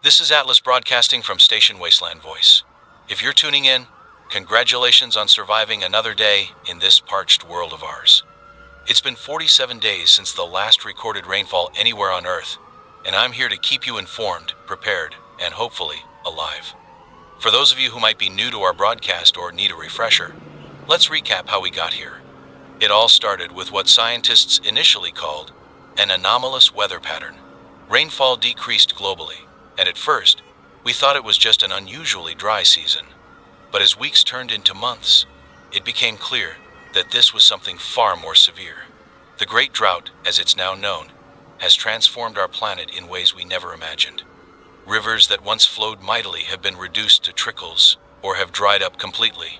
This is Atlas broadcasting from Station Wasteland Voice. If you're tuning in, congratulations on surviving another day in this parched world of ours. It's been 47 days since the last recorded rainfall anywhere on Earth, and I'm here to keep you informed, prepared, and hopefully alive. For those of you who might be new to our broadcast or need a refresher, let's recap how we got here. It all started with what scientists initially called an anomalous weather pattern. Rainfall decreased globally, and at first, we thought it was just an unusually dry season. But as weeks turned into months, it became clear that this was something far more severe. The Great Drought, as it's now known, has transformed our planet in ways we never imagined. Rivers that once flowed mightily have been reduced to trickles or have dried up completely.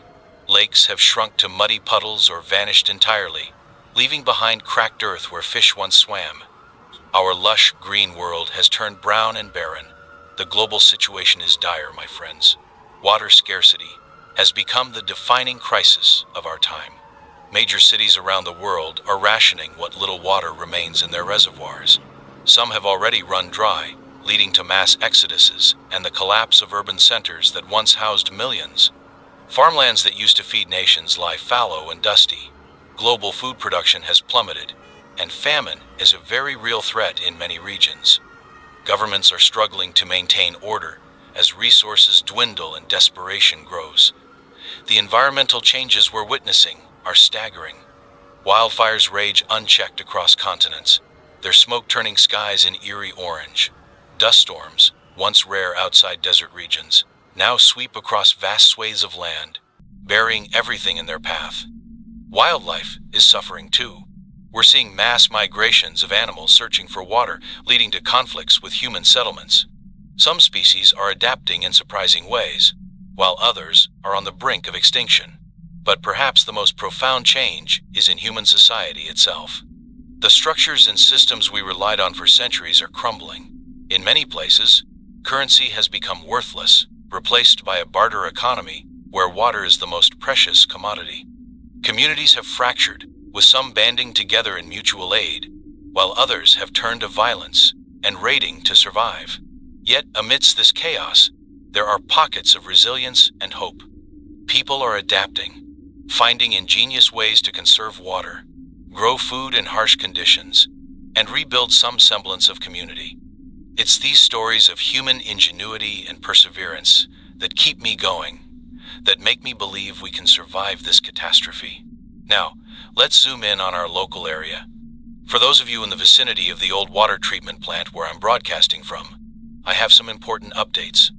Lakes have shrunk to muddy puddles or vanished entirely, leaving behind cracked earth where fish once swam. Our lush green world has turned brown and barren. The global situation is dire, my friends. Water scarcity has become the defining crisis of our time. Major cities around the world are rationing what little water remains in their reservoirs. Some have already run dry, leading to mass exoduses and the collapse of urban centers that once housed millions. Farmlands that used to feed nations lie fallow and dusty. Global food production has plummeted, and famine is a very real threat in many regions. Governments are struggling to maintain order as resources dwindle and desperation grows. The environmental changes we're witnessing are staggering. Wildfires rage unchecked across continents, their smoke turning skies in eerie orange. Dust storms, once rare outside desert regions, now sweep across vast swathes of land, burying everything in their path. Wildlife is suffering too. We're seeing mass migrations of animals searching for water, leading to conflicts with human settlements. Some species are adapting in surprising ways, while others are on the brink of extinction. But perhaps the most profound change is in human society itself. The structures and systems we relied on for centuries are crumbling. In many places, currency has become worthless, replaced by a barter economy where water is the most precious commodity. Communities have fractured, with some banding together in mutual aid, while others have turned to violence and raiding to survive. Yet, amidst this chaos, there are pockets of resilience and hope. People are adapting, finding ingenious ways to conserve water, grow food in harsh conditions, and rebuild some semblance of community. It's these stories of human ingenuity and perseverance that keep me going, that make me believe we can survive this catastrophe. Now, let's zoom in on our local area. For those of you in the vicinity of the old water treatment plant where I'm broadcasting from, I have some important updates.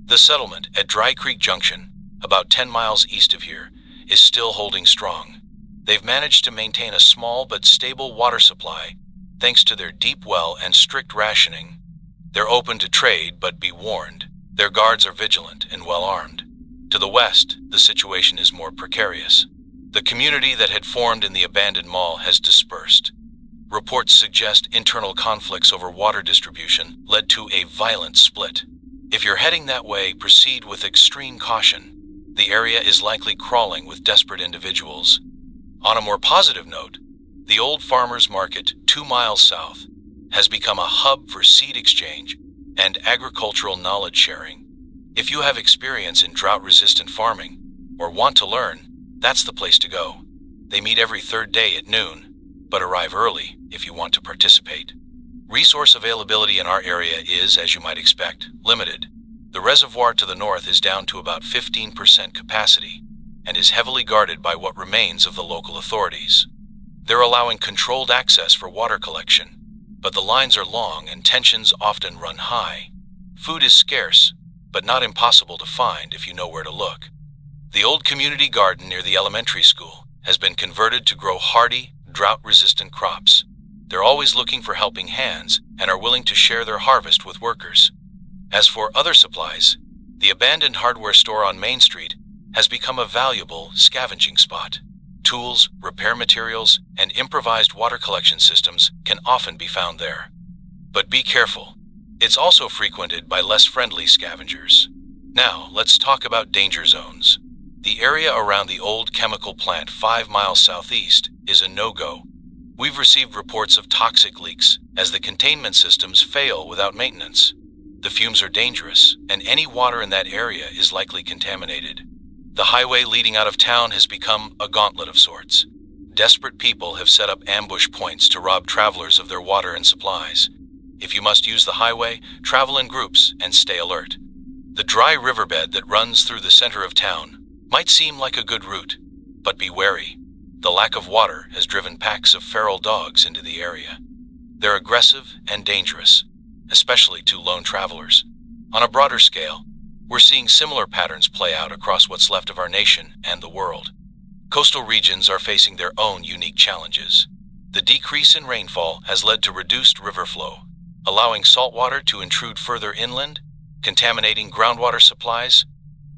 The settlement at Dry Creek Junction, about 10 miles east of here, is still holding strong. They've managed to maintain a small but stable water supply thanks to their deep well and strict rationing. They're open to trade, but be warned, their guards are vigilant and well armed. To the west, the situation is more precarious. The community that had formed in the abandoned mall has dispersed. Reports suggest internal conflicts over water distribution led to a violent split. If you're heading that way, proceed with extreme caution. The area is likely crawling with desperate individuals. On a more positive note, the old farmers market 2 miles south has become a hub for seed exchange and agricultural knowledge sharing. If you have experience in drought-resistant farming or want to learn, that's the place to go. They meet every third day at noon, but arrive early if you want to participate. Resource availability in our area is, as you might expect, limited. The reservoir to the north is down to about 15% capacity and is heavily guarded by what remains of the local authorities. They're allowing controlled access for water collection, but the lines are long and tensions often run high. Food is scarce, but not impossible to find if you know where to look. The old community garden near the elementary school has been converted to grow hardy, drought-resistant crops. They're always looking for helping hands and are willing to share their harvest with workers. As for other supplies, the abandoned hardware store on Main Street has become a valuable scavenging spot. Tools, repair materials, and improvised water collection systems can often be found there. But be careful. It's also frequented by less friendly scavengers. Now, let's talk about danger zones. The area around the old chemical plant 5 miles southeast is a no-go. We've received reports of toxic leaks as the containment systems fail without maintenance. The fumes are dangerous, and any water in that area is likely contaminated. The highway leading out of town has become a gauntlet of sorts. Desperate people have set up ambush points to rob travelers of their water and supplies. If you must use the highway, travel in groups and stay alert. The dry riverbed that runs through the center of town might seem like a good route, but be wary. The lack of water has driven packs of feral dogs into the area. They're aggressive and dangerous, especially to lone travelers. On a broader scale, we're seeing similar patterns play out across what's left of our nation and the world. Coastal regions are facing their own unique challenges. The decrease in rainfall has led to reduced river flow, allowing saltwater to intrude further inland, contaminating groundwater supplies.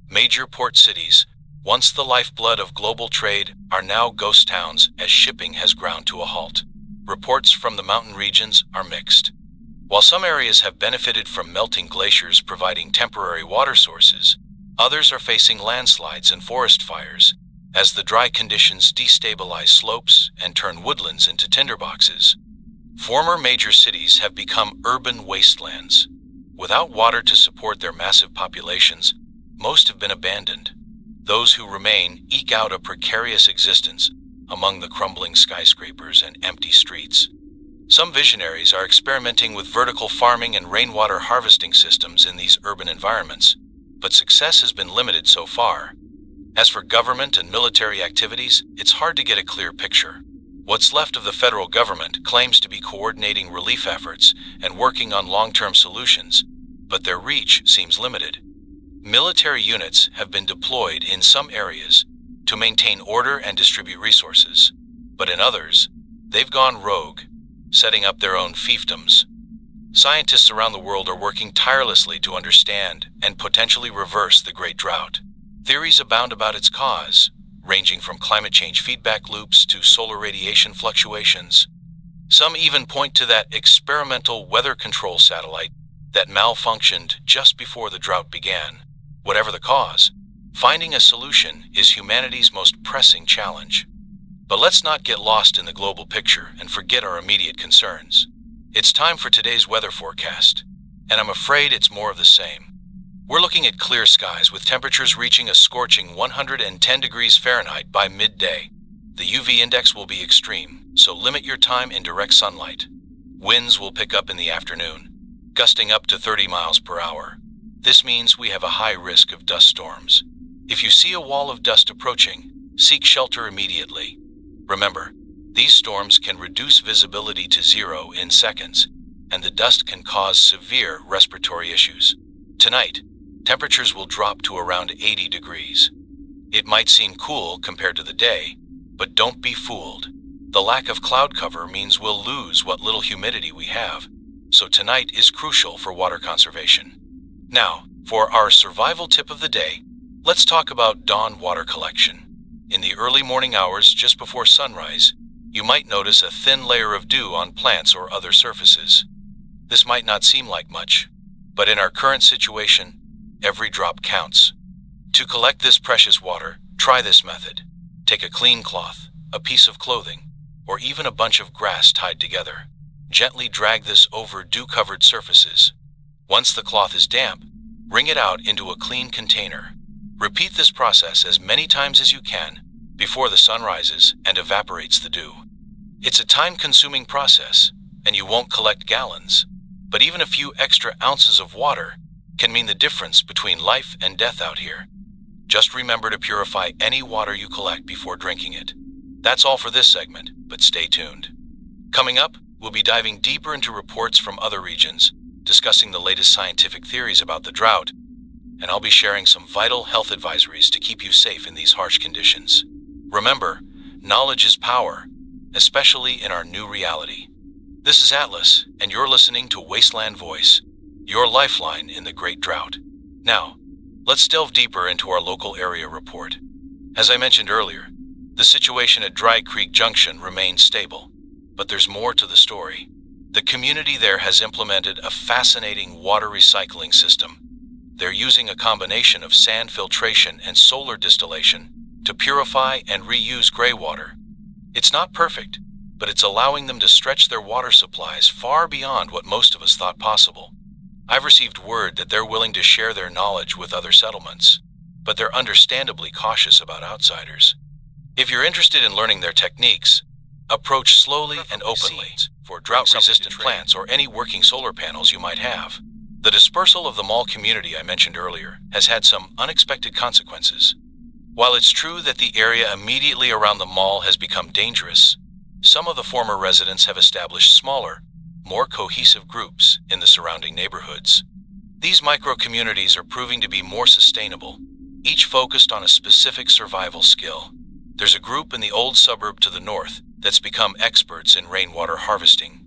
Major port cities, once the lifeblood of global trade, are now ghost towns as shipping has ground to a halt. Reports from the mountain regions are mixed. While some areas have benefited from melting glaciers providing temporary water sources, others are facing landslides and forest fires, as the dry conditions destabilize slopes and turn woodlands into tinderboxes. Former major cities have become urban wastelands. Without water to support their massive populations, most have been abandoned. Those who remain eke out a precarious existence among the crumbling skyscrapers and empty streets. Some visionaries are experimenting with vertical farming and rainwater harvesting systems in these urban environments, but success has been limited so far. As for government and military activities, it's hard to get a clear picture. What's left of the federal government claims to be coordinating relief efforts and working on long-term solutions, but their reach seems limited. Military units have been deployed in some areas to maintain order and distribute resources, but in others, they've gone rogue, setting up their own fiefdoms. Scientists around the world are working tirelessly to understand and potentially reverse the Great Drought. Theories abound about its cause, ranging from climate change feedback loops to solar radiation fluctuations. Some even point to that experimental weather control satellite that malfunctioned just before the drought began. Whatever the cause, finding a solution is humanity's most pressing challenge. But let's not get lost in the global picture and forget our immediate concerns. It's time for today's weather forecast, and I'm afraid it's more of the same. We're looking at clear skies with temperatures reaching a scorching 110 degrees Fahrenheit by midday. The UV index will be extreme, so limit your time in direct sunlight. Winds will pick up in the afternoon, gusting up to 30 miles per hour. This means we have a high risk of dust storms. If you see a wall of dust approaching, seek shelter immediately. Remember, these storms can reduce visibility to zero in seconds, and the dust can cause severe respiratory issues. Tonight, temperatures will drop to around 80 degrees. It might seem cool compared to the day, but don't be fooled. The lack of cloud cover means we'll lose what little humidity we have, so tonight is crucial for water conservation. Now, for our survival tip of the day, let's talk about dawn water collection. In the early morning hours just before sunrise, you might notice a thin layer of dew on plants or other surfaces. This might not seem like much, but in our current situation, every drop counts. To collect this precious water, try this method. Take a clean cloth, a piece of clothing, or even a bunch of grass tied together. Gently drag this over dew-covered surfaces. Once the cloth is damp, wring it out into a clean container. Repeat this process as many times as you can before the sun rises and evaporates the dew. It's a time-consuming process, and you won't collect gallons, but even a few extra ounces of water can mean the difference between life and death out here. Just remember to purify any water you collect before drinking it. That's all for this segment, but stay tuned. Coming up, we'll be diving deeper into reports from other regions, discussing the latest scientific theories about the drought, and I'll be sharing some vital health advisories to keep you safe in these harsh conditions. Remember, knowledge is power, especially in our new reality. This is Atlas, and you're listening to Wasteland Voice, your lifeline in the Great Drought. Now, let's delve deeper into our local area report. As I mentioned earlier, the situation at Dry Creek Junction remains stable, but there's more to the story. The community there has implemented a fascinating water recycling system. They're using a combination of sand filtration and solar distillation to purify and reuse gray water. It's not perfect, but it's allowing them to stretch their water supplies far beyond what most of us thought possible. I've received word that they're willing to share their knowledge with other settlements, but they're understandably cautious about outsiders. If you're interested in learning their techniques, approach slowly and openly for drought-resistant plants or any working solar panels you might have. The dispersal of the mall community I mentioned earlier has had some unexpected consequences. While it's true that the area immediately around the mall has become dangerous, some of the former residents have established smaller, more cohesive groups in the surrounding neighborhoods. These micro-communities are proving to be more sustainable, each focused on a specific survival skill. There's a group in the old suburb to the north that's become experts in rainwater harvesting.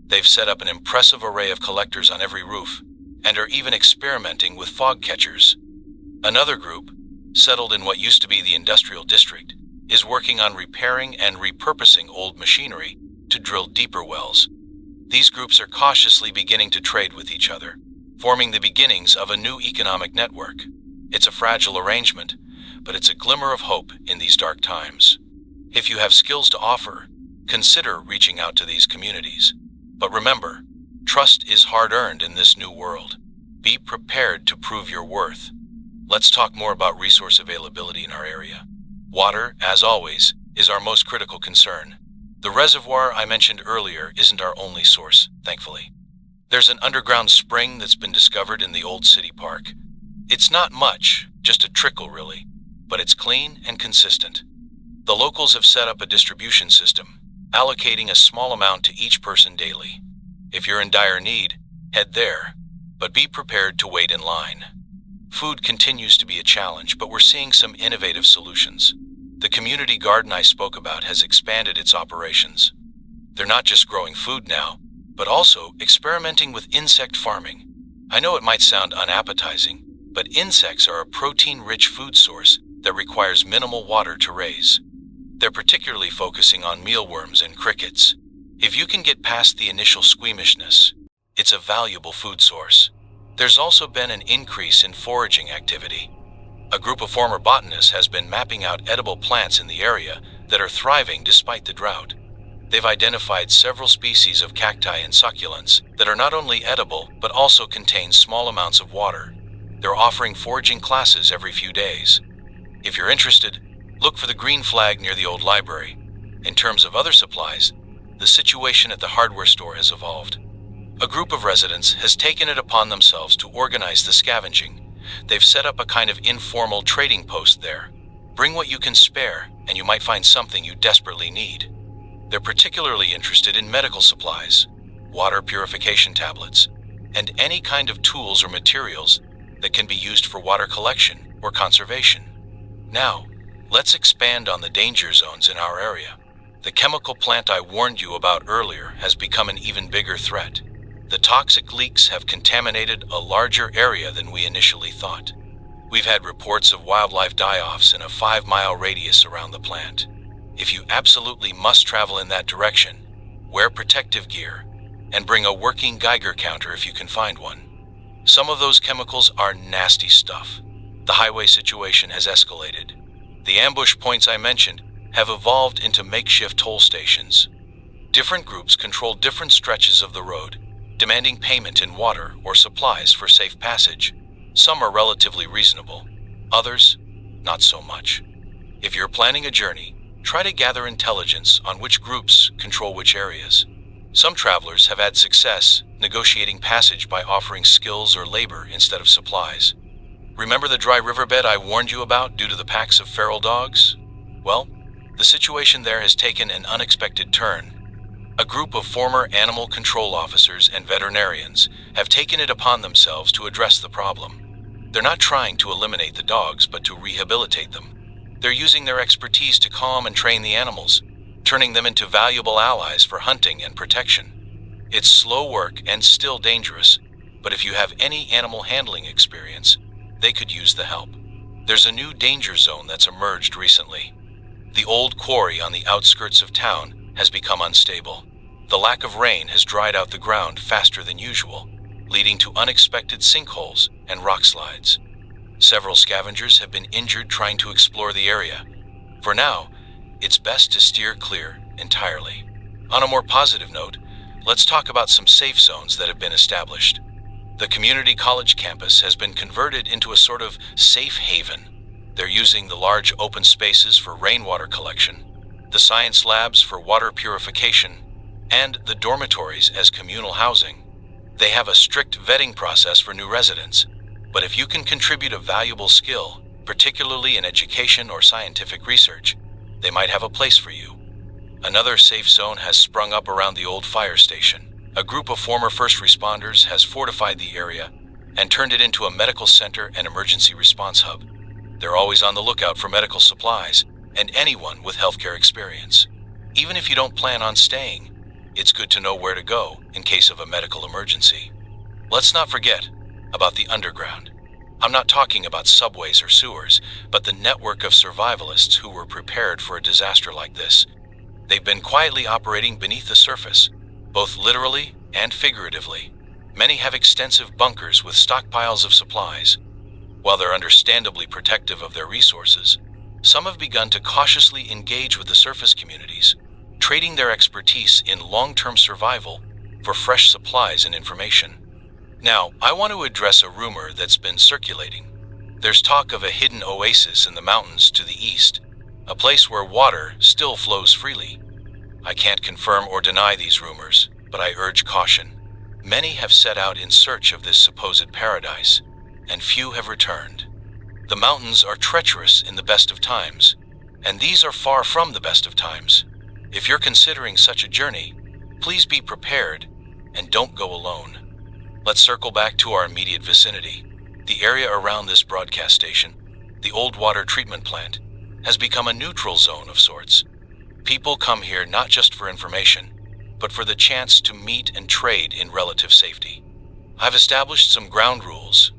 They've set up an impressive array of collectors on every roof and are even experimenting with fog catchers. Another group, settled in what used to be the industrial district, is working on repairing and repurposing old machinery to drill deeper wells. These groups are cautiously beginning to trade with each other, forming the beginnings of a new economic network. It's a fragile arrangement, but it's a glimmer of hope in these dark times. If you have skills to offer, consider reaching out to these communities. But remember, trust is hard-earned in this new world. Be prepared to prove your worth. Let's talk more about resource availability in our area. Water, as always, is our most critical concern. The reservoir I mentioned earlier isn't our only source, thankfully. There's an underground spring that's been discovered in the old city park. It's not much, just a trickle really, but it's clean and consistent. The locals have set up a distribution system, allocating a small amount to each person daily. If you're in dire need, head there, but be prepared to wait in line. Food continues to be a challenge, but we're seeing some innovative solutions. The community garden I spoke about has expanded its operations. They're not just growing food now, but also experimenting with insect farming. I know it might sound unappetizing, but insects are a protein-rich food source that requires minimal water to raise. They're particularly focusing on mealworms and crickets. If you can get past the initial squeamishness, it's a valuable food source. There's also been an increase in foraging activity. A group of former botanists has been mapping out edible plants in the area that are thriving despite the drought. They've identified several species of cacti and succulents that are not only edible but also contain small amounts of water. They're offering foraging classes every few days. If you're interested, look for the green flag near the old library. In terms of other supplies, the situation at the hardware store has evolved. A group of residents has taken it upon themselves to organize the scavenging. They've set up a kind of informal trading post there. Bring what you can spare, and you might find something you desperately need. They're particularly interested in medical supplies, water purification tablets, and any kind of tools or materials that can be used for water collection or conservation. Now, let's expand on the danger zones in our area. The chemical plant I warned you about earlier has become an even bigger threat. The toxic leaks have contaminated a larger area than we initially thought. We've had reports of wildlife die-offs in a 5-mile radius around the plant. If you absolutely must travel in that direction, wear protective gear and bring a working Geiger counter if you can find one. Some of those chemicals are nasty stuff. The highway situation has escalated. The ambush points I mentioned have evolved into makeshift toll stations. Different groups control different stretches of the road, demanding payment in water or supplies for safe passage. Some are relatively reasonable, others, not so much. If you're planning a journey, try to gather intelligence on which groups control which areas. Some travelers have had success negotiating passage by offering skills or labor instead of supplies. Remember the dry riverbed I warned you about due to the packs of feral dogs? Well, the situation there has taken an unexpected turn. A group of former animal control officers and veterinarians have taken it upon themselves to address the problem. They're not trying to eliminate the dogs, but to rehabilitate them. They're using their expertise to calm and train the animals, turning them into valuable allies for hunting and protection. It's slow work and still dangerous, but if you have any animal handling experience, they could use the help. There's a new danger zone that's emerged recently. The old quarry on the outskirts of town has become unstable. The lack of rain has dried out the ground faster than usual, leading to unexpected sinkholes and rock slides. Several scavengers have been injured trying to explore the area. For now, it's best to steer clear entirely. On a more positive note, let's talk about some safe zones that have been established. The community college campus has been converted into a sort of safe haven. They're using the large open spaces for rainwater collection, the science labs for water purification, and the dormitories as communal housing. They have a strict vetting process for new residents, but if you can contribute a valuable skill, particularly in education or scientific research, they might have a place for you. Another safe zone has sprung up around the old fire station. A group of former first responders has fortified the area and turned it into a medical center and emergency response hub. They're always on the lookout for medical supplies and anyone with healthcare experience. Even if you don't plan on staying, it's good to know where to go in case of a medical emergency. Let's not forget about the underground. I'm not talking about subways or sewers, but the network of survivalists who were prepared for a disaster like this. They've been quietly operating beneath the surface, both literally and figuratively. Many have extensive bunkers with stockpiles of supplies. While they're understandably protective of their resources, some have begun to cautiously engage with the surface communities, trading their expertise in long-term survival for fresh supplies and information. Now, I want to address a rumor that's been circulating. There's talk of a hidden oasis in the mountains to the east, a place where water still flows freely. I can't confirm or deny these rumors, but I urge caution. Many have set out in search of this supposed paradise, and few have returned. The mountains are treacherous in the best of times, and these are far from the best of times. If you're considering such a journey, please be prepared and don't go alone. Let's circle back to our immediate vicinity. The area around this broadcast station, the old water treatment plant, has become a neutral zone of sorts. People come here not just for information, but for the chance to meet and trade in relative safety. I've established some ground rules.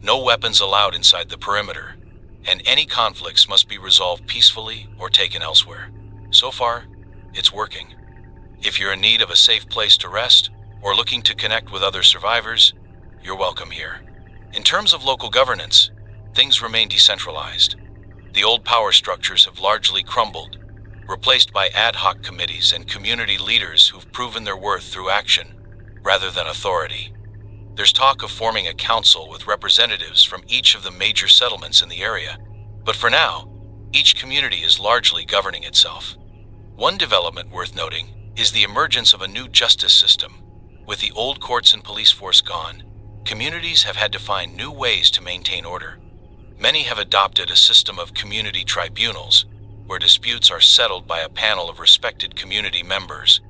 No weapons allowed inside the perimeter, and any conflicts must be resolved peacefully or taken elsewhere. So far, it's working. If you're in need of a safe place to rest or looking to connect with other survivors, you're welcome here. In terms of local governance, things remain decentralized. The old power structures have largely crumbled, replaced by ad hoc committees and community leaders who've proven their worth through action rather than authority. There's talk of forming a council with representatives from each of the major settlements in the area, but for now, each community is largely governing itself. One development worth noting is the emergence of a new justice system. With the old courts and police force gone, communities have had to find new ways to maintain order. Many have adopted a system of community tribunals, where disputes are settled by a panel of respected community members.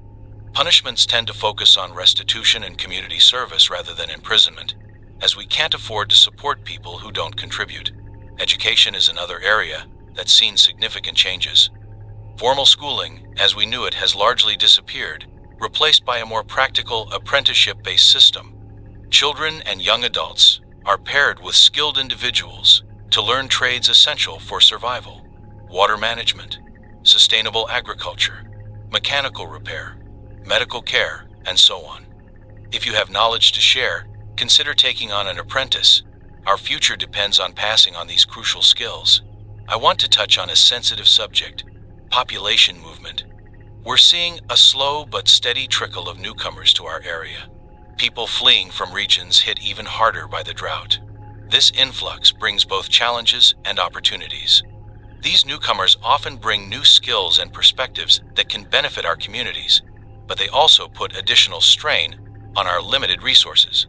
Punishments tend to focus on restitution and community service rather than imprisonment, as we can't afford to support people who don't contribute. Education is another area that's seen significant changes. Formal schooling, as we knew it, has largely disappeared, replaced by a more practical apprenticeship-based system. Children and young adults are paired with skilled individuals to learn trades essential for survival: water management, sustainable agriculture, mechanical repair, medical care, and so on. If you have knowledge to share, consider taking on an apprentice. Our future depends on passing on these crucial skills. I want to touch on a sensitive subject: population movement. We're seeing a slow but steady trickle of newcomers to our area, people fleeing from regions hit even harder by the drought. This influx brings both challenges and opportunities. These newcomers often bring new skills and perspectives that can benefit our communities, but they also put additional strain on our limited resources.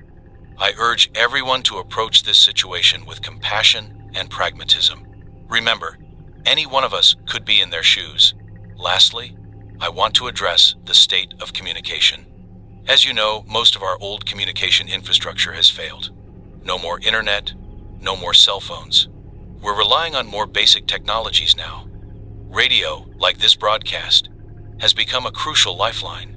I urge everyone to approach this situation with compassion and pragmatism. Remember, any one of us could be in their shoes. Lastly, I want to address the state of communication. As you know, most of our old communication infrastructure has failed. No more internet, no more cell phones. We're relying on more basic technologies now. Radio, like this broadcast, has become a crucial lifeline,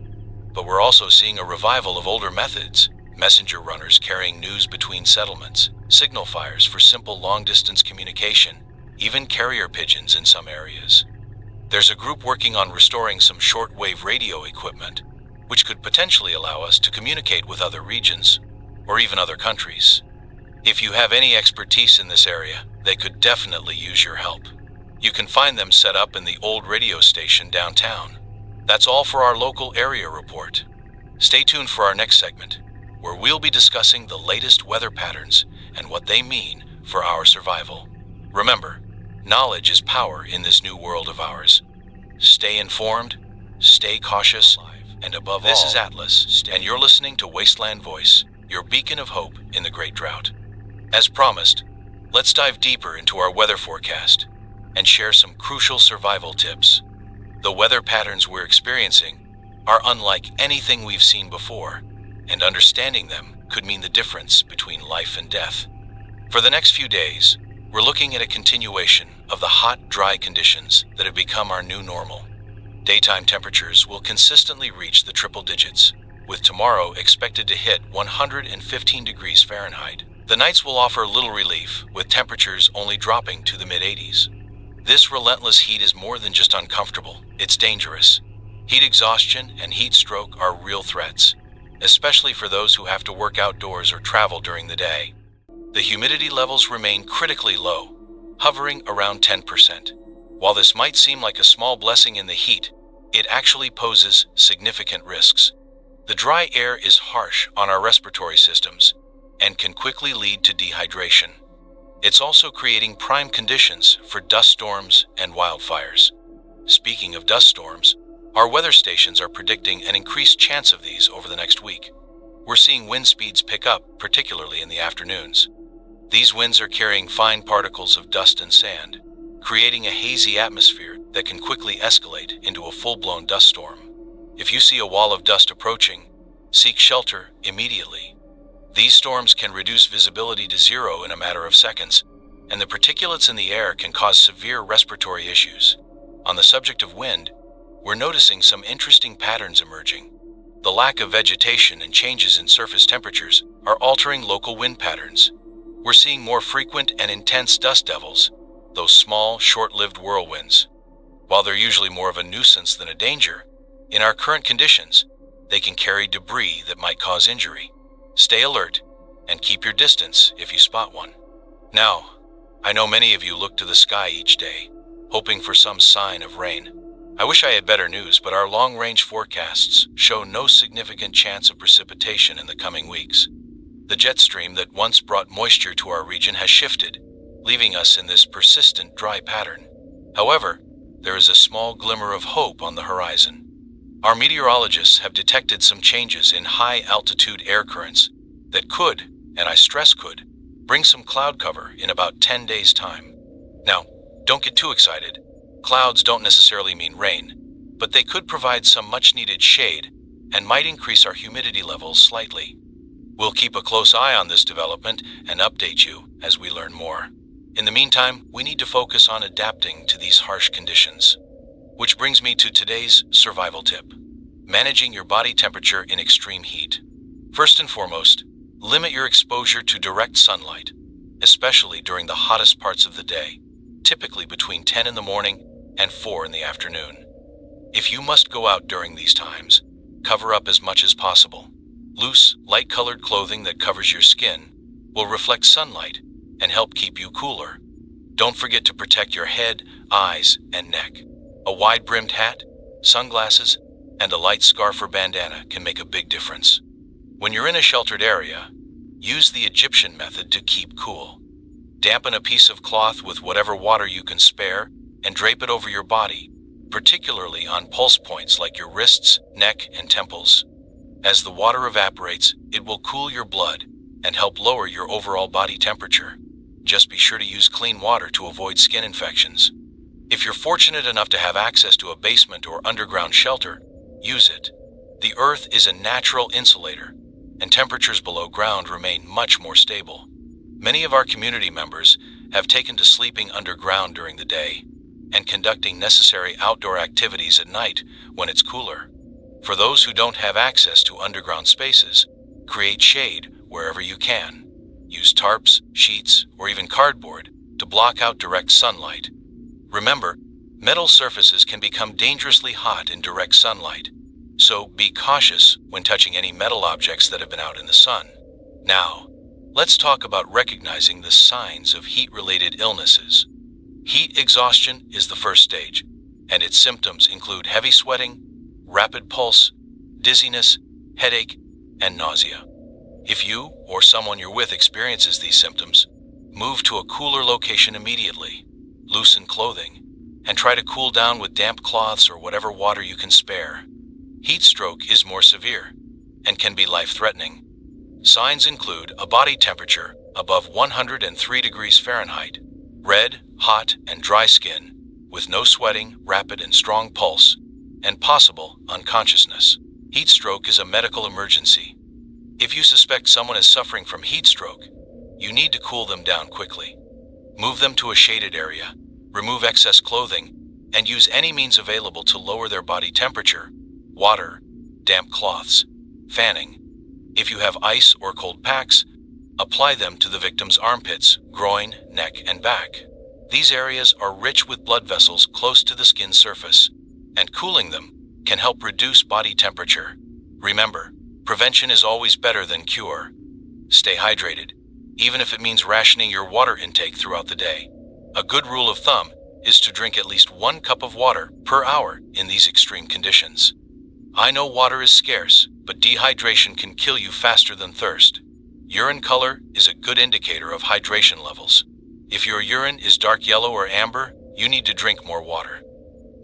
but we're also seeing a revival of older methods: messenger runners carrying news between settlements, signal fires for simple long-distance communication, even carrier pigeons in some areas. There's a group working on restoring some shortwave radio equipment, which could potentially allow us to communicate with other regions or even other countries. If you have any expertise in this area, they could definitely use your help. You can find them set up in the old radio station downtown. That's all for our local area report. Stay tuned for our next segment. where we'll be discussing the latest weather patterns and what they mean for our survival. Remember, knowledge is power in this new world of ours. Stay informed, stay cautious, and above all, this is Atlas, and you're listening to Wasteland Voice, your beacon of hope in the Great Drought. As promised, let's dive deeper into our weather forecast and share some crucial survival tips. The weather patterns we're experiencing are unlike anything we've seen before, and understanding them could mean the difference between life and death. For the next few days, we're looking at a continuation of the hot, dry conditions that have become our new normal. Daytime temperatures will consistently reach the triple digits, with tomorrow expected to hit 115 degrees Fahrenheit. The nights will offer little relief, with temperatures only dropping to the mid-80s. This relentless heat is more than just uncomfortable, it's dangerous. Heat exhaustion and heat stroke are real threats, especially for those who have to work outdoors or travel during the day. The humidity levels remain critically low, hovering around 10%. While this might seem like a small blessing in the heat, it actually poses significant risks. The dry air is harsh on our respiratory systems and can quickly lead to dehydration. It's also creating prime conditions for dust storms and wildfires. Speaking of dust storms, our weather stations are predicting an increased chance of these over the next week. We're seeing wind speeds pick up, particularly in the afternoons. These winds are carrying fine particles of dust and sand, creating a hazy atmosphere that can quickly escalate into a full-blown dust storm. If you see a wall of dust approaching, seek shelter immediately. These storms can reduce visibility to zero in a matter of seconds, and the particulates in the air can cause severe respiratory issues. On the subject of wind, we're noticing some interesting patterns emerging. The lack of vegetation and changes in surface temperatures are altering local wind patterns. We're seeing more frequent and intense dust devils, those small, short-lived whirlwinds. While they're usually more of a nuisance than a danger, in our current conditions, they can carry debris that might cause injury. Stay alert and keep your distance if you spot one. Now, I know many of you look to the sky each day, hoping for some sign of rain. I wish I had better news, but our long-range forecasts show no significant chance of precipitation in the coming weeks. The jet stream that once brought moisture to our region has shifted, leaving us in this persistent dry pattern. However, there is a small glimmer of hope on the horizon. Our meteorologists have detected some changes in high-altitude air currents that could, and I stress could, bring some cloud cover in about 10 days' time. Now, don't get too excited. Clouds don't necessarily mean rain, but they could provide some much-needed shade and might increase our humidity levels slightly. We'll keep a close eye on this development and update you as we learn more. In the meantime, we need to focus on adapting to these harsh conditions. Which brings me to today's survival tip: managing your body temperature in extreme heat. First and foremost, limit your exposure to direct sunlight, especially during the hottest parts of the day, typically between 10 in the morning and 4 in the afternoon. If you must go out during these times, cover up as much as possible. Loose, light-colored clothing that covers your skin will reflect sunlight and help keep you cooler. Don't forget to protect your head, eyes, and neck. A wide-brimmed hat, sunglasses, and a light scarf or bandana can make a big difference. When you're in a sheltered area, use the Egyptian method to keep cool. Dampen a piece of cloth with whatever water you can spare and drape it over your body, particularly on pulse points like your wrists, neck, and temples. As the water evaporates, it will cool your blood and help lower your overall body temperature. Just be sure to use clean water to avoid skin infections. If you're fortunate enough to have access to a basement or underground shelter, use it. The earth is a natural insulator, and temperatures below ground remain much more stable. Many of our community members have taken to sleeping underground during the day and conducting necessary outdoor activities at night when it's cooler. For those who don't have access to underground spaces, create shade wherever you can. Use tarps, sheets, or even cardboard to block out direct sunlight. Remember, metal surfaces can become dangerously hot in direct sunlight, so be cautious when touching any metal objects that have been out in the sun. Now, let's talk about recognizing the signs of heat-related illnesses. Heat exhaustion is the first stage, and its symptoms include heavy sweating, rapid pulse, dizziness, headache, and nausea. If you or someone you're with experiences these symptoms, move to a cooler location immediately, loosen clothing, and try to cool down with damp cloths or whatever water you can spare. Heat stroke is more severe and can be life-threatening. Signs include a body temperature above 103 degrees Fahrenheit, red, hot, and dry skin, with no sweating, rapid and strong pulse, and possible unconsciousness. Heat stroke is a medical emergency. If you suspect someone is suffering from heat stroke, you need to cool them down quickly. Move them to a shaded area, remove excess clothing, and use any means available to lower their body temperature: water, damp cloths, fanning. If you have ice or cold packs, apply them to the victim's armpits, groin, neck, and back. These areas are rich with blood vessels close to the skin surface, and cooling them can help reduce body temperature. Remember, prevention is always better than cure. Stay hydrated, even if it means rationing your water intake throughout the day. A good rule of thumb is to drink at least 1 cup of water per hour in these extreme conditions. I know water is scarce, but dehydration can kill you faster than thirst. Urine color is a good indicator of hydration levels. If your urine is dark yellow or amber, you need to drink more water.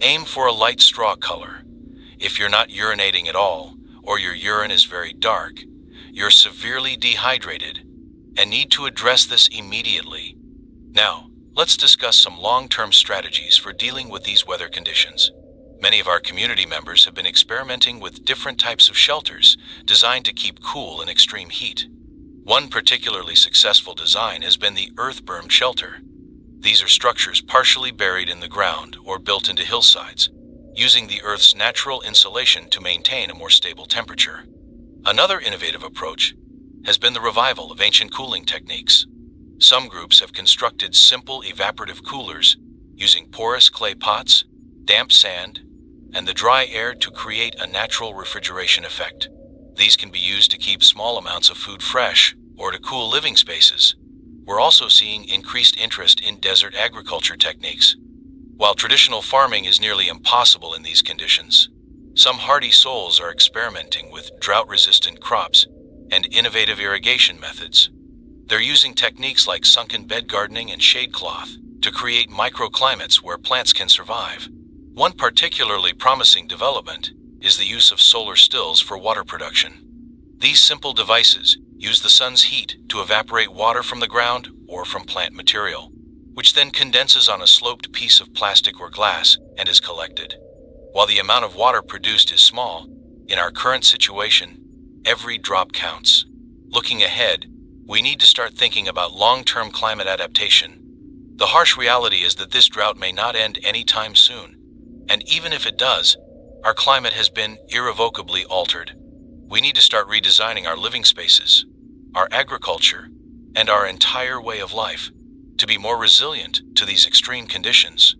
Aim for a light straw color. If you're not urinating at all, or your urine is very dark, you're severely dehydrated and need to address this immediately. Now, let's discuss some long-term strategies for dealing with these weather conditions. Many of our community members have been experimenting with different types of shelters designed to keep cool in extreme heat. One particularly successful design has been the earth-bermed shelter. These are structures partially buried in the ground or built into hillsides, using the Earth's natural insulation to maintain a more stable temperature. Another innovative approach has been the revival of ancient cooling techniques. Some groups have constructed simple evaporative coolers using porous clay pots, damp sand, and the dry air to create a natural refrigeration effect. These can be used to keep small amounts of food fresh or to cool living spaces. We're also seeing increased interest in desert agriculture techniques. While traditional farming is nearly impossible in these conditions, some hardy souls are experimenting with drought-resistant crops and innovative irrigation methods. They're using techniques like sunken bed gardening and shade cloth to create microclimates where plants can survive. One particularly promising development is the use of solar stills for water production. These simple devices use the sun's heat to evaporate water from the ground or from plant material, which then condenses on a sloped piece of plastic or glass and is collected. While the amount of water produced is small, in our current situation, every drop counts. Looking ahead, we need to start thinking about long-term climate adaptation. The harsh reality is that this drought may not end anytime soon, and even if it does, our climate has been irrevocably altered. We need to start redesigning our living spaces, our agriculture, and our entire way of life to be more resilient to these extreme conditions.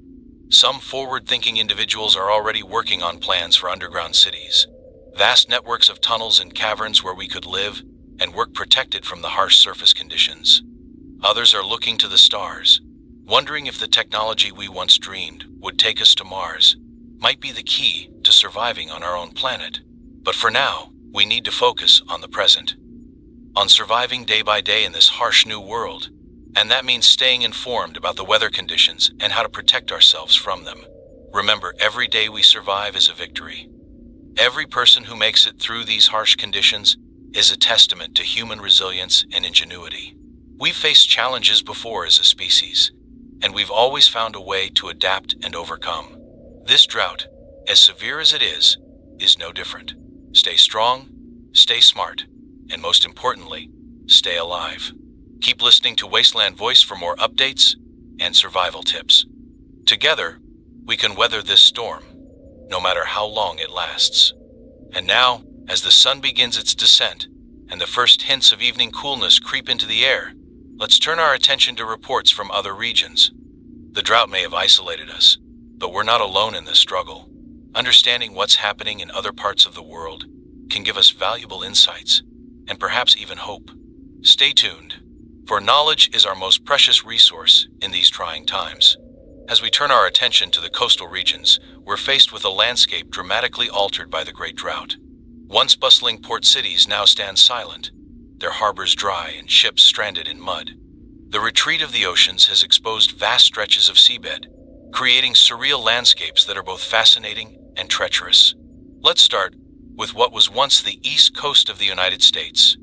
Some forward-thinking individuals are already working on plans for underground cities, vast networks of tunnels and caverns where we could live and work protected from the harsh surface conditions. Others are looking to the stars, wondering if the technology we once dreamed would take us to Mars might be the key to surviving on our own planet. But for now, we need to focus on the present, on surviving day by day in this harsh new world. And that means staying informed about the weather conditions and how to protect ourselves from them. Remember, every day we survive is a victory. Every person who makes it through these harsh conditions is a testament to human resilience and ingenuity. We've faced challenges before as a species, and we've always found a way to adapt and overcome. This drought, as severe as it is no different. Stay strong, stay smart, and most importantly, stay alive. Keep listening to Wasteland Voice for more updates and survival tips. Together, we can weather this storm, no matter how long it lasts. And now, as the sun begins its descent and the first hints of evening coolness creep into the air, let's turn our attention to reports from other regions. The drought may have isolated us, but we're not alone in this struggle. Understanding what's happening in other parts of the world can give us valuable insights and perhaps even hope. Stay tuned, for knowledge is our most precious resource in these trying times. As we turn our attention to the coastal regions, we're faced with a landscape dramatically altered by the Great Drought. Once bustling port cities now stand silent, their harbors dry and ships stranded in mud. The retreat of the oceans has exposed vast stretches of seabed, creating surreal landscapes that are both fascinating and treacherous. Let's start with what was once the east coast of the United States.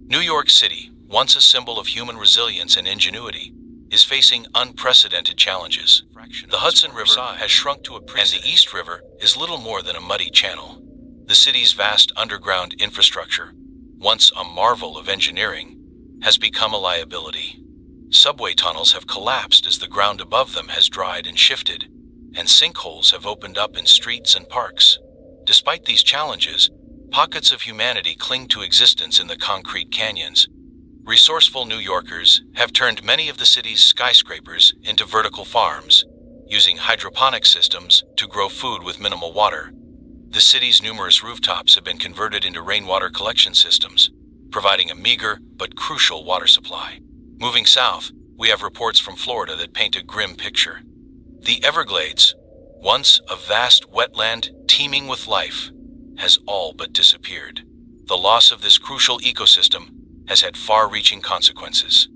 New York City, once a symbol of human resilience and ingenuity, is facing unprecedented challenges. The Hudson River has shrunk to a and the East River is little more than a muddy channel. The city's vast underground infrastructure, once a marvel of engineering, has become a liability. Subway tunnels have collapsed as the ground above them has dried and shifted, and sinkholes have opened up in streets and parks. Despite these challenges, pockets of humanity cling to existence in the concrete canyons. Resourceful New Yorkers have turned many of the city's skyscrapers into vertical farms, using hydroponic systems to grow food with minimal water. The city's numerous rooftops have been converted into rainwater collection systems, providing a meager but crucial water supply. Moving south, we have reports from Florida that paint a grim picture. The Everglades, once a vast wetland teeming with life, has all but disappeared. The loss of this crucial ecosystem has had far-reaching consequences.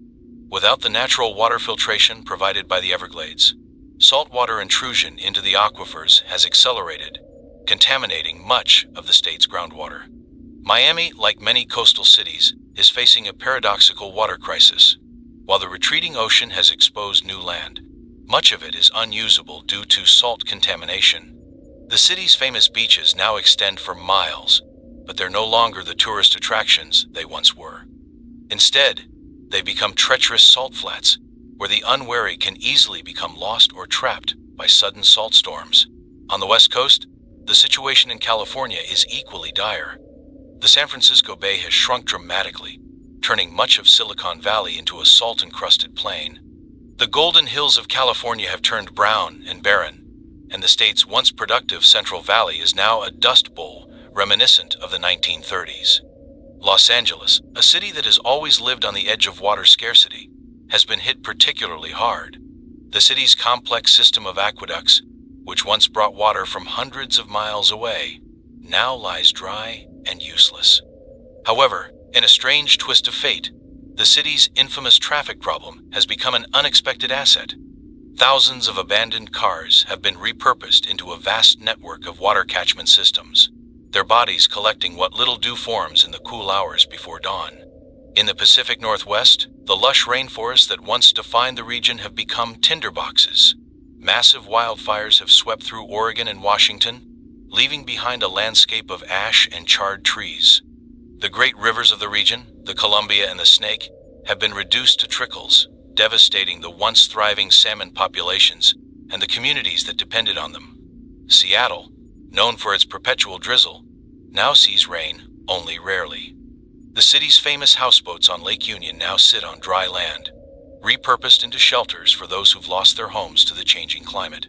Without the natural water filtration provided by the Everglades, saltwater intrusion into the aquifers has accelerated, contaminating much of the state's groundwater. Miami, like many coastal cities, is facing a paradoxical water crisis. While the retreating ocean has exposed new land, much of it is unusable due to salt contamination. The city's famous beaches now extend for miles, but they're no longer the tourist attractions they once were. Instead, they become treacherous salt flats, where the unwary can easily become lost or trapped by sudden salt storms. On the West Coast, the situation in California is equally dire. The San Francisco Bay has shrunk dramatically, turning much of Silicon Valley into a salt-encrusted plain. The Golden Hills of California have turned brown and barren, and the state's once productive Central Valley is now a dust bowl reminiscent of the 1930s. Los Angeles, a city that has always lived on the edge of water scarcity, has been hit particularly hard. The city's complex system of aqueducts, which once brought water from hundreds of miles away, now lies dry and useless. However, in a strange twist of fate, the city's infamous traffic problem has become an unexpected asset. Thousands of abandoned cars have been repurposed into a vast network of water catchment systems, their bodies collecting what little dew forms in the cool hours before dawn. In the Pacific Northwest, the lush rainforests that once defined the region have become tinderboxes. Massive wildfires have swept through Oregon and Washington, leaving behind a landscape of ash and charred trees. The great rivers of the region, the Columbia and the Snake, have been reduced to trickles, devastating the once thriving salmon populations and the communities that depended on them. Seattle, known for its perpetual drizzle, now sees rain only rarely. The city's famous houseboats on Lake Union now sit on dry land, repurposed into shelters for those who've lost their homes to the changing climate.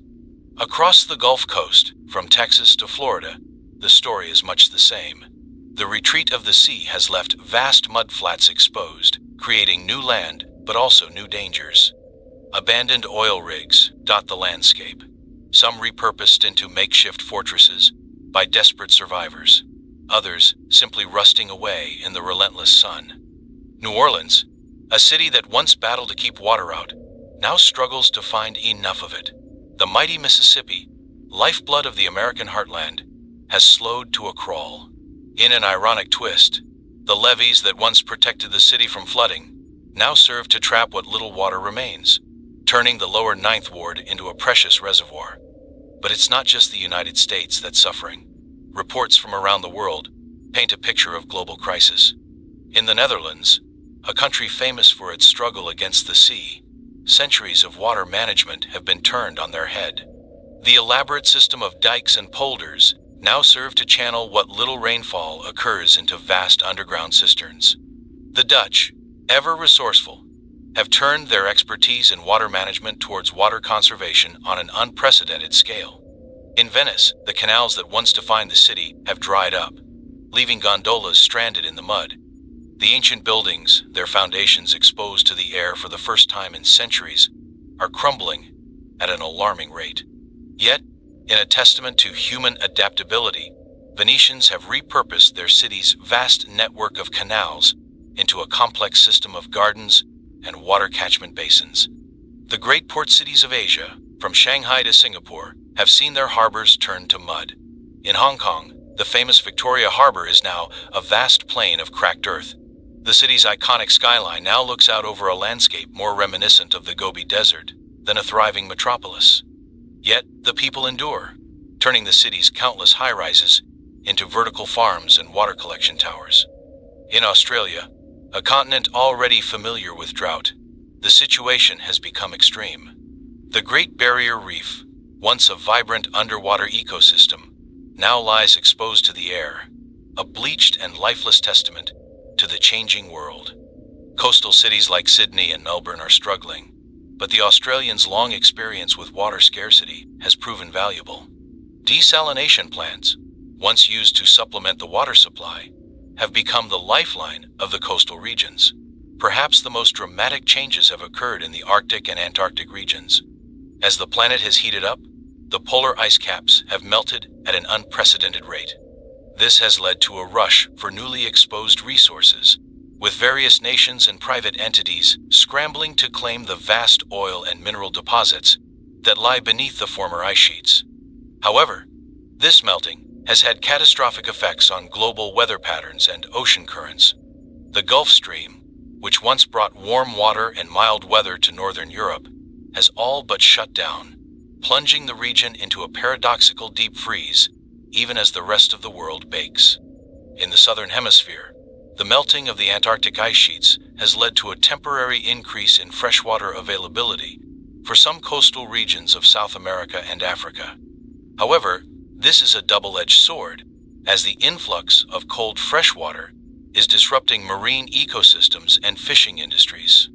Across the Gulf Coast, from Texas to Florida, the story is much the same. The retreat of the sea has left vast mudflats exposed, creating new land but also new dangers. Abandoned oil rigs dot the landscape, some repurposed into makeshift fortresses by desperate survivors, others simply rusting away in the relentless sun. New Orleans, a city that once battled to keep water out, now struggles to find enough of it. The mighty Mississippi, lifeblood of the American heartland, has slowed to a crawl. In an ironic twist, the levees that once protected the city from flooding now serve to trap what little water remains, turning the lower Ninth Ward into a precious reservoir. But it's not just the United States that's suffering. Reports from around the world paint a picture of global crisis. In the Netherlands, a country famous for its struggle against the sea, centuries of water management have been turned on their head. The elaborate system of dikes and polders now serve to channel what little rainfall occurs into vast underground cisterns. The Dutch, ever resourceful, have turned their expertise in water management towards water conservation on an unprecedented scale. In Venice, the canals that once defined the city have dried up, leaving gondolas stranded in the mud. The ancient buildings, their foundations exposed to the air for the first time in centuries, are crumbling at an alarming rate. Yet, in a testament to human adaptability, Venetians have repurposed their city's vast network of canals into a complex system of gardens and water catchment basins. The great port cities of Asia, from Shanghai to Singapore, have seen their harbors turn to mud. In Hong Kong, the famous Victoria Harbor is now a vast plain of cracked earth. The city's iconic skyline now looks out over a landscape more reminiscent of the Gobi Desert than a thriving metropolis. Yet, the people endure, turning the city's countless high-rises into vertical farms and water collection towers. In Australia, a continent already familiar with drought, the situation has become extreme. The Great Barrier Reef, once a vibrant underwater ecosystem, now lies exposed to the air, a bleached and lifeless testament to the changing world. Coastal cities like Sydney and Melbourne are struggling, but the Australians' long experience with water scarcity has proven valuable. Desalination plants, once used to supplement the water supply, have become the lifeline of the coastal regions. Perhaps the most dramatic changes have occurred in the Arctic and Antarctic regions. As the planet has heated up, the polar ice caps have melted at an unprecedented rate. This has led to a rush for newly exposed resources, with various nations and private entities scrambling to claim the vast oil and mineral deposits that lie beneath the former ice sheets. However, this melting has had catastrophic effects on global weather patterns and ocean currents. The Gulf Stream, which once brought warm water and mild weather to northern Europe, has all but shut down, plunging the region into a paradoxical deep freeze, even as the rest of the world bakes. In the southern hemisphere, the melting of the Antarctic ice sheets has led to a temporary increase in freshwater availability for some coastal regions of South America and Africa. However, this is a double-edged sword, as the influx of cold freshwater is disrupting marine ecosystems and fishing industries.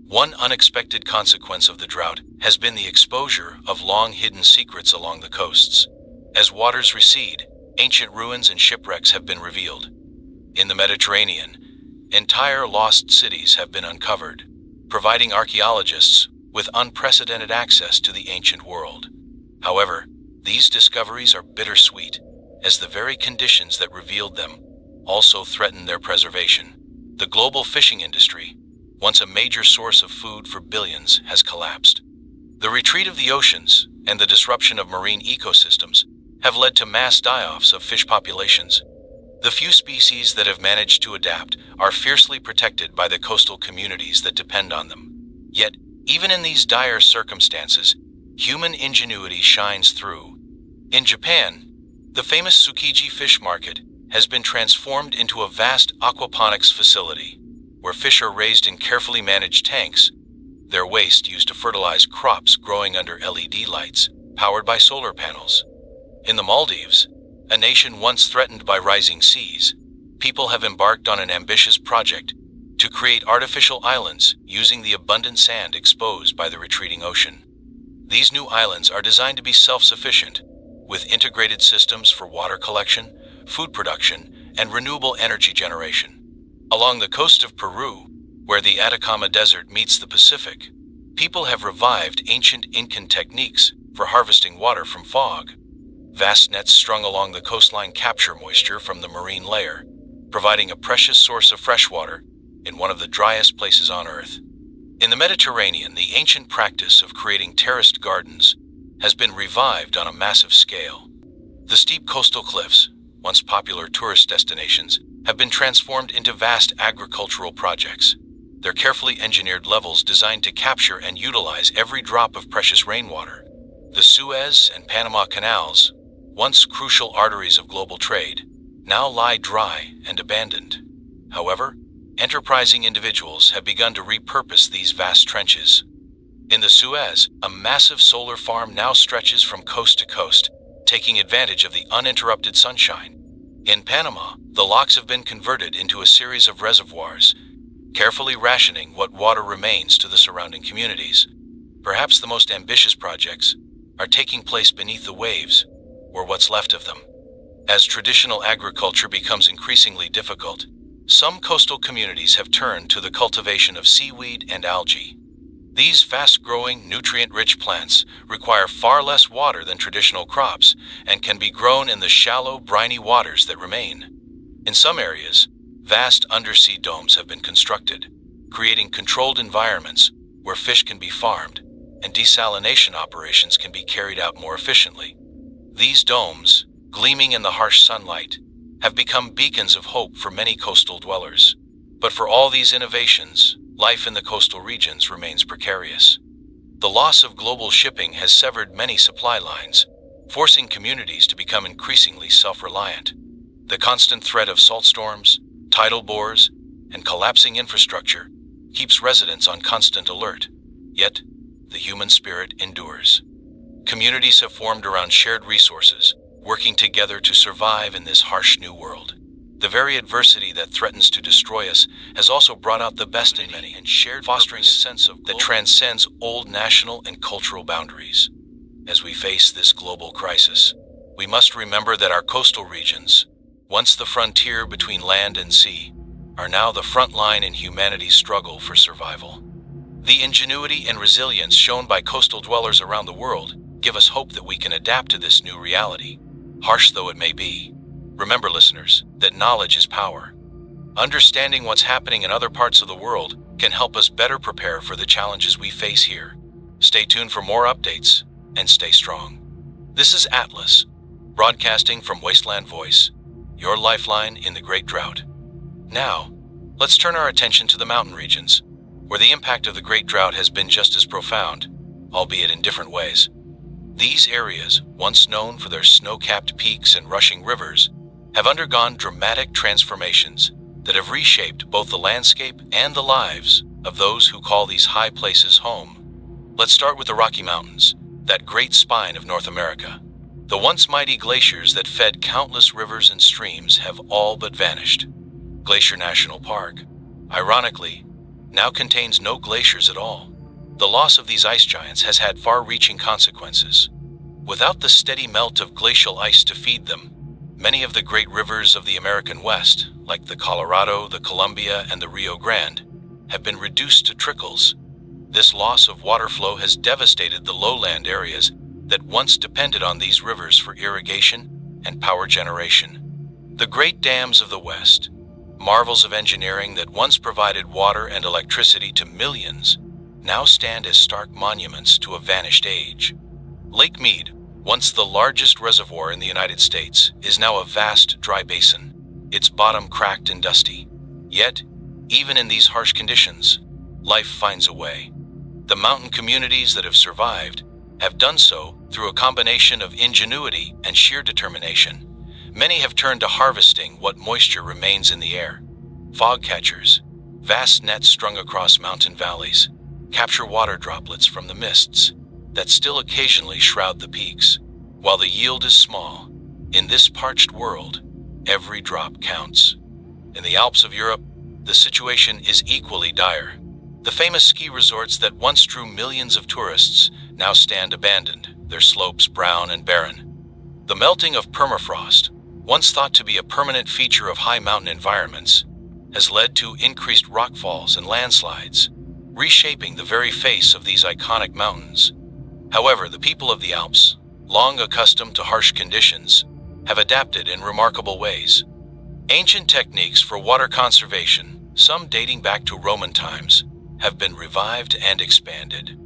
One unexpected consequence of the drought has been the exposure of long-hidden secrets along the coasts. As waters recede, ancient ruins and shipwrecks have been revealed. In the Mediterranean, entire lost cities have been uncovered, providing archaeologists with unprecedented access to the ancient world. However, these discoveries are bittersweet, as the very conditions that revealed them also threaten their preservation. The global fishing industry, once a major source of food for billions, has collapsed. The retreat of the oceans and the disruption of marine ecosystems have led to mass die-offs of fish populations. The few species that have managed to adapt are fiercely protected by the coastal communities that depend on them. Yet, even in these dire circumstances, human ingenuity shines through. In Japan, the famous Tsukiji fish market has been transformed into a vast aquaponics facility, where fish are raised in carefully managed tanks, their waste used to fertilize crops growing under LED lights, powered by solar panels. In the Maldives, a nation once threatened by rising seas, people have embarked on an ambitious project to create artificial islands using the abundant sand exposed by the retreating ocean. These new islands are designed to be self-sufficient, with integrated systems for water collection, food production, and renewable energy generation. Along the coast of Peru, where the Atacama Desert meets the Pacific, people have revived ancient Incan techniques for harvesting water from fog. Vast nets strung along the coastline capture moisture from the marine layer, providing a precious source of fresh water in one of the driest places on Earth. In the Mediterranean, the ancient practice of creating terraced gardens has been revived on a massive scale. The steep coastal cliffs, once popular tourist destinations, have been transformed into vast agricultural projects. Their carefully engineered levels designed to capture and utilize every drop of precious rainwater. The Suez and Panama Canals, once crucial arteries of global trade, now lie dry and abandoned. However, enterprising individuals have begun to repurpose these vast trenches. In the Suez, a massive solar farm now stretches from coast to coast, taking advantage of the uninterrupted sunshine. In Panama, the locks have been converted into a series of reservoirs, carefully rationing what water remains to the surrounding communities. Perhaps the most ambitious projects are taking place beneath the waves, or what's left of them. As traditional agriculture becomes increasingly difficult, some coastal communities have turned to the cultivation of seaweed and algae. These fast-growing, nutrient-rich plants require far less water than traditional crops and can be grown in the shallow, briny waters that remain. In some areas, Vast undersea domes have been constructed, creating controlled environments where fish can be farmed and desalination operations can be carried out more efficiently. These domes, gleaming in the harsh sunlight, have become beacons of hope for many coastal dwellers. But for all these innovations, life in the coastal regions remains precarious. The loss of global shipping has severed many supply lines, forcing communities to become increasingly self-reliant. The constant threat of salt storms, tidal bores, and collapsing infrastructure keeps residents on constant alert. Yet, the human spirit endures. Communities have formed around shared resources, working together to survive in this harsh new world. The very adversity that threatens to destroy us has also brought out the best in many and shared, fostering a sense of that transcends old national and cultural boundaries. As we face this global crisis, we must remember that our coastal regions, once the frontier between land and sea, are now the front line in humanity's struggle for survival. The ingenuity and resilience shown by coastal dwellers around the world give us hope that we can adapt to this new reality, harsh though it may be. Remember, listeners, that knowledge is power. Understanding what's happening in other parts of the world can help us better prepare for the challenges we face here. Stay tuned for more updates and stay strong. This is Atlas, broadcasting from Wasteland Voice, your lifeline in the Great Drought. Now, let's turn our attention to the mountain regions, where the impact of the Great Drought has been just as profound, albeit in different ways. These areas, once known for their snow-capped peaks and rushing rivers, have undergone dramatic transformations that have reshaped both the landscape and the lives of those who call these high places home. Let's start with the Rocky Mountains, that great spine of North America. The once mighty glaciers that fed countless rivers and streams have all but vanished. Glacier National Park, ironically, now contains no glaciers at all. The loss of these ice giants has had far-reaching consequences. Without the steady melt of glacial ice to feed them, many of the great rivers of the American West, like the Colorado, the Columbia, and the Rio Grande, have been reduced to trickles. This loss of water flow has devastated the lowland areas that once depended on these rivers for irrigation and power generation. The great dams of the West, marvels of engineering that once provided water and electricity to millions, now stand as stark monuments to a vanished age. Lake Mead, once the largest reservoir in the United States, is now a vast dry basin, its bottom cracked and dusty. Yet, even in these harsh conditions, life finds a way. The mountain communities that have survived have done so through a combination of ingenuity and sheer determination. Many have turned to harvesting what moisture remains in the air. Fog catchers, vast nets strung across mountain valleys, capture water droplets from the mists that still occasionally shroud the peaks. While the yield is small, in this parched world, every drop counts. In the Alps of Europe, the situation is equally dire. The famous ski resorts that once drew millions of tourists now stand abandoned, their slopes brown and barren. The melting of permafrost, once thought to be a permanent feature of high mountain environments, has led to increased rockfalls and landslides, reshaping the very face of these iconic mountains. However, the people of the Alps, long accustomed to harsh conditions, have adapted in remarkable ways. Ancient techniques for water conservation, some dating back to Roman times, have been revived and expanded.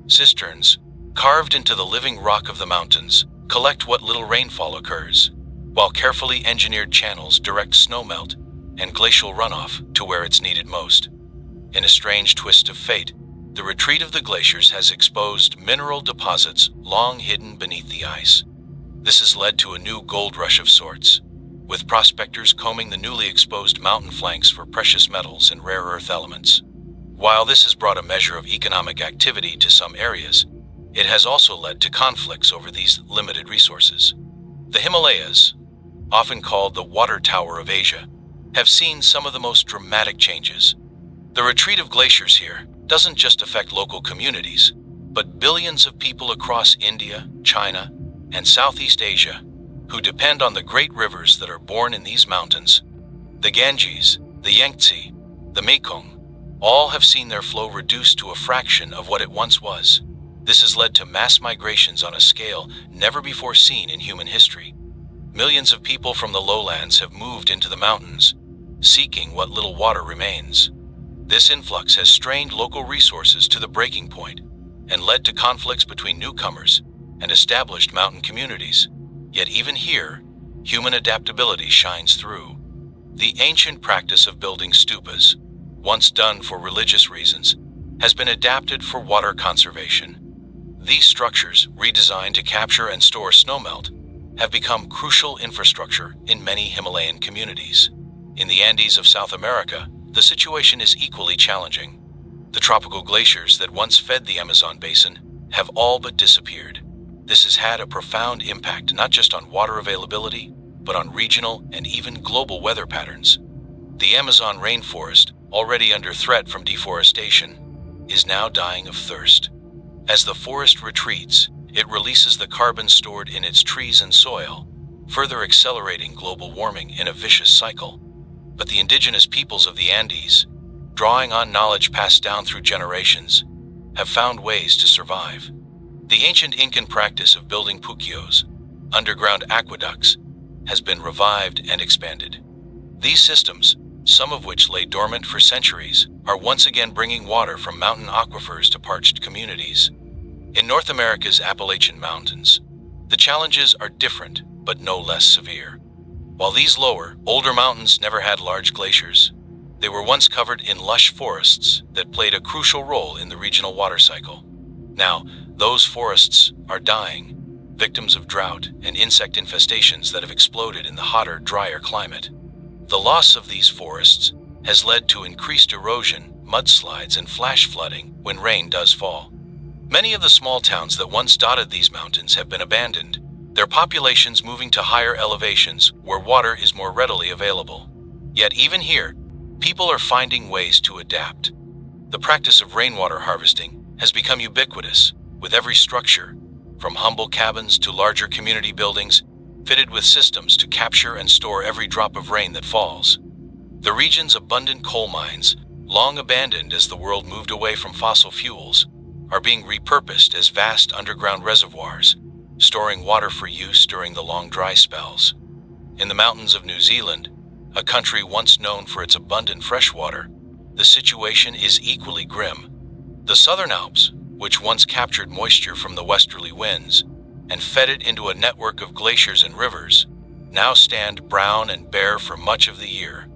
Cisterns, carved into the living rock of the mountains, collect what little rainfall occurs, while carefully engineered channels direct snowmelt and glacial runoff to where it's needed most. In a strange twist of fate, the retreat of the glaciers has exposed mineral deposits long hidden beneath the ice. This has led to a new gold rush of sorts, with prospectors combing the newly exposed mountain flanks for precious metals and rare earth elements. While this has brought a measure of economic activity to some areas, it has also led to conflicts over these limited resources. The Himalayas, often called the water tower of Asia, have seen some of the most dramatic changes. The retreat of glaciers here doesn't just affect local communities, but billions of people across India, China, and Southeast Asia who depend on the great rivers that are born in these mountains. The Ganges, the Yangtze, the Mekong, all have seen their flow reduced to a fraction of what it once was. This has led to mass migrations on a scale never before seen in human history. Millions of people from the lowlands have moved into the mountains, seeking what little water remains. This influx has strained local resources to the breaking point and led to conflicts between newcomers and established mountain communities. Yet even here, human adaptability shines through. The ancient practice of building stupas, once done for religious reasons, has been adapted for water conservation. These structures, redesigned to capture and store snowmelt, have become crucial infrastructure in many Himalayan communities. In the Andes of South America, the situation is equally challenging. The tropical glaciers that once fed the Amazon basin have all but disappeared. This has had a profound impact not just on water availability, but on regional and even global weather patterns. The Amazon rainforest, already under threat from deforestation, is now dying of thirst. As the forest retreats, it releases the carbon stored in its trees and soil, further accelerating global warming in a vicious cycle. But the indigenous peoples of the Andes, drawing on knowledge passed down through generations, have found ways to survive. The ancient Incan practice of building puquios, underground aqueducts, has been revived and expanded. These systems, some of which lay dormant for centuries, are once again bringing water from mountain aquifers to parched communities. In North America's Appalachian Mountains, the challenges are different but no less severe. While these lower, older mountains never had large glaciers, they were once covered in lush forests that played a crucial role in the regional water cycle. Now, those forests are dying, victims of drought and insect infestations that have exploded in the hotter, drier climate. The loss of these forests has led to increased erosion, mudslides, and flash flooding when rain does fall. Many of the small towns that once dotted these mountains have been abandoned, their populations moving to higher elevations where water is more readily available. Yet even here, people are finding ways to adapt. The practice of rainwater harvesting has become ubiquitous, with every structure, from humble cabins to larger community buildings, fitted with systems to capture and store every drop of rain that falls. The region's abundant coal mines, long abandoned as the world moved away from fossil fuels, are being repurposed as vast underground reservoirs, storing water for use during the long dry spells. In the mountains of New Zealand, a country once known for its abundant freshwater, the situation is equally grim. The Southern Alps, which once captured moisture from the westerly winds and fed it into a network of glaciers and rivers, now stand brown and bare for much of the year.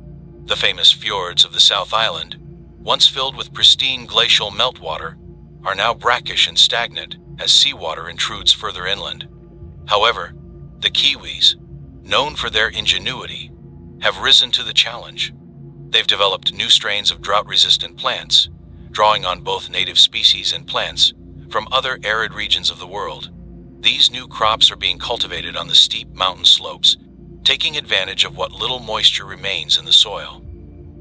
The famous fjords of the South Island, once filled with pristine glacial meltwater, are now brackish and stagnant as seawater intrudes further inland. However, the Kiwis, known for their ingenuity, have risen to the challenge. They've developed new strains of drought-resistant plants, drawing on both native species and plants from other arid regions of the world. These new crops are being cultivated on the steep mountain slopes, taking advantage of what little moisture remains in the soil.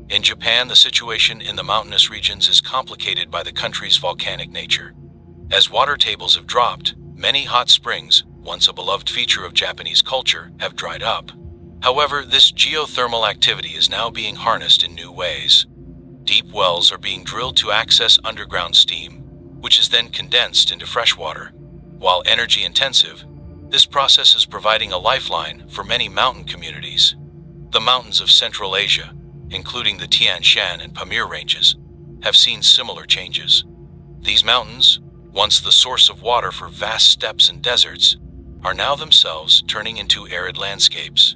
In Japan, the situation in the mountainous regions is complicated by the country's volcanic nature. As water tables have dropped, many hot springs, once a beloved feature of Japanese culture, have dried up. However, this geothermal activity is now being harnessed in new ways. Deep wells are being drilled to access underground steam, which is then condensed into fresh water. While energy-intensive, this process is providing a lifeline for many mountain communities. The mountains of Central Asia, including the Tian Shan and Pamir ranges, have seen similar changes. These mountains, once the source of water for vast steppes and deserts, are now themselves turning into arid landscapes.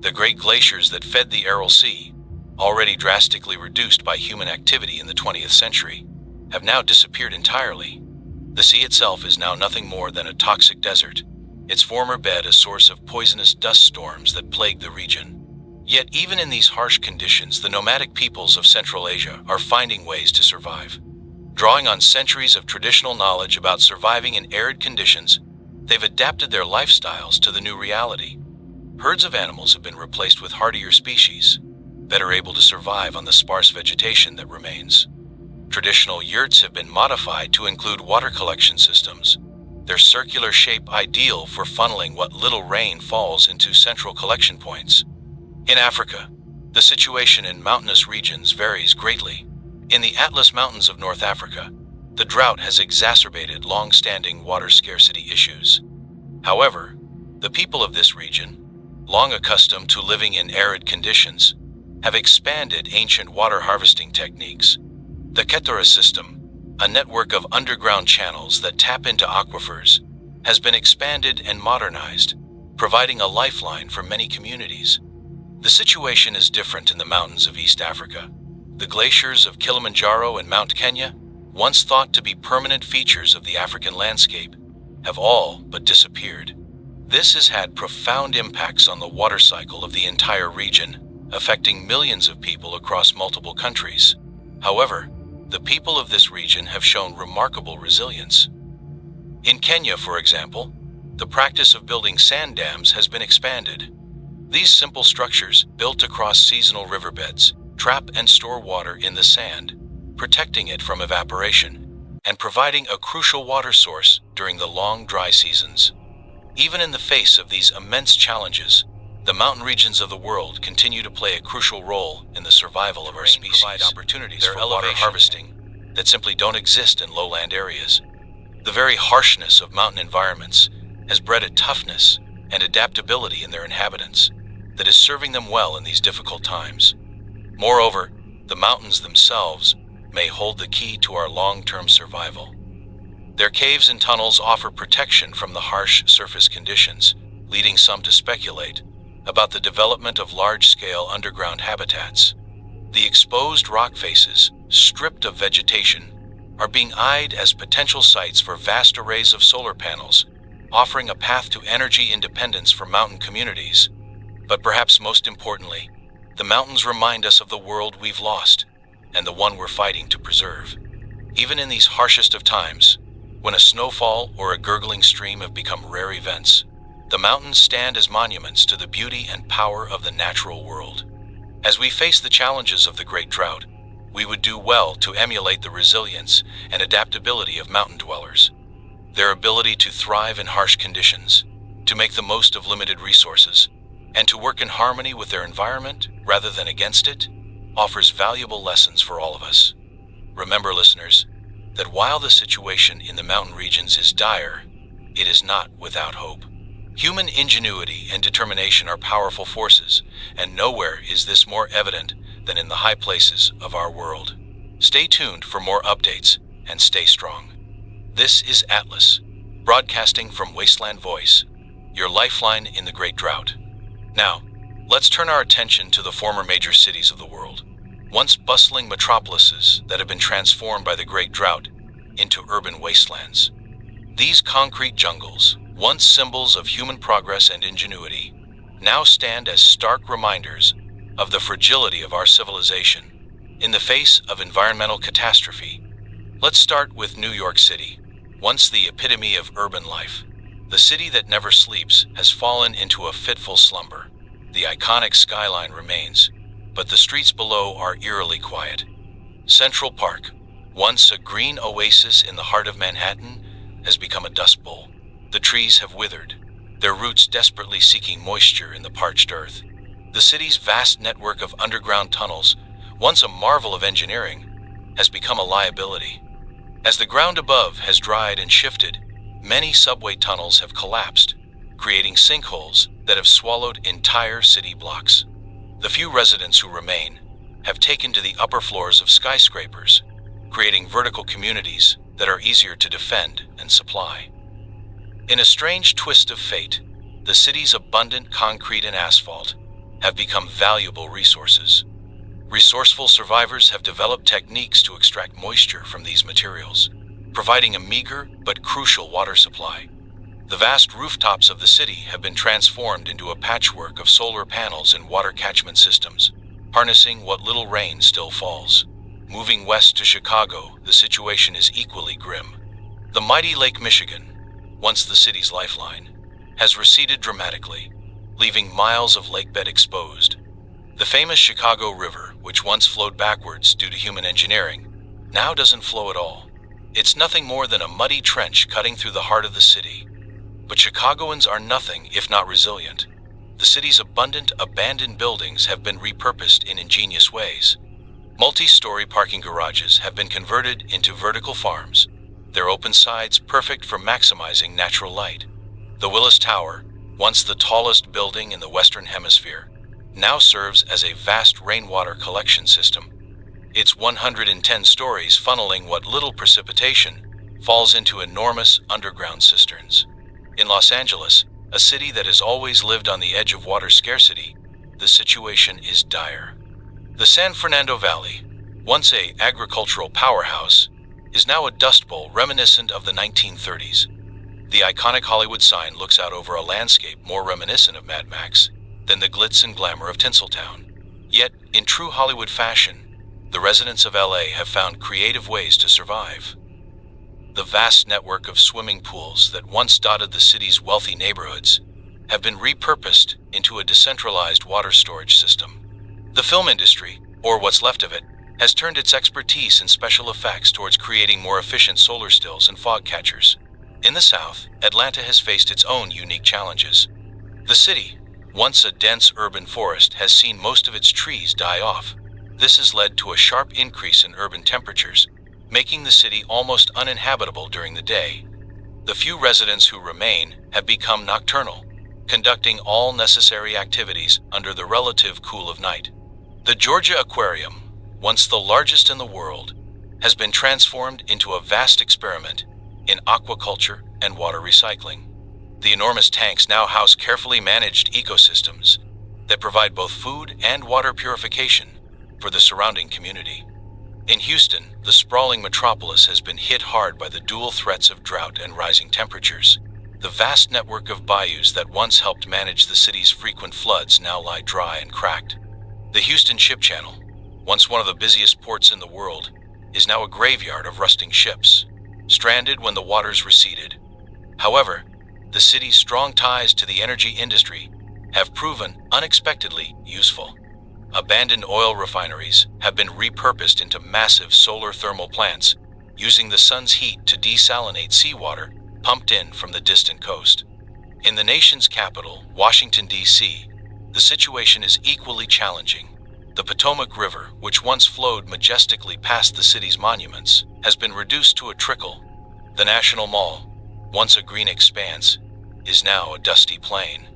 The great glaciers that fed the Aral Sea, already drastically reduced by human activity in the 20th century, have now disappeared entirely. The sea itself is now nothing more than a toxic desert, its former bed a source of poisonous dust storms that plague the region. Yet even in these harsh conditions, the nomadic peoples of Central Asia are finding ways to survive. Drawing on centuries of traditional knowledge about surviving in arid conditions, they've adapted their lifestyles to the new reality. Herds of animals have been replaced with hardier species, better able to survive on the sparse vegetation that remains. Traditional yurts have been modified to include water collection systems, their circular shape ideal for funneling what little rain falls into central collection points. In Africa, the situation in mountainous regions varies greatly. In the Atlas Mountains of North Africa, the drought has exacerbated long-standing water scarcity issues. However, the people of this region, long accustomed to living in arid conditions, have expanded ancient water harvesting techniques. The Ketura system, a network of underground channels that tap into aquifers, has been expanded and modernized, providing a lifeline for many communities. The situation is different in the mountains of East Africa. The glaciers of Kilimanjaro and Mount Kenya, once thought to be permanent features of the African landscape, have all but disappeared. This has had profound impacts on the water cycle of the entire region, affecting millions of people across multiple countries. However, the people of this region have shown remarkable resilience. In Kenya, for example, the practice of building sand dams has been expanded. These simple structures, built across seasonal riverbeds, trap and store water in the sand, protecting it from evaporation, and providing a crucial water source during the long dry seasons. Even in the face of these immense challenges, the mountain regions of the world continue to play a crucial role in the survival of our species. Provide opportunities for water harvesting that simply don't exist in lowland areas. The very harshness of mountain environments has bred a toughness and adaptability in their inhabitants that is serving them well in these difficult times. Moreover, the mountains themselves may hold the key to our long-term survival. Their caves and tunnels offer protection from the harsh surface conditions, leading some to speculate about the development of large-scale underground habitats. The exposed rock faces, stripped of vegetation, are being eyed as potential sites for vast arrays of solar panels, offering a path to energy independence for mountain communities. But perhaps most importantly, the mountains remind us of the world we've lost and the one we're fighting to preserve. Even in these harshest of times, when a snowfall or a gurgling stream have become rare events, the mountains stand as monuments to the beauty and power of the natural world. As we face the challenges of the Great Drought, we would do well to emulate the resilience and adaptability of mountain dwellers. Their ability to thrive in harsh conditions, to make the most of limited resources, and to work in harmony with their environment rather than against it, offers valuable lessons for all of us. Remember, listeners, that while the situation in the mountain regions is dire, it is not without hope. Human ingenuity and determination are powerful forces, and nowhere is this more evident than in the high places of our world. Stay tuned for more updates and stay strong. This is Atlas, broadcasting from Wasteland Voice, your lifeline in the Great Drought. Now, let's turn our attention to the former major cities of the world, once bustling metropolises that have been transformed by the Great Drought into urban wastelands. These concrete jungles, once symbols of human progress and ingenuity, now stand as stark reminders of the fragility of our civilization in the face of environmental catastrophe. Let's start with New York City, once the epitome of urban life. The city that never sleeps has fallen into a fitful slumber. The iconic skyline remains, but the streets below are eerily quiet. Central Park, once a green oasis in the heart of Manhattan, has become a dust bowl. The trees have withered, their roots desperately seeking moisture in the parched earth. The city's vast network of underground tunnels, once a marvel of engineering, has become a liability. As the ground above has dried and shifted, many subway tunnels have collapsed, creating sinkholes that have swallowed entire city blocks. The few residents who remain have taken to the upper floors of skyscrapers, creating vertical communities that are easier to defend and supply. In a strange twist of fate, the city's abundant concrete and asphalt have become valuable resources. Resourceful survivors have developed techniques to extract moisture from these materials, providing a meager but crucial water supply. The vast rooftops of the city have been transformed into a patchwork of solar panels and water catchment systems, harnessing what little rain still falls. Moving west to Chicago, the situation is equally grim. The mighty Lake Michigan, once the city's lifeline, has receded dramatically, leaving miles of lakebed exposed. The famous Chicago River, which once flowed backwards due to human engineering, now doesn't flow at all. It's nothing more than a muddy trench cutting through the heart of the city. But Chicagoans are nothing if not resilient. The city's abundant, abandoned buildings have been repurposed in ingenious ways. Multi-story parking garages have been converted into vertical farms, their open sides perfect for maximizing natural light. The Willis Tower, once the tallest building in the Western Hemisphere, now serves as a vast rainwater collection system. Its 110 stories funneling what little precipitation falls into enormous underground cisterns. In Los Angeles, a city that has always lived on the edge of water scarcity, the situation is dire. The San Fernando Valley, once an agricultural powerhouse, is now a dust bowl reminiscent of the 1930s. The iconic Hollywood sign looks out over a landscape more reminiscent of Mad Max than the glitz and glamour of Tinseltown. Yet, in true Hollywood fashion, the residents of LA have found creative ways to survive. The vast network of swimming pools that once dotted the city's wealthy neighborhoods have been repurposed into a decentralized water storage system. The film industry, or what's left of it, has turned its expertise in special effects towards creating more efficient solar stills and fog catchers. In the South, Atlanta has faced its own unique challenges. The city, once a dense urban forest, has seen most of its trees die off. This has led to a sharp increase in urban temperatures, making the city almost uninhabitable during the day. The few residents who remain have become nocturnal, conducting all necessary activities under the relative cool of night. The Georgia Aquarium, once the largest in the world, has been transformed into a vast experiment in aquaculture and water recycling. The enormous tanks now house carefully managed ecosystems that provide both food and water purification for the surrounding community. In Houston, the sprawling metropolis has been hit hard by the dual threats of drought and rising temperatures. The vast network of bayous that once helped manage the city's frequent floods now lie dry and cracked. The Houston Ship Channel, once one of the busiest ports in the world, is now a graveyard of rusting ships, stranded when the waters receded. However, the city's strong ties to the energy industry have proven unexpectedly useful. Abandoned oil refineries have been repurposed into massive solar thermal plants, using the sun's heat to desalinate seawater pumped in from the distant coast. In the nation's capital, Washington, D.C., the situation is equally challenging. The Potomac River, which once flowed majestically past the city's monuments, has been reduced to a trickle. The National Mall, once a green expanse, is now a dusty plain.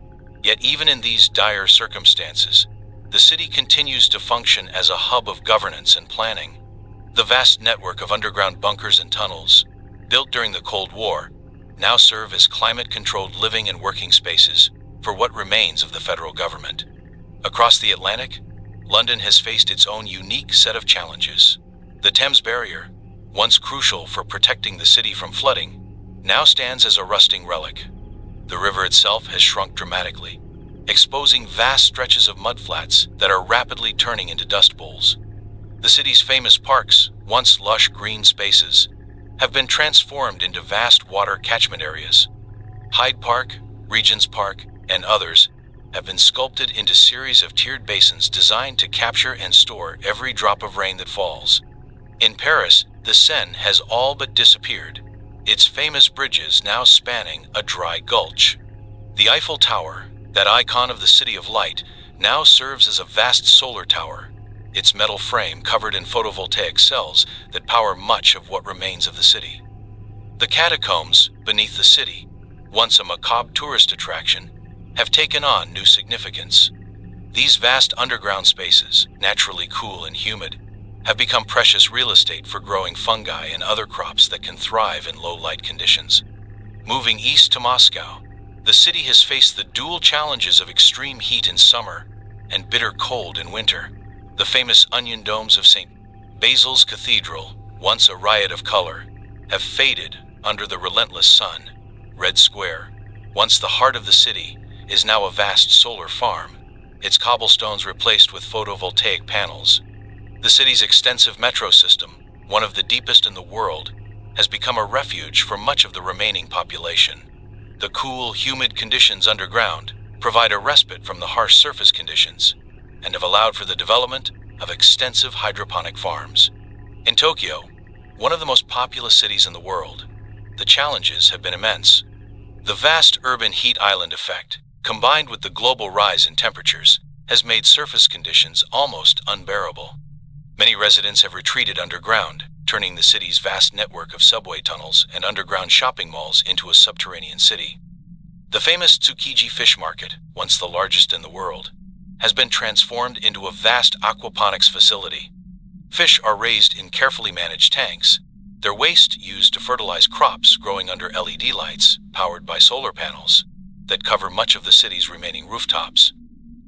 Yet even in these dire circumstances, the city continues to function as a hub of governance and planning. The vast network of underground bunkers and tunnels, built during the Cold War, now serve as climate-controlled living and working spaces for what remains of the federal government. Across the Atlantic, London has faced its own unique set of challenges. The Thames Barrier, once crucial for protecting the city from flooding, now stands as a rusting relic. The river itself has shrunk dramatically, exposing vast stretches of mudflats that are rapidly turning into dust bowls. The city's famous parks, once lush green spaces, have been transformed into vast water catchment areas. Hyde Park, Regent's Park, and others have been sculpted into series of tiered basins designed to capture and store every drop of rain that falls. In Paris, the Seine has all but disappeared, its famous bridges now spanning a dry gulch. The Eiffel Tower, that icon of the City of Light, now serves as a vast solar tower, its metal frame covered in photovoltaic cells that power much of what remains of the city. The catacombs beneath the city, once a macabre tourist attraction, have taken on new significance. These vast underground spaces, naturally cool and humid, have become precious real estate for growing fungi and other crops that can thrive in low-light conditions. Moving east to Moscow, the city has faced the dual challenges of extreme heat in summer and bitter cold in winter. The famous onion domes of St. Basil's Cathedral, once a riot of color, have faded under the relentless sun. Red Square, once the heart of the city, is now a vast solar farm, its cobblestones replaced with photovoltaic panels. The city's extensive metro system, one of the deepest in the world, has become a refuge for much of the remaining population. The cool, humid conditions underground provide a respite from the harsh surface conditions and have allowed for the development of extensive hydroponic farms. In Tokyo, one of the most populous cities in the world, the challenges have been immense. The vast urban heat island effect, combined with the global rise in temperatures, has made surface conditions almost unbearable. Many residents have retreated underground, turning the city's vast network of subway tunnels and underground shopping malls into a subterranean city. The famous Tsukiji fish market, once the largest in the world, has been transformed into a vast aquaponics facility. Fish are raised in carefully managed tanks, their waste used to fertilize crops growing under LED lights powered by solar panels that cover much of the city's remaining rooftops.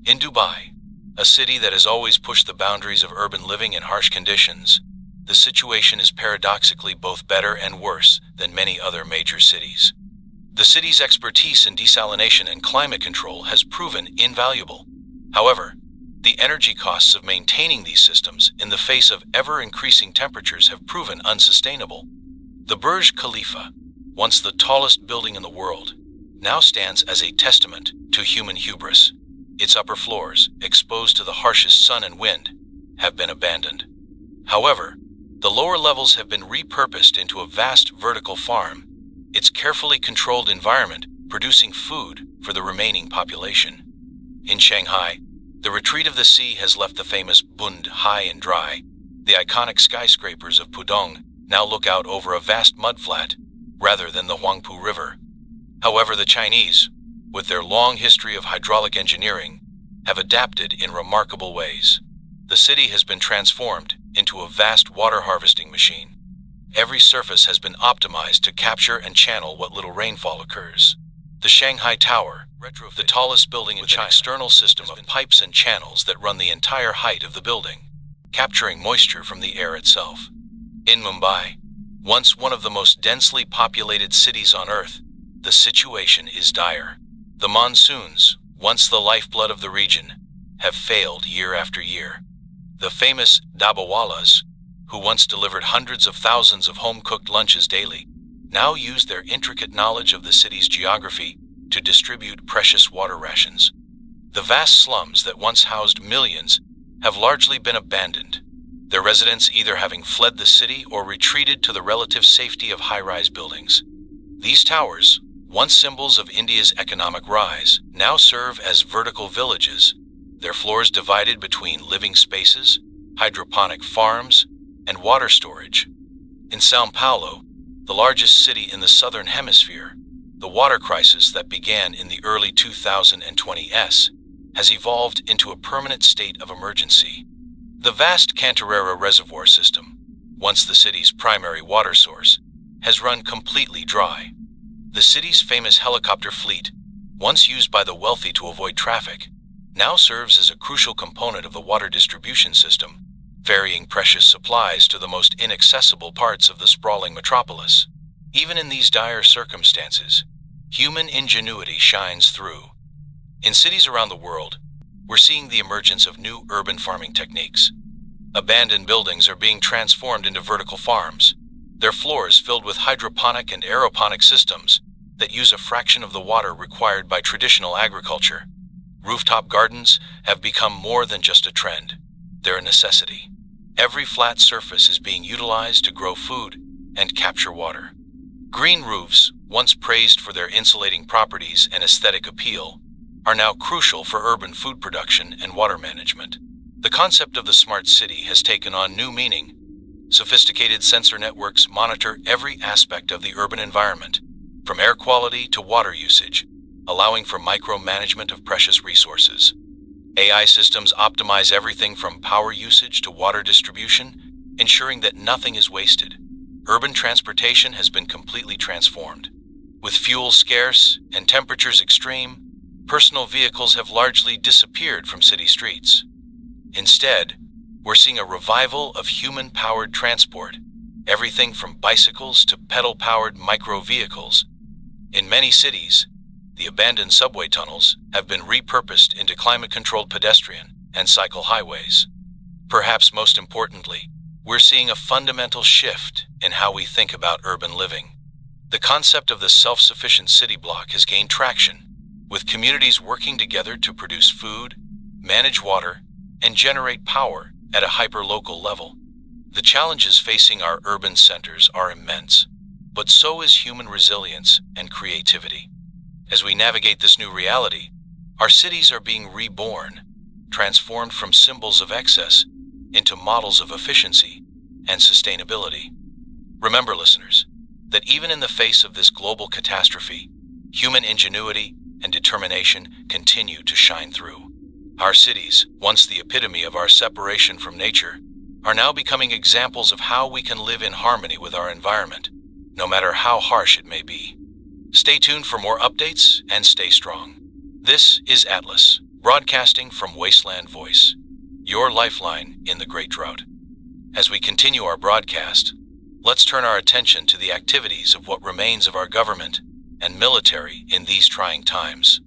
In Dubai, a city that has always pushed the boundaries of urban living in harsh conditions, the situation is paradoxically both better and worse than many other major cities. The city's expertise in desalination and climate control has proven invaluable. However, the energy costs of maintaining these systems in the face of ever-increasing temperatures have proven unsustainable. The Burj Khalifa, once the tallest building in the world, now stands as a testament to human hubris. Its upper floors, exposed to the harshest sun and wind, have been abandoned. However, the lower levels have been repurposed into a vast vertical farm, its carefully controlled environment producing food for the remaining population. In Shanghai, the retreat of the sea has left the famous Bund high and dry. The iconic skyscrapers of Pudong now look out over a vast mudflat, rather than the Huangpu River. However, the Chinese, with their long history of hydraulic engineering, have adapted in remarkable ways. The city has been transformed into a vast water harvesting machine. Every surface has been optimized to capture and channel what little rainfall occurs. The Shanghai Tower, the tallest building in China, with an external system of pipes and channels that run the entire height of the building, capturing moisture from the air itself. In Mumbai, once one of the most densely populated cities on Earth, the situation is dire. The monsoons, once the lifeblood of the region, have failed year after year. The famous dabawalas, who once delivered hundreds of thousands of home-cooked lunches daily, now use their intricate knowledge of the city's geography to distribute precious water rations. The vast slums that once housed millions have largely been abandoned, their residents either having fled the city or retreated to the relative safety of high-rise buildings. These towers, once symbols of India's economic rise, now serve as vertical villages, their floors divided between living spaces, hydroponic farms, and water storage. In São Paulo, the largest city in the southern hemisphere, the water crisis that began in the early 2020s has evolved into a permanent state of emergency. The vast Cantareira reservoir system, once the city's primary water source, has run completely dry. The city's famous helicopter fleet, once used by the wealthy to avoid traffic, now serves as a crucial component of the water distribution system, ferrying precious supplies to the most inaccessible parts of the sprawling metropolis. Even in these dire circumstances, human ingenuity shines through. In cities around the world, we're seeing the emergence of new urban farming techniques. Abandoned buildings are being transformed into vertical farms, their floors filled with hydroponic and aeroponic systems that use a fraction of the water required by traditional agriculture. Rooftop gardens have become more than just a trend. They're a necessity. Every flat surface is being utilized to grow food and capture water. Green roofs, once praised for their insulating properties and aesthetic appeal, are now crucial for urban food production and water management. The concept of the smart city has taken on new meaning. Sophisticated sensor networks monitor every aspect of the urban environment, from air quality to water usage, allowing for micromanagement of precious resources. AI systems optimize everything from power usage to water distribution, ensuring that nothing is wasted. Urban transportation has been completely transformed. With fuel scarce and temperatures extreme, personal vehicles have largely disappeared from city streets. Instead, we're seeing a revival of human-powered transport, everything from bicycles to pedal-powered micro-vehicles. In many cities, the abandoned subway tunnels have been repurposed into climate-controlled pedestrian and cycle highways. Perhaps most importantly, we're seeing a fundamental shift in how we think about urban living. The concept of the self-sufficient city block has gained traction, with communities working together to produce food, manage water, and generate power at a hyper-local level. The challenges facing our urban centers are immense, but so is human resilience and creativity. As we navigate this new reality, our cities are being reborn, transformed from symbols of excess into models of efficiency and sustainability. Remember, listeners, that even in the face of this global catastrophe, human ingenuity and determination continue to shine through. Our cities, once the epitome of our separation from nature, are now becoming examples of how we can live in harmony with our environment, no matter how harsh it may be. Stay tuned for more updates and stay strong. This is Atlas, broadcasting from Wasteland Voice, your lifeline in the Great Drought. As we continue our broadcast, let's turn our attention to the activities of what remains of our government and military in these trying times.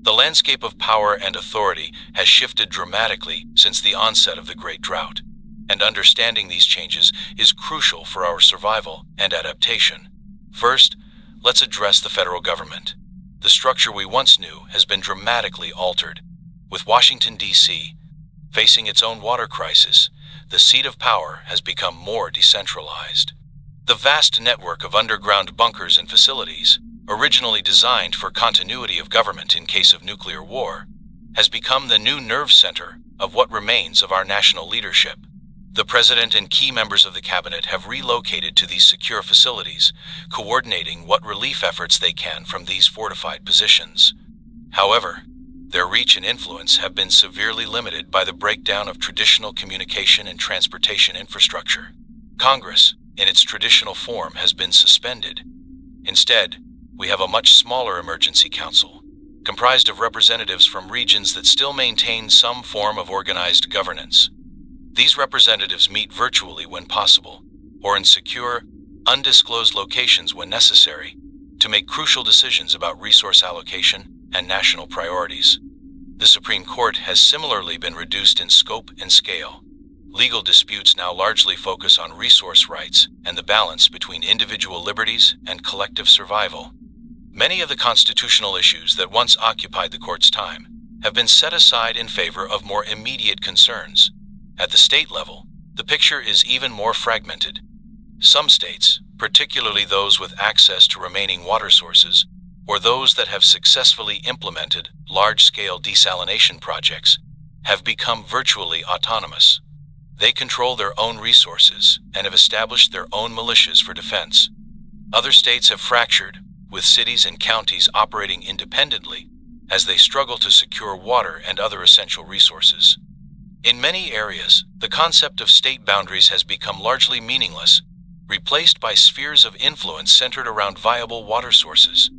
The landscape of power and authority has shifted dramatically since the onset of the Great Drought, and understanding these changes is crucial for our survival and adaptation. First, let's address the federal government. The structure we once knew has been dramatically altered. With Washington, D.C., facing its own water crisis, the seat of power has become more decentralized. The vast network of underground bunkers and facilities, originally designed for continuity of government in case of nuclear war, has become the new nerve center of what remains of our national leadership. The President and key members of the cabinet have relocated to these secure facilities, coordinating what relief efforts they can from these fortified positions. However, their reach and influence have been severely limited by the breakdown of traditional communication and transportation infrastructure. Congress, in its traditional form, has been suspended. Instead, we have a much smaller emergency council, comprised of representatives from regions that still maintain some form of organized governance. These representatives meet virtually when possible, or in secure, undisclosed locations when necessary, to make crucial decisions about resource allocation and national priorities. The Supreme Court has similarly been reduced in scope and scale. Legal disputes now largely focus on resource rights and the balance between individual liberties and collective survival. Many of the constitutional issues that once occupied the court's time have been set aside in favor of more immediate concerns. At the state level, the picture is even more fragmented. Some states, particularly those with access to remaining water sources, or those that have successfully implemented large-scale desalination projects, have become virtually autonomous. They control their own resources and have established their own militias for defense. Other states have fractured, with cities and counties operating independently as they struggle to secure water and other essential resources. In many areas, the concept of state boundaries has become largely meaningless, replaced by spheres of influence centered around viable water sources.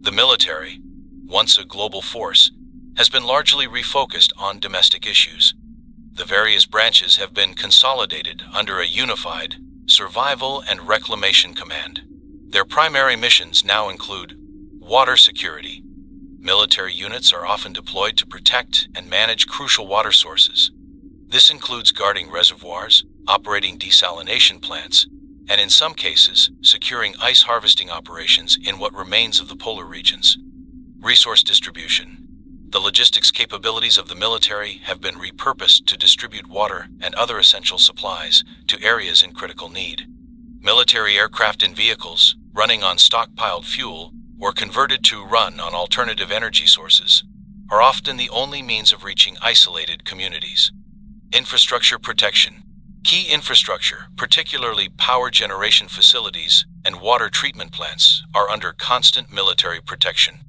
The military, once a global force, has been largely refocused on domestic issues. The various branches have been consolidated under a unified Survival and Reclamation Command. Their primary missions now include water security. Military units are often deployed to protect and manage crucial water sources. This includes guarding reservoirs, operating desalination plants, and in some cases, securing ice harvesting operations in what remains of the polar regions. Resource distribution. The logistics capabilities of the military have been repurposed to distribute water and other essential supplies to areas in critical need. Military aircraft and vehicles, running on stockpiled fuel or converted to run on alternative energy sources, are often the only means of reaching isolated communities. Infrastructure protection. Key infrastructure, particularly power generation facilities and water treatment plants, are under constant military protection.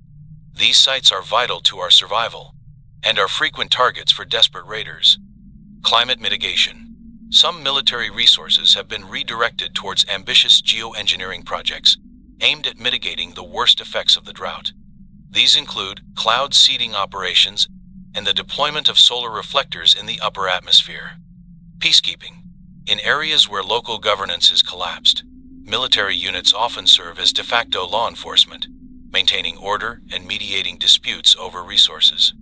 These sites are vital to our survival and are frequent targets for desperate raiders. Climate mitigation. Some military resources have been redirected towards ambitious geoengineering projects aimed at mitigating the worst effects of the drought. These include cloud seeding operations and the deployment of solar reflectors in the upper atmosphere. Peacekeeping. In areas where local governance has collapsed, military units often serve as de facto law enforcement, maintaining order and mediating disputes over resources.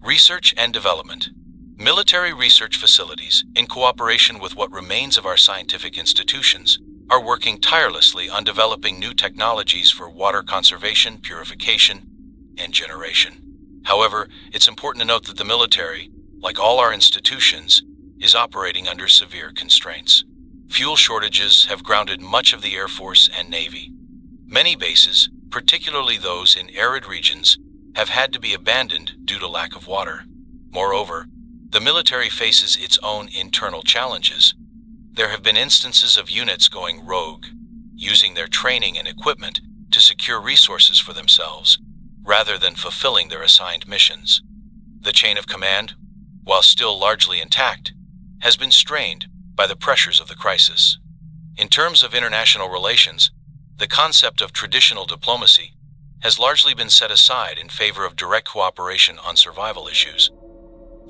Research and development. Military research facilities, in cooperation with what remains of our scientific institutions, are working tirelessly on developing new technologies for water conservation, purification, and generation. However, it's important to note that the military, like all our institutions, is operating under severe constraints. Fuel shortages have grounded much of the Air Force and Navy. Many bases, particularly those in arid regions, have had to be abandoned due to lack of water. Moreover, the military faces its own internal challenges. There have been instances of units going rogue, using their training and equipment to secure resources for themselves, rather than fulfilling their assigned missions. The chain of command, while still largely intact, has been strained by the pressures of the crisis. In terms of international relations, the concept of traditional diplomacy has largely been set aside in favor of direct cooperation on survival issues.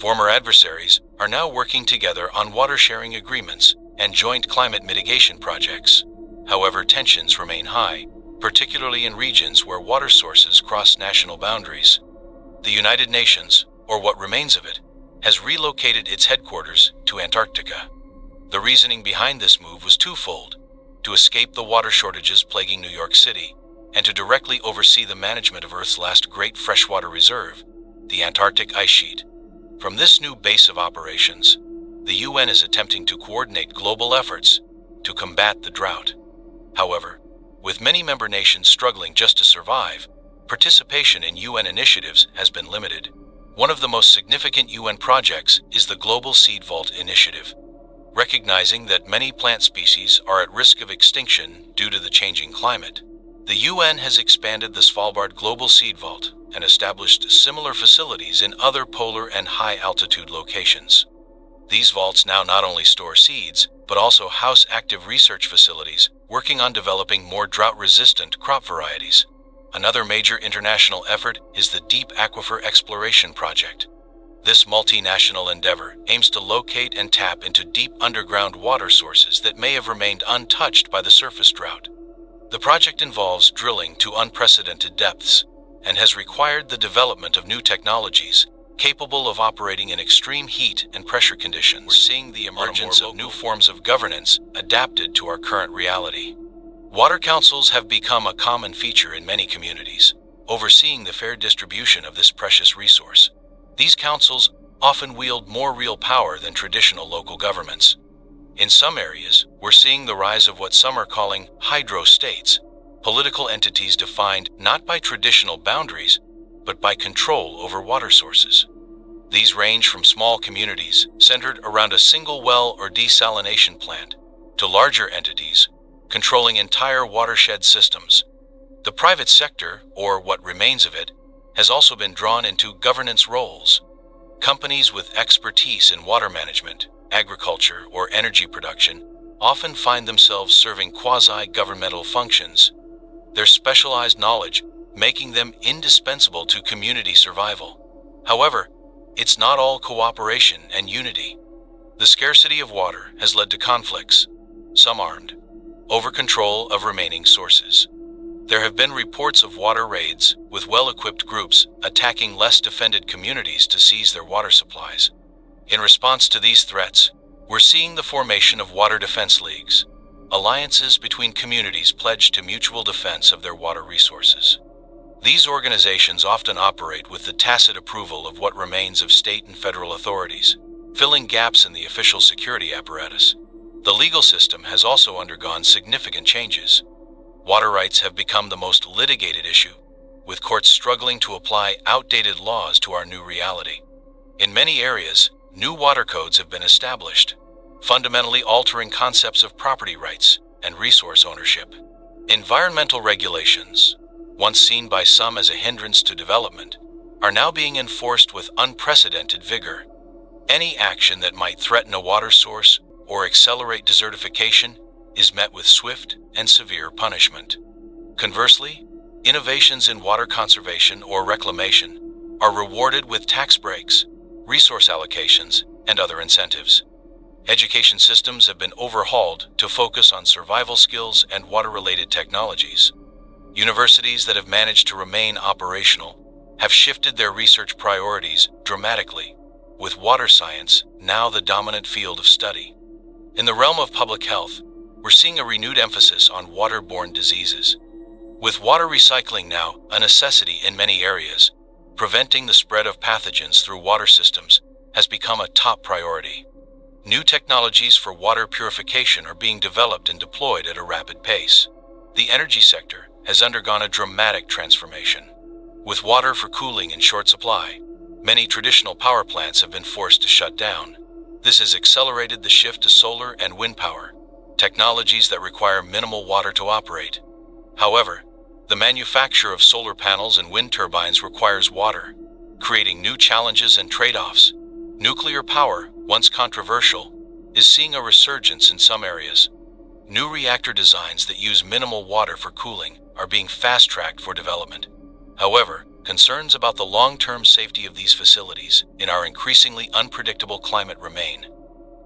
Former adversaries are now working together on water-sharing agreements and joint climate mitigation projects. However, tensions remain high, particularly in regions where water sources cross national boundaries. The United Nations, or what remains of it, has relocated its headquarters to Antarctica. The reasoning behind this move was twofold: to escape the water shortages plaguing New York City, and to directly oversee the management of Earth's last great freshwater reserve, the Antarctic ice sheet. From this new base of operations, the UN is attempting to coordinate global efforts to combat the drought. However, with many member nations struggling just to survive, participation in UN initiatives has been limited. One of the most significant UN projects is the Global Seed Vault Initiative. Recognizing that many plant species are at risk of extinction due to the changing climate, the UN has expanded the Svalbard Global Seed Vault and established similar facilities in other polar and high-altitude locations. These vaults now not only store seeds, but also house active research facilities working on developing more drought-resistant crop varieties. Another major international effort is the Deep Aquifer Exploration Project. This multinational endeavor aims to locate and tap into deep underground water sources that may have remained untouched by the surface drought. The project involves drilling to unprecedented depths and has required the development of new technologies capable of operating in extreme heat and pressure conditions. We're seeing the emergence of new forms of governance adapted to our current reality. Water councils have become a common feature in many communities, overseeing the fair distribution of this precious resource. These councils often wield more real power than traditional local governments. In some areas, we're seeing the rise of what some are calling hydro-states, political entities defined not by traditional boundaries, but by control over water sources. These range from small communities centered around a single well or desalination plant to larger entities controlling entire watershed systems. The private sector, or what remains of it, has also been drawn into governance roles. Companies with expertise in water management, agriculture, or energy production often find themselves serving quasi-governmental functions, their specialized knowledge making them indispensable to community survival. However, it's not all cooperation and unity. The scarcity of water has led to conflicts, some armed, over control of remaining sources. There have been reports of water raids, with well-equipped groups attacking less defended communities to seize their water supplies. In response to these threats, we're seeing the formation of water defense leagues, alliances between communities pledged to mutual defense of their water resources. These organizations often operate with the tacit approval of what remains of state and federal authorities, filling gaps in the official security apparatus. The legal system has also undergone significant changes. Water rights have become the most litigated issue, with courts struggling to apply outdated laws to our new reality. In many areas, new water codes have been established, fundamentally altering concepts of property rights and resource ownership. Environmental regulations, once seen by some as a hindrance to development, are now being enforced with unprecedented vigor. Any action that might threaten a water source or accelerate desertification is met with swift and severe punishment. Conversely, innovations in water conservation or reclamation are rewarded with tax breaks, resource allocations, and other incentives. Education systems have been overhauled to focus on survival skills and water-related technologies. Universities that have managed to remain operational have shifted their research priorities dramatically, with water science now the dominant field of study. In the realm of public health, we're seeing a renewed emphasis on waterborne diseases. With water recycling now a necessity in many areas, preventing the spread of pathogens through water systems has become a top priority. New technologies for water purification are being developed and deployed at a rapid pace. The energy sector has undergone a dramatic transformation. With water for cooling in short supply, many traditional power plants have been forced to shut down. This has accelerated the shift to solar and wind power, technologies that require minimal water to operate. However, the manufacture of solar panels and wind turbines requires water, creating new challenges and trade-offs. Nuclear power, once controversial, is seeing a resurgence in some areas. New reactor designs that use minimal water for cooling are being fast-tracked for development. However, concerns about the long-term safety of these facilities in our increasingly unpredictable climate remain.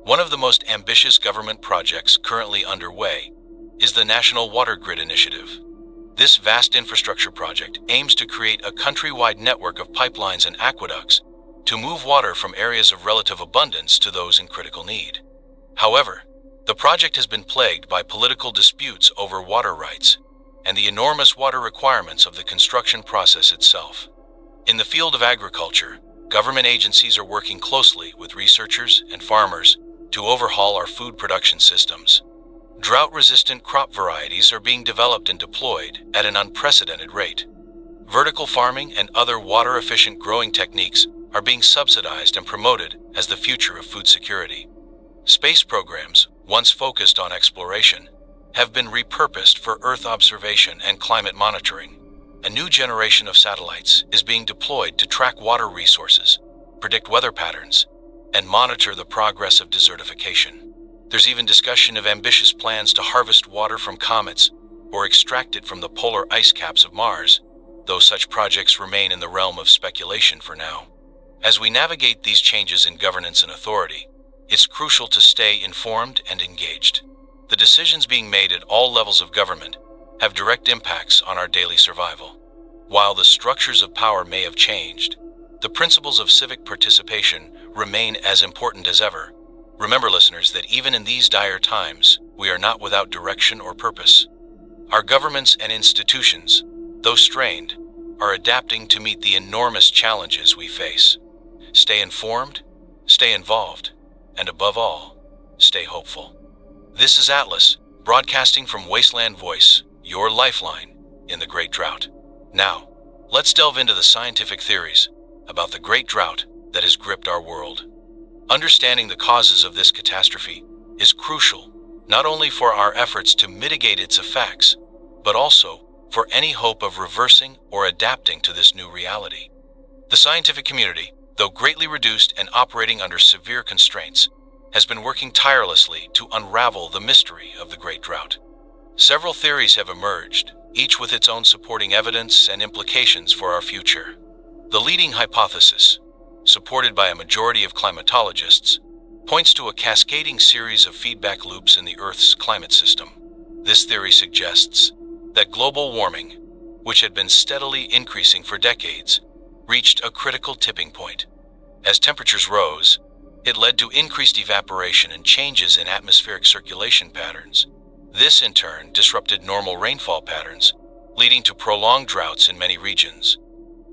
One of the most ambitious government projects currently underway is the National Water Grid Initiative. This vast infrastructure project aims to create a countrywide network of pipelines and aqueducts to move water from areas of relative abundance to those in critical need. However, the project has been plagued by political disputes over water rights and the enormous water requirements of the construction process itself. In the field of agriculture, government agencies are working closely with researchers and farmers to overhaul our food production systems. Drought-resistant crop varieties are being developed and deployed at an unprecedented rate. Vertical farming and other water-efficient growing techniques are being subsidized and promoted as the future of food security. Space programs, once focused on exploration, have been repurposed for Earth observation and climate monitoring. A new generation of satellites is being deployed to track water resources, predict weather patterns, and monitor the progress of desertification. There's even discussion of ambitious plans to harvest water from comets or extract it from the polar ice caps of Mars, though such projects remain in the realm of speculation for now. As we navigate these changes in governance and authority, it's crucial to stay informed and engaged. The decisions being made at all levels of government have direct impacts on our daily survival. While the structures of power may have changed, the principles of civic participation remain as important as ever. Remember, listeners, that even in these dire times, we are not without direction or purpose. Our governments and institutions, though strained, are adapting to meet the enormous challenges we face. Stay informed, stay involved, and above all, stay hopeful. This is Atlas, broadcasting from Wasteland Voice, your lifeline in the Great Drought. Now, let's delve into the scientific theories about the Great Drought that has gripped our world. Understanding the causes of this catastrophe is crucial, not only for our efforts to mitigate its effects, but also for any hope of reversing or adapting to this new reality. The scientific community, though greatly reduced and operating under severe constraints, has been working tirelessly to unravel the mystery of the Great Drought. Several theories have emerged, each with its own supporting evidence and implications for our future. The leading hypothesis, supported by a majority of climatologists, points to a cascading series of feedback loops in the Earth's climate system. This theory suggests that global warming, which had been steadily increasing for decades, reached a critical tipping point. As temperatures rose, it led to increased evaporation and changes in atmospheric circulation patterns. This, in turn, disrupted normal rainfall patterns, leading to prolonged droughts in many regions.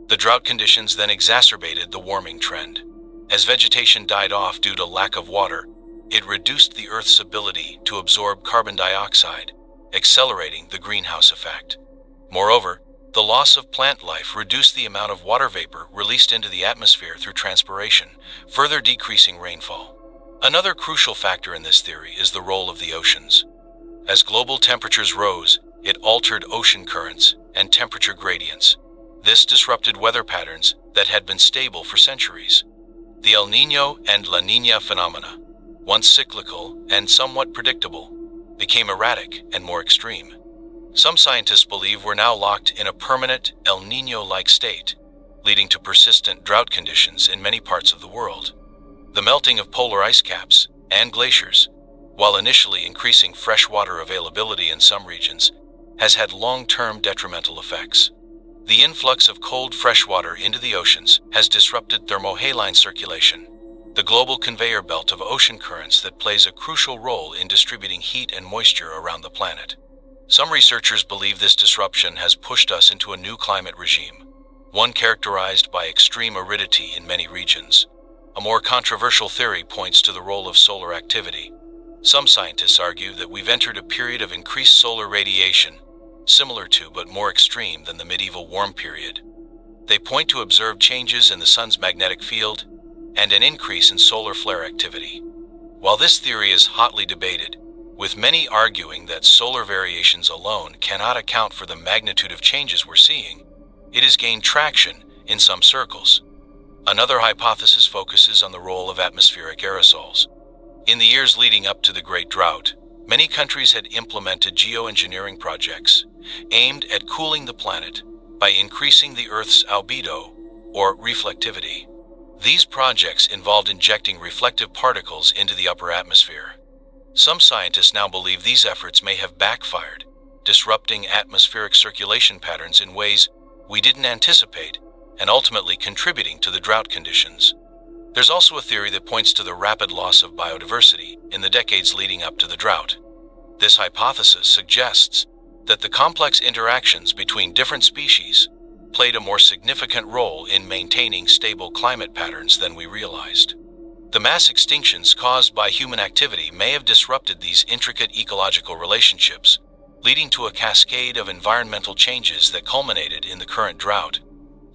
The drought conditions then exacerbated the warming trend. As vegetation died off due to lack of water, it reduced the Earth's ability to absorb carbon dioxide, accelerating the greenhouse effect. Moreover, the loss of plant life reduced the amount of water vapor released into the atmosphere through transpiration, further decreasing rainfall. Another crucial factor in this theory is the role of the oceans. As global temperatures rose, it altered ocean currents and temperature gradients. This disrupted weather patterns that had been stable for centuries. The El Niño and La Niña phenomena, once cyclical and somewhat predictable, became erratic and more extreme. Some scientists believe we're now locked in a permanent El Niño-like state, leading to persistent drought conditions in many parts of the world. The melting of polar ice caps and glaciers, while initially increasing freshwater availability in some regions, has had long-term detrimental effects. The influx of cold freshwater into the oceans has disrupted thermohaline circulation, the global conveyor belt of ocean currents that plays a crucial role in distributing heat and moisture around the planet. Some researchers believe this disruption has pushed us into a new climate regime, one characterized by extreme aridity in many regions. A more controversial theory points to the role of solar activity. Some scientists argue that we've entered a period of increased solar radiation, similar to but more extreme than the medieval warm period. They point to observed changes in the sun's magnetic field and an increase in solar flare activity. While this theory is hotly debated, with many arguing that solar variations alone cannot account for the magnitude of changes we're seeing, it has gained traction in some circles. Another hypothesis focuses on the role of atmospheric aerosols. In the years leading up to the Great Drought, many countries had implemented geoengineering projects aimed at cooling the planet by increasing the Earth's albedo, or reflectivity. These projects involved injecting reflective particles into the upper atmosphere. Some scientists now believe these efforts may have backfired, disrupting atmospheric circulation patterns in ways we didn't anticipate and ultimately contributing to the drought conditions. There's also a theory that points to the rapid loss of biodiversity in the decades leading up to the drought. This hypothesis suggests that the complex interactions between different species played a more significant role in maintaining stable climate patterns than we realized. The mass extinctions caused by human activity may have disrupted these intricate ecological relationships, leading to a cascade of environmental changes that culminated in the current drought.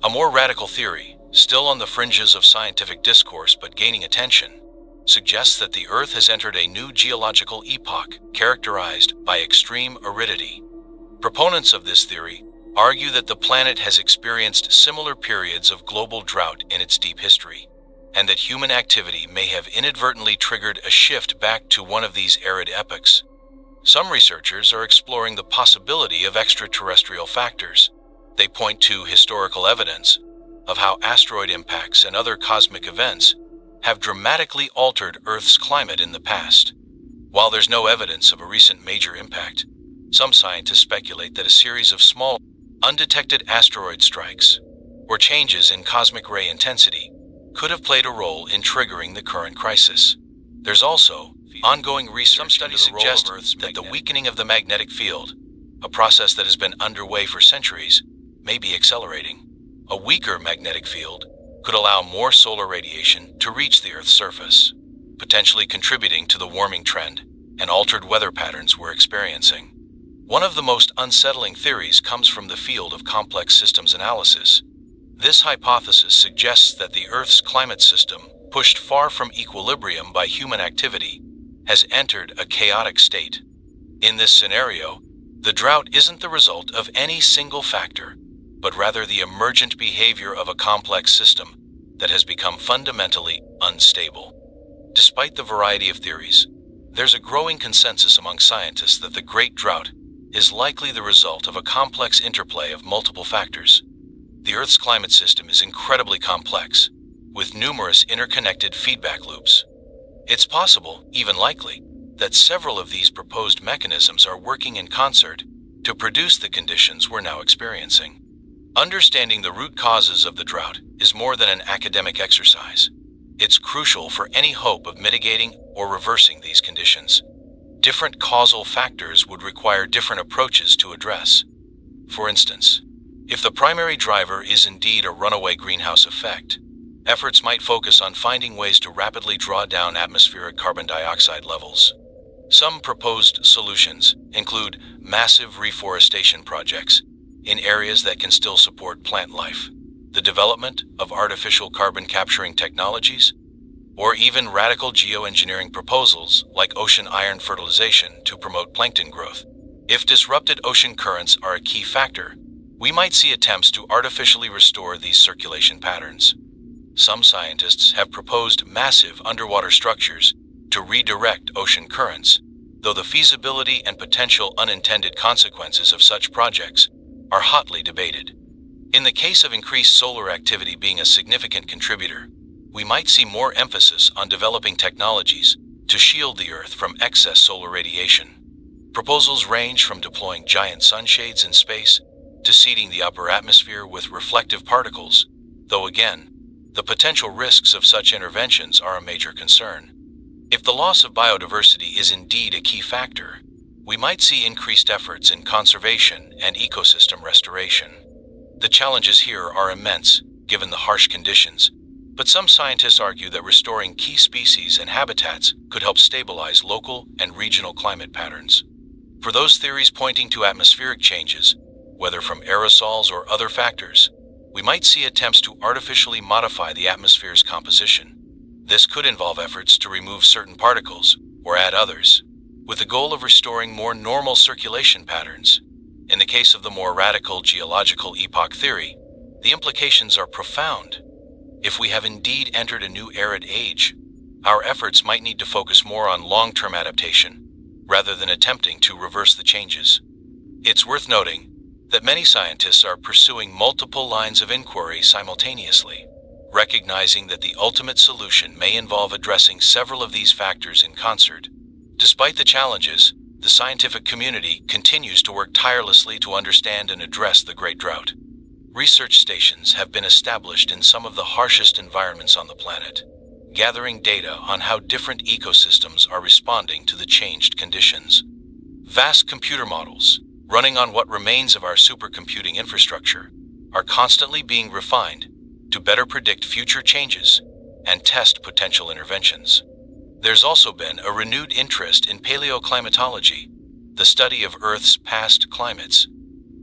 A more radical theory, still on the fringes of scientific discourse but gaining attention, suggests that the Earth has entered a new geological epoch characterized by extreme aridity. Proponents of this theory argue that the planet has experienced similar periods of global drought in its deep history, and that human activity may have inadvertently triggered a shift back to one of these arid epochs. Some researchers are exploring the possibility of extraterrestrial factors. They point to historical evidence of how asteroid impacts and other cosmic events have dramatically altered Earth's climate in the past. While there's no evidence of a recent major impact, some scientists speculate that a series of small, undetected asteroid strikes or changes in cosmic ray intensity could have played a role in triggering the current crisis. There's also ongoing research into the role of Earth's that the weakening of the magnetic field, a process that has been underway for centuries, may be accelerating. A weaker magnetic field could allow more solar radiation to reach the Earth's surface, potentially contributing to the warming trend and altered weather patterns we're experiencing. One of the most unsettling theories comes from the field of complex systems analysis. This hypothesis suggests that the Earth's climate system, pushed far from equilibrium by human activity, has entered a chaotic state. In this scenario, the drought isn't the result of any single factor, but rather the emergent behavior of a complex system that has become fundamentally unstable. Despite the variety of theories, there's a growing consensus among scientists that the Great Drought is likely the result of a complex interplay of multiple factors. The Earth's climate system is incredibly complex, with numerous interconnected feedback loops. It's possible, even likely, that several of these proposed mechanisms are working in concert to produce the conditions we're now experiencing. Understanding the root causes of the drought is more than an academic exercise. It's crucial for any hope of mitigating or reversing these conditions. Different causal factors would require different approaches to address. For instance, if the primary driver is indeed a runaway greenhouse effect, efforts might focus on finding ways to rapidly draw down atmospheric carbon dioxide levels. Some proposed solutions include massive reforestation projects in areas that can still support plant life, the development of artificial carbon capturing technologies, or even radical geoengineering proposals like ocean iron fertilization to promote plankton growth. If disrupted ocean currents are a key factor, we might see attempts to artificially restore these circulation patterns. Some scientists have proposed massive underwater structures to redirect ocean currents, though the feasibility and potential unintended consequences of such projects are hotly debated. In the case of increased solar activity being a significant contributor, we might see more emphasis on developing technologies to shield the Earth from excess solar radiation. Proposals range from deploying giant sunshades in space to seeding the upper atmosphere with reflective particles, though again, the potential risks of such interventions are a major concern. If the loss of biodiversity is indeed a key factor, we might see increased efforts in conservation and ecosystem restoration. The challenges here are immense, given the harsh conditions, but some scientists argue that restoring key species and habitats could help stabilize local and regional climate patterns. For those theories pointing to atmospheric changes, whether from aerosols or other factors, we might see attempts to artificially modify the atmosphere's composition. This could involve efforts to remove certain particles or add others, with the goal of restoring more normal circulation patterns. In the case of the more radical geological epoch theory, the implications are profound. If we have indeed entered a new arid age, our efforts might need to focus more on long-term adaptation, rather than attempting to reverse the changes. It's worth noting that many scientists are pursuing multiple lines of inquiry simultaneously, recognizing that the ultimate solution may involve addressing several of these factors in concert. Despite the challenges, the scientific community continues to work tirelessly to understand and address the Great Drought. Research stations have been established in some of the harshest environments on the planet, gathering data on how different ecosystems are responding to the changed conditions. Vast computer models, running on what remains of our supercomputing infrastructure, are constantly being refined to better predict future changes and test potential interventions. There's also been a renewed interest in paleoclimatology, the study of Earth's past climates.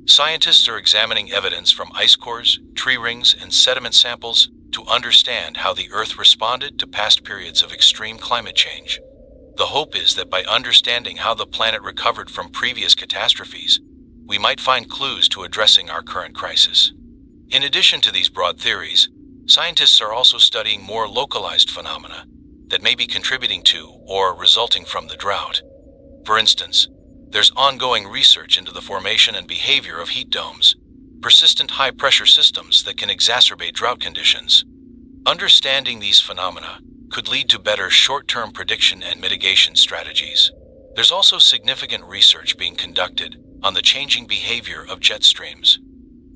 Scientists are examining evidence from ice cores, tree rings, and sediment samples to understand how the Earth responded to past periods of extreme climate change. The hope is that by understanding how the planet recovered from previous catastrophes, we might find clues to addressing our current crisis. In addition to these broad theories, scientists are also studying more localized phenomena that may be contributing to or resulting from the drought. For instance, there's ongoing research into the formation and behavior of heat domes, persistent high-pressure systems that can exacerbate drought conditions. Understanding these phenomena could lead to better short-term prediction and mitigation strategies. There's also significant research being conducted on the changing behavior of jet streams.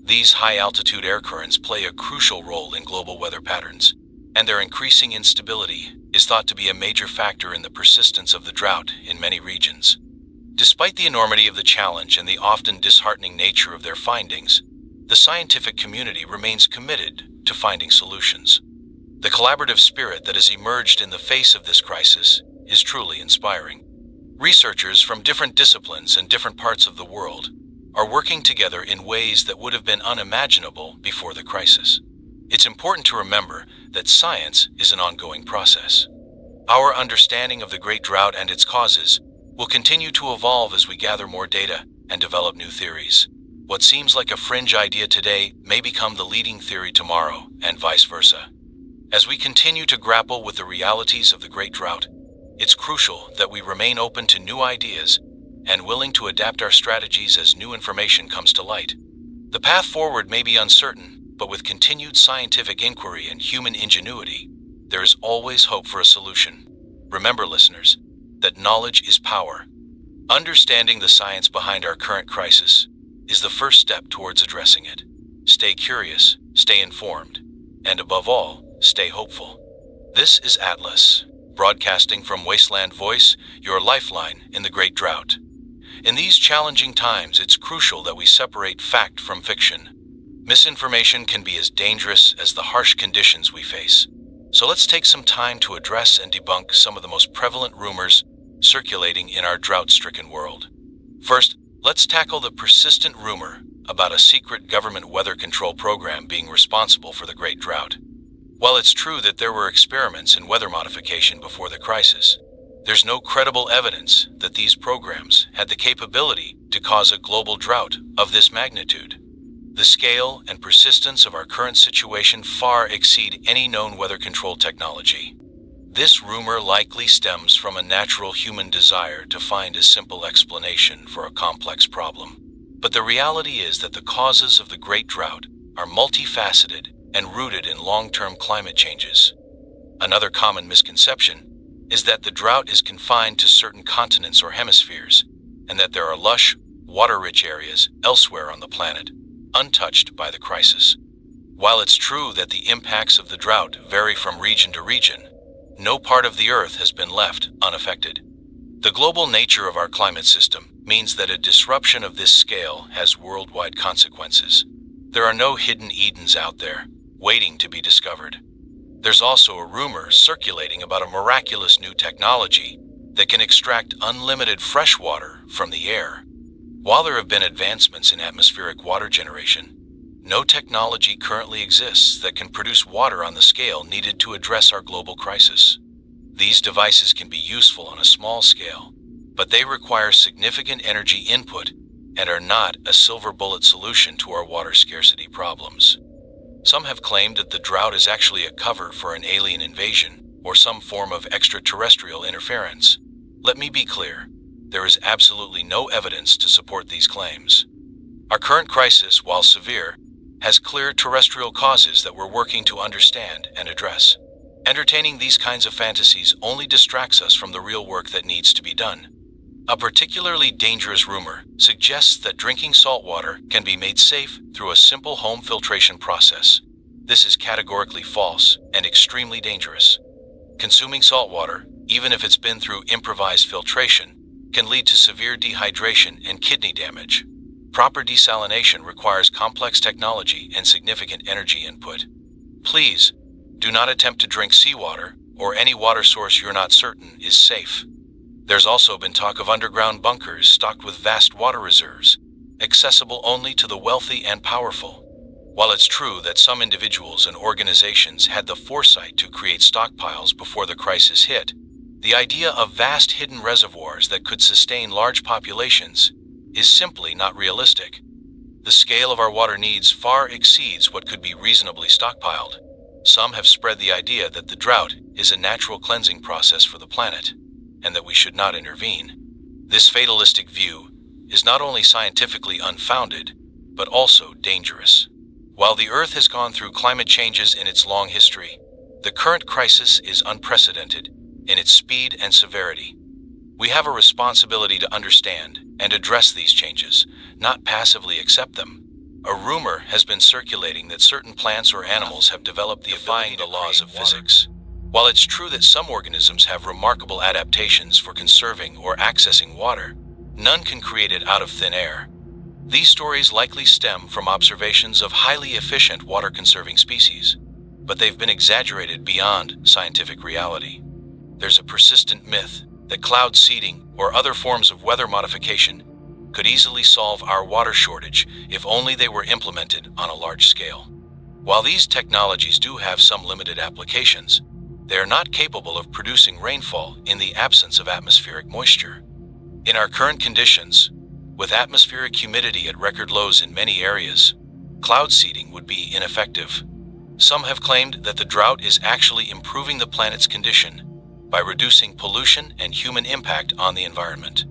These high-altitude air currents play a crucial role in global weather patterns, and their increasing instability is thought to be a major factor in the persistence of the drought in many regions. Despite the enormity of the challenge and the often disheartening nature of their findings, the scientific community remains committed to finding solutions. The collaborative spirit that has emerged in the face of this crisis is truly inspiring. Researchers from different disciplines and different parts of the world are working together in ways that would have been unimaginable before the crisis. It's important to remember that science is an ongoing process. Our understanding of the Great Drought and its causes will continue to evolve as we gather more data and develop new theories. What seems like a fringe idea today may become the leading theory tomorrow, and vice versa. As we continue to grapple with the realities of the Great Drought, it's crucial that we remain open to new ideas and willing to adapt our strategies as new information comes to light. The path forward may be uncertain, but with continued scientific inquiry and human ingenuity, there is always hope for a solution. Remember, listeners, that knowledge is power. Understanding the science behind our current crisis is the first step towards addressing it. Stay curious, stay informed, and above all, stay hopeful. This is Atlas, broadcasting from Wasteland Voice, your lifeline in the Great Drought. In these challenging times, it's crucial that we separate fact from fiction. Misinformation can be as dangerous as the harsh conditions we face. So let's take some time to address and debunk some of the most prevalent rumors circulating in our drought-stricken world. First, let's tackle the persistent rumor about a secret government weather control program being responsible for the Great Drought. While it's true that there were experiments in weather modification before the crisis, there's no credible evidence that these programs had the capability to cause a global drought of this magnitude. The scale and persistence of our current situation far exceed any known weather control technology. This rumor likely stems from a natural human desire to find a simple explanation for a complex problem. But the reality is that the causes of the Great Drought are multifaceted and rooted in long-term climate changes. Another common misconception is that the drought is confined to certain continents or hemispheres, and that there are lush, water-rich areas elsewhere on the planet, untouched by the crisis. While it's true that the impacts of the drought vary from region to region, no part of the Earth has been left unaffected. The global nature of our climate system means that a disruption of this scale has worldwide consequences. There are no hidden Edens out there, waiting to be discovered. There's also a rumor circulating about a miraculous new technology that can extract unlimited fresh water from the air. While there have been advancements in atmospheric water generation, no technology currently exists that can produce water on the scale needed to address our global crisis. These devices can be useful on a small scale, but they require significant energy input and are not a silver bullet solution to our water scarcity problems. Some have claimed that the drought is actually a cover for an alien invasion or some form of extraterrestrial interference. Let me be clear, there is absolutely no evidence to support these claims. Our current crisis, while severe, has clear terrestrial causes that we're working to understand and address. Entertaining these kinds of fantasies only distracts us from the real work that needs to be done. A particularly dangerous rumor suggests that drinking salt water can be made safe through a simple home filtration process. This is categorically false and extremely dangerous. Consuming salt water, even if it's been through improvised filtration, can lead to severe dehydration and kidney damage. Proper desalination requires complex technology and significant energy input. Please, do not attempt to drink seawater or any water source you're not certain is safe. There's also been talk of underground bunkers stocked with vast water reserves, accessible only to the wealthy and powerful. While it's true that some individuals and organizations had the foresight to create stockpiles before the crisis hit, the idea of vast hidden reservoirs that could sustain large populations is simply not realistic. The scale of our water needs far exceeds what could be reasonably stockpiled. Some have spread the idea that the drought is a natural cleansing process for the planet, and that we should not intervene. This fatalistic view is not only scientifically unfounded, but also dangerous. While the Earth has gone through climate changes in its long history, the current crisis is unprecedented in its speed and severity. We have a responsibility to understand and address these changes, not passively accept them. A rumor has been circulating that certain plants or animals have developed the ability to laws of physics. While it's true that some organisms have remarkable adaptations for conserving or accessing water, none can create it out of thin air. These stories likely stem from observations of highly efficient water-conserving species, but they've been exaggerated beyond scientific reality. There's a persistent myth that cloud seeding or other forms of weather modification could easily solve our water shortage if only they were implemented on a large scale. While these technologies do have some limited applications, they are not capable of producing rainfall in the absence of atmospheric moisture. In our current conditions, with atmospheric humidity at record lows in many areas, cloud seeding would be ineffective. Some have claimed that the drought is actually improving the planet's condition by reducing pollution and human impact on the environment.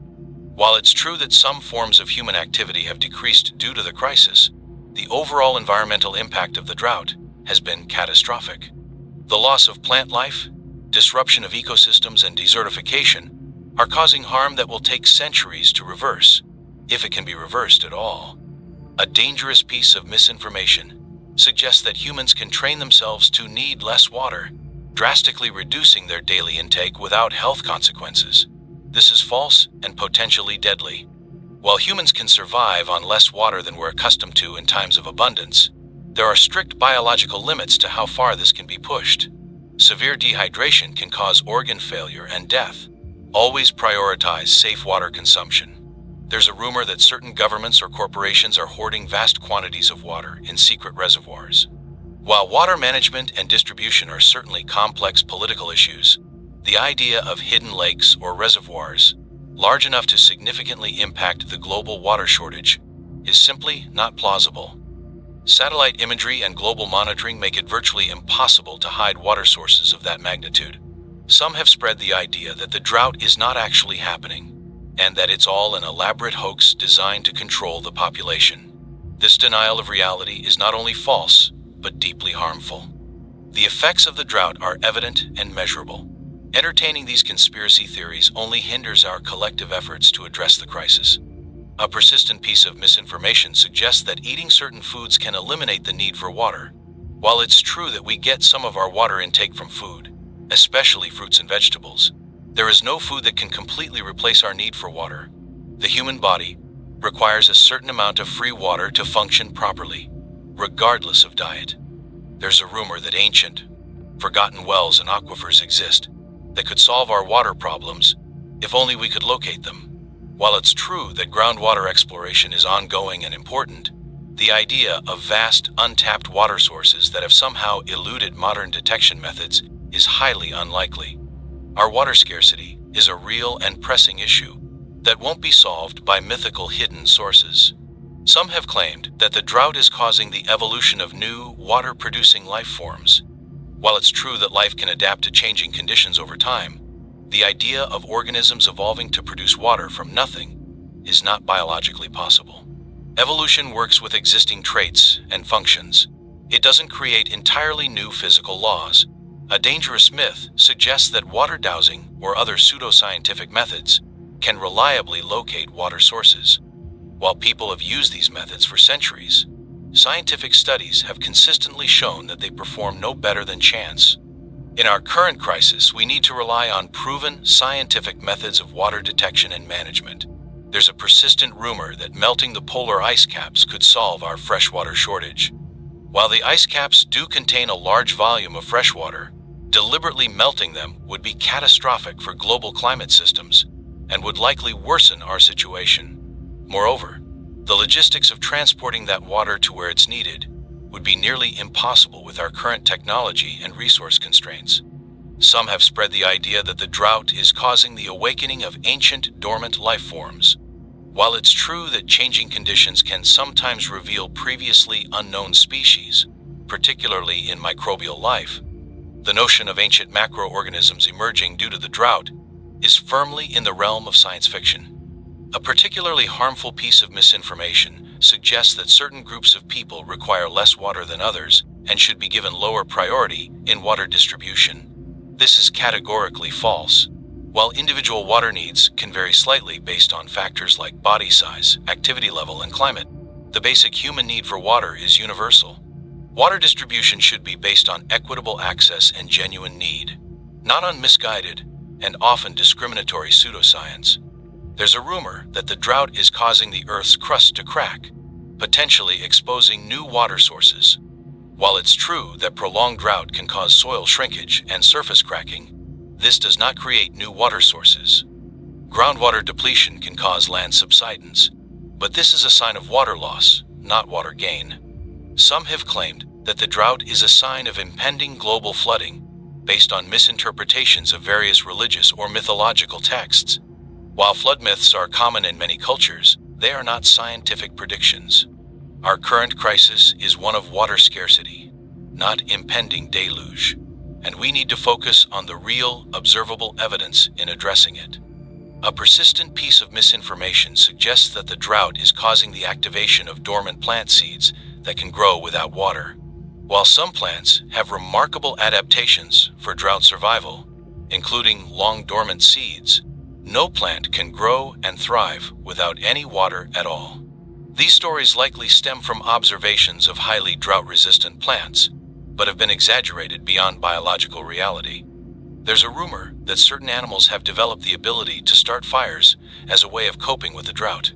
While it's true that some forms of human activity have decreased due to the crisis, the overall environmental impact of the drought has been catastrophic. The loss of plant life, disruption of ecosystems, and desertification are causing harm that will take centuries to reverse, if it can be reversed at all. A dangerous piece of misinformation suggests that humans can train themselves to need less water, drastically reducing their daily intake without health consequences. This is false and potentially deadly. While humans can survive on less water than we're accustomed to in times of abundance, there are strict biological limits to how far this can be pushed. Severe dehydration can cause organ failure and death. Always prioritize safe water consumption. There's a rumor that certain governments or corporations are hoarding vast quantities of water in secret reservoirs. While water management and distribution are certainly complex political issues, the idea of hidden lakes or reservoirs, large enough to significantly impact the global water shortage, is simply not plausible. Satellite imagery and global monitoring make it virtually impossible to hide water sources of that magnitude. Some have spread the idea that the drought is not actually happening, and that it's all an elaborate hoax designed to control the population. This denial of reality is not only false, but deeply harmful. The effects of the drought are evident and measurable. Entertaining these conspiracy theories only hinders our collective efforts to address the crisis. A persistent piece of misinformation suggests that eating certain foods can eliminate the need for water. While it's true that we get some of our water intake from food, especially fruits and vegetables, there is no food that can completely replace our need for water. The human body requires a certain amount of free water to function properly, regardless of diet. There's a rumor that ancient, forgotten wells and aquifers exist that could solve our water problems if only we could locate them. While it's true that groundwater exploration is ongoing and important, the idea of vast, untapped water sources that have somehow eluded modern detection methods is highly unlikely. Our water scarcity is a real and pressing issue that won't be solved by mythical hidden sources. Some have claimed that the drought is causing the evolution of new, water-producing life forms. While it's true that life can adapt to changing conditions over time, the idea of organisms evolving to produce water from nothing is not biologically possible. Evolution works with existing traits and functions. It doesn't create entirely new physical laws. A dangerous myth suggests that water dowsing or other pseudoscientific methods can reliably locate water sources. While people have used these methods for centuries, scientific studies have consistently shown that they perform no better than chance. In our current crisis, we need to rely on proven scientific methods of water detection and management. There's a persistent rumor that melting the polar ice caps could solve our freshwater shortage. While the ice caps do contain a large volume of freshwater, deliberately melting them would be catastrophic for global climate systems and would likely worsen our situation. Moreover, the logistics of transporting that water to where it's needed would be nearly impossible with our current technology and resource constraints. Some have spread the idea that the drought is causing the awakening of ancient, dormant life forms. While it's true that changing conditions can sometimes reveal previously unknown species, particularly in microbial life, the notion of ancient macroorganisms emerging due to the drought is firmly in the realm of science fiction. A particularly harmful piece of misinformation suggests that certain groups of people require less water than others and should be given lower priority in water distribution. This is categorically false. While individual water needs can vary slightly based on factors like body size, activity level, and climate, the basic human need for water is universal. Water distribution should be based on equitable access and genuine need, not on misguided and often discriminatory pseudoscience. There's a rumor that the drought is causing the Earth's crust to crack, potentially exposing new water sources. While it's true that prolonged drought can cause soil shrinkage and surface cracking, this does not create new water sources. Groundwater depletion can cause land subsidence, but this is a sign of water loss, not water gain. Some have claimed that the drought is a sign of impending global flooding, based on misinterpretations of various religious or mythological texts. While flood myths are common in many cultures, they are not scientific predictions. Our current crisis is one of water scarcity, not impending deluge, and we need to focus on the real, observable evidence in addressing it. A persistent piece of misinformation suggests that the drought is causing the activation of dormant plant seeds that can grow without water. While some plants have remarkable adaptations for drought survival, including long dormant seeds, no plant can grow and thrive without any water at all. These stories likely stem from observations of highly drought-resistant plants, but have been exaggerated beyond biological reality. There's a rumor that certain animals have developed the ability to start fires as a way of coping with the drought.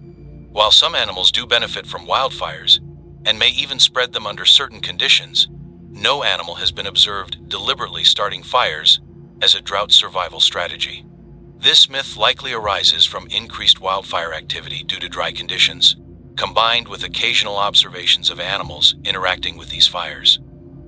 While some animals do benefit from wildfires, and may even spread them under certain conditions, no animal has been observed deliberately starting fires as a drought survival strategy. This myth likely arises from increased wildfire activity due to dry conditions, combined with occasional observations of animals interacting with these fires.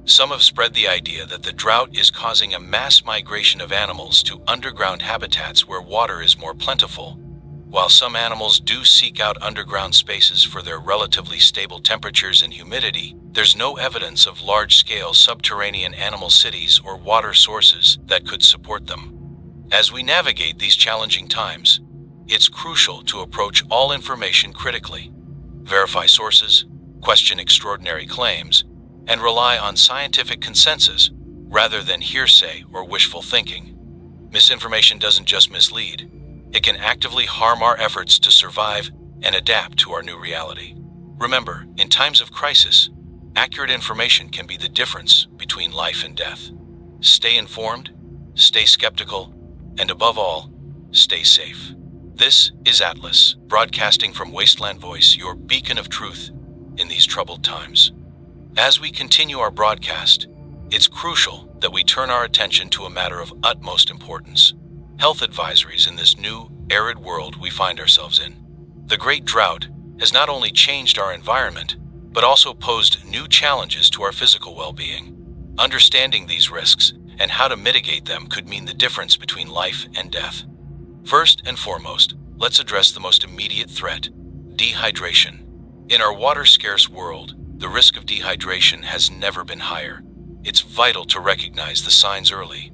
Some have spread the idea that the drought is causing a mass migration of animals to underground habitats where water is more plentiful. While some animals do seek out underground spaces for their relatively stable temperatures and humidity, there's no evidence of large-scale subterranean animal cities or water sources that could support them. As we navigate these challenging times, it's crucial to approach all information critically, verify sources, question extraordinary claims, and rely on scientific consensus rather than hearsay or wishful thinking. Misinformation doesn't just mislead, it can actively harm our efforts to survive and adapt to our new reality. Remember, in times of crisis, accurate information can be the difference between life and death. Stay informed, stay skeptical, and above all, stay safe. This is Atlas, broadcasting from Wasteland Voice, your beacon of truth in these troubled times. As we continue our broadcast, it's crucial that we turn our attention to a matter of utmost importance: health advisories in this new, arid world we find ourselves in. The Great Drought has not only changed our environment, but also posed new challenges to our physical well-being. Understanding these risks and how to mitigate them could mean the difference between life and death. First and foremost, let's address the most immediate threat: dehydration. In our water-scarce world, the risk of dehydration has never been higher. It's vital to recognize the signs early.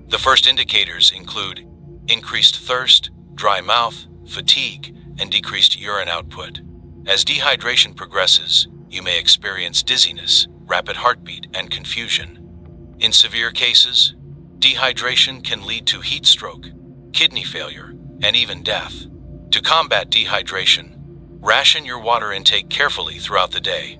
The first indicators include increased thirst, dry mouth, fatigue, and decreased urine output. As dehydration progresses, you may experience dizziness, rapid heartbeat, and confusion. In severe cases, dehydration can lead to heat stroke, kidney failure, and even death. To combat dehydration, ration your water intake carefully throughout the day.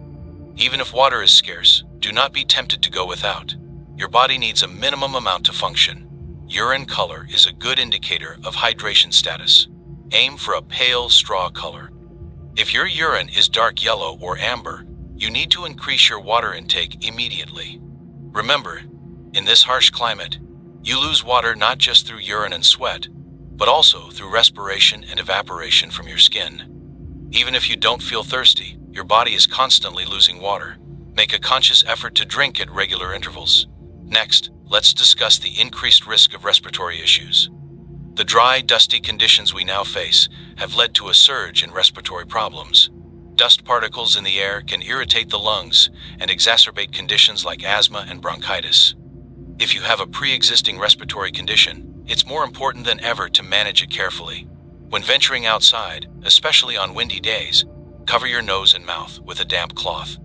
Even if water is scarce, do not be tempted to go without. Your body needs a minimum amount to function. Urine color is a good indicator of hydration status. Aim for a pale straw color. If your urine is dark yellow or amber, you need to increase your water intake immediately. Remember, in this harsh climate, you lose water not just through urine and sweat, but also through respiration and evaporation from your skin. Even if you don't feel thirsty, your body is constantly losing water. Make a conscious effort to drink at regular intervals. Next, let's discuss the increased risk of respiratory issues. The dry, dusty conditions we now face have led to a surge in respiratory problems. Dust particles in the air can irritate the lungs and exacerbate conditions like asthma and bronchitis. If you have a pre-existing respiratory condition, it's more important than ever to manage it carefully. When venturing outside, especially on windy days, cover your nose and mouth with a damp cloth.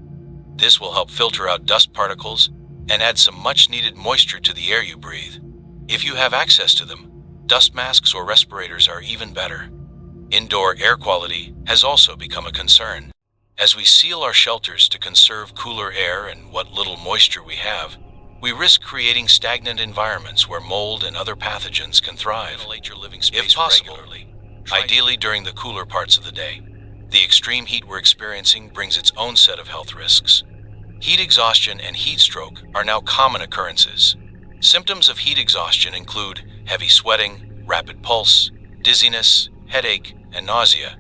This will help filter out dust particles and add some much-needed moisture to the air you breathe. If you have access to them, dust masks or respirators are even better. Indoor air quality has also become a concern. As we seal our shelters to conserve cooler air and what little moisture we have, we risk creating stagnant environments where mold and other pathogens can thrive. Ventilate your living space if possible, regularly, ideally during the cooler parts of the day. The extreme heat we're experiencing brings its own set of health risks. Heat exhaustion and heat stroke are now common occurrences. Symptoms of heat exhaustion include heavy sweating, rapid pulse, dizziness, headache, and nausea.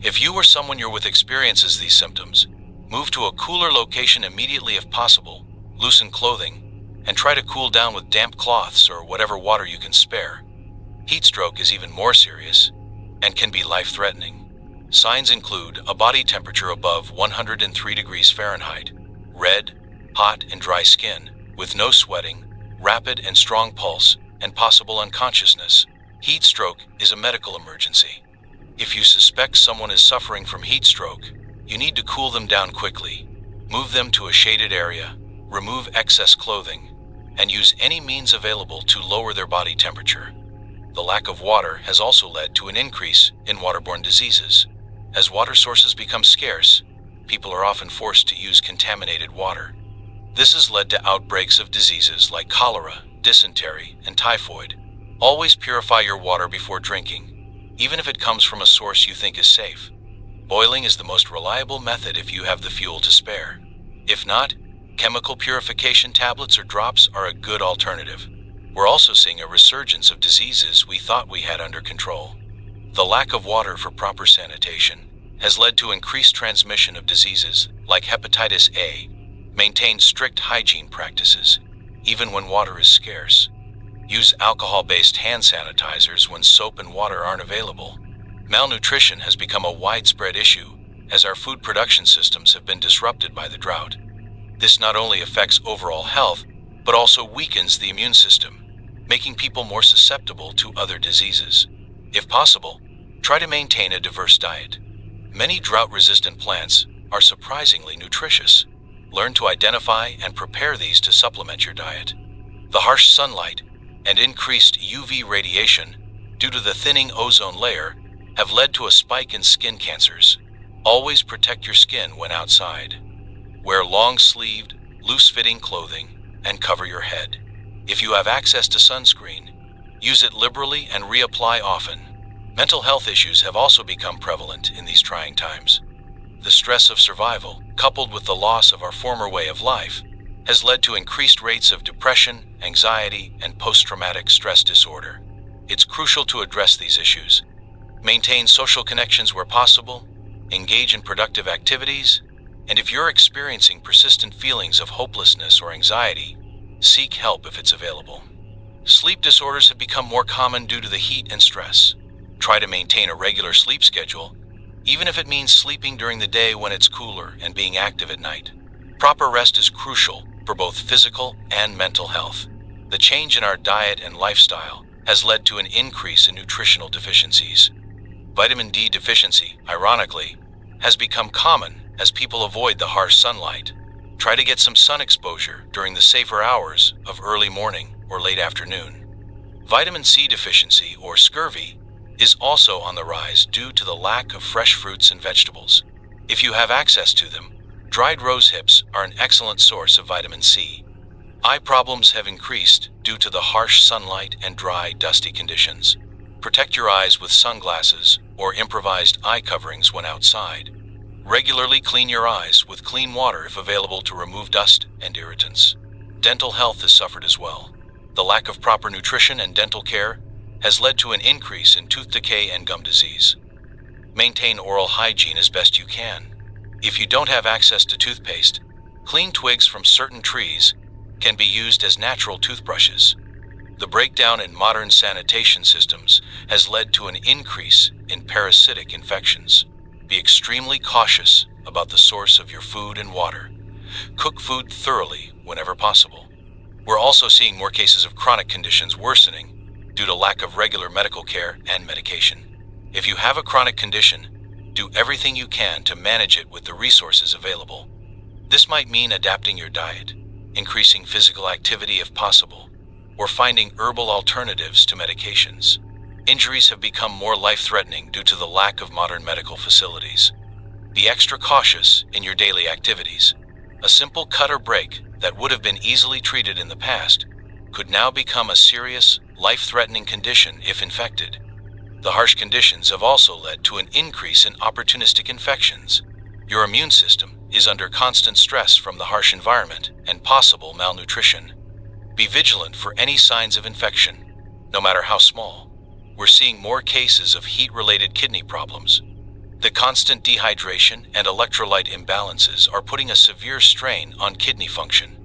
If you or someone you're with experiences these symptoms, move to a cooler location immediately if possible, loosen clothing, and try to cool down with damp cloths or whatever water you can spare. Heat stroke is even more serious and can be life-threatening. Signs include a body temperature above 103 degrees Fahrenheit, red, hot, and dry skin, with no sweating, rapid and strong pulse, and possible unconsciousness. Heat stroke is a medical emergency. If you suspect someone is suffering from heat stroke, you need to cool them down quickly. Move them to a shaded area, remove excess clothing, and use any means available to lower their body temperature. The lack of water has also led to an increase in waterborne diseases. As water sources become scarce, people are often forced to use contaminated water. This has led to outbreaks of diseases like cholera, dysentery, and typhoid. Always purify your water before drinking, even if it comes from a source you think is safe. Boiling is the most reliable method if you have the fuel to spare. If not, chemical purification tablets or drops are a good alternative. We're also seeing a resurgence of diseases we thought we had under control. The lack of water for proper sanitation has led to increased transmission of diseases like hepatitis A. Maintain strict hygiene practices, even when water is scarce. Use alcohol-based hand sanitizers when soap and water aren't available. Malnutrition has become a widespread issue as our food production systems have been disrupted by the drought. This not only affects overall health, but also weakens the immune system, making people more susceptible to other diseases. If possible, try to maintain a diverse diet. Many drought-resistant plants are surprisingly nutritious. Learn to identify and prepare these to supplement your diet. The harsh sunlight and increased UV radiation due to the thinning ozone layer have led to a spike in skin cancers. Always protect your skin when outside. Wear long-sleeved, loose-fitting clothing and cover your head. If you have access to sunscreen, use it liberally and reapply often. Mental health issues have also become prevalent in these trying times. The stress of survival, coupled with the loss of our former way of life, has led to increased rates of depression, anxiety, and post-traumatic stress disorder. It's crucial to address these issues. Maintain social connections where possible, engage in productive activities, and if you're experiencing persistent feelings of hopelessness or anxiety, seek help if it's available. Sleep disorders have become more common due to the heat and stress. Try to maintain a regular sleep schedule even if it means sleeping during the day when it's cooler and being active at night. Proper rest is crucial for both physical and mental health. The change in our diet and lifestyle has led to an increase in nutritional deficiencies. Vitamin D deficiency, ironically, has become common as people avoid the harsh sunlight. Try to get some sun exposure during the safer hours of early morning or late afternoon. Vitamin C deficiency, or scurvy, is also on the rise due to the lack of fresh fruits and vegetables. If you have access to them, dried rose hips are an excellent source of vitamin C. Eye problems have increased due to the harsh sunlight and dry, dusty conditions. Protect your eyes with sunglasses or improvised eye coverings when outside. Regularly clean your eyes with clean water if available to remove dust and irritants. Dental health has suffered as well. The lack of proper nutrition and dental care has led to an increase in tooth decay and gum disease. Maintain oral hygiene as best you can. If you don't have access to toothpaste, clean twigs from certain trees can be used as natural toothbrushes. The breakdown in modern sanitation systems has led to an increase in parasitic infections. Be extremely cautious about the source of your food and water. Cook food thoroughly whenever possible. We're also seeing more cases of chronic conditions worsening due to lack of regular medical care and medication. If you have a chronic condition, do everything you can to manage it with the resources available. This might mean adapting your diet, increasing physical activity if possible, or finding herbal alternatives to medications. Injuries have become more life-threatening due to the lack of modern medical facilities. Be extra cautious in your daily activities. A simple cut or break that would have been easily treated in the past could now become a serious, life-threatening condition if infected. The harsh conditions have also led to an increase in opportunistic infections. Your immune system is under constant stress from the harsh environment and possible malnutrition. Be vigilant for any signs of infection, no matter how small. We're seeing more cases of heat-related kidney problems. The constant dehydration and electrolyte imbalances are putting a severe strain on kidney function.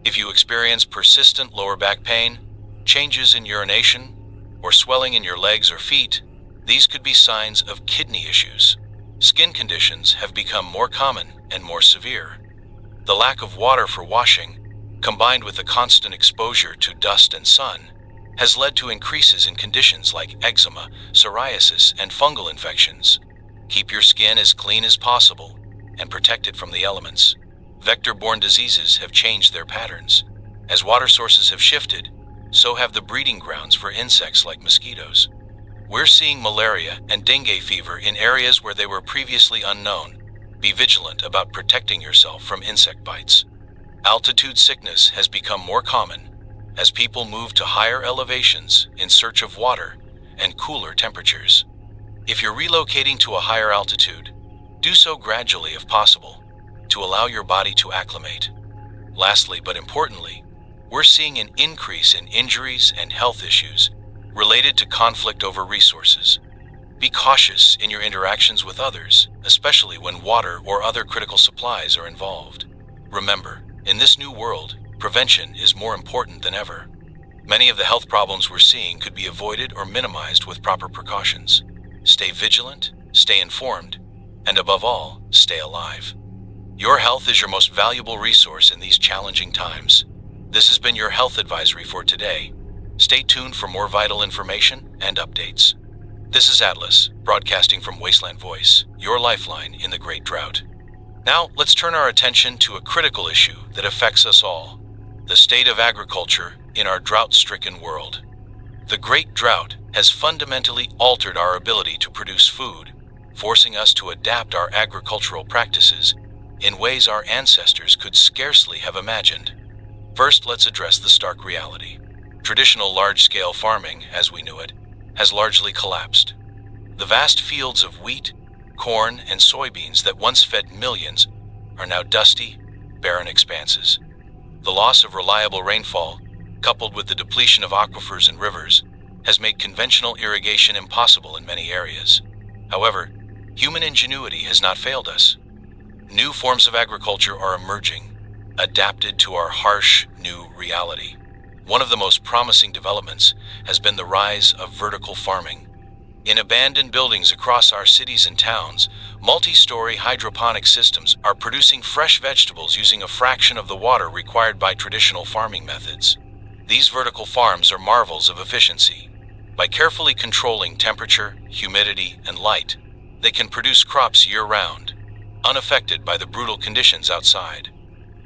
If you experience persistent lower back pain, changes in urination, or swelling in your legs or feet, these could be signs of kidney issues. Skin conditions have become more common and more severe. The lack of water for washing, combined with the constant exposure to dust and sun, has led to increases in conditions like eczema, psoriasis, and fungal infections. Keep your skin as clean as possible and protect it from the elements. Vector-borne diseases have changed their patterns. As water sources have shifted, so have the breeding grounds for insects like mosquitoes. We're seeing malaria and dengue fever in areas where they were previously unknown. Be vigilant about protecting yourself from insect bites. Altitude sickness has become more common as people move to higher elevations in search of water and cooler temperatures. If you're relocating to a higher altitude, do so gradually if possible, to allow your body to acclimate. Lastly, but importantly, we're seeing an increase in injuries and health issues related to conflict over resources. Be cautious in your interactions with others, especially when water or other critical supplies are involved. Remember, in this new world, prevention is more important than ever. Many of the health problems we're seeing could be avoided or minimized with proper precautions. Stay vigilant, stay informed, and above all, stay alive. Your health is your most valuable resource in these challenging times. This has been your health advisory for today. Stay tuned for more vital information and updates. This is Atlas, broadcasting from Wasteland Voice, your lifeline in the Great Drought. Now, let's turn our attention to a critical issue that affects us all: the state of agriculture in our drought-stricken world. The Great Drought has fundamentally altered our ability to produce food, forcing us to adapt our agricultural practices in ways our ancestors could scarcely have imagined. First, let's address the stark reality. Traditional large-scale farming, as we knew it, has largely collapsed. The vast fields of wheat, corn, and soybeans that once fed millions are now dusty, barren expanses. The loss of reliable rainfall, coupled with the depletion of aquifers and rivers, has made conventional irrigation impossible in many areas. However, human ingenuity has not failed us. New forms of agriculture are emerging, adapted to our harsh, new reality. One of the most promising developments has been the rise of vertical farming. In abandoned buildings across our cities and towns, multi-story hydroponic systems are producing fresh vegetables using a fraction of the water required by traditional farming methods. These vertical farms are marvels of efficiency. By carefully controlling temperature, humidity, and light, they can produce crops year-round, unaffected by the brutal conditions outside.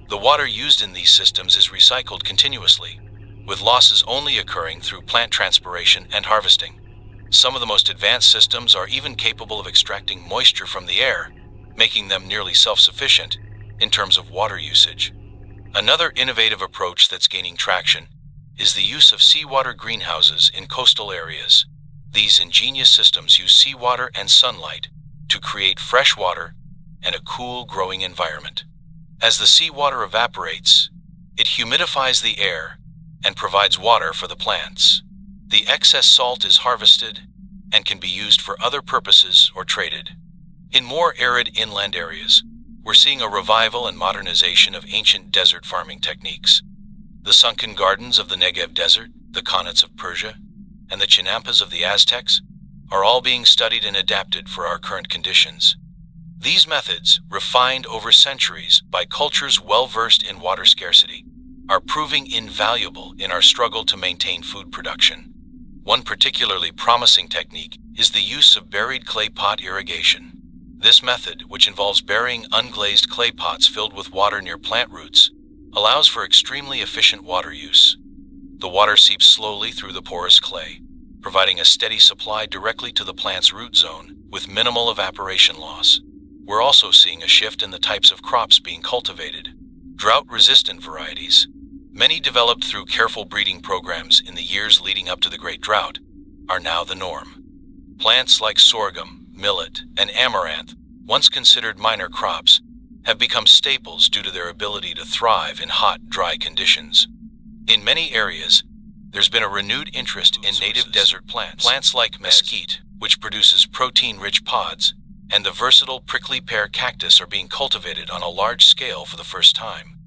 The water used in these systems is recycled continuously, with losses only occurring through plant transpiration and harvesting. Some of the most advanced systems are even capable of extracting moisture from the air, making them nearly self-sufficient in terms of water usage. Another innovative approach that's gaining traction is the use of seawater greenhouses in coastal areas. These ingenious systems use seawater and sunlight to create fresh water and a cool, growing environment. As the seawater evaporates, it humidifies the air and provides water for the plants. The excess salt is harvested and can be used for other purposes or traded. In more arid inland areas, we're seeing a revival and modernization of ancient desert farming techniques. The sunken gardens of the Negev Desert, the Khanats of Persia, and the Chinampas of the Aztecs are all being studied and adapted for our current conditions. These methods, refined over centuries by cultures well-versed in water scarcity, are proving invaluable in our struggle to maintain food production. One particularly promising technique is the use of buried clay pot irrigation. This method, which involves burying unglazed clay pots filled with water near plant roots, allows for extremely efficient water use. The water seeps slowly through the porous clay, providing a steady supply directly to the plant's root zone with minimal evaporation loss. We're also seeing a shift in the types of crops being cultivated. Drought-resistant varieties, many developed through careful breeding programs in the years leading up to the Great Drought, are now the norm. Plants like sorghum, millet, and amaranth, once considered minor crops, have become staples due to their ability to thrive in hot, dry conditions. In many areas, there's been a renewed interest in native desert plants. Plants like mesquite, which produces protein-rich pods, and the versatile prickly pear cactus are being cultivated on a large scale for the first time.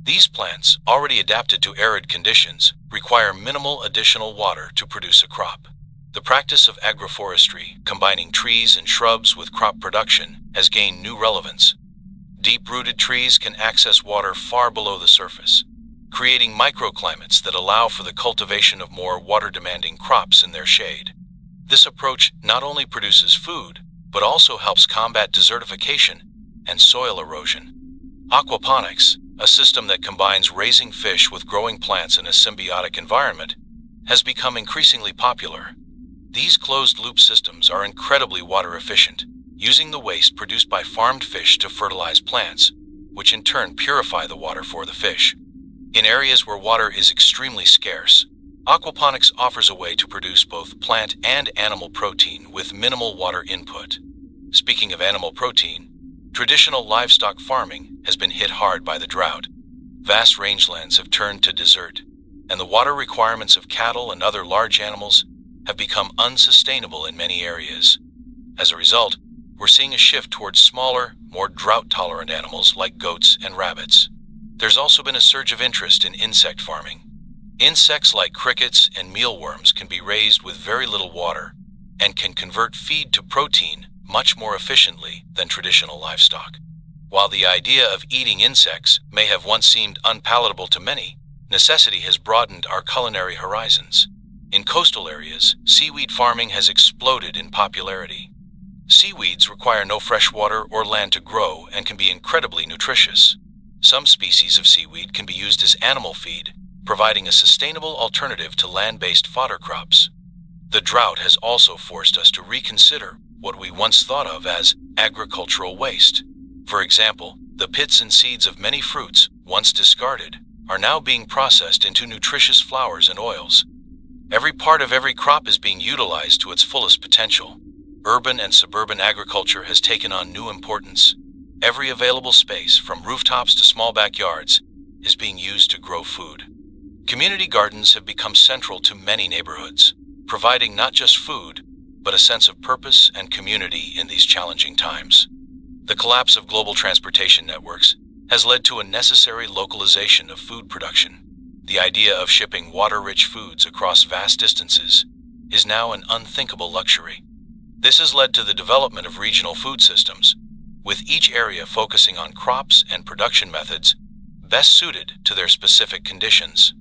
These plants, already adapted to arid conditions, require minimal additional water to produce a crop. The practice of agroforestry, combining trees and shrubs with crop production, has gained new relevance. Deep-rooted trees can access water far below the surface, creating microclimates that allow for the cultivation of more water-demanding crops in their shade. This approach not only produces food, but also helps combat desertification and soil erosion. Aquaponics, a system that combines raising fish with growing plants in a symbiotic environment, has become increasingly popular. These closed-loop systems are incredibly water-efficient, using the waste produced by farmed fish to fertilize plants, which in turn purify the water for the fish. In areas where water is extremely scarce, aquaponics offers a way to produce both plant and animal protein with minimal water input. Speaking of animal protein, traditional livestock farming has been hit hard by the drought. Vast rangelands have turned to desert, and the water requirements of cattle and other large animals have become unsustainable in many areas. As a result, we're seeing a shift towards smaller, more drought-tolerant animals like goats and rabbits. There's also been a surge of interest in insect farming. Insects like crickets and mealworms can be raised with very little water and can convert feed to protein much more efficiently than traditional livestock. While the idea of eating insects may have once seemed unpalatable to many, necessity has broadened our culinary horizons. In coastal areas, seaweed farming has exploded in popularity. Seaweeds require no fresh water or land to grow and can be incredibly nutritious. Some species of seaweed can be used as animal feed, providing a sustainable alternative to land-based fodder crops. The drought has also forced us to reconsider what we once thought of as agricultural waste. For example, the pits and seeds of many fruits, once discarded, are now being processed into nutritious flours and oils. Every part of every crop is being utilized to its fullest potential. Urban and suburban agriculture has taken on new importance. Every available space, from rooftops to small backyards, is being used to grow food. Community gardens have become central to many neighborhoods, providing not just food, but a sense of purpose and community in these challenging times. The collapse of global transportation networks has led to a necessary localization of food production. The idea of shipping water-rich foods across vast distances is now an unthinkable luxury. This has led to the development of regional food systems, with each area focusing on crops and production methods best suited to their specific conditions.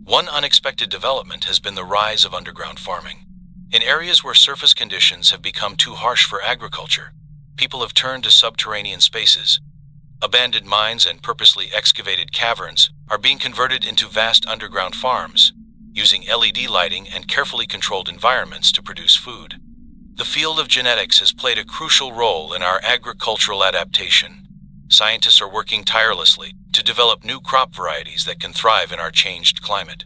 One unexpected development has been the rise of underground farming. In areas where surface conditions have become too harsh for agriculture, people have turned to subterranean spaces. Abandoned mines and purposely excavated caverns are being converted into vast underground farms, using LED lighting and carefully controlled environments to produce food. The field of genetics has played a crucial role in our agricultural adaptation. Scientists are working tirelessly to develop new crop varieties that can thrive in our changed climate.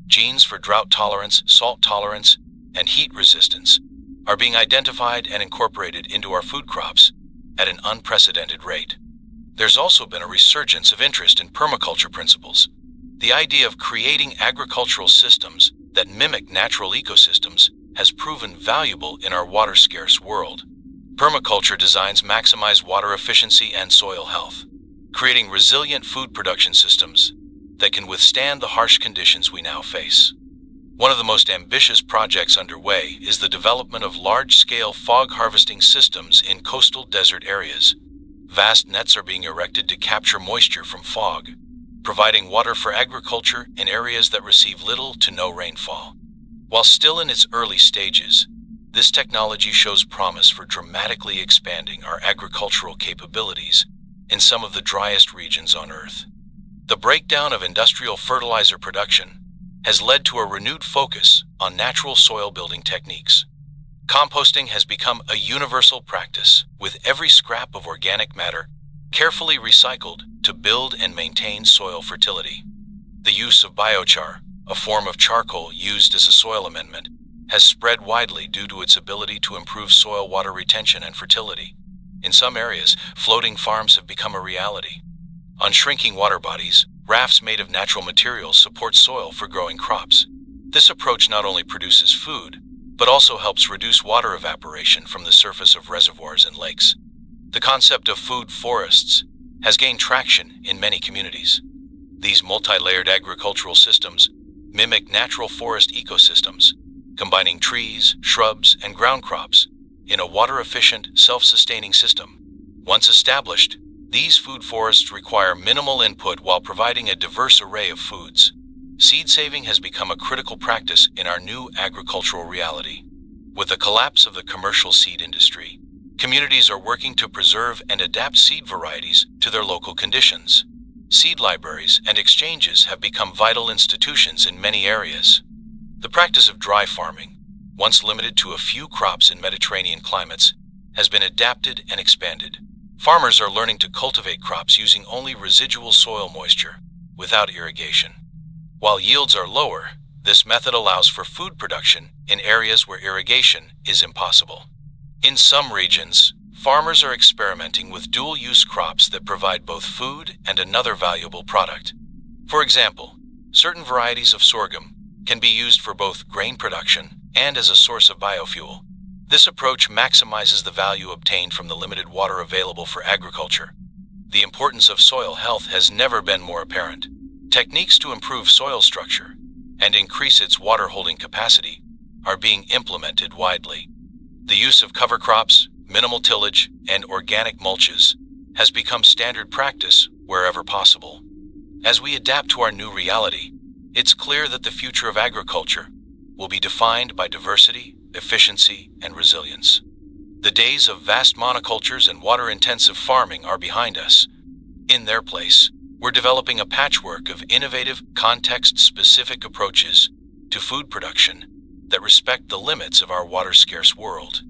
Genes for drought tolerance, salt tolerance, and heat resistance are being identified and incorporated into our food crops at an unprecedented rate. There's also been a resurgence of interest in permaculture principles, the idea of creating agricultural systems that mimic natural ecosystems has proven valuable in our water-scarce world. Permaculture designs maximize water efficiency and soil health, creating resilient food production systems that can withstand the harsh conditions we now face. One of the most ambitious projects underway is the development of large-scale fog harvesting systems in coastal desert areas. Vast nets are being erected to capture moisture from fog, providing water for agriculture in areas that receive little to no rainfall. While still in its early stages, this technology shows promise for dramatically expanding our agricultural capabilities in some of the driest regions on Earth. The breakdown of industrial fertilizer production has led to a renewed focus on natural soil building techniques. Composting has become a universal practice, with every scrap of organic matter carefully recycled to build and maintain soil fertility. The use of biochar, a form of charcoal used as a soil amendment, has spread widely due to its ability to improve soil water retention and fertility. In some areas, floating farms have become a reality. On shrinking water bodies, rafts made of natural materials support soil for growing crops. This approach not only produces food, but also helps reduce water evaporation from the surface of reservoirs and lakes. The concept of food forests has gained traction in many communities. These multi-layered agricultural systems mimic natural forest ecosystems, combining trees, shrubs, and ground crops in a water-efficient, self-sustaining system. Once established, these food forests require minimal input while providing a diverse array of foods. Seed saving has become a critical practice in our new agricultural reality. With the collapse of the commercial seed industry, communities are working to preserve and adapt seed varieties to their local conditions. Seed libraries and exchanges have become vital institutions in many areas. The practice of dry farming, once limited to a few crops in Mediterranean climates, has been adapted and expanded. Farmers are learning to cultivate crops using only residual soil moisture, without irrigation. While yields are lower, this method allows for food production in areas where irrigation is impossible. In some regions, farmers are experimenting with dual-use crops that provide both food and another valuable product. For example, certain varieties of sorghum can be used for both grain production and as a source of biofuel. This approach maximizes the value obtained from the limited water available for agriculture. The importance of soil health has never been more apparent. Techniques to improve soil structure and increase its water-holding capacity are being implemented widely. The use of cover crops, minimal tillage, and organic mulches has become standard practice wherever possible. As we adapt to our new reality, it's clear that the future of agriculture will be defined by diversity, efficiency, and resilience. The days of vast monocultures and water-intensive farming are behind us. In their place, we're developing a patchwork of innovative, context-specific approaches to food production that respect the limits of our water-scarce world.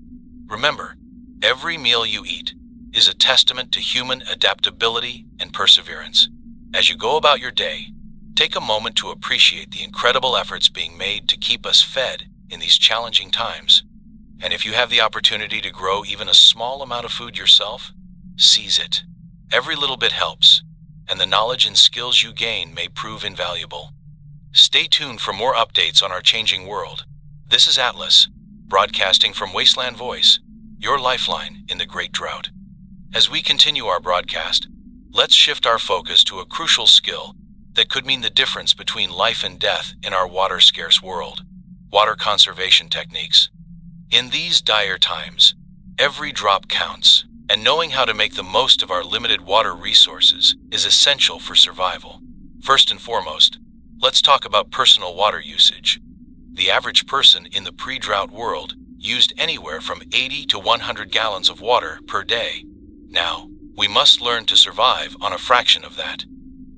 Remember, every meal you eat is a testament to human adaptability and perseverance. As you go about your day, take a moment to appreciate the incredible efforts being made to keep us fed in these challenging times. And if you have the opportunity to grow even a small amount of food yourself, seize it. Every little bit helps, and the knowledge and skills you gain may prove invaluable. Stay tuned for more updates on our changing world. This is Atlas, broadcasting from Wasteland Voice, your lifeline in the Great Drought. As we continue our broadcast, let's shift our focus to a crucial skill that could mean the difference between life and death in our water-scarce world: water conservation techniques. In these dire times, every drop counts, and knowing how to make the most of our limited water resources is essential for survival. First and foremost, let's talk about personal water usage. The average person in the pre-drought world used anywhere from 80 to 100 gallons of water per day. Now, we must learn to survive on a fraction of that.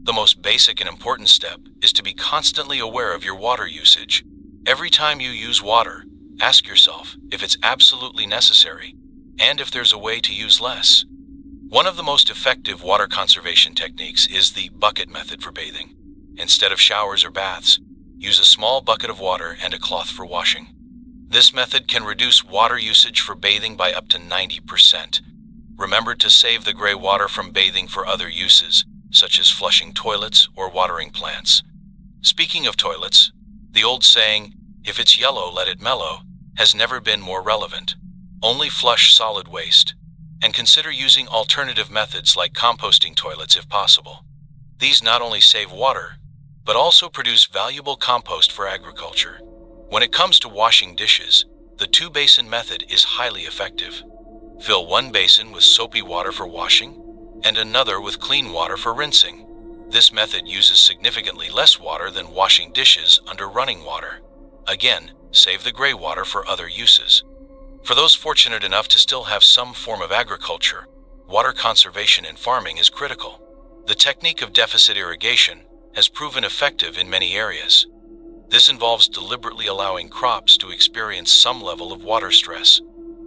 The most basic and important step is to be constantly aware of your water usage. Every time you use water, ask yourself if it's absolutely necessary and if there's a way to use less. One of the most effective water conservation techniques is the bucket method for bathing. Instead of showers or baths, use a small bucket of water and a cloth for washing. This method can reduce water usage for bathing by up to 90%. Remember to save the gray water from bathing for other uses, such as flushing toilets or watering plants. Speaking of toilets, the old saying, "If it's yellow, let it mellow," has never been more relevant. Only flush solid waste, and consider using alternative methods like composting toilets if possible. These not only save water, but also produce valuable compost for agriculture. When it comes to washing dishes, the two-basin method is highly effective. Fill one basin with soapy water for washing, and another with clean water for rinsing. This method uses significantly less water than washing dishes under running water. Again, save the gray water for other uses. For those fortunate enough to still have some form of agriculture, water conservation in farming is critical. The technique of deficit irrigation has proven effective in many areas. This involves deliberately allowing crops to experience some level of water stress,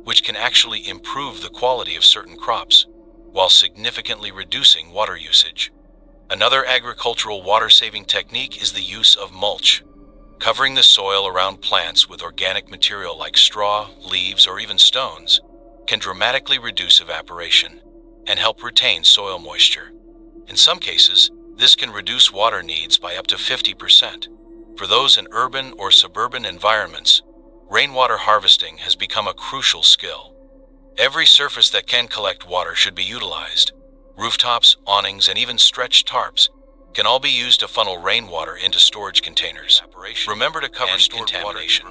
which can actually improve the quality of certain crops, while significantly reducing water usage. Another agricultural water-saving technique is the use of mulch. Covering the soil around plants with organic material like straw, leaves, or even stones can dramatically reduce evaporation and help retain soil moisture. In some cases, this can reduce water needs by up to 50%. For those in urban or suburban environments, rainwater harvesting has become a crucial skill. Every surface that can collect water should be utilized. Rooftops, awnings, and even stretched tarps can all be used to funnel rainwater into storage containers. Remember to cover stored contamination.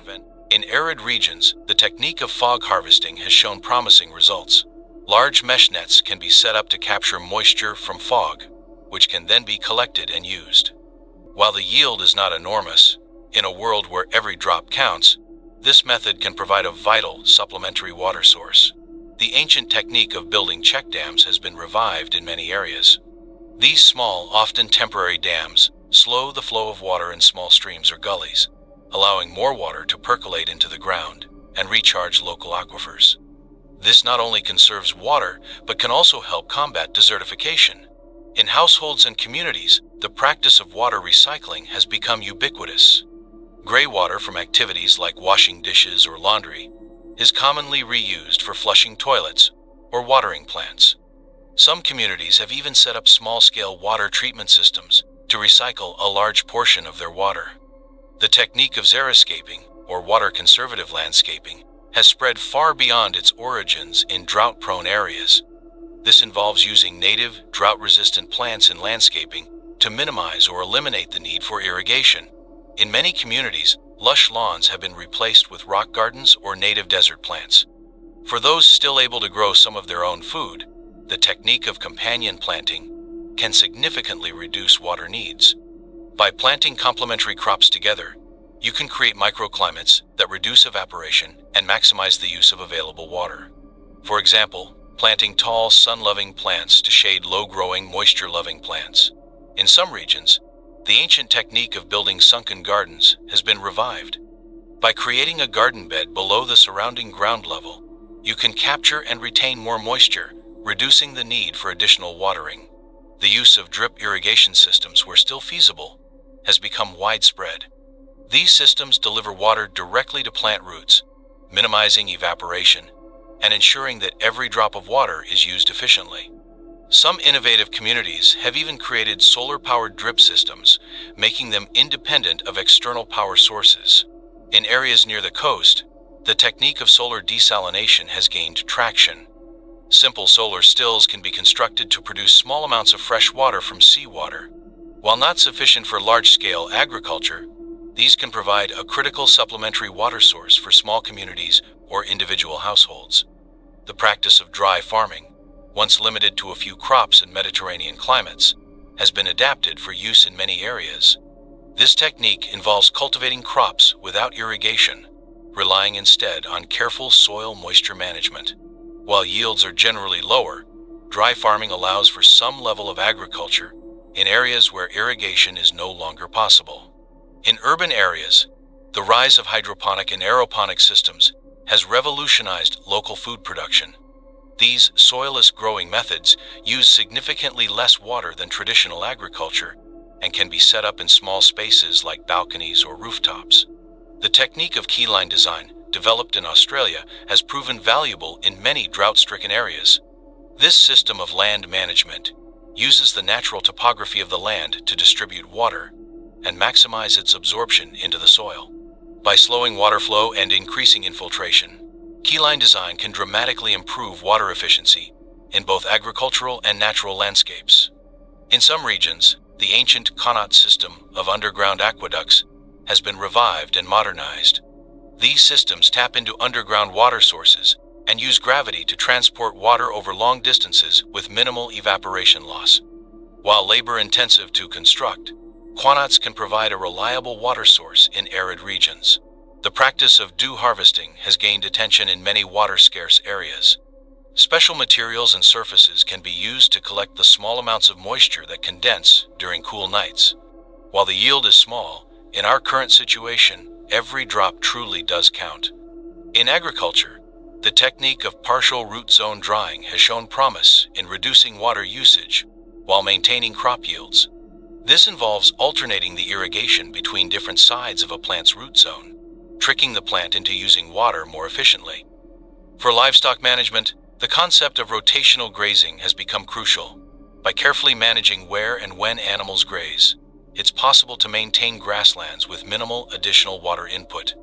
In arid regions, the technique of fog harvesting has shown promising results. Large mesh nets can be set up to capture moisture from fog, which can then be collected and used. While the yield is not enormous, in a world where every drop counts, this method can provide a vital supplementary water source. The ancient technique of building check dams has been revived in many areas. These small, often temporary dams slow the flow of water in small streams or gullies, allowing more water to percolate into the ground and recharge local aquifers. This not only conserves water, but can also help combat desertification. In households and communities, the practice of water recycling has become ubiquitous. Gray water from activities like washing dishes or laundry is commonly reused for flushing toilets or watering plants. Some communities have even set up small-scale water treatment systems to recycle a large portion of their water. The technique of xeriscaping, or water conservative landscaping, has spread far beyond its origins in drought-prone areas. This involves using native, drought-resistant plants in landscaping to minimize or eliminate the need for irrigation. In many communities, lush lawns have been replaced with rock gardens or native desert plants. For those still able to grow some of their own food, the technique of companion planting can significantly reduce water needs. By planting complementary crops together, you can create microclimates that reduce evaporation and maximize the use of available water. For example, planting tall, sun-loving plants to shade low-growing, moisture-loving plants. In some regions, the ancient technique of building sunken gardens has been revived. By creating a garden bed below the surrounding ground level, you can capture and retain more moisture, reducing the need for additional watering. The use of drip irrigation systems, where still feasible, has become widespread. These systems deliver water directly to plant roots, minimizing evaporation and ensuring that every drop of water is used efficiently. Some innovative communities have even created solar-powered drip systems, making them independent of external power sources. In areas near the coast, the technique of solar desalination has gained traction. Simple solar stills can be constructed to produce small amounts of fresh water from seawater. While not sufficient for large-scale agriculture, these can provide a critical supplementary water source for small communities or individual households. The practice of dry farming, once limited to a few crops in Mediterranean climates, has been adapted for use in many areas. This technique involves cultivating crops without irrigation, relying instead on careful soil moisture management. While yields are generally lower, dry farming allows for some level of agriculture in areas where irrigation is no longer possible. In urban areas, the rise of hydroponic and aeroponic systems has revolutionized local food production. These soilless growing methods use significantly less water than traditional agriculture and can be set up in small spaces like balconies or rooftops. The technique of keyline design, developed in Australia, has proven valuable in many drought-stricken areas. This system of land management uses the natural topography of the land to distribute water and maximize its absorption into the soil. By slowing water flow and increasing infiltration, keyline design can dramatically improve water efficiency in both agricultural and natural landscapes. In some regions, the ancient Connaught system of underground aqueducts has been revived and modernized. These systems tap into underground water sources and use gravity to transport water over long distances with minimal evaporation loss. While labor-intensive to construct, Connaughts can provide a reliable water source in arid regions. The practice of dew harvesting has gained attention in many water-scarce areas. Special materials and surfaces can be used to collect the small amounts of moisture that condense during cool nights. While the yield is small, in our current situation, every drop truly does count. In agriculture, the technique of partial root zone drying has shown promise in reducing water usage while maintaining crop yields. This involves alternating the irrigation between different sides of a plant's root zone, tricking the plant into using water more efficiently. For livestock management, the concept of rotational grazing has become crucial. By carefully managing where and when animals graze, it's possible to maintain grasslands with minimal additional water input.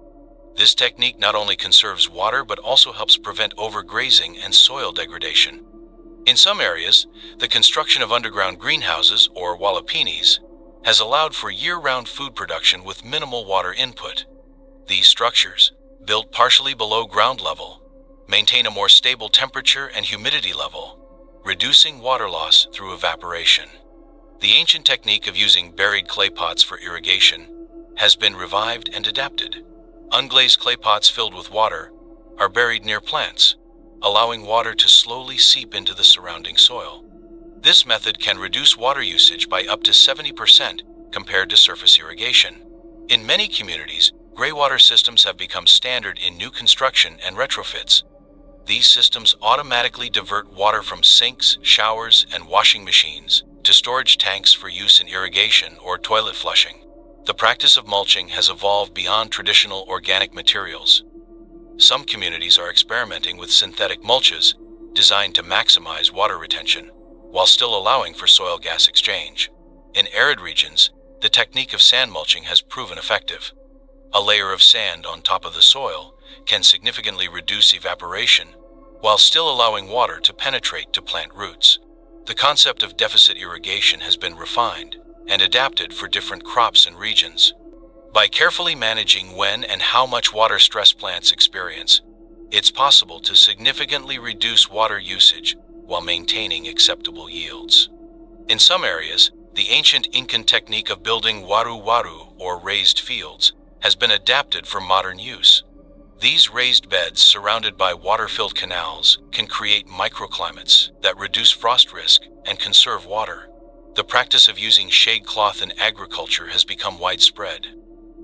This technique not only conserves water but also helps prevent overgrazing and soil degradation. In some areas, the construction of underground greenhouses, or walapinis, has allowed for year-round food production with minimal water input. These structures, built partially below ground level, maintain a more stable temperature and humidity level, reducing water loss through evaporation. The ancient technique of using buried clay pots for irrigation has been revived and adapted. Unglazed clay pots filled with water are buried near plants, allowing water to slowly seep into the surrounding soil. This method can reduce water usage by up to 70% compared to surface irrigation. In many communities, gray water systems have become standard in new construction and retrofits. These systems automatically divert water from sinks, showers, and washing machines to storage tanks for use in irrigation or toilet flushing. The practice of mulching has evolved beyond traditional organic materials. Some communities are experimenting with synthetic mulches designed to maximize water retention, while still allowing for soil gas exchange. In arid regions, the technique of sand mulching has proven effective. A layer of sand on top of the soil can significantly reduce evaporation, while still allowing water to penetrate to plant roots. The concept of deficit irrigation has been refined and adapted for different crops and regions. By carefully managing when and how much water stress plants experience, it's possible to significantly reduce water usage while maintaining acceptable yields. In some areas, the ancient Incan technique of building waru-waru, or raised fields, has been adapted for modern use. These raised beds surrounded by water-filled canals can create microclimates that reduce frost risk and conserve water. The practice of using shade cloth in agriculture has become widespread.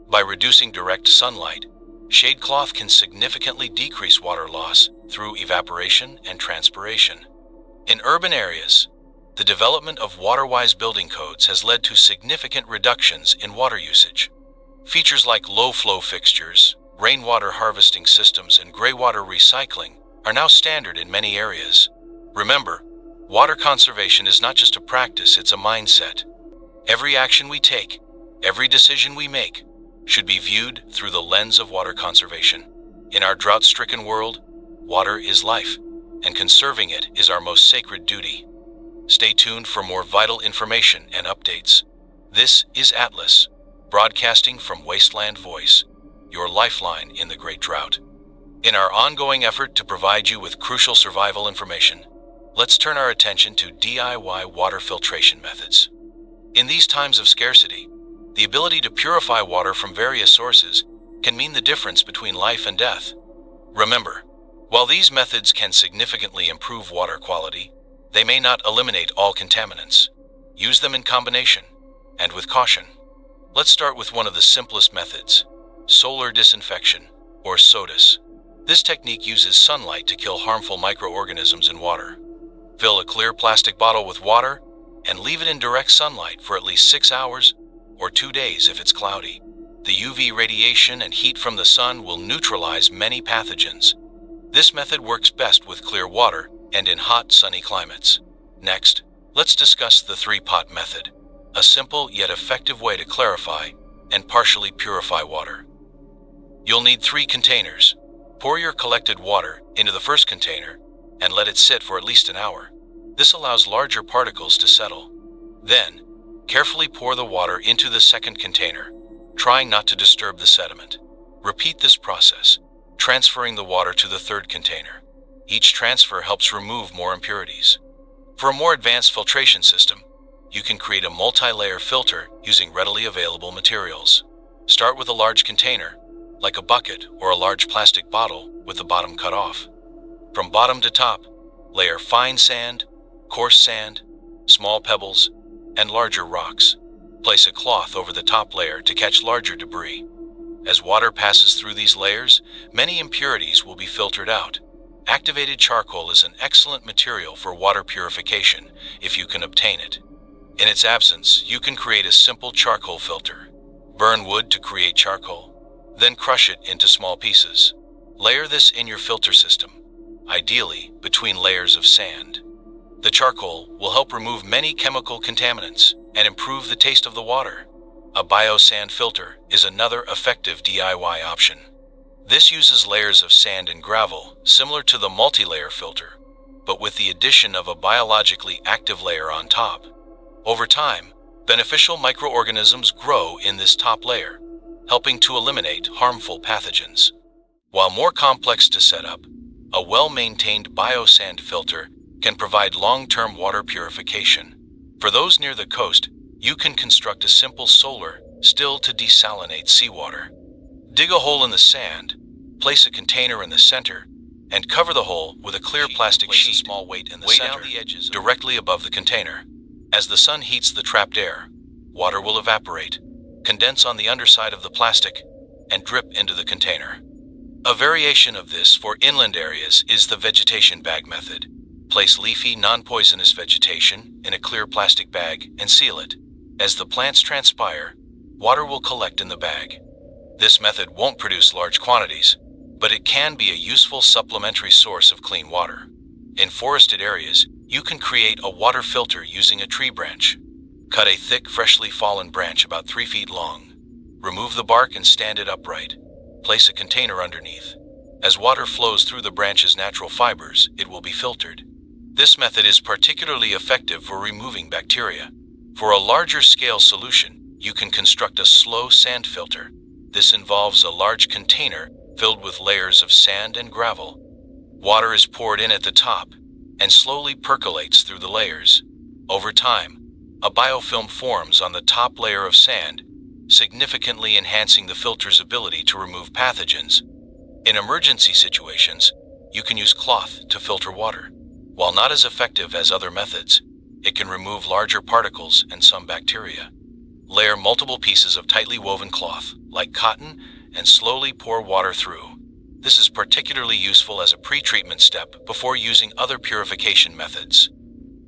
By reducing direct sunlight, shade cloth can significantly decrease water loss through evaporation and transpiration. In urban areas, the development of water-wise building codes has led to significant reductions in water usage. Features like low-flow fixtures, rainwater harvesting systems, and gray water recycling are now standard in many areas. Remember, water conservation is not just a practice, it's a mindset. Every action we take, every decision we make, should be viewed through the lens of water conservation. In our drought-stricken world, water is life, and conserving it is our most sacred duty. Stay tuned for more vital information and updates. This is Atlas, broadcasting from Wasteland Voice, your lifeline in the Great Drought. In our ongoing effort to provide you with crucial survival information, let's turn our attention to DIY water filtration methods. In these times of scarcity, the ability to purify water from various sources can mean the difference between life and death. Remember, while these methods can significantly improve water quality, they may not eliminate all contaminants. Use them in combination, and with caution. Let's start with one of the simplest methods, solar disinfection, or SODIS. This technique uses sunlight to kill harmful microorganisms in water. Fill a clear plastic bottle with water and leave it in direct sunlight for at least 6 hours or 2 days if it's cloudy. The UV radiation and heat from the sun will neutralize many pathogens. This method works best with clear water and in hot, sunny climates. Next, let's discuss the 3-pot method, a simple yet effective way to clarify and partially purify water. You'll need 3 containers. Pour your collected water into the first container and let it sit for at least an hour. This allows larger particles to settle. Then, carefully pour the water into the second container, trying not to disturb the sediment. Repeat this process, transferring the water to the third container. Each transfer helps remove more impurities. For a more advanced filtration system, you can create a multi-layer filter using readily available materials. Start with a large container, like a bucket or a large plastic bottle with the bottom cut off. From bottom to top, layer fine sand, coarse sand, small pebbles, and larger rocks. Place a cloth over the top layer to catch larger debris. As water passes through these layers, many impurities will be filtered out. Activated charcoal is an excellent material for water purification if you can obtain it. In its absence, you can create a simple charcoal filter. Burn wood to create charcoal, then crush it into small pieces. Layer this in your filter system, ideally between layers of sand. The charcoal will help remove many chemical contaminants and improve the taste of the water. A biosand filter is another effective DIY option. This uses layers of sand and gravel, similar to the multi-layer filter, but with the addition of a biologically active layer on top. Over time, beneficial microorganisms grow in this top layer, helping to eliminate harmful pathogens. While more complex to set up, a well-maintained biosand filter can provide long-term water purification. For those near the coast, you can construct a simple solar still to desalinate seawater. Dig a hole in the sand, place a container in the center, and cover the hole with a clear plastic sheet, small weight in the center, directly above the container. As the sun heats the trapped air, water will evaporate, condense on the underside of the plastic, and drip into the container. A variation of this for inland areas is the vegetation bag method. Place leafy, non-poisonous vegetation in a clear plastic bag and seal it. As the plants transpire, water will collect in the bag. This method won't produce large quantities, but it can be a useful supplementary source of clean water. In forested areas, you can create a water filter using a tree branch. Cut a thick, freshly fallen branch about 3 feet long. Remove the bark and stand it upright. Place a container underneath. As water flows through the branch's natural fibers, it will be filtered. This method is particularly effective for removing bacteria. For a larger scale solution, you can construct a slow sand filter. This involves a large container filled with layers of sand and gravel. Water is poured in at the top and slowly percolates through the layers. Over time, a biofilm forms on the top layer of sand, significantly enhancing the filter's ability to remove pathogens. In emergency situations, you can use cloth to filter water. While not as effective as other methods, it can remove larger particles and some bacteria. Layer multiple pieces of tightly woven cloth, like cotton, and slowly pour water through. This is particularly useful as a pre-treatment step before using other purification methods.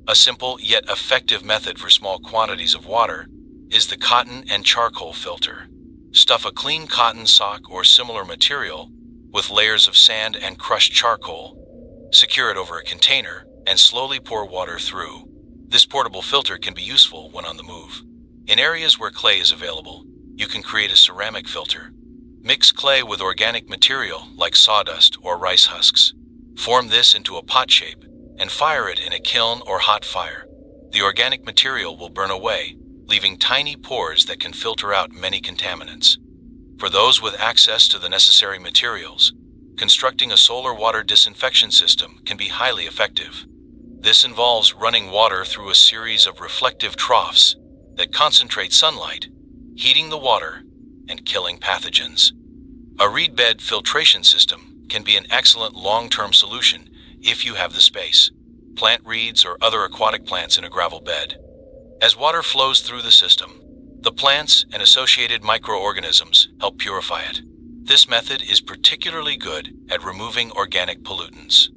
A simple yet effective method for small quantities of water is the cotton and charcoal filter. Stuff a clean cotton sock or similar material with layers of sand and crushed charcoal. Secure it over a container and slowly pour water through. This portable filter can be useful when on the move. In areas where clay is available, you can create a ceramic filter. Mix clay with organic material like sawdust or rice husks. Form this into a pot shape and fire it in a kiln or hot fire. The organic material will burn away, leaving tiny pores that can filter out many contaminants. For those with access to the necessary materials, constructing a solar water disinfection system can be highly effective. This involves running water through a series of reflective troughs that concentrate sunlight, heating the water, and killing pathogens. A reed bed filtration system can be an excellent long-term solution if you have the space. Plant reeds or other aquatic plants in a gravel bed. As water flows through the system, the plants and associated microorganisms help purify it. This method is particularly good at removing organic pollutants.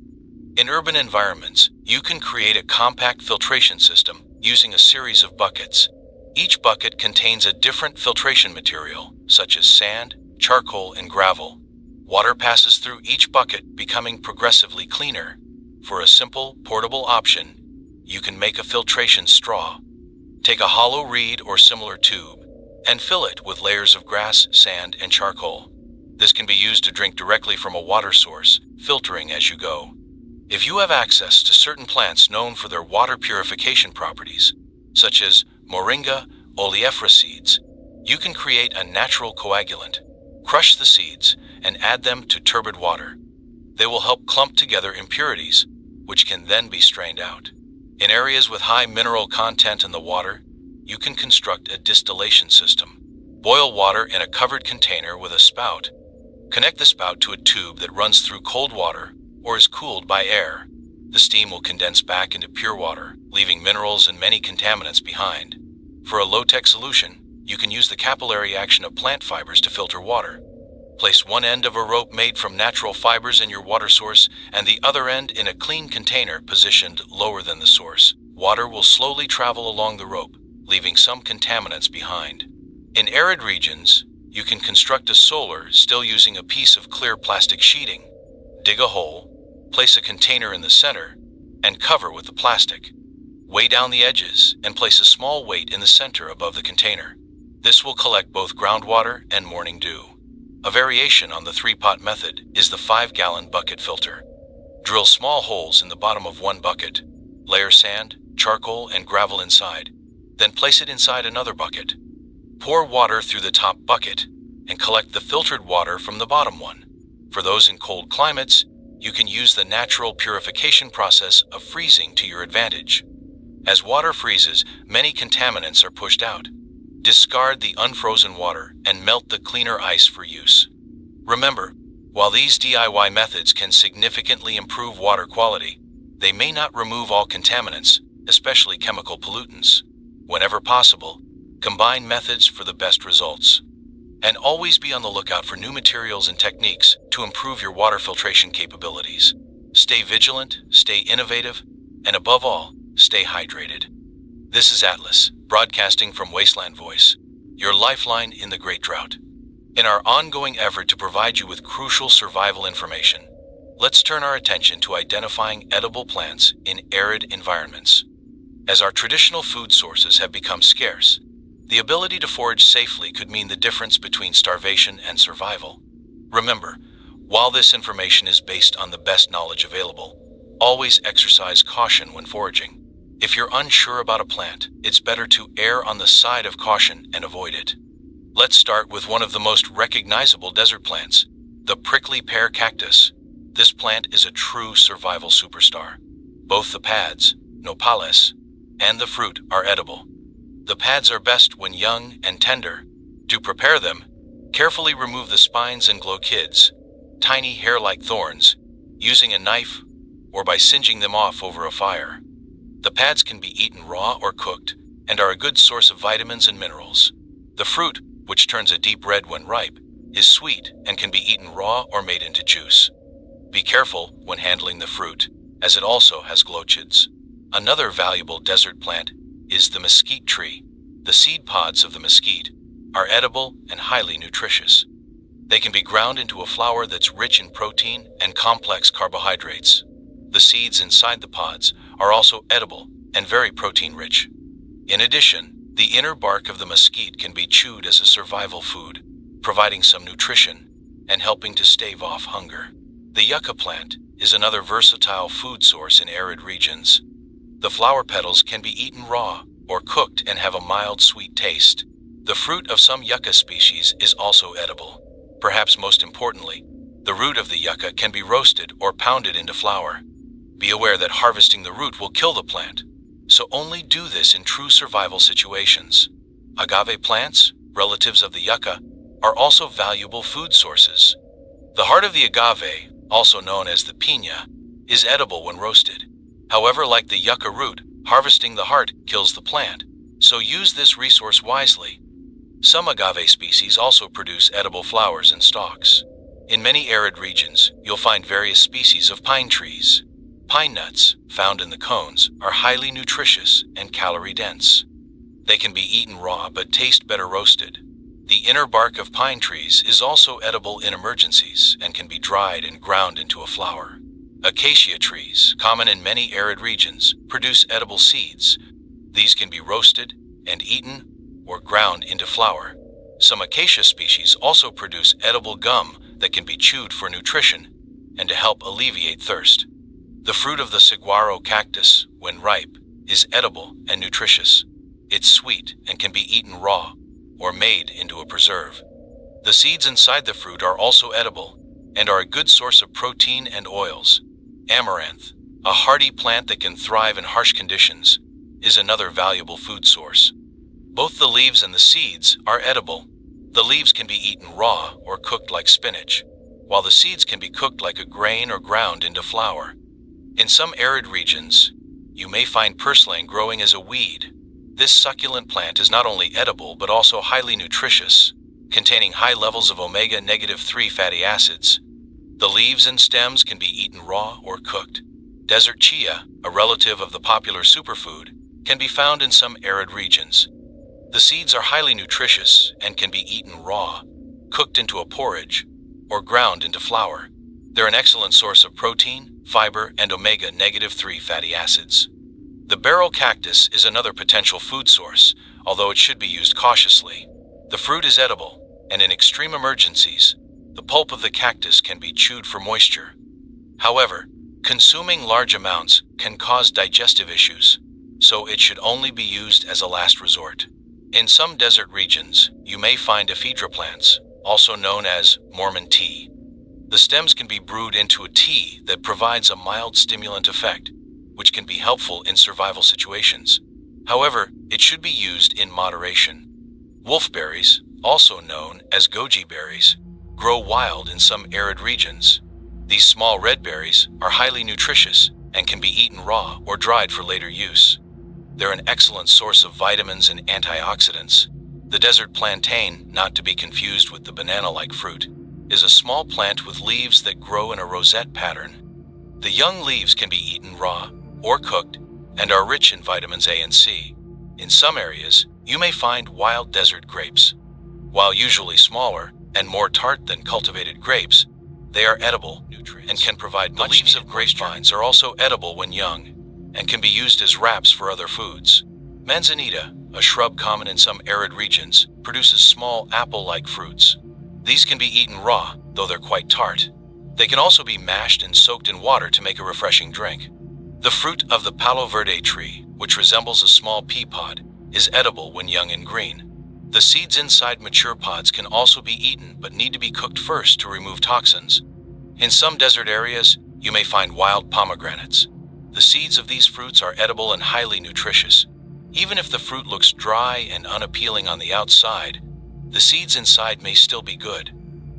In urban environments, you can create a compact filtration system using a series of buckets. Each bucket contains a different filtration material, such as sand, charcoal, and gravel. Water passes through each bucket, becoming progressively cleaner. For a simple, portable option, you can make a filtration straw. Take a hollow reed or similar tube and fill it with layers of grass, sand, and charcoal. This can be used to drink directly from a water source, filtering as you go. If you have access to certain plants known for their water purification properties, such as moringa oleifera seeds, you can create a natural coagulant. Crush the seeds and add them to turbid water. They will help clump together impurities, which can then be strained out. In areas with high mineral content in the water, you can construct a distillation system. Boil water in a covered container with a spout. Connect the spout to a tube that runs through cold water or is cooled by air. The steam will condense back into pure water, leaving minerals and many contaminants behind. For a low-tech solution, you can use the capillary action of plant fibers to filter water. Place one end of a rope made from natural fibers in your water source and the other end in a clean container positioned lower than the source. Water will slowly travel along the rope, leaving some contaminants behind. In arid regions, you can construct a solar still using a piece of clear plastic sheeting. Dig a hole, place a container in the center, and cover with the plastic. Weigh down the edges and place a small weight in the center above the container. This will collect both groundwater and morning dew. A variation on the 3-pot method is the 5-gallon bucket filter. Drill small holes in the bottom of one bucket, layer sand, charcoal, and gravel inside, then place it inside another bucket. Pour water through the top bucket and collect the filtered water from the bottom one. For those in cold climates, you can use the natural purification process of freezing to your advantage. As water freezes, many contaminants are pushed out. Discard the unfrozen water and melt the cleaner ice for use. Remember, while these DIY methods can significantly improve water quality, they may not remove all contaminants, especially chemical pollutants. Whenever possible, combine methods for the best results. And always be on the lookout for new materials and techniques to improve your water filtration capabilities. Stay vigilant, stay innovative, and above all, stay hydrated. This is Atlas, broadcasting from Wasteland Voice, your lifeline in the Great Drought. In our ongoing effort to provide you with crucial survival information, let's turn our attention to identifying edible plants in arid environments. As our traditional food sources have become scarce, the ability to forage safely could mean the difference between starvation and survival. Remember, while this information is based on the best knowledge available, always exercise caution when foraging. If you're unsure about a plant, it's better to err on the side of caution and avoid it. Let's start with one of the most recognizable desert plants, the prickly pear cactus. This plant is a true survival superstar. Both the pads, nopales, and the fruit are edible. The pads are best when young and tender. To prepare them, carefully remove the spines and glochids, tiny hair-like thorns, using a knife or by singeing them off over a fire. The pads can be eaten raw or cooked and are a good source of vitamins and minerals. The fruit, which turns a deep red when ripe, is sweet and can be eaten raw or made into juice. Be careful when handling the fruit, as it also has glochids. Another valuable desert plant is the mesquite tree. The seed pods of the mesquite are edible and highly nutritious. They can be ground into a flour that's rich in protein and complex carbohydrates. The seeds inside the pods are also edible and very protein-rich. In addition, the inner bark of the mesquite can be chewed as a survival food, providing some nutrition and helping to stave off hunger. The yucca plant is another versatile food source in arid regions. The flower petals can be eaten raw or cooked and have a mild sweet taste. The fruit of some yucca species is also edible. Perhaps most importantly, The root of the yucca can be roasted or pounded into flour. Be aware that harvesting the root will kill the plant, so only do this in true survival situations. Agave plants, relatives of the yucca, are also valuable food sources. The heart of the agave, also known as the piña, is edible when roasted. However, like the yucca root, harvesting the heart kills the plant, so use this resource wisely. Some agave species also produce edible flowers and stalks. In many arid regions, you'll find various species of pine trees. Pine nuts, found in the cones, are highly nutritious and calorie-dense. They can be eaten raw but taste better roasted. The inner bark of pine trees is also edible in emergencies and can be dried and ground into a flour. Acacia trees, common in many arid regions, produce edible seeds. These can be roasted and eaten or ground into flour. Some acacia species also produce edible gum that can be chewed for nutrition and to help alleviate thirst. The fruit of the saguaro cactus, when ripe, is edible and nutritious. It's sweet and can be eaten raw or made into a preserve. The seeds inside the fruit are also edible and are a good source of protein and oils. Amaranth, a hardy plant that can thrive in harsh conditions, is another valuable food source. Both the leaves and the seeds are edible. The leaves can be eaten raw or cooked like spinach, while the seeds can be cooked like a grain or ground into flour. In some arid regions, you may find purslane growing as a weed. This succulent plant is not only edible but also highly nutritious, containing high levels of omega-3 fatty acids. The leaves and stems can be eaten raw or cooked. Desert chia, a relative of the popular superfood, can be found in some arid regions. The seeds are highly nutritious and can be eaten raw, cooked into a porridge, or ground into flour. They're an excellent source of protein, fiber, and omega-3 fatty acids. The barrel cactus is another potential food source, although it should be used cautiously. The fruit is edible, and in extreme emergencies, the pulp of the cactus can be chewed for moisture. However, consuming large amounts can cause digestive issues, so it should only be used as a last resort. In some desert regions, you may find ephedra plants, also known as Mormon tea. The stems can be brewed into a tea that provides a mild stimulant effect, which can be helpful in survival situations. However, it should be used in moderation. Wolfberries, also known as goji berries, grow wild in some arid regions. These small red berries are highly nutritious and can be eaten raw or dried for later use. They're an excellent source of vitamins and antioxidants. The desert plantain, not to be confused with the banana-like fruit, is a small plant with leaves that grow in a rosette pattern. The young leaves can be eaten raw or cooked and are rich in vitamins A and C. In some areas, you may find wild desert grapes. While usually smaller and more tart than cultivated grapes, they are edible and can provide much. The leaves of grapevines are also edible when young and can be used as wraps for other foods. Manzanita, a shrub common in some arid regions, produces small apple-like fruits. These can be eaten raw, though they're quite tart. They can also be mashed and soaked in water to make a refreshing drink. The fruit of the palo verde tree, which resembles a small pea pod, is edible when young and green. The seeds inside mature pods can also be eaten but need to be cooked first to remove toxins. In some desert areas, you may find wild pomegranates. The seeds of these fruits are edible and highly nutritious. Even if the fruit looks dry and unappealing on the outside, the seeds inside may still be good.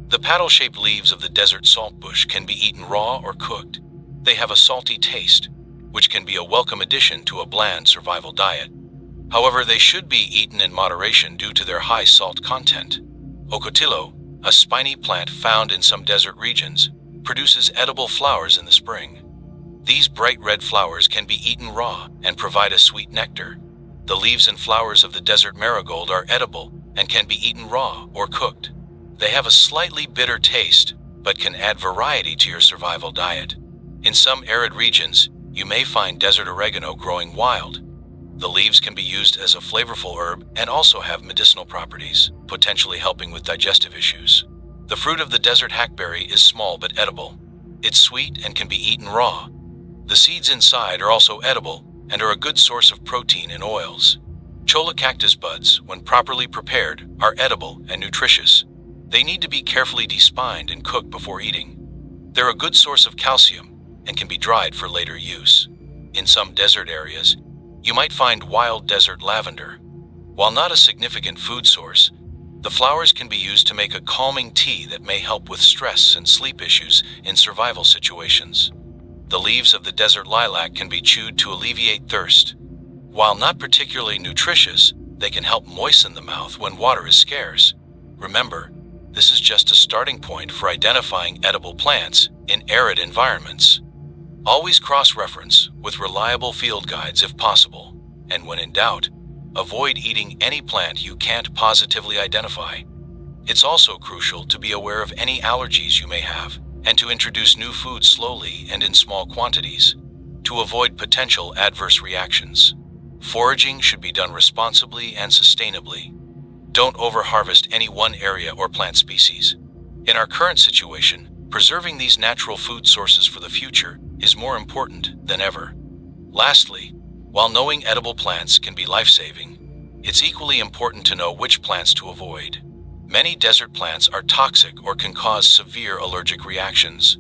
The paddle-shaped leaves of the desert saltbush can be eaten raw or cooked. They have a salty taste, which can be a welcome addition to a bland survival diet. However, they should be eaten in moderation due to their high salt content. Ocotillo, a spiny plant found in some desert regions, produces edible flowers in the spring. These bright red flowers can be eaten raw and provide a sweet nectar. The leaves and flowers of the desert marigold are edible and can be eaten raw or cooked. They have a slightly bitter taste, but can add variety to your survival diet. In some arid regions, you may find desert oregano growing wild. The leaves can be used as a flavorful herb and also have medicinal properties, potentially helping with digestive issues. The fruit of the desert hackberry is small but edible. It's sweet and can be eaten raw. The seeds inside are also edible and are a good source of protein and oils. Cholla cactus buds, when properly prepared, are edible and nutritious. They need to be carefully despined and cooked before eating. They're a good source of calcium and can be dried for later use. In some desert areas, you might find wild desert lavender. While not a significant food source, the flowers can be used to make a calming tea that may help with stress and sleep issues in survival situations. The leaves of the desert lilac can be chewed to alleviate thirst. While not particularly nutritious, they can help moisten the mouth when water is scarce. Remember, this is just a starting point for identifying edible plants in arid environments. Always cross-reference with reliable field guides if possible, and when in doubt, avoid eating any plant you can't positively identify. It's also crucial to be aware of any allergies you may have, and to introduce new foods slowly and in small quantities, to avoid potential adverse reactions. Foraging should be done responsibly and sustainably. Don't overharvest any one area or plant species. In our current situation, preserving these natural food sources for the future is more important than ever. Lastly, while knowing edible plants can be life-saving, it's equally important to know which plants to avoid. Many desert plants are toxic or can cause severe allergic reactions.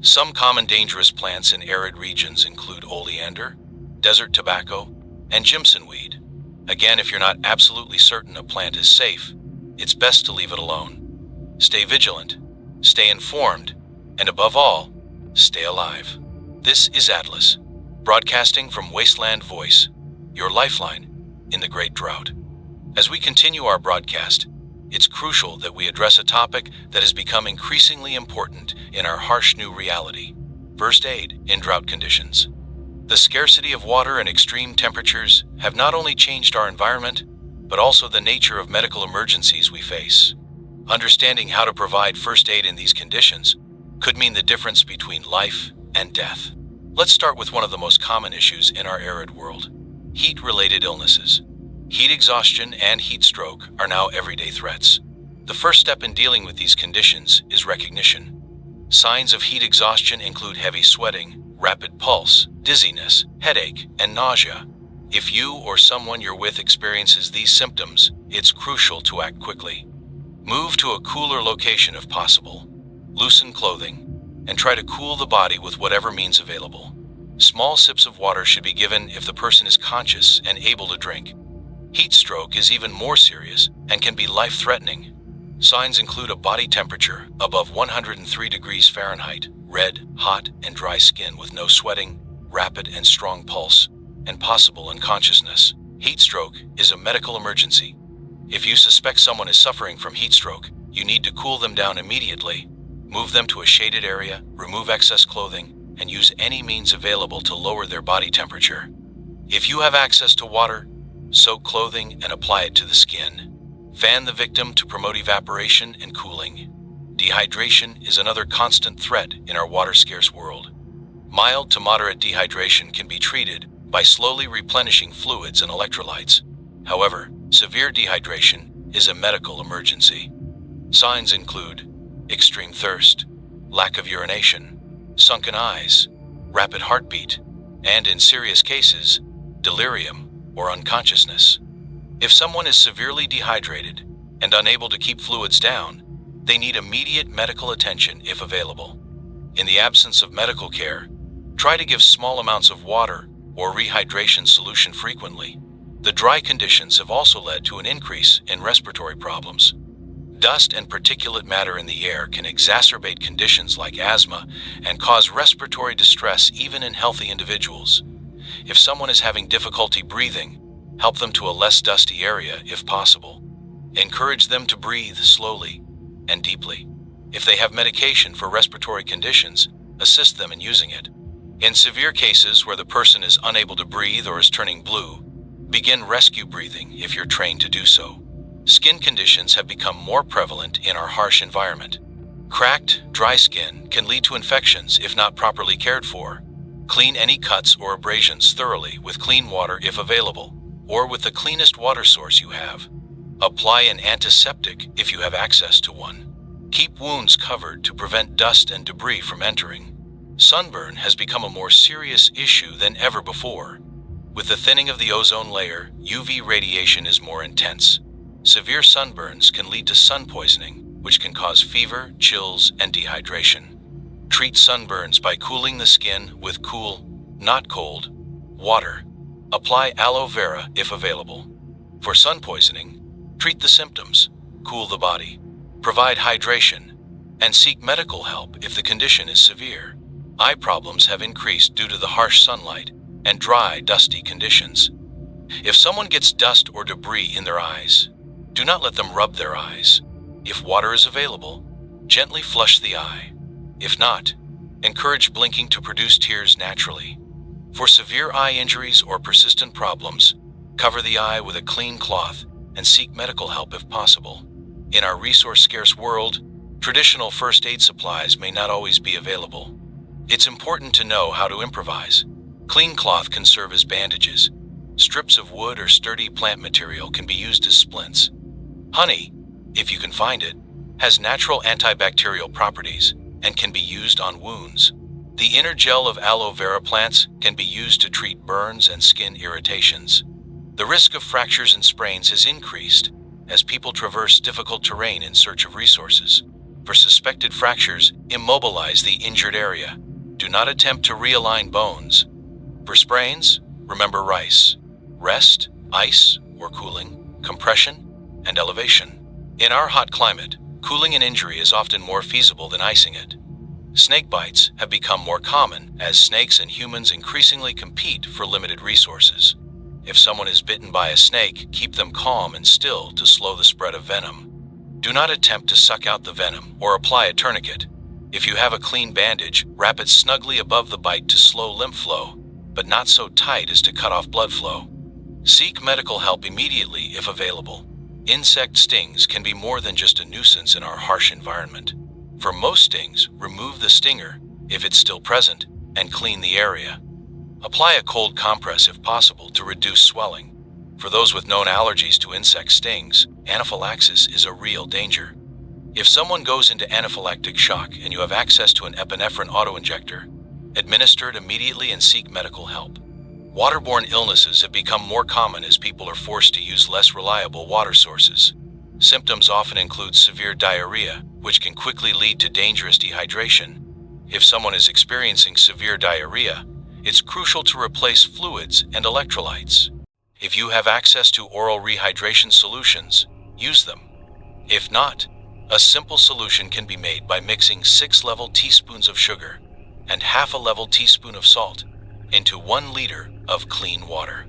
Some common dangerous plants in arid regions include oleander, desert tobacco, and Jimson weed. Again, if you're not absolutely certain a plant is safe, it's best to leave it alone. Stay vigilant, stay informed, and above all, stay alive. This is Atlas, broadcasting from Wasteland Voice, your lifeline in the Great Drought. As we continue our broadcast, it's crucial that we address a topic that has become increasingly important in our harsh new reality: first aid in drought conditions. The scarcity of water and extreme temperatures have not only changed our environment, but also the nature of medical emergencies we face. Understanding how to provide first aid in these conditions could mean the difference between life and death. Let's start with one of the most common issues in our arid world: heat-related illnesses. Heat exhaustion and heat stroke are now everyday threats. The first step in dealing with these conditions is recognition. Signs of heat exhaustion include heavy sweating, rapid pulse, dizziness, headache, and nausea. If you or someone you're with experiences these symptoms, it's crucial to act quickly. Move to a cooler location if possible. Loosen clothing, and try to cool the body with whatever means available. Small sips of water should be given if the person is conscious and able to drink. Heat stroke is even more serious and can be life-threatening. Signs include a body temperature above 103 degrees Fahrenheit, red, hot, and dry skin with no sweating, rapid and strong pulse, and possible unconsciousness. Heat stroke is a medical emergency. If you suspect someone is suffering from heat stroke, you need to cool them down immediately. Move them to a shaded area, remove excess clothing, and use any means available to lower their body temperature. If you have access to water, soak clothing and apply it to the skin. Fan the victim to promote evaporation and cooling. Dehydration is another constant threat in our water-scarce world. Mild to moderate dehydration can be treated by slowly replenishing fluids and electrolytes. However, severe dehydration is a medical emergency. Signs include extreme thirst, lack of urination, sunken eyes, rapid heartbeat, and in serious cases, delirium or unconsciousness. If someone is severely dehydrated and unable to keep fluids down, they need immediate medical attention if available. In the absence of medical care, try to give small amounts of water or rehydration solution frequently. The dry conditions have also led to an increase in respiratory problems. Dust and particulate matter in the air can exacerbate conditions like asthma and cause respiratory distress even in healthy individuals. If someone is having difficulty breathing, help them to a less dusty area if possible. Encourage them to breathe slowly and deeply. If they have medication for respiratory conditions, assist them in using it. In severe cases where the person is unable to breathe or is turning blue, begin rescue breathing if you're trained to do so. Skin conditions have become more prevalent in our harsh environment. Cracked, dry skin can lead to infections if not properly cared for. Clean any cuts or abrasions thoroughly with clean water if available, or with the cleanest water source you have. Apply an antiseptic if you have access to one. Keep wounds covered to prevent dust and debris from entering. Sunburn has become a more serious issue than ever before. With the thinning of the ozone layer, UV radiation is more intense. Severe sunburns can lead to sun poisoning, which can cause fever, chills, and dehydration. Treat sunburns by cooling the skin with cool, not cold, water. Apply aloe vera if available. For sun poisoning, treat the symptoms, cool the body, provide hydration, and seek medical help if the condition is severe. Eye problems have increased due to the harsh sunlight and dry, dusty conditions. If someone gets dust or debris in their eyes, do not let them rub their eyes. If water is available, gently flush the eye. If not, encourage blinking to produce tears naturally. For severe eye injuries or persistent problems, cover the eye with a clean cloth and seek medical help if possible. In our resource-scarce world, traditional first aid supplies may not always be available. It's important to know how to improvise. Clean cloth can serve as bandages. Strips of wood or sturdy plant material can be used as splints. Honey, if you can find it, has natural antibacterial properties and can be used on wounds. The inner gel of aloe vera plants can be used to treat burns and skin irritations. The risk of fractures and sprains has increased as people traverse difficult terrain in search of resources. For suspected fractures, immobilize the injured area. Do not attempt to realign bones. For sprains, remember rice, rest, ice or cooling, compression, and elevation. In our hot climate, cooling an injury is often more feasible than icing it. Snake bites have become more common as snakes and humans increasingly compete for limited resources. If someone is bitten by a snake, keep them calm and still to slow the spread of venom. Do not attempt to suck out the venom or apply a tourniquet. If you have a clean bandage, wrap it snugly above the bite to slow lymph flow, but not so tight as to cut off blood flow. Seek medical help immediately if available. Insect stings can be more than just a nuisance in our harsh environment. For most stings, remove the stinger if it's still present and clean the area. Apply a cold compress if possible to reduce swelling. For those with known allergies to insect stings, anaphylaxis is a real danger. If someone goes into anaphylactic shock and you have access to an epinephrine autoinjector, administer it immediately and seek medical help. Waterborne illnesses have become more common as people are forced to use less reliable water sources. Symptoms often include severe diarrhea, which can quickly lead to dangerous dehydration. If someone is experiencing severe diarrhea, it's crucial to replace fluids and electrolytes. If you have access to oral rehydration solutions, use them. If not, a simple solution can be made by mixing 6 level teaspoons of sugar and half a level teaspoon of salt into 1 liter of clean water.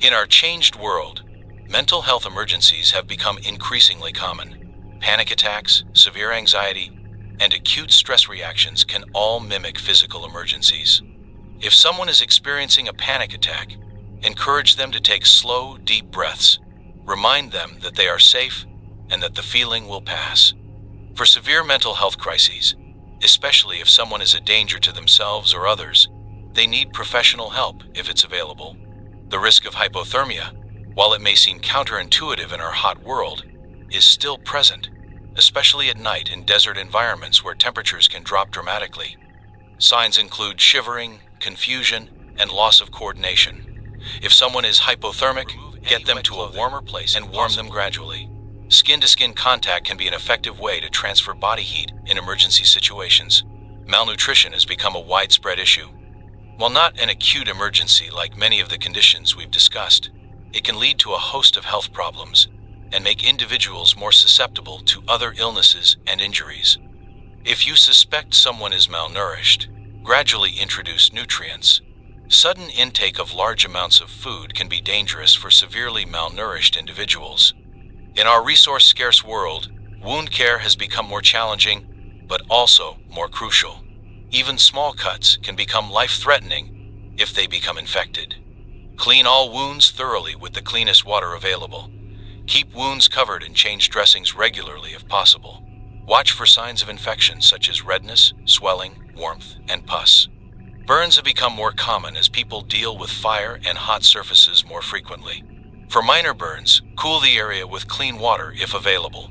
In our changed world, mental health emergencies have become increasingly common. Panic attacks, severe anxiety, and acute stress reactions can all mimic physical emergencies. If someone is experiencing a panic attack, encourage them to take slow, deep breaths. Remind them that they are safe and that the feeling will pass. For severe mental health crises, especially if someone is a danger to themselves or others, they need professional help if it's available. The risk of hypothermia, while it may seem counterintuitive in our hot world, is still present, especially at night in desert environments where temperatures can drop dramatically. Signs include shivering, confusion, and loss of coordination. If someone is hypothermic, get them to a warmer place and warm them gradually. Skin-to-skin contact can be an effective way to transfer body heat in emergency situations. Malnutrition has become a widespread issue. While not an acute emergency like many of the conditions we've discussed, it can lead to a host of health problems and make individuals more susceptible to other illnesses and injuries. If you suspect someone is malnourished, gradually introduce nutrients. Sudden intake of large amounts of food can be dangerous for severely malnourished individuals. In our resource-scarce world, wound care has become more challenging, but also more crucial. Even small cuts can become life-threatening if they become infected. Clean all wounds thoroughly with the cleanest water available. Keep wounds covered and change dressings regularly if possible. Watch for signs of infection such as redness, swelling, warmth, and pus. Burns have become more common as people deal with fire and hot surfaces more frequently. For minor burns, cool the area with clean water if available.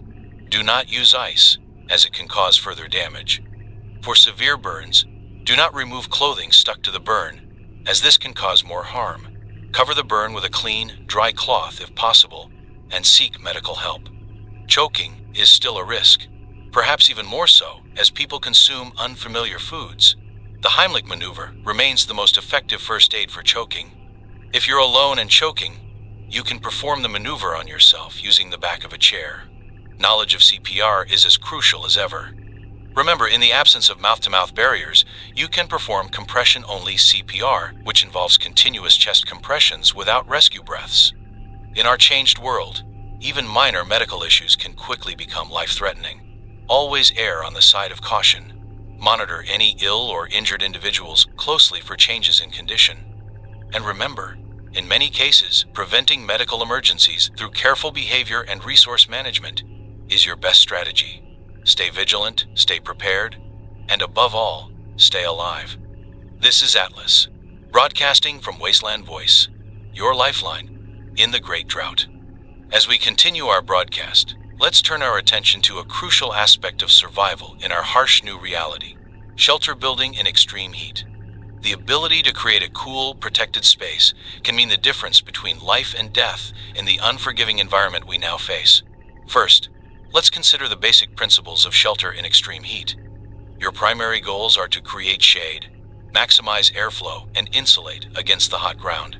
Do not use ice, as it can cause further damage. For severe burns, do not remove clothing stuck to the burn, as this can cause more harm. Cover the burn with a clean, dry cloth if possible, and seek medical help. Choking is still a risk. perhaps even more so as people consume unfamiliar foods. The Heimlich maneuver remains the most effective first aid for choking. If you're alone and choking, you can perform the maneuver on yourself using the back of a chair. Knowledge of CPR is as crucial as ever. Remember, in the absence of mouth-to-mouth barriers, you can perform compression-only CPR, which involves continuous chest compressions without rescue breaths. In our changed world, even minor medical issues can quickly become life-threatening. Always err on the side of caution. Monitor any ill or injured individuals closely for changes in condition. And remember, in many cases, preventing medical emergencies through careful behavior and resource management is your best strategy. Stay vigilant, stay prepared, and above all, stay alive. This is Atlas, broadcasting from Wasteland Voice, your lifeline in the Great Drought. As we continue our broadcast, let's turn our attention to a crucial aspect of survival in our harsh new reality: shelter building in extreme heat. The ability to create a cool, protected space can mean the difference between life and death in the unforgiving environment we now face. First, let's consider the basic principles of shelter in extreme heat. Your primary goals are to create shade, maximize airflow, and insulate against the hot ground.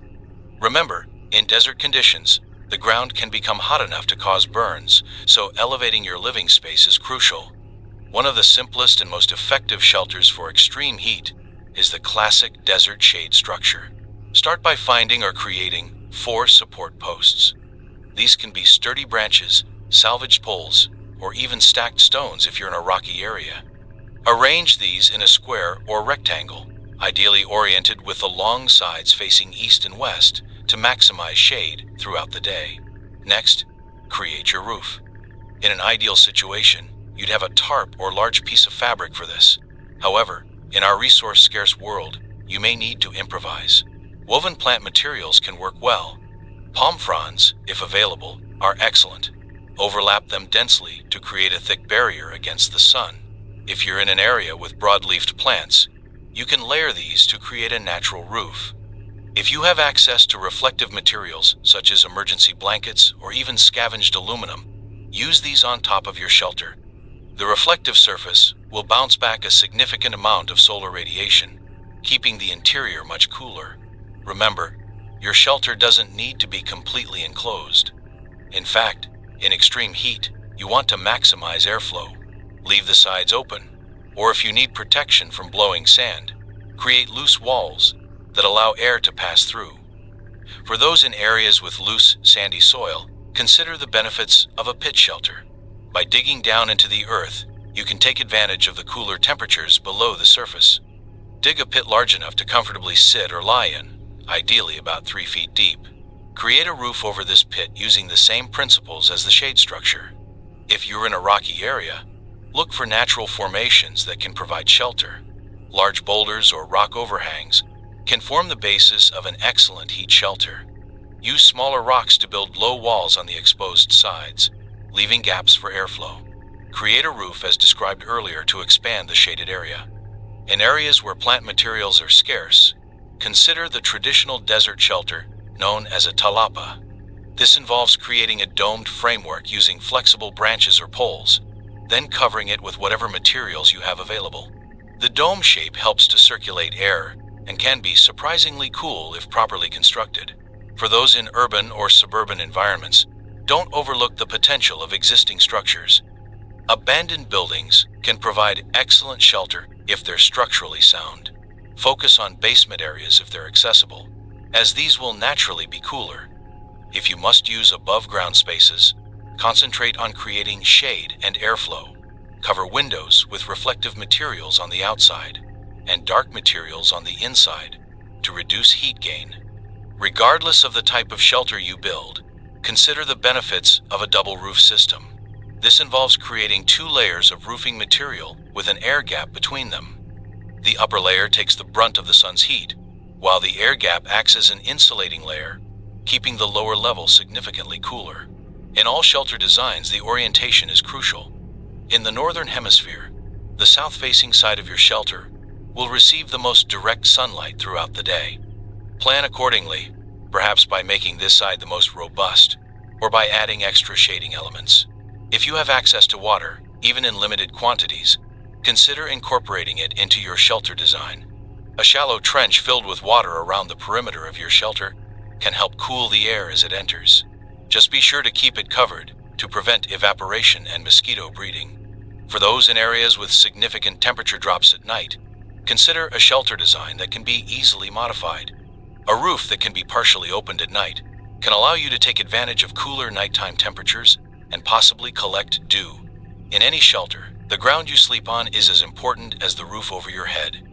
Remember, in desert conditions, the ground can become hot enough to cause burns, so elevating your living space is crucial. One of the simplest and most effective shelters for extreme heat is the classic desert shade structure. Start by finding or creating 4 support posts. These can be sturdy branches, salvaged poles, or even stacked stones if you're in a rocky area. Arrange these in a square or rectangle, ideally oriented with the long sides facing east and west to maximize shade throughout the day. Next, create your roof. In an ideal situation, you'd have a tarp or large piece of fabric for this. However, in our resource-scarce world, you may need to improvise. Woven plant materials can work well. Palm fronds, if available, are excellent. Overlap them densely to create a thick barrier against the sun. If you're in an area with broad-leafed plants, you can layer these to create a natural roof. If you have access to reflective materials such as emergency blankets or even scavenged aluminum, use these on top of your shelter. The reflective surface will bounce back a significant amount of solar radiation, keeping the interior much cooler. Remember, your shelter doesn't need to be completely enclosed. In fact, in extreme heat, you want to maximize airflow. Leave the sides open, or if you need protection from blowing sand, create loose walls that allow air to pass through. For those in areas with loose, sandy soil, consider the benefits of a pit shelter. By digging down into the earth, you can take advantage of the cooler temperatures below the surface. Dig a pit large enough to comfortably sit or lie in, ideally about 3 feet deep. Create a roof over this pit using the same principles as the shade structure. If you're in a rocky area, look for natural formations that can provide shelter. Large boulders or rock overhangs can form the basis of an excellent heat shelter. Use smaller rocks to build low walls on the exposed sides, leaving gaps for airflow. Create a roof as described earlier to expand the shaded area. In areas where plant materials are scarce, consider the traditional desert shelter known as a talapa. This involves creating a domed framework using flexible branches or poles, then covering it with whatever materials you have available. The dome shape helps to circulate air and can be surprisingly cool if properly constructed. For those in urban or suburban environments, don't overlook the potential of existing structures. Abandoned buildings can provide excellent shelter if they're structurally sound. Focus on basement areas if they're accessible, as these will naturally be cooler. If you must use above-ground spaces, concentrate on creating shade and airflow. Cover windows with reflective materials on the outside and dark materials on the inside to reduce heat gain. Regardless of the type of shelter you build, consider the benefits of a double roof system. This involves creating 2 layers of roofing material with an air gap between them. The upper layer takes the brunt of the sun's heat, while the air gap acts as an insulating layer, keeping the lower level significantly cooler. In all shelter designs, the orientation is crucial. In the northern hemisphere, the south-facing side of your shelter will receive the most direct sunlight throughout the day. Plan accordingly, perhaps by making this side the most robust, or by adding extra shading elements. If you have access to water, even in limited quantities, consider incorporating it into your shelter design. A shallow trench filled with water around the perimeter of your shelter can help cool the air as it enters. Just be sure to keep it covered to prevent evaporation and mosquito breeding. For those in areas with significant temperature drops at night, consider a shelter design that can be easily modified. A roof that can be partially opened at night can allow you to take advantage of cooler nighttime temperatures and possibly collect dew. In any shelter, the ground you sleep on is as important as the roof over your head.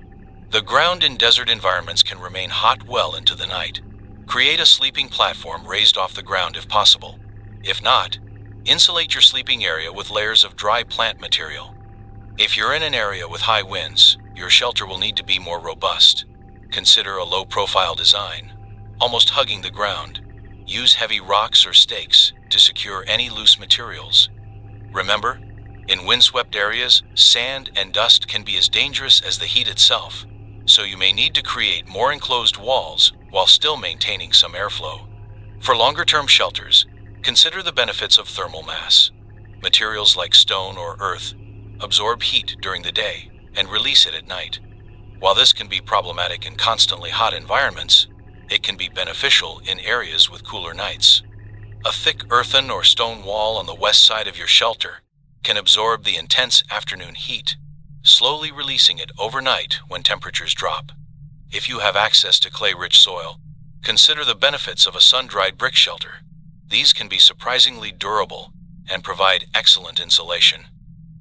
The ground in desert environments can remain hot well into the night. Create a sleeping platform raised off the ground if possible. If not, insulate your sleeping area with layers of dry plant material. If you're in an area with high winds, your shelter will need to be more robust. Consider a low-profile design, almost hugging the ground. Use heavy rocks or stakes to secure any loose materials. Remember, in windswept areas, sand and dust can be as dangerous as the heat itself, so you may need to create more enclosed walls while still maintaining some airflow. For longer-term shelters, consider the benefits of thermal mass. Materials like stone or earth absorb heat during the day and release it at night. While this can be problematic in constantly hot environments, it can be beneficial in areas with cooler nights. A thick earthen or stone wall on the west side of your shelter can absorb the intense afternoon heat, slowly releasing it overnight when temperatures drop. If you have access to clay-rich soil, consider the benefits of a sun-dried brick shelter. These can be surprisingly durable and provide excellent insulation.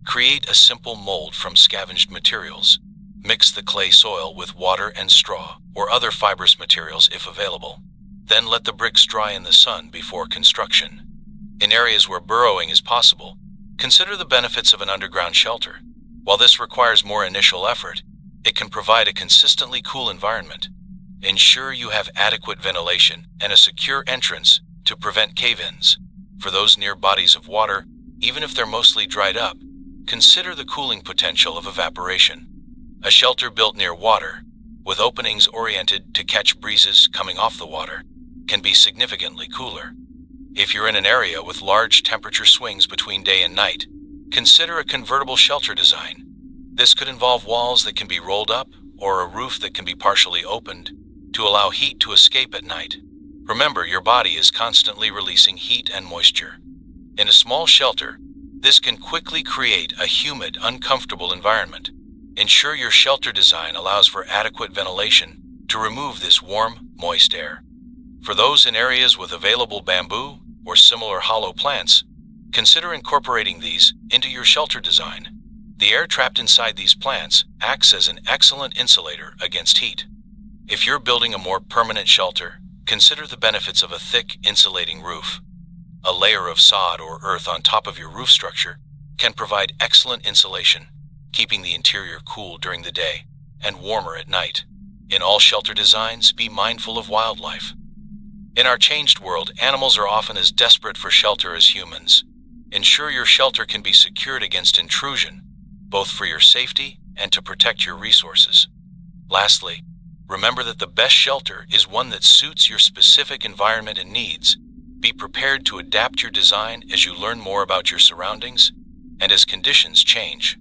Create a simple mold from scavenged materials. Mix the clay soil with water and straw or other fibrous materials if available. Then let the bricks dry in the sun before construction. In areas where burrowing is possible, consider the benefits of an underground shelter. While this requires more initial effort, it can provide a consistently cool environment. Ensure you have adequate ventilation and a secure entrance to prevent cave-ins. For those near bodies of water, even if they're mostly dried up, consider the cooling potential of evaporation. A shelter built near water, with openings oriented to catch breezes coming off the water, can be significantly cooler. If you're in an area with large temperature swings between day and night, consider a convertible shelter design. This could involve walls that can be rolled up or a roof that can be partially opened to allow heat to escape at night. Remember, your body is constantly releasing heat and moisture. In a small shelter, this can quickly create a humid, uncomfortable environment. Ensure your shelter design allows for adequate ventilation to remove this warm, moist air. For those in areas with available bamboo or similar hollow plants, consider incorporating these into your shelter design. The air trapped inside these plants acts as an excellent insulator against heat. If you're building a more permanent shelter, consider the benefits of a thick, insulating roof. A layer of sod or earth on top of your roof structure can provide excellent insulation, keeping the interior cool during the day and warmer at night. In all shelter designs, be mindful of wildlife. In our changed world, animals are often as desperate for shelter as humans. Ensure your shelter can be secured against intrusion, both for your safety and to protect your resources. Lastly, remember that the best shelter is one that suits your specific environment and needs. Be prepared to adapt your design as you learn more about your surroundings and as conditions change.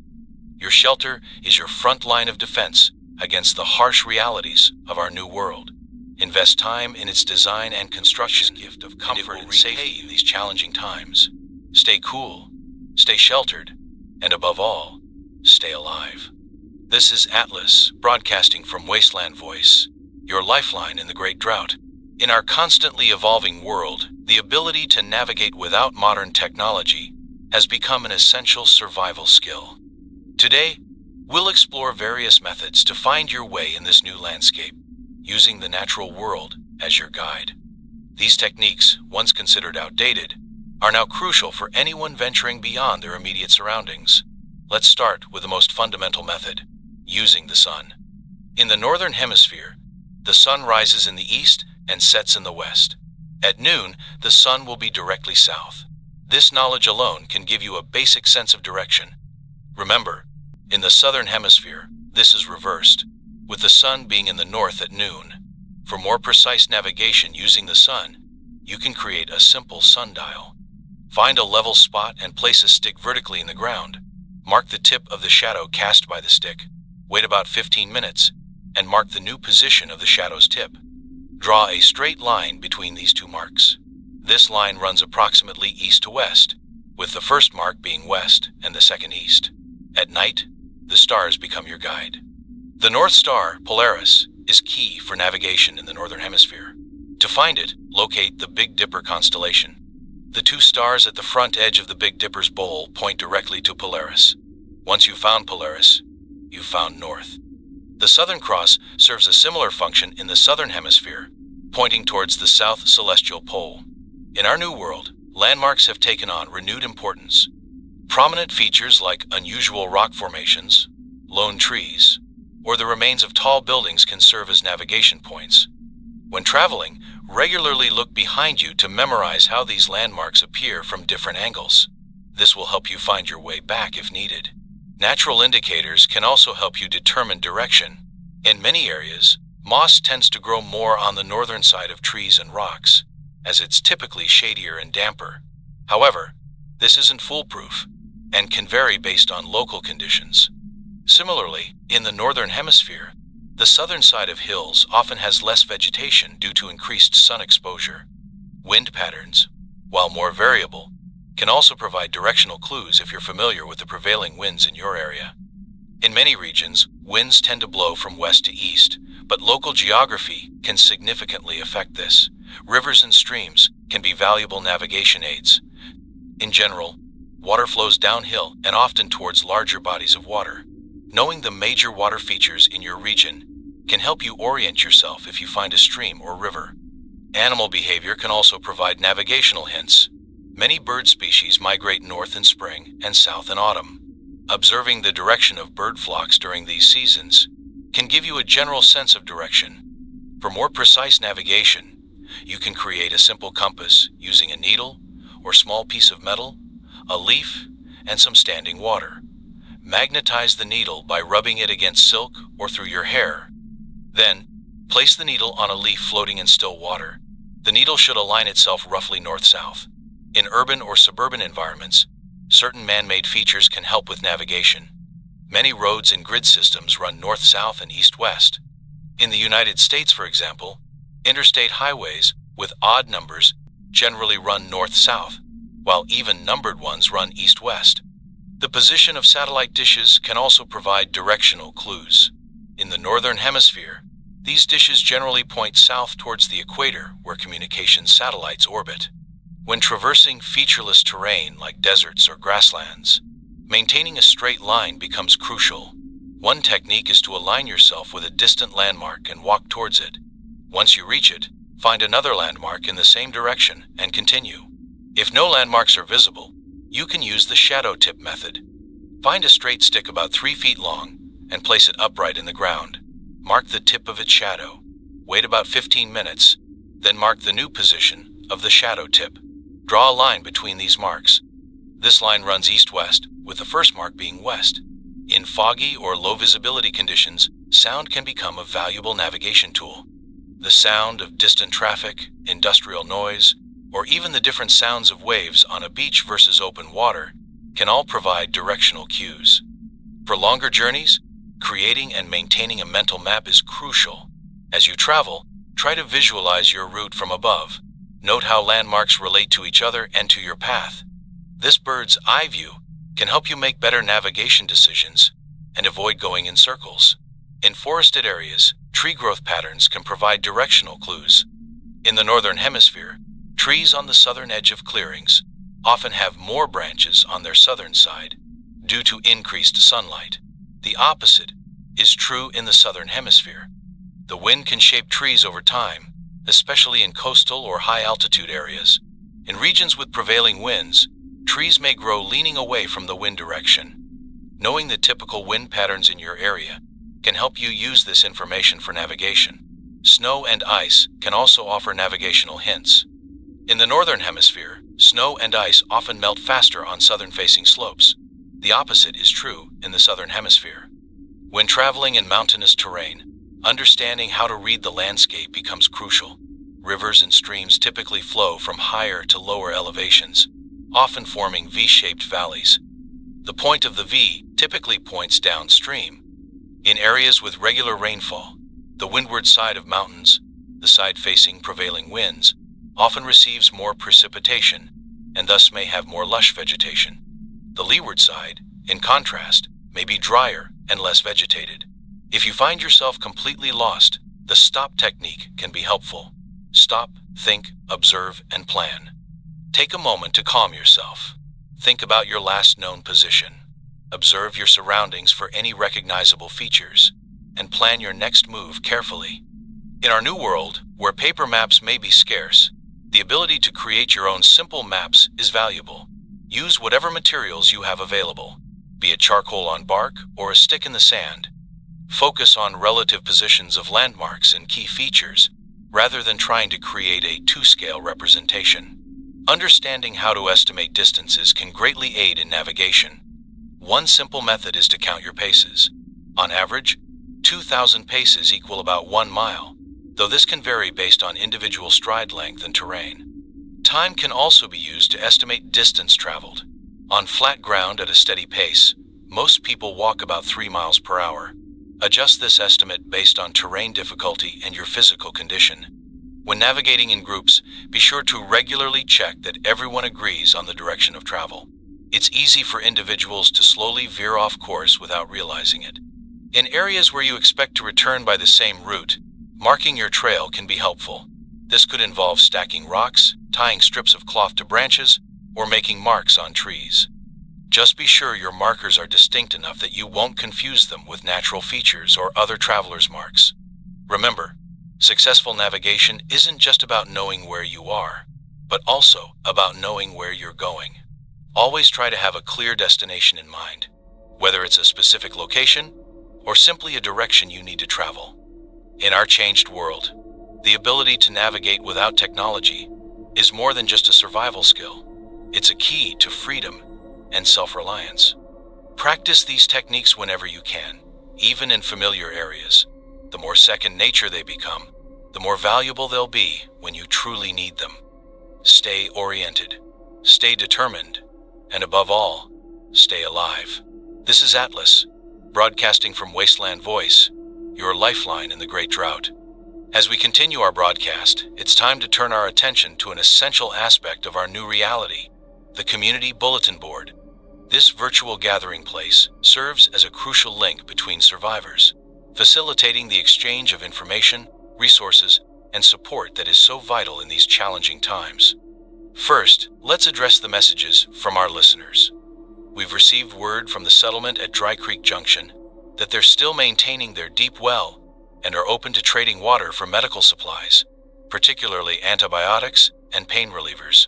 Your shelter is your front line of defense against the harsh realities of our new world. Invest time in its design and construction, gift of comfort and safety in these challenging times. Stay cool, stay sheltered, and above all, stay alive. This is Atlas, broadcasting from Wasteland Voice, your lifeline in the Great Drought. In our constantly evolving world, the ability to navigate without modern technology has become an essential survival skill. Today, we'll explore various methods to find your way in this new landscape, using the natural world as your guide. These techniques, once considered outdated, are now crucial for anyone venturing beyond their immediate surroundings. Let's start with the most fundamental method, using the sun. In the northern hemisphere, the sun rises in the east and sets in the west. At noon, the sun will be directly south. This knowledge alone can give you a basic sense of direction. Remember, in the southern hemisphere, this is reversed, with the sun being in the north at noon. For more precise navigation using the sun, you can create a simple sundial. Find a level spot and place a stick vertically in the ground. Mark the tip of the shadow cast by the stick. Wait about 15 minutes, and mark the new position of the shadow's tip. Draw a straight line between these two marks. This line runs approximately east to west, with the first mark being west and the second east. At night, the stars become your guide. The North Star, Polaris, is key for navigation in the Northern Hemisphere. To find it, locate the Big Dipper constellation. The two stars at the front edge of the Big Dipper's bowl point directly to Polaris. Once you've found Polaris, you've found North. The Southern Cross serves a similar function in the Southern Hemisphere, pointing towards the South Celestial Pole. In our New World, landmarks have taken on renewed importance. Prominent features like unusual rock formations, lone trees, or the remains of tall buildings can serve as navigation points. When traveling, regularly look behind you to memorize how these landmarks appear from different angles. This will help you find your way back if needed. Natural indicators can also help you determine direction. In many areas, moss tends to grow more on the northern side of trees and rocks, as it's typically shadier and damper. However, this isn't foolproof and can vary based on local conditions. Similarly, in the Northern Hemisphere, the southern side of hills often has less vegetation due to increased sun exposure. Wind patterns, while more variable, can also provide directional clues if you're familiar with the prevailing winds in your area. In many regions, winds tend to blow from west to east, but local geography can significantly affect this. Rivers and streams can be valuable navigation aids. In general, water flows downhill and often towards larger bodies of water. Knowing the major water features in your region can help you orient yourself if you find a stream or river. Animal behavior can also provide navigational hints. Many bird species migrate north in spring and south in autumn. Observing the direction of bird flocks during these seasons can give you a general sense of direction. For more precise navigation, you can create a simple compass using a needle or small piece of metal, a leaf, and some standing water. Magnetize the needle by rubbing it against silk or through your hair. Then, place the needle on a leaf floating in still water. The needle should align itself roughly north-south. In urban or suburban environments, certain man-made features can help with navigation. Many roads and grid systems run north-south and east-west. In the United States, for example, interstate highways with odd numbers generally run north-south, while even-numbered ones run east-west. The position of satellite dishes can also provide directional clues. In the Northern Hemisphere, these dishes generally point south towards the equator where communications satellites orbit. When traversing featureless terrain like deserts or grasslands, maintaining a straight line becomes crucial. One technique is to align yourself with a distant landmark and walk towards it. Once you reach it, find another landmark in the same direction and continue. If no landmarks are visible, you can use the shadow tip method. Find a straight stick about 3 feet long and place it upright in the ground. Mark the tip of its shadow. Wait about 15 minutes, then mark the new position of the shadow tip. Draw a line between these marks. This line runs east-west, with the first mark being west. In foggy or low visibility conditions, sound can become a valuable navigation tool. The sound of distant traffic, industrial noise, or even the different sounds of waves on a beach versus open water can all provide directional cues. For longer journeys, creating and maintaining a mental map is crucial. As you travel, try to visualize your route from above. Note how landmarks relate to each other and to your path. This bird's eye view can help you make better navigation decisions and avoid going in circles. In forested areas, tree growth patterns can provide directional clues. In the Northern Hemisphere, trees on the southern edge of clearings often have more branches on their southern side due to increased sunlight. The opposite is true in the Southern Hemisphere. The wind can shape trees over time, especially in coastal or high-altitude areas. In regions with prevailing winds, trees may grow leaning away from the wind direction. Knowing the typical wind patterns in your area can help you use this information for navigation. Snow and ice can also offer navigational hints. In the Northern Hemisphere, snow and ice often melt faster on southern-facing slopes. The opposite is true in the Southern Hemisphere. When traveling in mountainous terrain, understanding how to read the landscape becomes crucial. Rivers and streams typically flow from higher to lower elevations, often forming V-shaped valleys. The point of the V typically points downstream. In areas with regular rainfall, the windward side of mountains, the side facing prevailing winds, often receives more precipitation and thus may have more lush vegetation. The leeward side, in contrast, may be drier and less vegetated. If you find yourself completely lost, the stop technique can be helpful. Stop, think, observe, and plan. Take a moment to calm yourself. Think about your last known position. Observe your surroundings for any recognizable features, and plan your next move carefully. In our new world, where paper maps may be scarce, the ability to create your own simple maps is valuable. Use whatever materials you have available, be it charcoal on bark or a stick in the sand. Focus on relative positions of landmarks and key features, rather than trying to create a two-scale representation. Understanding how to estimate distances can greatly aid in navigation. One simple method is to count your paces. On average, 2,000 paces equal about 1 mile, though this can vary based on individual stride length and terrain. Time can also be used to estimate distance traveled. On flat ground at a steady pace, most people walk about 3 miles per hour. Adjust this estimate based on terrain difficulty and your physical condition. When navigating in groups, be sure to regularly check that everyone agrees on the direction of travel. It's easy for individuals to slowly veer off course without realizing it. In areas where you expect to return by the same route, marking your trail can be helpful. This could involve stacking rocks, tying strips of cloth to branches, or making marks on trees. Just be sure your markers are distinct enough that you won't confuse them with natural features or other travelers' marks. Remember, successful navigation isn't just about knowing where you are, but also about knowing where you're going. Always try to have a clear destination in mind, whether it's a specific location or simply a direction you need to travel. In our changed world, the ability to navigate without technology is more than just a survival skill. It's a key to freedom and self-reliance. Practice these techniques whenever you can, even in familiar areas. The more second nature they become, the more valuable they'll be when you truly need them. Stay oriented, stay determined, and above all, stay alive. This is Atlas, broadcasting from Wasteland Voice, your lifeline in the Great Drought. As we continue our broadcast, it's time to turn our attention to an essential aspect of our new reality, the Community Bulletin Board. This virtual gathering place serves as a crucial link between survivors, facilitating the exchange of information, resources, and support that is so vital in these challenging times. First, let's address the messages from our listeners. We've received word from the settlement at Dry Creek Junction that they're still maintaining their deep well and are open to trading water for medical supplies, particularly antibiotics and pain relievers.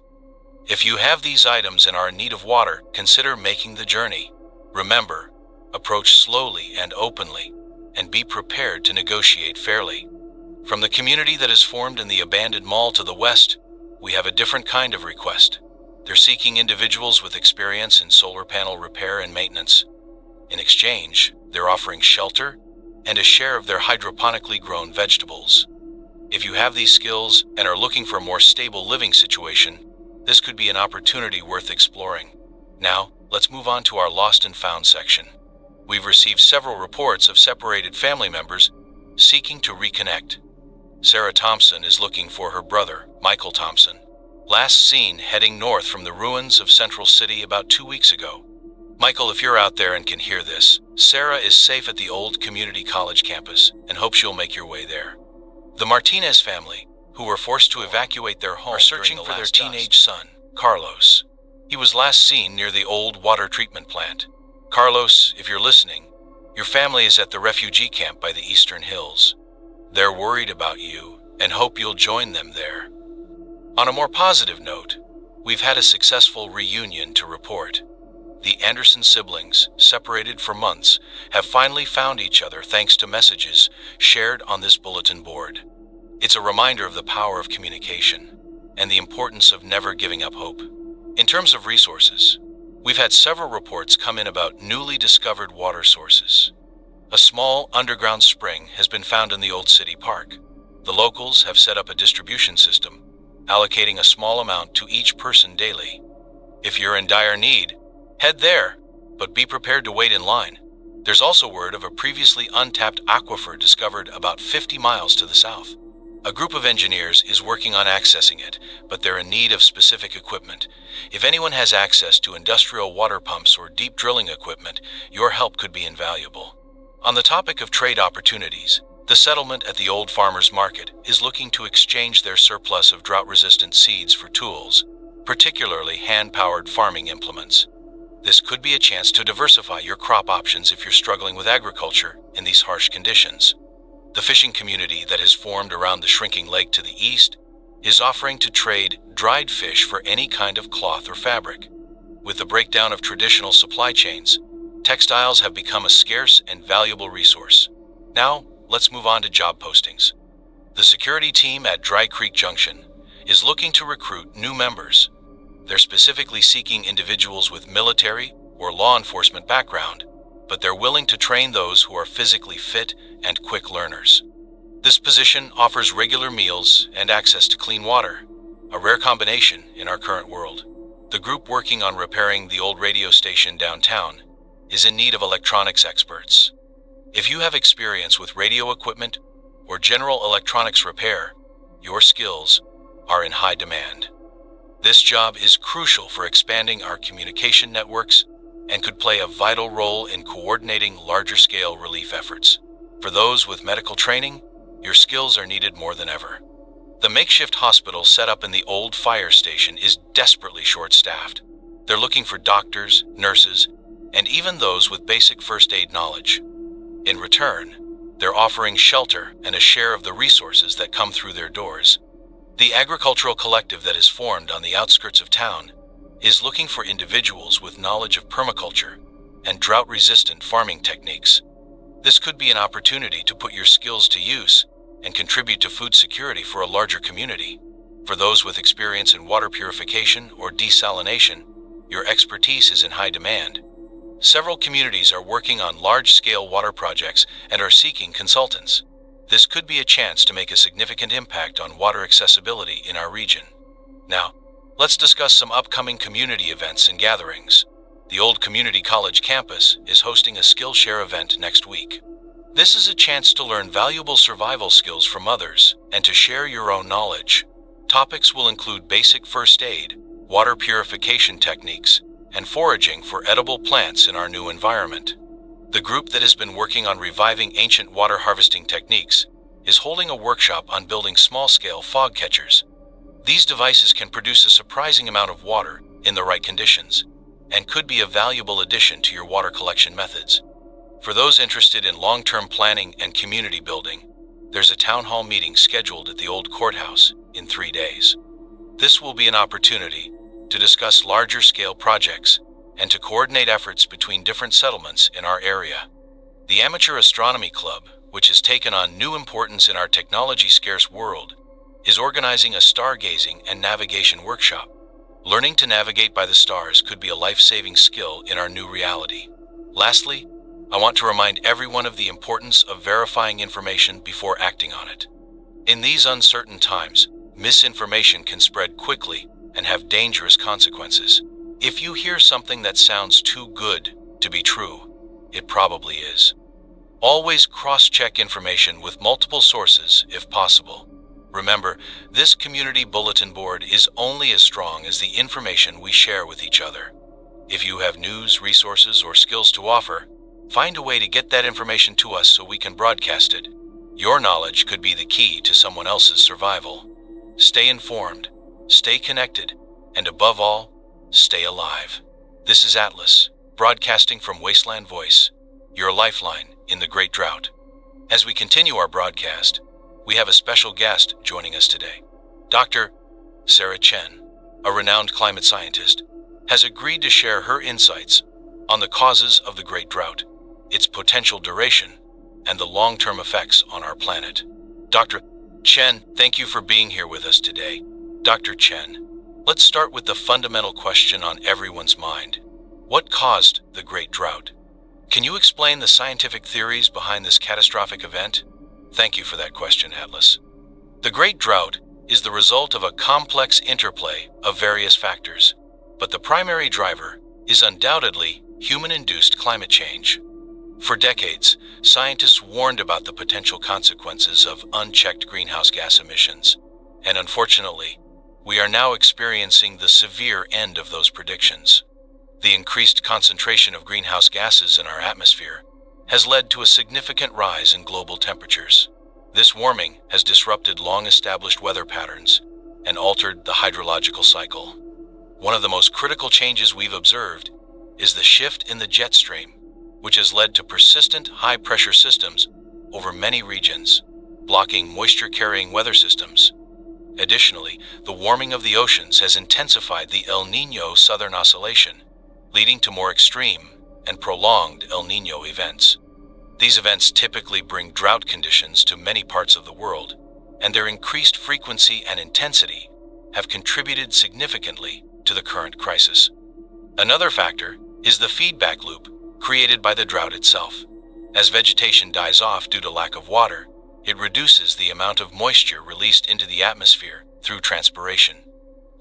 If you have these items and are in need of water, consider making the journey. Remember, approach slowly and openly, and be prepared to negotiate fairly. From the community that is formed in the abandoned mall to the west, we have a different kind of request. They're seeking individuals with experience in solar panel repair and maintenance. In exchange, they're offering shelter and a share of their hydroponically grown vegetables. If you have these skills and are looking for a more stable living situation, this could be an opportunity worth exploring. Now, let's move on to our Lost and Found section. We've received several reports of separated family members seeking to reconnect. Sarah Thompson is looking for her brother, Michael Thompson, last seen heading north from the ruins of Central City about 2 weeks ago. Michael, if you're out there and can hear this, Sarah is safe at the old community college campus and hopes you'll make your way there. The Martinez family, who were forced to evacuate their home, are searching for their teenage son, Carlos. He was last seen near the old water treatment plant. Carlos, if you're listening, your family is at the refugee camp by the Eastern Hills. They're worried about you and hope you'll join them there. On a more positive note, we've had a successful reunion to report. The Anderson siblings, separated for months, have finally found each other thanks to messages shared on this bulletin board. It's a reminder of the power of communication and the importance of never giving up hope. In terms of resources, we've had several reports come in about newly discovered water sources. A small underground spring has been found in the old city park. The locals have set up a distribution system, allocating a small amount to each person daily. If you're in dire need, head there but be prepared to wait in line. There's also word of a previously untapped aquifer discovered about 50 miles to the south. A group of engineers is working on accessing it, but they're in need of specific equipment. If anyone has access to industrial water pumps or deep drilling equipment, your help could be invaluable. On the topic of trade opportunities, the settlement at the Old Farmers Market is looking to exchange their surplus of drought-resistant seeds for tools, particularly hand-powered farming implements. This could be a chance to diversify your crop options if you're struggling with agriculture in these harsh conditions. The fishing community that has formed around the shrinking lake to the east is offering to trade dried fish for any kind of cloth or fabric. With the breakdown of traditional supply chains, textiles have become a scarce and valuable resource. Now, let's move on to job postings. The security team at Dry Creek Junction is looking to recruit new members. They're specifically seeking individuals with military or law enforcement background, but they're willing to train those who are physically fit and quick learners. This position offers regular meals and access to clean water, a rare combination in our current world. The group working on repairing the old radio station downtown is in need of electronics experts. If you have experience with radio equipment or general electronics repair, your skills are in high demand. This job is crucial for expanding our communication networks and could play a vital role in coordinating larger-scale relief efforts. For those with medical training, your skills are needed more than ever. The makeshift hospital set up in the old fire station is desperately short-staffed. They're looking for doctors, nurses, and even those with basic first aid knowledge. In return, they're offering shelter and a share of the resources that come through their doors. The agricultural collective that is formed on the outskirts of town is looking for individuals with knowledge of permaculture and drought-resistant farming techniques. This could be an opportunity to put your skills to use and contribute to food security for a larger community. For those with experience in water purification or desalination, your expertise is in high demand. Several communities are working on large-scale water projects and are seeking consultants. This could be a chance to make a significant impact on water accessibility in our region. Now, let's discuss some upcoming community events and gatherings. The Old Community College campus is hosting a Skillshare event next week. This is a chance to learn valuable survival skills from others and to share your own knowledge. Topics will include basic first aid, water purification techniques, and foraging for edible plants in our new environment. The group that has been working on reviving ancient water harvesting techniques is holding a workshop on building small-scale fog catchers. These devices can produce a surprising amount of water in the right conditions and could be a valuable addition to your water collection methods. For those interested in long-term planning and community building, there's a town hall meeting scheduled at the old courthouse in 3 days. This will be an opportunity to discuss larger-scale projects and to coordinate efforts between different settlements in our area. The Amateur Astronomy Club, which has taken on new importance in our technology-scarce world, is organizing a stargazing and navigation workshop. Learning to navigate by the stars could be a life-saving skill in our new reality. Lastly, I want to remind everyone of the importance of verifying information before acting on it. In these uncertain times, misinformation can spread quickly and have dangerous consequences. If you hear something that sounds too good to be true, it probably is. Always cross-check information with multiple sources if possible. Remember, this community bulletin board is only as strong as the information we share with each other. If you have news, resources, or skills to offer, find a way to get that information to us so we can broadcast it. Your knowledge could be the key to someone else's survival. Stay informed, stay connected, and above all, stay alive. This is Atlas, broadcasting from Wasteland Voice, your lifeline in the Great Drought. As we continue our broadcast, we have a special guest joining us today. Dr. Sarah Chen, a renowned climate scientist, has agreed to share her insights on the causes of the Great Drought, its potential duration, and the long-term effects on our planet. Dr. Chen, thank you for being here with us today. Dr. Chen, let's start with the fundamental question on everyone's mind. What caused the Great Drought? Can you explain the scientific theories behind this catastrophic event? Thank you for that question, Atlas. The Great Drought is the result of a complex interplay of various factors, but the primary driver is undoubtedly human-induced climate change. For decades, scientists warned about the potential consequences of unchecked greenhouse gas emissions, and unfortunately, we are now experiencing the severe end of those predictions. The increased concentration of greenhouse gases in our atmosphere has led to a significant rise in global temperatures. This warming has disrupted long-established weather patterns and altered the hydrological cycle. One of the most critical changes we've observed is the shift in the jet stream, which has led to persistent high-pressure systems over many regions, blocking moisture-carrying weather systems. Additionally, the warming of the oceans has intensified the El Niño Southern Oscillation, leading to more extreme and prolonged El Niño events. These events typically bring drought conditions to many parts of the world, and their increased frequency and intensity have contributed significantly to the current crisis. Another factor is the feedback loop created by the drought itself. As vegetation dies off due to lack of water, it reduces the amount of moisture released into the atmosphere through transpiration.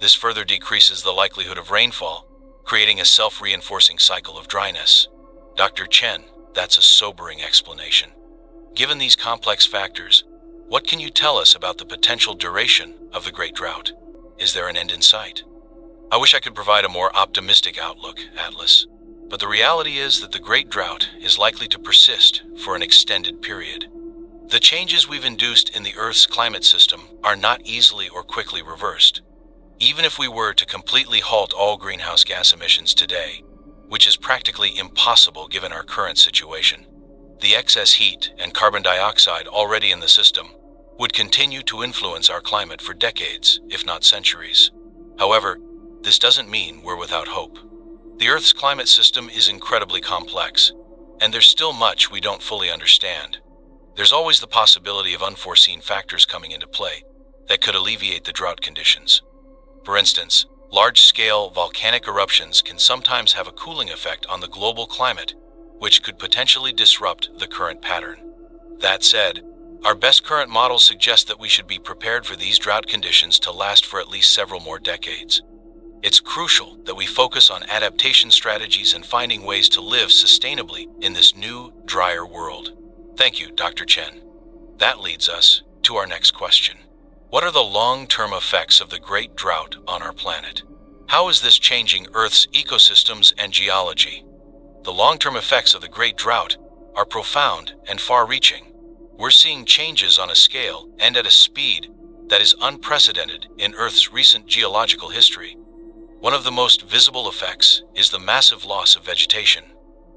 This further decreases the likelihood of rainfall, creating a self-reinforcing cycle of dryness. Dr. Chen, that's a sobering explanation. Given these complex factors, what can you tell us about the potential duration of the Great Drought? Is there an end in sight? I wish I could provide a more optimistic outlook, Atlas, but the reality is that the Great Drought is likely to persist for an extended period. The changes we've induced in the Earth's climate system are not easily or quickly reversed. Even if we were to completely halt all greenhouse gas emissions today, which is practically impossible given our current situation, the excess heat and carbon dioxide already in the system would continue to influence our climate for decades, if not centuries. However, this doesn't mean we're without hope. The Earth's climate system is incredibly complex, and there's still much we don't fully understand. There's always the possibility of unforeseen factors coming into play that could alleviate the drought conditions. For instance, large-scale volcanic eruptions can sometimes have a cooling effect on the global climate, which could potentially disrupt the current pattern. That said, our best current models suggest that we should be prepared for these drought conditions to last for at least several more decades. It's crucial that we focus on adaptation strategies and finding ways to live sustainably in this new, drier world. Thank you, Dr. Chen. That leads us to our next question. What are the long-term effects of the Great Drought on our planet? How is this changing Earth's ecosystems and geology? The long-term effects of the Great Drought are profound and far-reaching. We're seeing changes on a scale and at a speed that is unprecedented in Earth's recent geological history. One of the most visible effects is the massive loss of vegetation.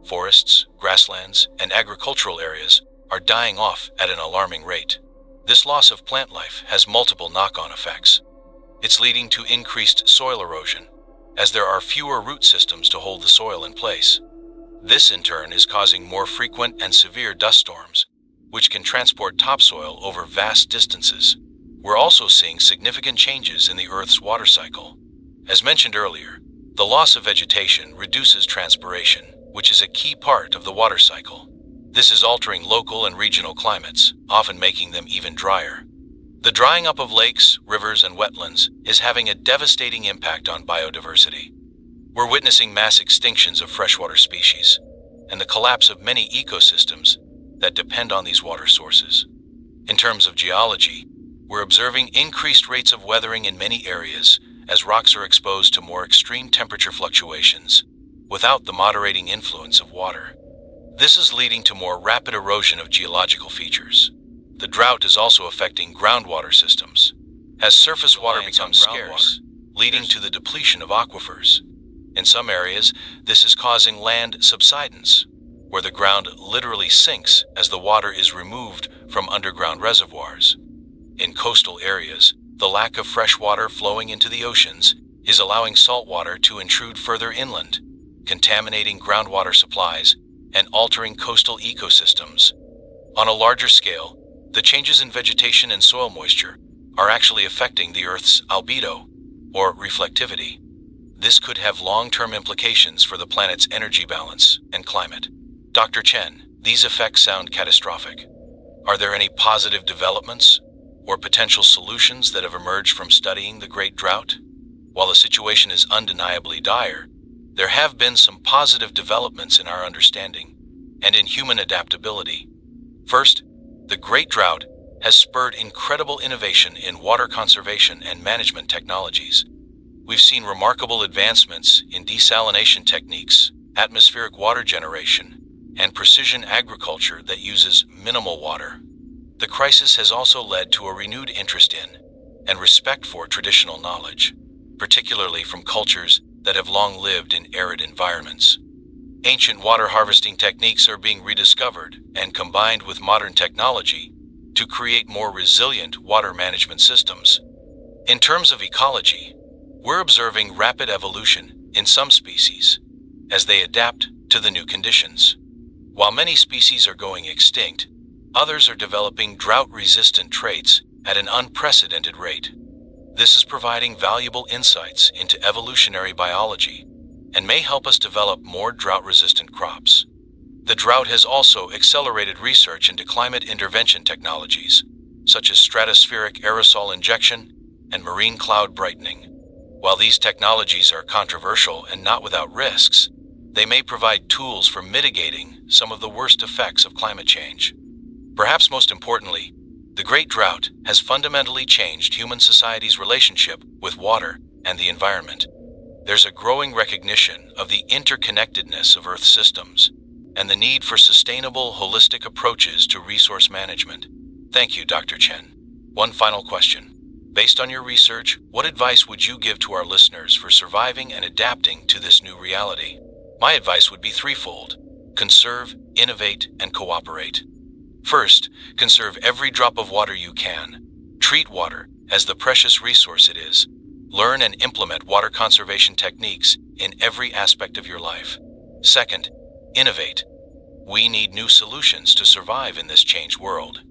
Forests, grasslands, and agricultural areas are dying off at an alarming rate. This loss of plant life has multiple knock-on effects. It's leading to increased soil erosion, as there are fewer root systems to hold the soil in place. This in turn is causing more frequent and severe dust storms, which can transport topsoil over vast distances. We're also seeing significant changes in the Earth's water cycle. As mentioned earlier, the loss of vegetation reduces transpiration, which is a key part of the water cycle. This is altering local and regional climates, often making them even drier. The drying up of lakes, rivers, and wetlands is having a devastating impact on biodiversity. We're witnessing mass extinctions of freshwater species and the collapse of many ecosystems that depend on these water sources. In terms of geology, we're observing increased rates of weathering in many areas as rocks are exposed to more extreme temperature fluctuations without the moderating influence of water. This is leading to more rapid erosion of geological features. The drought is also affecting groundwater systems, as surface water becomes scarce, leading to the depletion of aquifers. In some areas, this is causing land subsidence, where the ground literally sinks as the water is removed from underground reservoirs. In coastal areas, the lack of fresh water flowing into the oceans is allowing salt water to intrude further inland, contaminating groundwater supplies and altering coastal ecosystems. On a larger scale, the changes in vegetation and soil moisture are actually affecting the Earth's albedo, or reflectivity. This could have long-term implications for the planet's energy balance and climate. Dr. Chen, these effects sound catastrophic. Are there any positive developments or potential solutions that have emerged from studying the Great Drought? While the situation is undeniably dire, there have been some positive developments in our understanding and in human adaptability. First, the Great Drought has spurred incredible innovation in water conservation and management technologies. We've seen remarkable advancements in desalination techniques, atmospheric water generation, and precision agriculture that uses minimal water. The crisis has also led to a renewed interest in and respect for traditional knowledge, particularly from cultures that have long lived in arid environments. Ancient water harvesting techniques are being rediscovered and combined with modern technology to create more resilient water management systems. In terms of ecology, we're observing rapid evolution in some species as they adapt to the new conditions. While many species are going extinct, others are developing drought-resistant traits at an unprecedented rate. This is providing valuable insights into evolutionary biology and may help us develop more drought-resistant crops. The drought has also accelerated research into climate intervention technologies, such as stratospheric aerosol injection and marine cloud brightening. While these technologies are controversial and not without risks, they may provide tools for mitigating some of the worst effects of climate change. Perhaps most importantly, the Great Drought has fundamentally changed human society's relationship with water and the environment. There's a growing recognition of the interconnectedness of Earth's systems and the need for sustainable, holistic approaches to resource management. Thank you, Dr. Chen. One final question. Based on your research, what advice would you give to our listeners for surviving and adapting to this new reality? My advice would be threefold: conserve, innovate, and cooperate. First, conserve every drop of water you can. Treat water as the precious resource it is. Learn and implement water conservation techniques in every aspect of your life. Second, innovate. We need new solutions to survive in this changed world.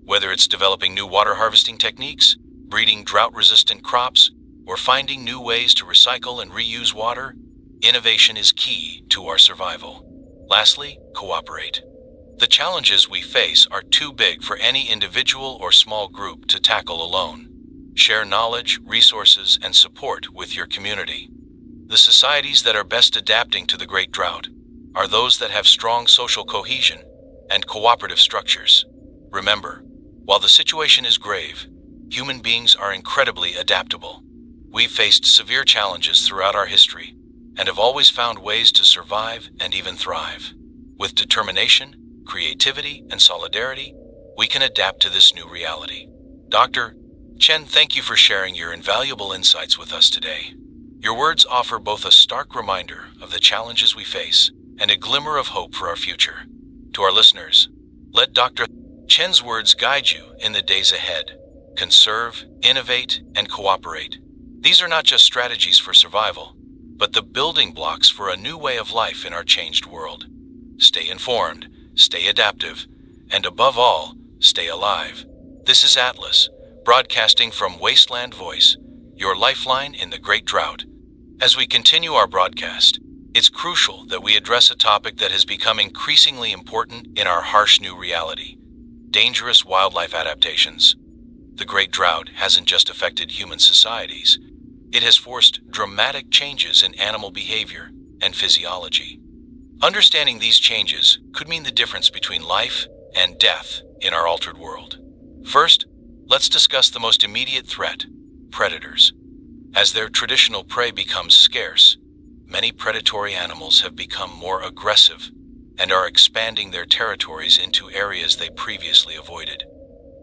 Whether it's developing new water harvesting techniques, breeding drought-resistant crops, or finding new ways to recycle and reuse water, innovation is key to our survival. Lastly, cooperate. The challenges we face are too big for any individual or small group to tackle alone. Share knowledge, resources, and support with your community. The societies that are best adapting to the Great Drought are those that have strong social cohesion and cooperative structures. Remember, while the situation is grave, human beings are incredibly adaptable. We've faced severe challenges throughout our history and have always found ways to survive and even thrive. With determination, creativity, and solidarity, we can adapt to this new reality. Dr. Chen, thank you for sharing your invaluable insights with us today. Your words offer both a stark reminder of the challenges we face and a glimmer of hope for our future. To our listeners, let Dr. Chen's words guide you in the days ahead. Conserve, innovate, and cooperate. These are not just strategies for survival, but the building blocks for a new way of life in our changed world. Stay informed, stay adaptive, and above all, stay alive. This is Atlas, broadcasting from Wasteland Voice, your lifeline in the Great Drought. As we continue our broadcast, it's crucial that we address a topic that has become increasingly important in our harsh new reality: dangerous wildlife adaptations. The Great Drought hasn't just affected human societies, it has forced dramatic changes in animal behavior and physiology. Understanding these changes could mean the difference between life and death in our altered world. First, let's discuss the most immediate threat: predators. As their traditional prey becomes scarce, many predatory animals have become more aggressive and are expanding their territories into areas they previously avoided.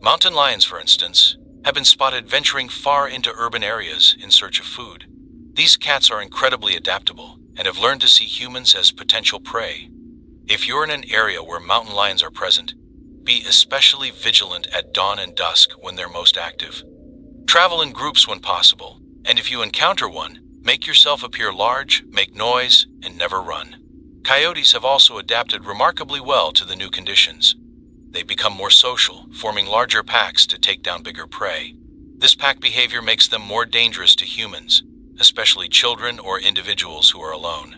Mountain lions, for instance, have been spotted venturing far into urban areas in search of food. These cats are incredibly adaptable and have learned to see humans as potential prey. If you're in an area where mountain lions are present, be especially vigilant at dawn and dusk when they're most active. Travel in groups when possible, and if you encounter one, make yourself appear large, make noise, and never run. Coyotes have also adapted remarkably well to the new conditions. They've become more social, forming larger packs to take down bigger prey. This pack behavior makes them more dangerous to humans, especially children or individuals who are alone.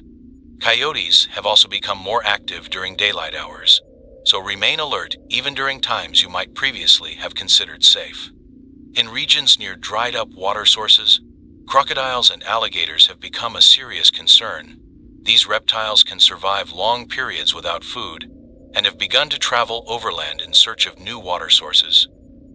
Coyotes have also become more active during daylight hours, so remain alert even during times you might previously have considered safe. In regions near dried-up water sources, crocodiles and alligators have become a serious concern. These reptiles can survive long periods without food and have begun to travel overland in search of new water sources.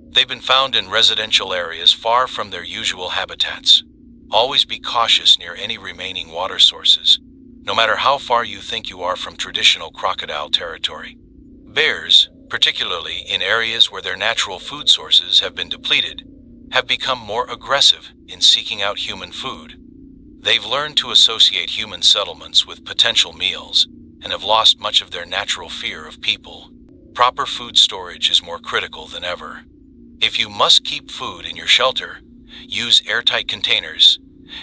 They've been found in residential areas far from their usual habitats. Always be cautious near any remaining water sources, no matter how far you think you are from traditional crocodile territory. Bears, particularly in areas where their natural food sources have been depleted, have become more aggressive in seeking out human food. They've learned to associate human settlements with potential meals and have lost much of their natural fear of people. Proper food storage is more critical than ever. If you must keep food in your shelter, use airtight containers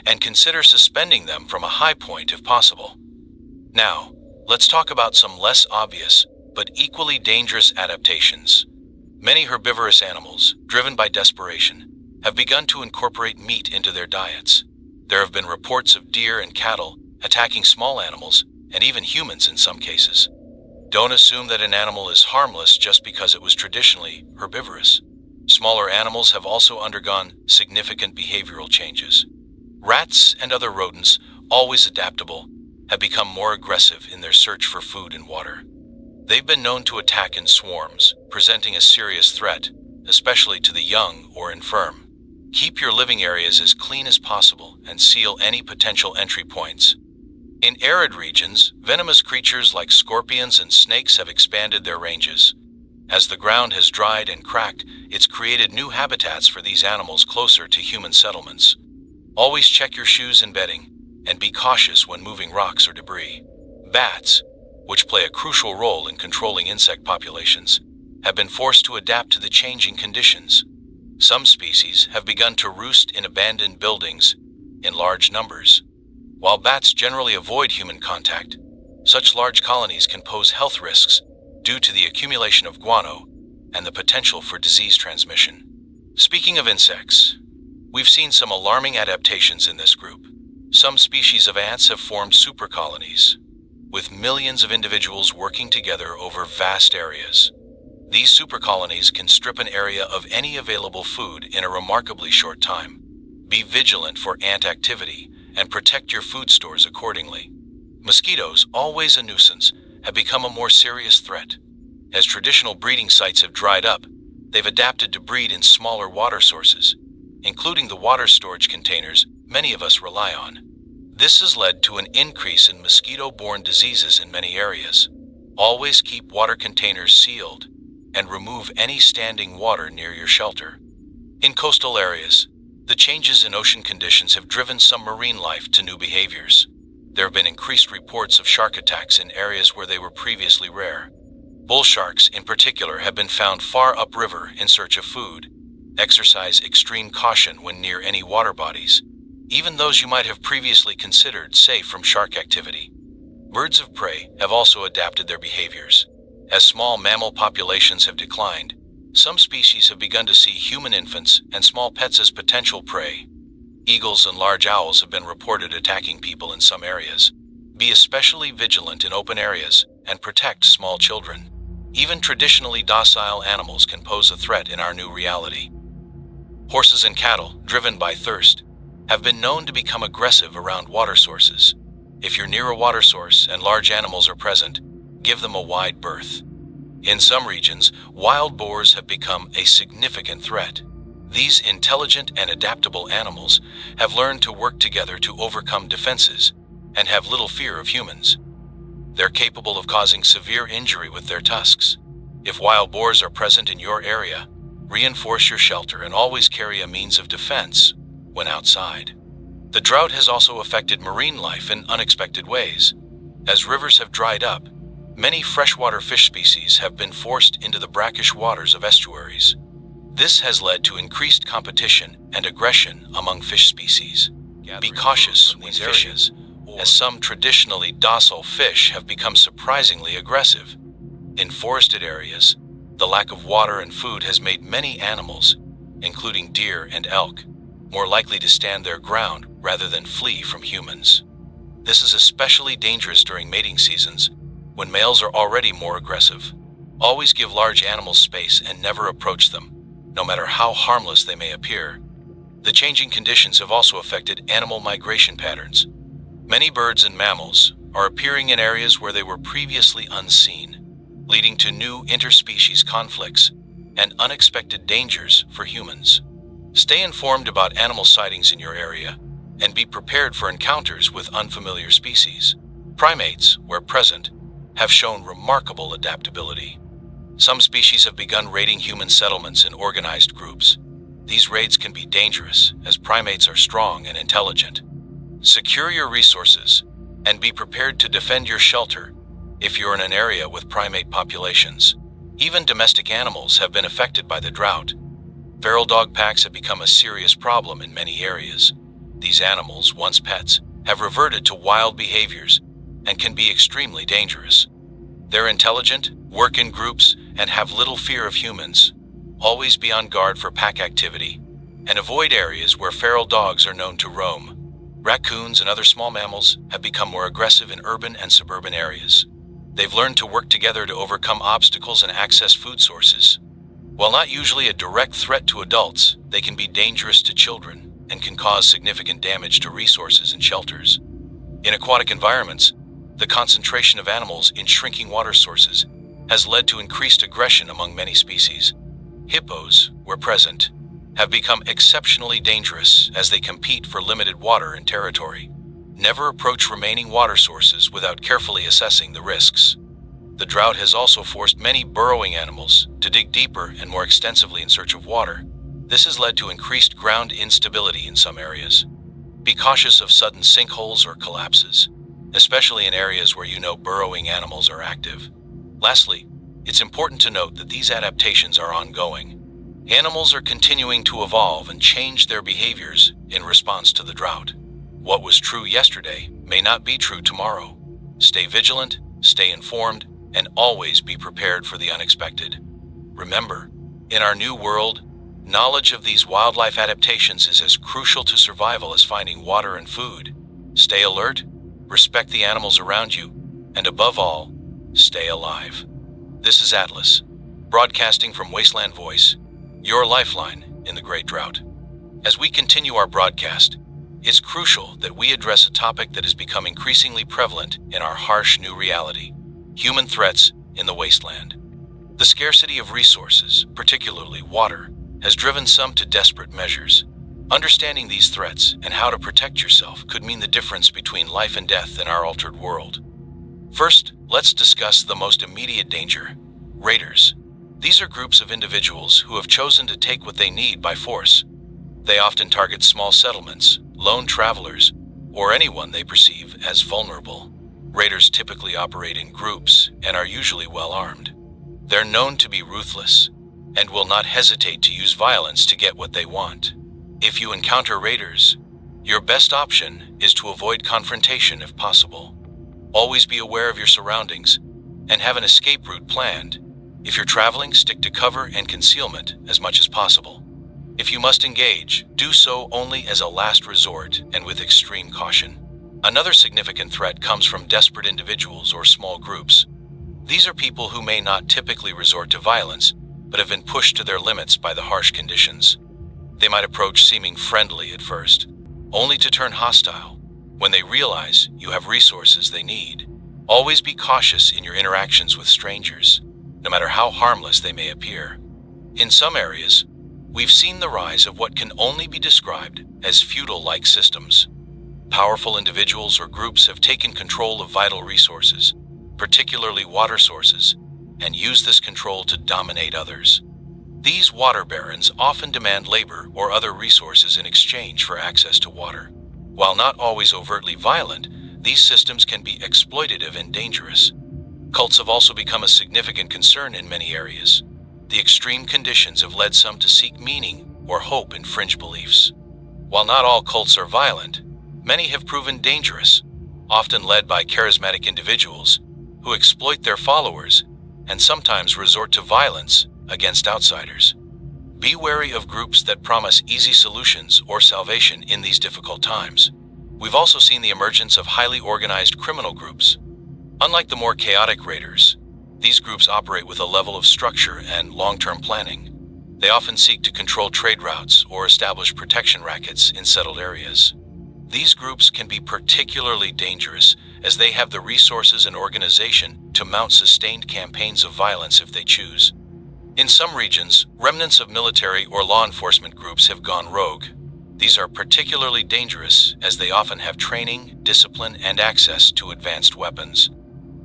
and consider suspending them from a high point if possible. Now, let's talk about some less obvious but equally dangerous adaptations. Many herbivorous animals, driven by desperation, have begun to incorporate meat into their diets. There have been reports of deer and cattle attacking small animals and even humans in some cases. Don't assume that an animal is harmless just because it was traditionally herbivorous. Smaller animals have also undergone significant behavioral changes. Rats and other rodents, always adaptable, have become more aggressive in their search for food and water. They've been known to attack in swarms, presenting a serious threat, especially to the young or infirm. Keep your living areas as clean as possible and seal any potential entry points. In arid regions, venomous creatures like scorpions and snakes have expanded their ranges. As the ground has dried and cracked, it's created new habitats for these animals closer to human settlements. Always check your shoes and bedding, and be cautious when moving rocks or debris. Bats, which play a crucial role in controlling insect populations, have been forced to adapt to the changing conditions. Some species have begun to roost in abandoned buildings in large numbers. While bats generally avoid human contact, such large colonies can pose health risks due to the accumulation of guano and the potential for disease transmission. Speaking of insects, we've seen some alarming adaptations in this group. Some species of ants have formed supercolonies, with millions of individuals working together over vast areas. These supercolonies can strip an area of any available food in a remarkably short time. Be vigilant for ant activity and protect your food stores accordingly. Mosquitoes, always a nuisance, have become a more serious threat. As traditional breeding sites have dried up, they've adapted to breed in smaller water sources, including the water storage containers many of us rely on. This has led to an increase in mosquito-borne diseases in many areas. Always keep water containers sealed and remove any standing water near your shelter. In coastal areas, the changes in ocean conditions have driven some marine life to new behaviors. There have been increased reports of shark attacks in areas where they were previously rare. Bull sharks, in particular, have been found far upriver in search of food. Exercise extreme caution when near any water bodies, even those you might have previously considered safe from shark activity. Birds of prey have also adapted their behaviors. As small mammal populations have declined, some species have begun to see human infants and small pets as potential prey. Eagles and large owls have been reported attacking people in some areas. Be especially vigilant in open areas and protect small children. Even traditionally docile animals can pose a threat in our new reality. Horses and cattle, driven by thirst, have been known to become aggressive around water sources. If you're near a water source and large animals are present, give them a wide berth. In some regions, wild boars have become a significant threat. These intelligent and adaptable animals have learned to work together to overcome defenses and have little fear of humans. They're capable of causing severe injury with their tusks. If wild boars are present in your area, reinforce your shelter and always carry a means of defense when outside. The drought has also affected marine life in unexpected ways. As rivers have dried up, many freshwater fish species have been forced into the brackish waters of estuaries. This has led to increased competition and aggression among fish species. Be cautious when fishes, as some traditionally docile fish have become surprisingly aggressive. In forested areas, the lack of water and food has made many animals, including deer and elk, more likely to stand their ground rather than flee from humans. This is especially dangerous during mating seasons, when males are already more aggressive. Always give large animals space and never approach them, no matter how harmless they may appear. The changing conditions have also affected animal migration patterns. Many birds and mammals, are appearing in areas where they were previously unseen, leading to new interspecies conflicts and unexpected dangers for humans. Stay informed about animal sightings in your area and be prepared for encounters with unfamiliar species. Primates, where present, have shown remarkable adaptability. Some species have begun raiding human settlements in organized groups. These raids can be dangerous, as primates are strong and intelligent. Secure your resources and be prepared to defend your shelter if you're in an area with primate populations. Even domestic animals have been affected by the drought. Feral dog packs have become a serious problem in many areas. These animals, once pets, have reverted to wild behaviors and can be extremely dangerous. They're intelligent, work in groups, and have little fear of humans. Always be on guard for pack activity and avoid areas where feral dogs are known to roam. Raccoons and other small mammals have become more aggressive in urban and suburban areas. They've learned to work together to overcome obstacles and access food sources. While not usually a direct threat to adults, they can be dangerous to children and can cause significant damage to resources and shelters. In aquatic environments, the concentration of animals in shrinking water sources has led to increased aggression among many species. Hippos, where present, have become exceptionally dangerous as they compete for limited water and territory. Never approach remaining water sources without carefully assessing the risks. The drought has also forced many burrowing animals to dig deeper and more extensively in search of water. This has led to increased ground instability in some areas. Be cautious of sudden sinkholes or collapses, especially in areas where you know burrowing animals are active. Lastly, it's important to note that these adaptations are ongoing. Animals are continuing to evolve and change their behaviors in response to the drought. What was true yesterday may not be true tomorrow. Stay vigilant, stay informed, and always be prepared for the unexpected. Remember, in our new world, knowledge of these wildlife adaptations is as crucial to survival as finding water and food. Stay alert, respect the animals around you, and above all, stay alive. This is Atlas, broadcasting from Wasteland Voice, your lifeline in the Great Drought. As we continue our broadcast, it's crucial that we address a topic that has become increasingly prevalent in our harsh new reality: human threats in the wasteland. The scarcity of resources, particularly water, has driven some to desperate measures. Understanding these threats and how to protect yourself could mean the difference between life and death in our altered world. First, let's discuss the most immediate danger: raiders. These are groups of individuals who have chosen to take what they need by force. They often target small settlements, lone travelers, or anyone they perceive as vulnerable. Raiders typically operate in groups and are usually well armed. They're known to be ruthless and will not hesitate to use violence to get what they want. If you encounter raiders, your best option is to avoid confrontation if possible. Always be aware of your surroundings and have an escape route planned. If you're traveling, stick to cover and concealment as much as possible. If you must engage, do so only as a last resort and with extreme caution. Another significant threat comes from desperate individuals or small groups. These are people who may not typically resort to violence, but have been pushed to their limits by the harsh conditions. They might approach seeming friendly at first, only to turn hostile when they realize you have resources they need. Always be cautious in your interactions with strangers, no matter how harmless they may appear. In some areas, we've seen the rise of what can only be described as feudal-like systems. Powerful individuals or groups have taken control of vital resources, particularly water sources, and use this control to dominate others. These water barons often demand labor or other resources in exchange for access to water. While not always overtly violent, these systems can be exploitative and dangerous. Cults have also become a significant concern in many areas. The extreme conditions have led some to seek meaning or hope in fringe beliefs. While not all cults are violent, many have proven dangerous, often led by charismatic individuals who exploit their followers and sometimes resort to violence against outsiders. Be wary of groups that promise easy solutions or salvation in these difficult times. We've also seen the emergence of highly organized criminal groups. Unlike the more chaotic raiders, these groups operate with a level of structure and long-term planning. They often seek to control trade routes or establish protection rackets in settled areas. These groups can be particularly dangerous as they have the resources and organization to mount sustained campaigns of violence if they choose. In some regions, remnants of military or law enforcement groups have gone rogue. These are particularly dangerous as they often have training, discipline, and access to advanced weapons.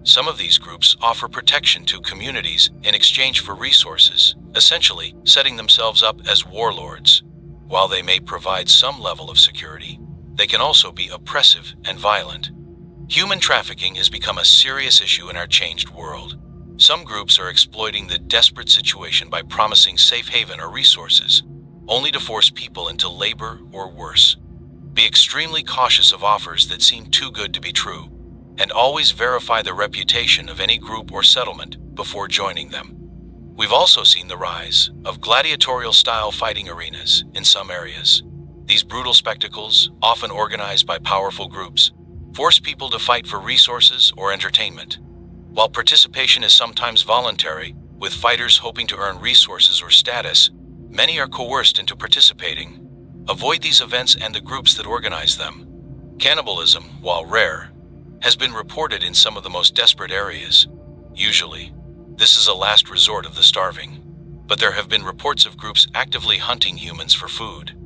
Some of these groups offer protection to communities in exchange for resources, essentially setting themselves up as warlords. While they may provide some level of security, they can also be oppressive and violent. Human trafficking has become a serious issue in our changed world. Some groups are exploiting the desperate situation by promising safe haven or resources, only to force people into labor or worse. Be extremely cautious of offers that seem too good to be true, and always verify the reputation of any group or settlement before joining them. We've also seen the rise of gladiatorial-style fighting arenas in some areas. These brutal spectacles, often organized by powerful groups, force people to fight for resources or entertainment. While participation is sometimes voluntary, with fighters hoping to earn resources or status, many are coerced into participating. Avoid these events and the groups that organize them. Cannibalism, while rare, has been reported in some of the most desperate areas. Usually, this is a last resort of the starving, but there have been reports of groups actively hunting humans for food.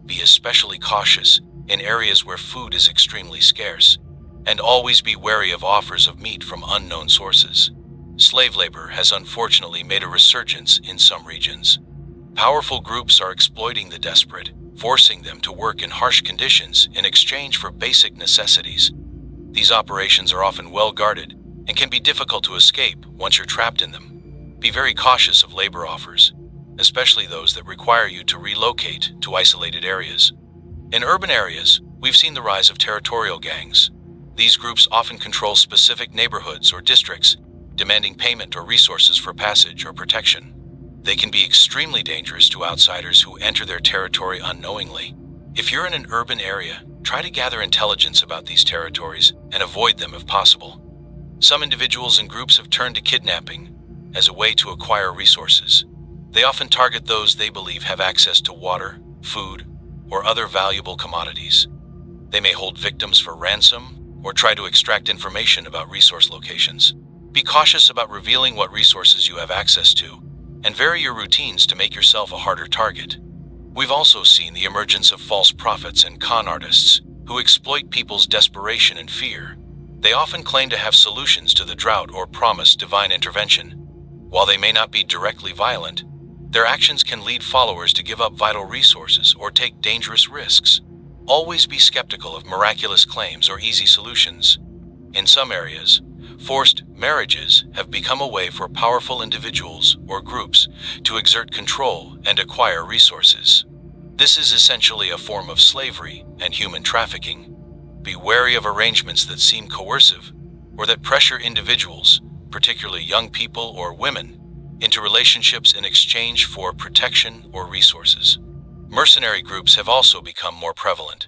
Be especially cautious in areas where food is extremely scarce, and always be wary of offers of meat from unknown sources. Slave labor has unfortunately made a resurgence in some regions. Powerful groups are exploiting the desperate, forcing them to work in harsh conditions in exchange for basic necessities. These operations are often well guarded and can be difficult to escape once you're trapped in them. Be very cautious of labor offers, especially those that require you to relocate to isolated areas. In urban areas, we've seen the rise of territorial gangs. These groups often control specific neighborhoods or districts, demanding payment or resources for passage or protection. They can be extremely dangerous to outsiders who enter their territory unknowingly. If you're in an urban area, try to gather intelligence about these territories and avoid them if possible. Some individuals and groups have turned to kidnapping as a way to acquire resources. They often target those they believe have access to water, food, or other valuable commodities. They may hold victims for ransom or try to extract information about resource locations. Be cautious about revealing what resources you have access to, and vary your routines to make yourself a harder target. We've also seen the emergence of false prophets and con artists who exploit people's desperation and fear. They often claim to have solutions to the drought or promise divine intervention. While they may not be directly violent, their actions can lead followers to give up vital resources or take dangerous risks. Always be skeptical of miraculous claims or easy solutions. In some areas, forced marriages have become a way for powerful individuals or groups to exert control and acquire resources. This is essentially a form of slavery and human trafficking. Be wary of arrangements that seem coercive or that pressure individuals, particularly young people or women, into relationships in exchange for protection or resources. Mercenary groups have also become more prevalent.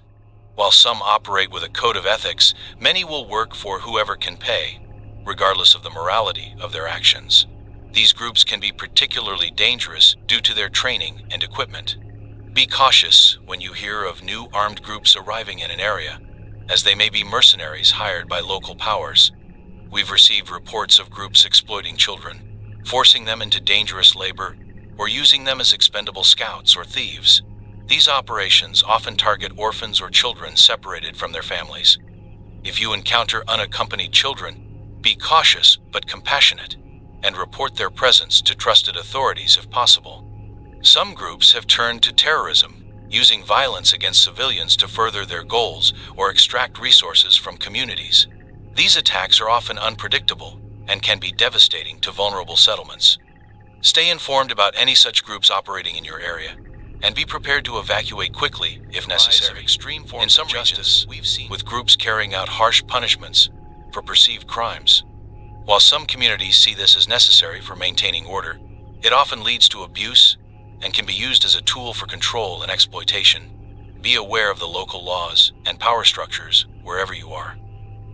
While some operate with a code of ethics, many will work for whoever can pay, regardless of the morality of their actions. These groups can be particularly dangerous due to their training and equipment. Be cautious when you hear of new armed groups arriving in an area, as they may be mercenaries hired by local powers. We've received reports of groups exploiting children, forcing them into dangerous labor, or using them as expendable scouts or thieves. These operations often target orphans or children separated from their families. If you encounter unaccompanied children, be cautious but compassionate, and report their presence to trusted authorities if possible. Some groups have turned to terrorism, using violence against civilians to further their goals or extract resources from communities. These attacks are often unpredictable and can be devastating to vulnerable settlements. Stay informed about any such groups operating in your area, and be prepared to evacuate quickly if necessary. In some regions, we've seen with groups carrying out harsh punishments for perceived crimes. While some communities see this as necessary for maintaining order, it often leads to abuse and can be used as a tool for control and exploitation. Be aware of the local laws and power structures wherever you are.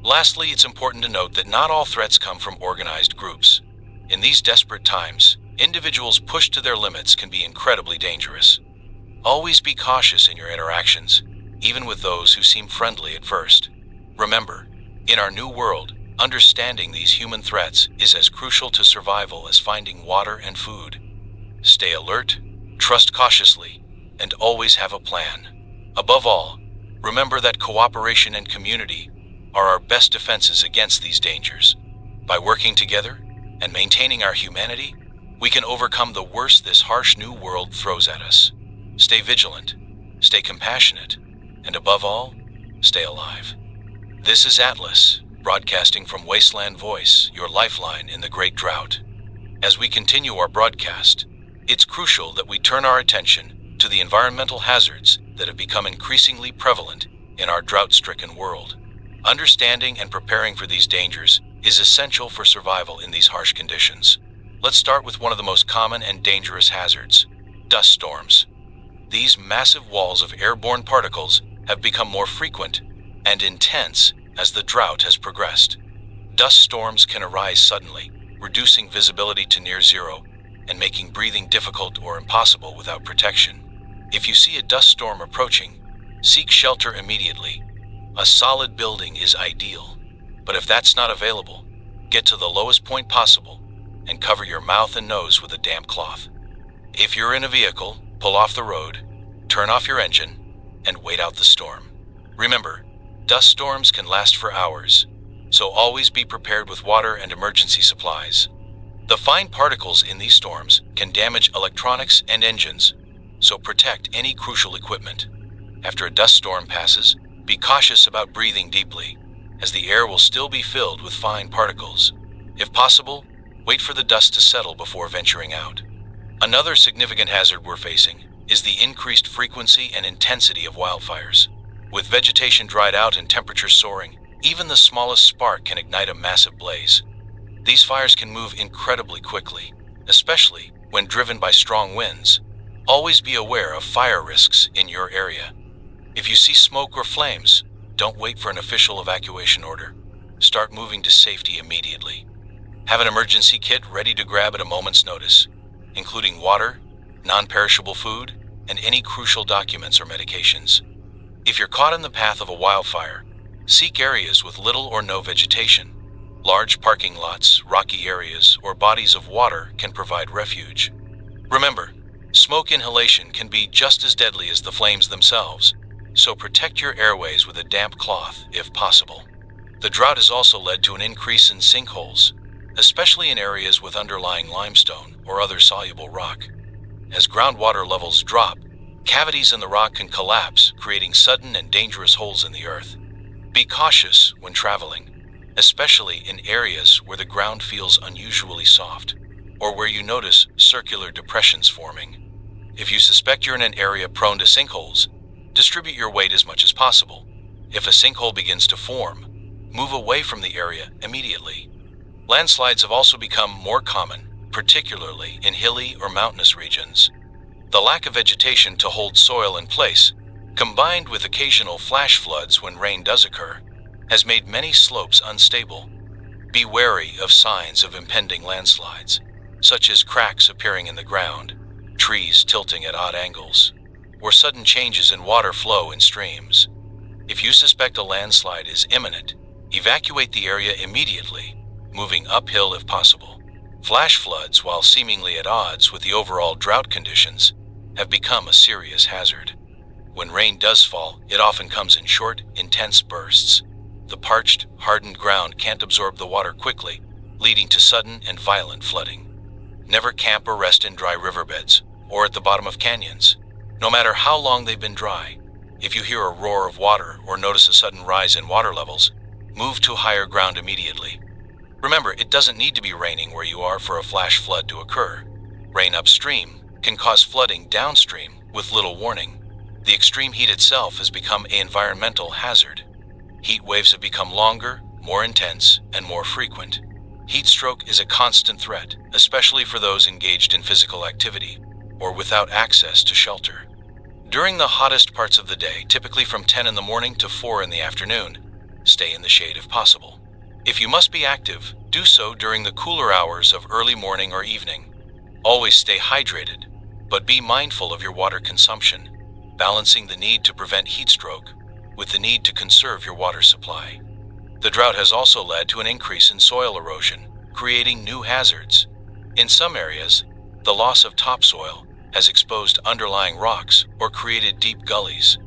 Lastly, it's important to note that not all threats come from organized groups. In these desperate times, individuals pushed to their limits can be incredibly dangerous. Always be cautious in your interactions, even with those who seem friendly at first. Remember, In our new world, understanding these human threats is as crucial to survival as finding water and food. Stay alert, trust cautiously, and always have a plan. Above all, remember that cooperation and community are our best defenses against these dangers. By working together and maintaining our humanity, we can overcome the worst this harsh new world throws at us. Stay vigilant, stay compassionate, and above all, stay alive. This is Atlas, broadcasting from Wasteland Voice, your lifeline in the Great Drought. As we continue our broadcast, it's crucial that we turn our attention to the environmental hazards that have become increasingly prevalent in our drought-stricken world. Understanding and preparing for these dangers is essential for survival in these harsh conditions. Let's start with one of the most common and dangerous hazards: dust storms. These massive walls of airborne particles have become more frequent and intense as the drought has progressed. Dust storms can arise suddenly, reducing visibility to near zero and making breathing difficult or impossible without protection. If you see a dust storm approaching, seek shelter immediately. A solid building is ideal, but if that's not available, get to the lowest point possible and cover your mouth and nose with a damp cloth. If you're in a vehicle, pull off the road, turn off your engine, and wait out the storm. Remember, dust storms can last for hours, so always be prepared with water and emergency supplies. The fine particles in these storms can damage electronics and engines, so protect any crucial equipment. After a dust storm passes, be cautious about breathing deeply, as the air will still be filled with fine particles. If possible, wait for the dust to settle before venturing out. Another significant hazard we're facing is the increased frequency and intensity of wildfires. With vegetation dried out and temperatures soaring, even the smallest spark can ignite a massive blaze. These fires can move incredibly quickly, especially when driven by strong winds. Always be aware of fire risks in your area. If you see smoke or flames, don't wait for an official evacuation order. Start moving to safety immediately. Have an emergency kit ready to grab at a moment's notice, including water, non-perishable food, and any crucial documents or medications. If you're caught in the path of a wildfire, seek areas with little or no vegetation. Large parking lots, rocky areas, or bodies of water can provide refuge. Remember, smoke inhalation can be just as deadly as the flames themselves, so protect your airways with a damp cloth if possible. The drought has also led to an increase in sinkholes, especially in areas with underlying limestone or other soluble rock. As groundwater levels drop, cavities in the rock can collapse, creating sudden and dangerous holes in the earth. Be cautious when traveling, especially in areas where the ground feels unusually soft, or where you notice circular depressions forming. If you suspect you're in an area prone to sinkholes, distribute your weight as much as possible. If a sinkhole begins to form, move away from the area immediately. Landslides have also become more common, particularly in hilly or mountainous regions. The lack of vegetation to hold soil in place, combined with occasional flash floods when rain does occur, has made many slopes unstable. Be wary of signs of impending landslides, such as cracks appearing in the ground, trees tilting at odd angles, or sudden changes in water flow in streams. If you suspect a landslide is imminent, evacuate the area immediately, moving uphill if possible. Flash floods, while seemingly at odds with the overall drought conditions, have become a serious hazard. When rain does fall, it often comes in short, intense bursts. The parched, hardened ground can't absorb the water quickly, leading to sudden and violent flooding. Never camp or rest in dry riverbeds or at the bottom of canyons, no matter how long they've been dry. If you hear a roar of water or notice a sudden rise in water levels, move to higher ground immediately. Remember, it doesn't need to be raining where you are for a flash flood to occur. Rain upstream can cause flooding downstream with little warning. The extreme heat itself has become an environmental hazard. Heat waves have become longer, more intense, and more frequent. Heat stroke is a constant threat, especially for those engaged in physical activity or without access to shelter. During the hottest parts of the day, typically from 10 in the morning to 4 in the afternoon, stay in the shade if possible. If you must be active, do so during the cooler hours of early morning or evening. Always stay hydrated, but be mindful of your water consumption, balancing the need to prevent heat stroke with the need to conserve your water supply. The drought has also led to an increase in soil erosion, creating new hazards. In some areas, the loss of topsoil has exposed underlying rocks or created deep gullies.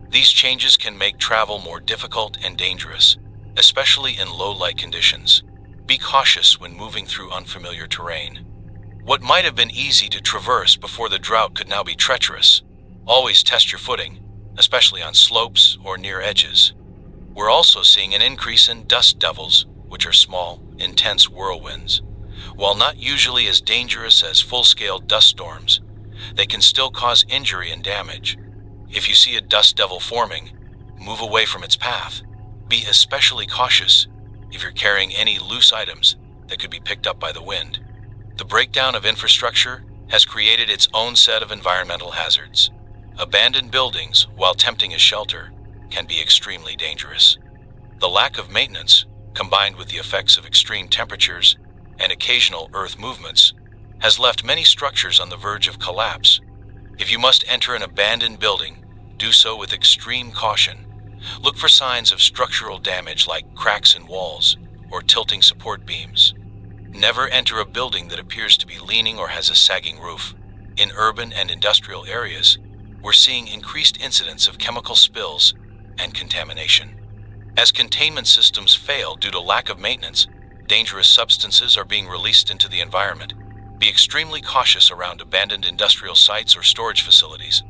These changes can make travel more difficult and dangerous, especially in low-light conditions. Be cautious when moving through unfamiliar terrain. What might have been easy to traverse before the drought could now be treacherous. Always test your footing, especially on slopes or near edges. We're also seeing an increase in dust devils, which are small, intense whirlwinds. While not usually as dangerous as full-scale dust storms, they can still cause injury and damage. If you see a dust devil forming, move away from its path. Be especially cautious if you're carrying any loose items that could be picked up by the wind. The breakdown of infrastructure has created its own set of environmental hazards. Abandoned buildings, while tempting as shelter, can be extremely dangerous. The lack of maintenance, combined with the effects of extreme temperatures and occasional earth movements, has left many structures on the verge of collapse. If you must enter an abandoned building, do so with extreme caution. Look for signs of structural damage like cracks in walls or tilting support beams. Never enter a building that appears to be leaning or has a sagging roof. In urban and industrial areas, we're seeing increased incidents of chemical spills and contamination. As containment systems fail due to lack of maintenance, dangerous substances are being released into the environment. Be extremely cautious around abandoned industrial sites or storage facilities.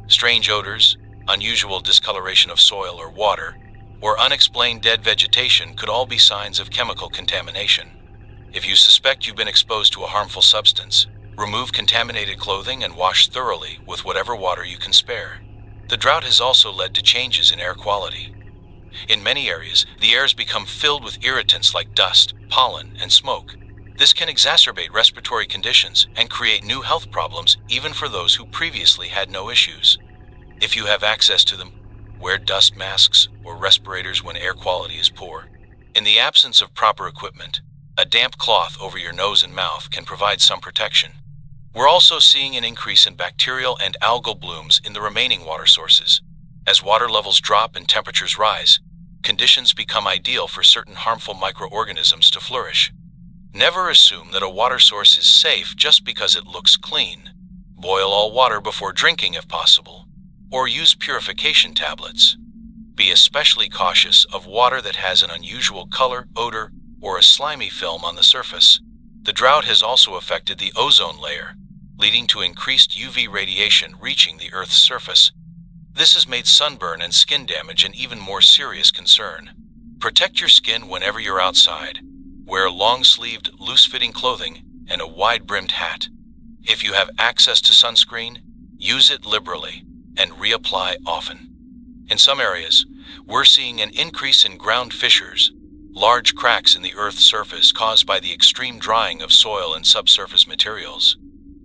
Strange odors, unusual discoloration of soil or water, or unexplained dead vegetation could all be signs of chemical contamination. If you suspect you've been exposed to a harmful substance, remove contaminated clothing and wash thoroughly with whatever water you can spare. The drought has also led to changes in air quality. In many areas, the air has become filled with irritants like dust, pollen, and smoke. This can exacerbate respiratory conditions and create new health problems even for those who previously had no issues. If you have access to them, wear dust masks or respirators when air quality is poor. In the absence of proper equipment, a damp cloth over your nose and mouth can provide some protection. We're also seeing an increase in bacterial and algal blooms in the remaining water sources. As water levels drop and temperatures rise, conditions become ideal for certain harmful microorganisms to flourish. Never assume that a water source is safe just because it looks clean. Boil all water before drinking if possible, or use purification tablets. Be especially cautious of water that has an unusual color, odor, or a slimy film on the surface. The drought has also affected the ozone layer, leading to increased UV radiation reaching the Earth's surface. This has made sunburn and skin damage an even more serious concern. Protect your skin whenever you're outside. Wear long-sleeved, loose-fitting clothing and a wide-brimmed hat. If you have access to sunscreen, use it liberally and reapply often. In some areas, we're seeing an increase in ground fissures, large cracks in the Earth's surface caused by the extreme drying of soil and subsurface materials.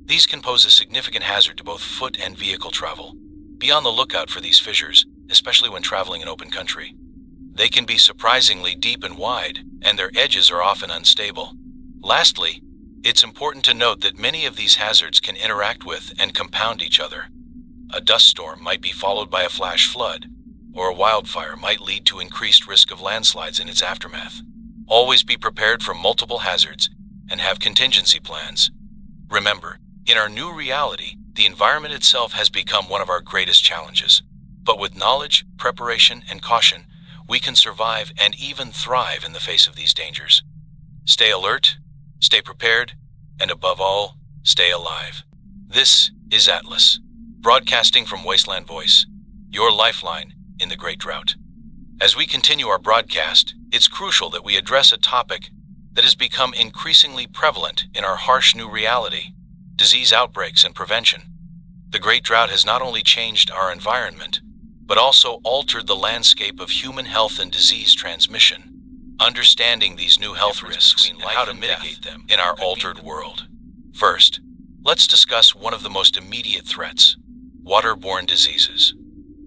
These can pose a significant hazard to both foot and vehicle travel. Be on the lookout for these fissures, especially when traveling in open country. They can be surprisingly deep and wide, and their edges are often unstable. Lastly, it's important to note that many of these hazards can interact with and compound each other. A dust storm might be followed by a flash flood, or a wildfire might lead to increased risk of landslides in its aftermath. Always be prepared for multiple hazards and have contingency plans. Remember, in our new reality, the environment itself has become one of our greatest challenges. But with knowledge, preparation, and caution, we can survive and even thrive in the face of these dangers. Stay alert, stay prepared, and above all, stay alive. This is Atlas, broadcasting from Wasteland Voice, your lifeline in the Great Drought. As we continue our broadcast, it's crucial that we address a topic that has become increasingly prevalent in our harsh new reality: disease outbreaks and prevention. The Great Drought has not only changed our environment, but also altered the landscape of human health and disease transmission. Understanding these new health risks and how to mitigate them in our altered world. First, let's discuss one of the most immediate threats: waterborne diseases.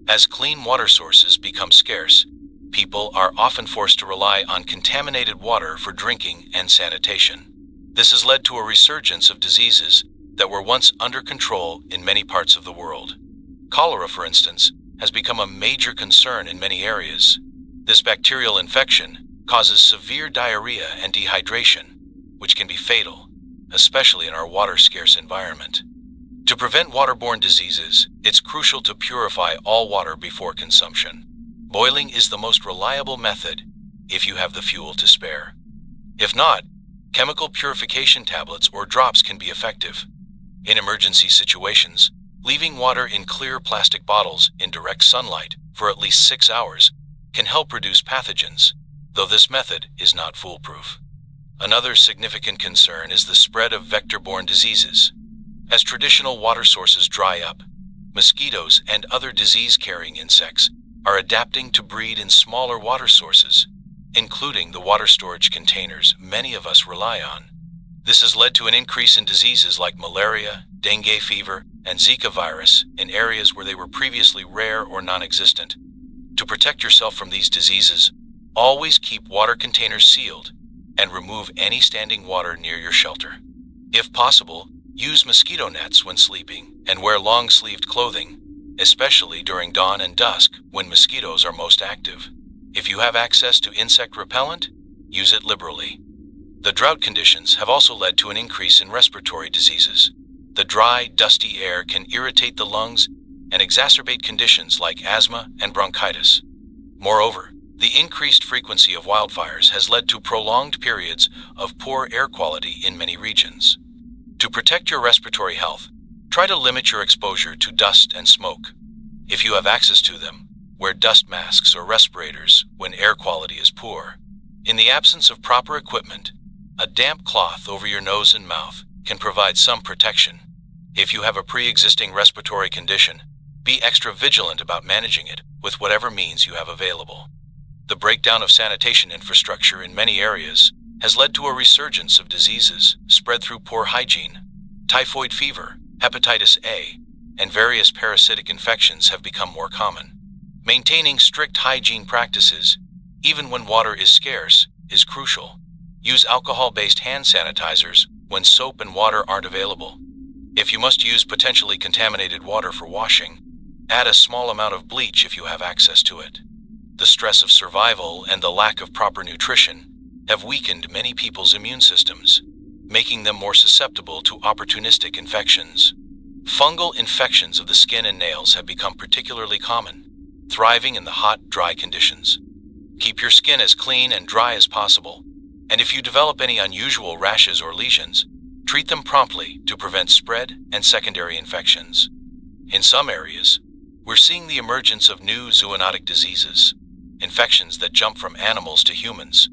As clean water sources become scarce, people are often forced to rely on contaminated water for drinking and sanitation. This has led to a resurgence of diseases that were once under control in many parts of the world. Cholera, for instance, has become a major concern in many areas. This bacterial infection, causes severe diarrhea and dehydration, which can be fatal, especially in our water-scarce environment. To prevent waterborne diseases, it's crucial to purify all water before consumption. Boiling is the most reliable method if you have the fuel to spare. If not, chemical purification tablets or drops can be effective. In emergency situations, leaving water in clear plastic bottles in direct sunlight for at least 6 hours can help reduce pathogens, though this method is not foolproof. Another significant concern is the spread of vector-borne diseases. As traditional water sources dry up, mosquitoes and other disease-carrying insects are adapting to breed in smaller water sources, including the water storage containers many of us rely on. This has led to an increase in diseases like malaria, dengue fever, and Zika virus in areas where they were previously rare or non-existent. To protect yourself from these diseases, always keep water containers sealed and remove any standing water near your shelter. If possible, use mosquito nets when sleeping and wear long-sleeved clothing, especially during dawn and dusk when mosquitoes are most active. If you have access to insect repellent, use it liberally. The drought conditions have also led to an increase in respiratory diseases. The dry, dusty air can irritate the lungs and exacerbate conditions like asthma and bronchitis. Moreover, the increased frequency of wildfires has led to prolonged periods of poor air quality in many regions. To protect your respiratory health, try to limit your exposure to dust and smoke. If you have access to them, wear dust masks or respirators when air quality is poor. In the absence of proper equipment, a damp cloth over your nose and mouth can provide some protection. If you have a pre-existing respiratory condition, be extra vigilant about managing it with whatever means you have available. The breakdown of sanitation infrastructure in many areas has led to a resurgence of diseases spread through poor hygiene. Typhoid fever, hepatitis A, and various parasitic infections have become more common. Maintaining strict hygiene practices, even when water is scarce, is crucial. Use alcohol-based hand sanitizers when soap and water aren't available. If you must use potentially contaminated water for washing, add a small amount of bleach if you have access to it. The stress of survival and the lack of proper nutrition have weakened many people's immune systems, making them more susceptible to opportunistic infections. Fungal infections of the skin and nails have become particularly common, thriving in the hot, dry conditions. Keep your skin as clean and dry as possible, and if you develop any unusual rashes or lesions, treat them promptly to prevent spread and secondary infections. In some areas, we're seeing the emergence of new zoonotic diseases, infections that jump from animals to humans.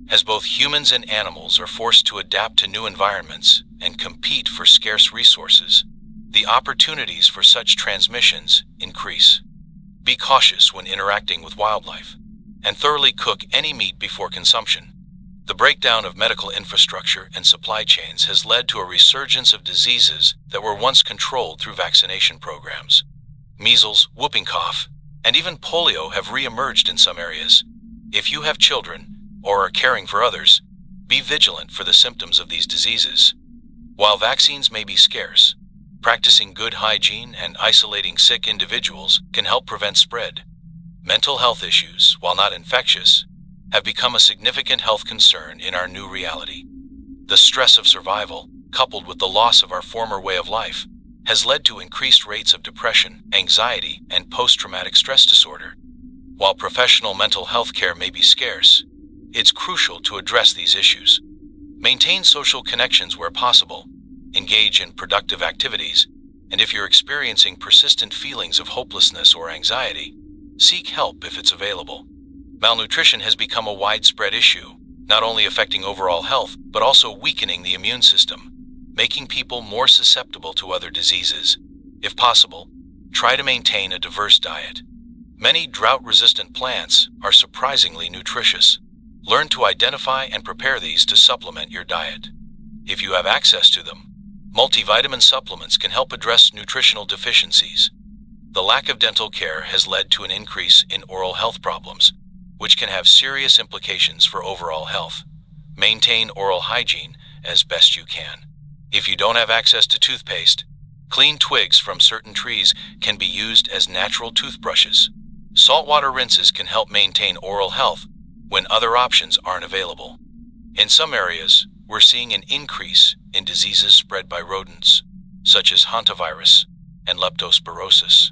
As both humans and animals are forced to adapt to new environments and compete for scarce resources, the opportunities for such transmissions increase. Be cautious when interacting with wildlife, and thoroughly cook any meat before consumption. The breakdown of medical infrastructure and supply chains has led to a resurgence of diseases that were once controlled through vaccination programs. Measles, whooping cough, and even polio have re-emerged in some areas. If you have children or are caring for others, be vigilant for the symptoms of these diseases. While vaccines may be scarce, practicing good hygiene and isolating sick individuals can help prevent spread. Mental health issues, while not infectious, have become a significant health concern in our new reality. The stress of survival, coupled with the loss of our former way of life, has led to increased rates of depression, anxiety, and post-traumatic stress disorder. While professional mental health care may be scarce, it's crucial to address these issues. Maintain social connections where possible, engage in productive activities, and if you're experiencing persistent feelings of hopelessness or anxiety, seek help if it's available. Malnutrition has become a widespread issue, not only affecting overall health, but also weakening the immune system, making people more susceptible to other diseases. If possible, try to maintain a diverse diet. Many drought-resistant plants are surprisingly nutritious. Learn to identify and prepare these to supplement your diet. If you have access to them, multivitamin supplements can help address nutritional deficiencies. The lack of dental care has led to an increase in oral health problems, which can have serious implications for overall health. Maintain oral hygiene as best you can. If you don't have access to toothpaste, clean twigs from certain trees can be used as natural toothbrushes. Saltwater rinses can help maintain oral health, when other options aren't available. In some areas, we're seeing an increase in diseases spread by rodents, such as hantavirus and leptospirosis.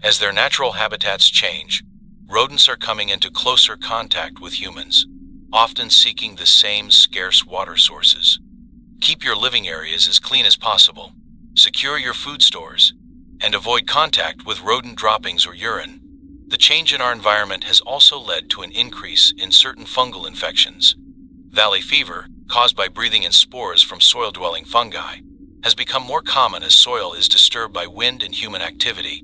As their natural habitats change, rodents are coming into closer contact with humans, often seeking the same scarce water sources. Keep your living areas as clean as possible, secure your food stores, and avoid contact with rodent droppings or urine. The change in our environment has also led to an increase in certain fungal infections. Valley fever, caused by breathing in spores from soil-dwelling fungi, has become more common as soil is disturbed by wind and human activity.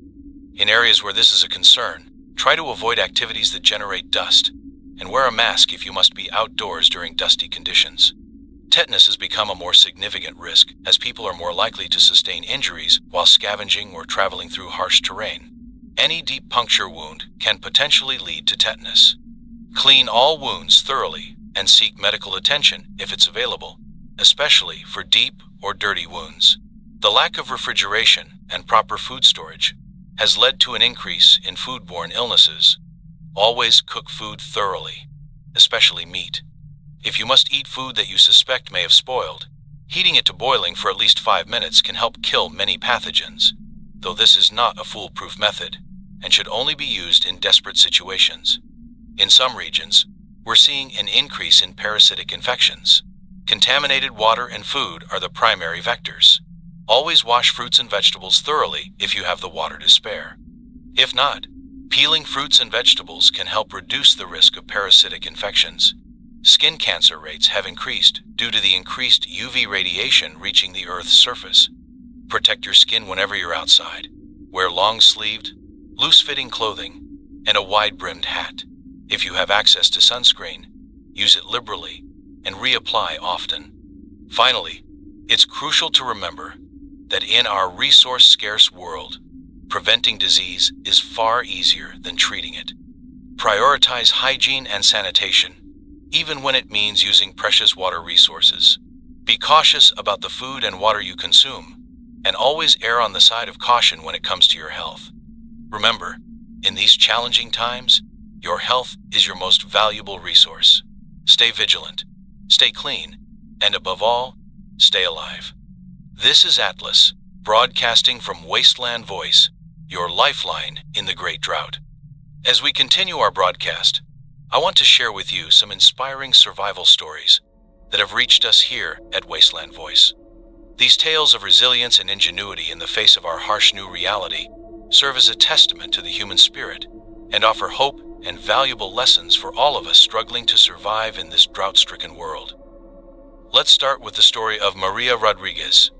In areas where this is a concern, try to avoid activities that generate dust, and wear a mask if you must be outdoors during dusty conditions. Tetanus has become a more significant risk, as people are more likely to sustain injuries while scavenging or traveling through harsh terrain. Any deep puncture wound can potentially lead to tetanus. Clean all wounds thoroughly and seek medical attention if it's available, especially for deep or dirty wounds. The lack of refrigeration and proper food storage has led to an increase in foodborne illnesses. Always cook food thoroughly, especially meat. If you must eat food that you suspect may have spoiled, heating it to boiling for at least 5 minutes can help kill many pathogens, though this is not a foolproof method and should only be used in desperate situations. In some regions, we're seeing an increase in parasitic infections. Contaminated water and food are the primary vectors. Always wash fruits and vegetables thoroughly if you have the water to spare. If not, peeling fruits and vegetables can help reduce the risk of parasitic infections. Skin cancer rates have increased due to the increased UV radiation reaching the Earth's surface. Protect your skin whenever you're outside. Wear long-sleeved, loose-fitting clothing and a wide-brimmed hat. If you have access to sunscreen, use it liberally and reapply often. Finally, it's crucial to remember that in our resource-scarce world, preventing disease is far easier than treating it. Prioritize hygiene and sanitation, even when it means using precious water resources. Be cautious about the food and water you consume, and always err on the side of caution when it comes to your health. Remember, in these challenging times, your health is your most valuable resource. Stay vigilant, stay clean, and above all, stay alive. This is Atlas, broadcasting from Wasteland Voice, your lifeline in the Great Drought. As we continue our broadcast, I want to share with you some inspiring survival stories that have reached us here at Wasteland Voice. These tales of resilience and ingenuity in the face of our harsh new reality serve as a testament to the human spirit and offer hope and valuable lessons for all of us struggling to survive in this drought-stricken world. Let's start with the story of Maria Rodriguez,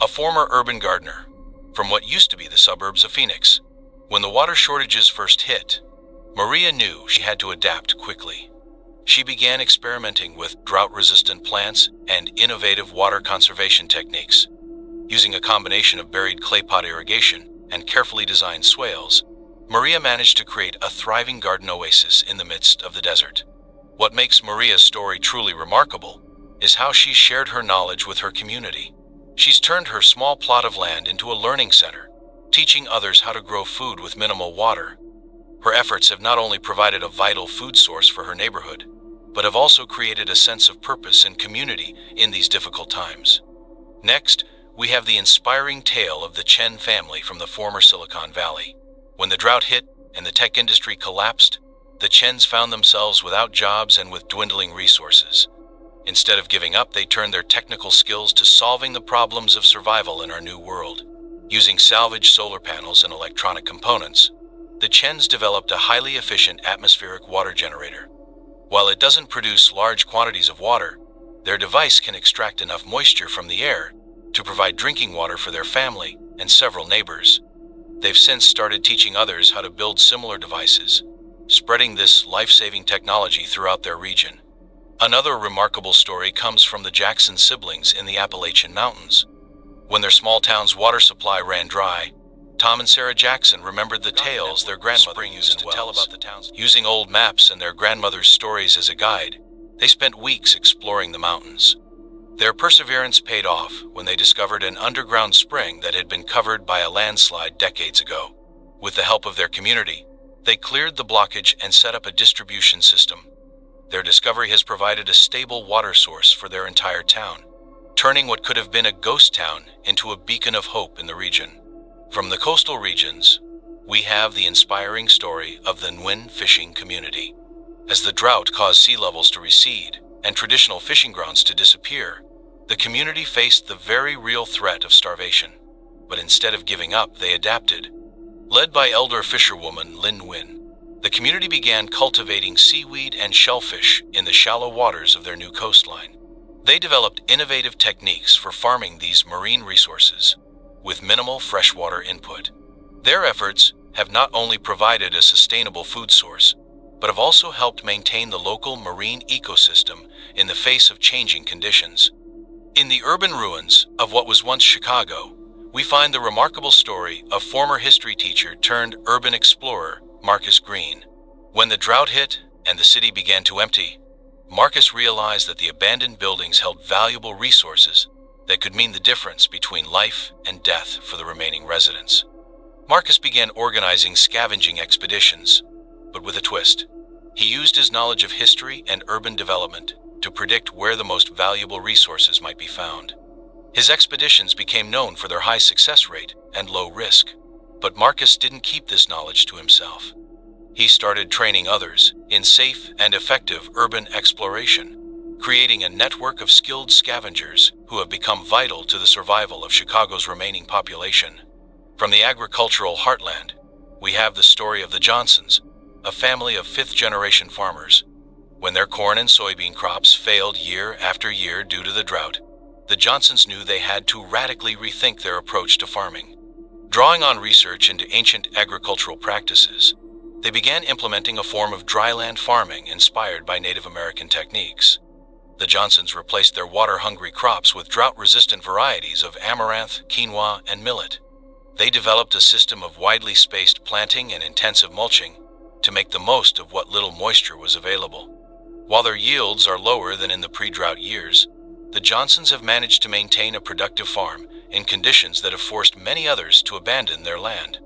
a former urban gardener from what used to be the suburbs of Phoenix. When the water shortages first hit, Maria knew she had to adapt quickly. She began experimenting with drought-resistant plants and innovative water conservation techniques. Using a combination of buried clay pot irrigation and carefully designed swales, Maria managed to create a thriving garden oasis in the midst of the desert. What makes Maria's story truly remarkable is how she shared her knowledge with her community. She's turned her small plot of land into a learning center, teaching others how to grow food with minimal water. Her efforts have not only provided a vital food source for her neighborhood, but have also created a sense of purpose and community in these difficult times. Next, we have the inspiring tale of the Chen family from the former Silicon Valley. When the drought hit and the tech industry collapsed, the Chens found themselves without jobs and with dwindling resources. Instead of giving up, they turned their technical skills to solving the problems of survival in our new world. Using salvaged solar panels and electronic components, the Chens developed a highly efficient atmospheric water generator. While it doesn't produce large quantities of water, their device can extract enough moisture from the air to provide drinking water for their family and several neighbors. They've since started teaching others how to build similar devices, spreading this life-saving technology throughout their region. Another remarkable story comes from the Jackson siblings in the Appalachian Mountains. When their small town's water supply ran dry, Tom and Sarah Jackson remembered the tales their grandmother used to tell about the town's. Using old maps and their grandmother's stories as a guide, they spent weeks exploring the mountains. Their perseverance paid off when they discovered an underground spring that had been covered by a landslide decades ago. With the help of their community, they cleared the blockage and set up a distribution system. Their discovery has provided a stable water source for their entire town, turning what could have been a ghost town into a beacon of hope in the region. From the coastal regions, we have the inspiring story of the Nguyen fishing community. As the drought caused sea levels to recede and traditional fishing grounds to disappear, the community faced the very real threat of starvation. But instead of giving up, they adapted. Led by elder fisherwoman Lin Nguyen, the community began cultivating seaweed and shellfish in the shallow waters of their new coastline. They developed innovative techniques for farming these marine resources with minimal freshwater input. Their efforts have not only provided a sustainable food source, but have also helped maintain the local marine ecosystem in the face of changing conditions. In the urban ruins of what was once Chicago, we find the remarkable story of former history teacher turned urban explorer Marcus Green. When the drought hit and the city began to empty, Marcus realized that the abandoned buildings held valuable resources that could mean the difference between life and death for the remaining residents. Marcus began organizing scavenging expeditions, but with a twist. He used his knowledge of history and urban development to predict where the most valuable resources might be found. His expeditions became known for their high success rate and low risk. But Marcus didn't keep this knowledge to himself. He started training others in safe and effective urban exploration, creating a network of skilled scavengers who have become vital to the survival of Chicago's remaining population. From the agricultural heartland, we have the story of the Johnsons, a family of fifth-generation farmers. When their corn and soybean crops failed year after year due to the drought, the Johnsons knew they had to radically rethink their approach to farming. Drawing on research into ancient agricultural practices, they began implementing a form of dryland farming inspired by Native American techniques. The Johnsons replaced their water-hungry crops with drought-resistant varieties of amaranth, quinoa, and millet. They developed a system of widely spaced planting and intensive mulching to make the most of what little moisture was available. While their yields are lower than in the pre-drought years, the Johnsons have managed to maintain a productive farm in conditions that have forced many others to abandon their land.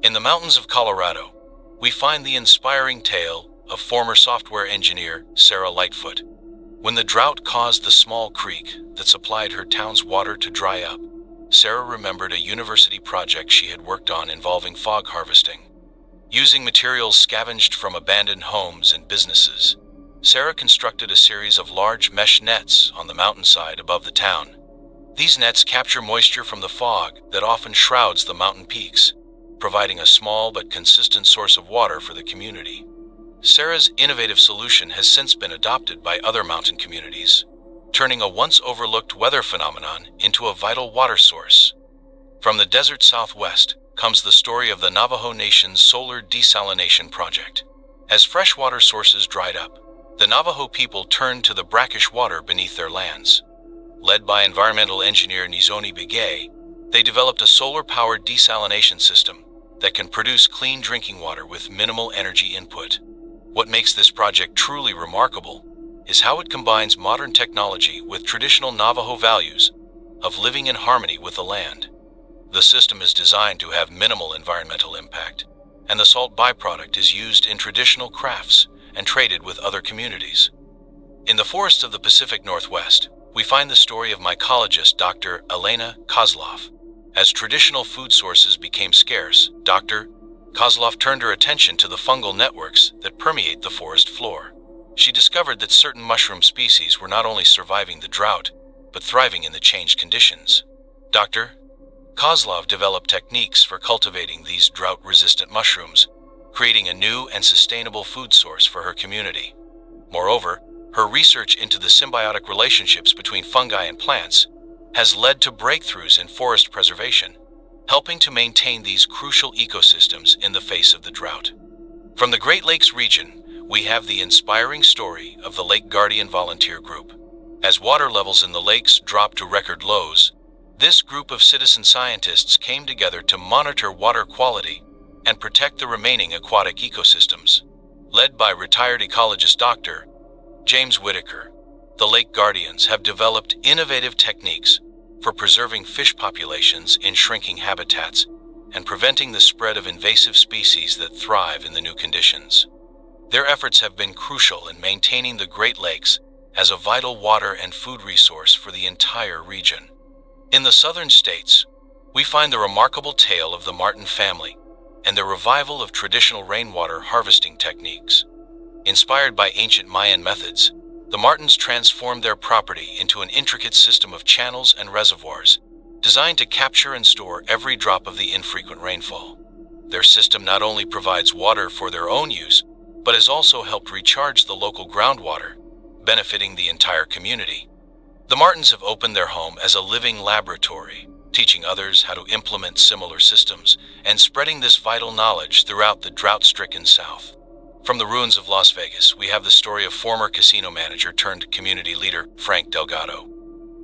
In the mountains of Colorado, we find the inspiring tale of former software engineer Sarah Lightfoot. When the drought caused the small creek that supplied her town's water to dry up, Sarah remembered a university project she had worked on involving fog harvesting. Using materials scavenged from abandoned homes and businesses, Sarah constructed a series of large mesh nets on the mountainside above the town. These nets capture moisture from the fog that often shrouds the mountain peaks, providing a small but consistent source of water for the community. Sarah's innovative solution has since been adopted by other mountain communities, turning a once-overlooked weather phenomenon into a vital water source. From the desert southwest comes the story of the Navajo Nation's solar desalination project. As freshwater sources dried up, the Navajo people turned to the brackish water beneath their lands. Led by environmental engineer Nizoni Begay, they developed a solar-powered desalination system that can produce clean drinking water with minimal energy input. What makes this project truly remarkable is how it combines modern technology with traditional Navajo values of living in harmony with the land. The system is designed to have minimal environmental impact, and the salt byproduct is used in traditional crafts and traded with other communities. In the forests of the Pacific Northwest, we find the story of mycologist Dr. Elena Kozlov. As traditional food sources became scarce, Dr. Kozlov turned her attention to the fungal networks that permeate the forest floor. She discovered that certain mushroom species were not only surviving the drought, but thriving in the changed conditions. Dr. Kozlov developed techniques for cultivating these drought-resistant mushrooms, creating a new and sustainable food source for her community. Moreover, her research into the symbiotic relationships between fungi and plants has led to breakthroughs in forest preservation, helping to maintain these crucial ecosystems in the face of the drought. From the Great Lakes region, we have the inspiring story of the Lake Guardian Volunteer Group. As water levels in the lakes dropped to record lows, this group of citizen scientists came together to monitor water quality and protect the remaining aquatic ecosystems. Led by retired ecologist Dr. James Whitaker, the Lake Guardians have developed innovative techniques for preserving fish populations in shrinking habitats and preventing the spread of invasive species that thrive in the new conditions. Their efforts have been crucial in maintaining the Great Lakes as a vital water and food resource for the entire region. In the southern states, we find the remarkable tale of the Martin family and the revival of traditional rainwater harvesting techniques. Inspired by ancient Mayan methods, the Martins transformed their property into an intricate system of channels and reservoirs designed to capture and store every drop of the infrequent rainfall. Their system not only provides water for their own use, but has also helped recharge the local groundwater, benefiting the entire community. The Martins have opened their home as a living laboratory, teaching others how to implement similar systems and spreading this vital knowledge throughout the drought-stricken South. From the ruins of Las Vegas, we have the story of former casino manager turned community leader Frank Delgado.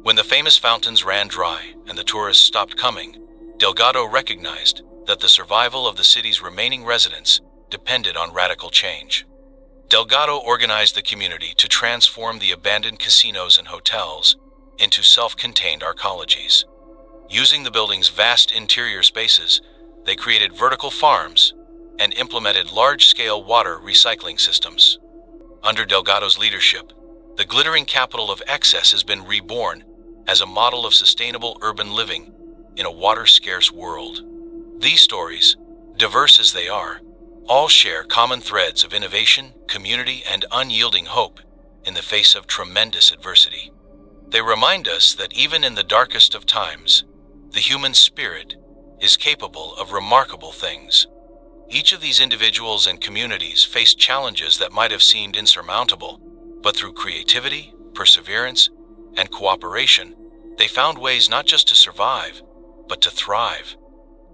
When the famous fountains ran dry and the tourists stopped coming, Delgado recognized that the survival of the city's remaining residents depended on radical change. Delgado organized the community to transform the abandoned casinos and hotels into self-contained arcologies. Using the building's vast interior spaces, they created vertical farms and implemented large-scale water recycling systems. Under Delgado's leadership, the glittering capital of excess has been reborn as a model of sustainable urban living in a water-scarce world. These stories, diverse as they are, all share common threads of innovation, community, and unyielding hope in the face of tremendous adversity. They remind us that even in the darkest of times, the human spirit is capable of remarkable things. Each of these individuals and communities faced challenges that might have seemed insurmountable, but through creativity, perseverance, and cooperation, they found ways not just to survive, but to thrive.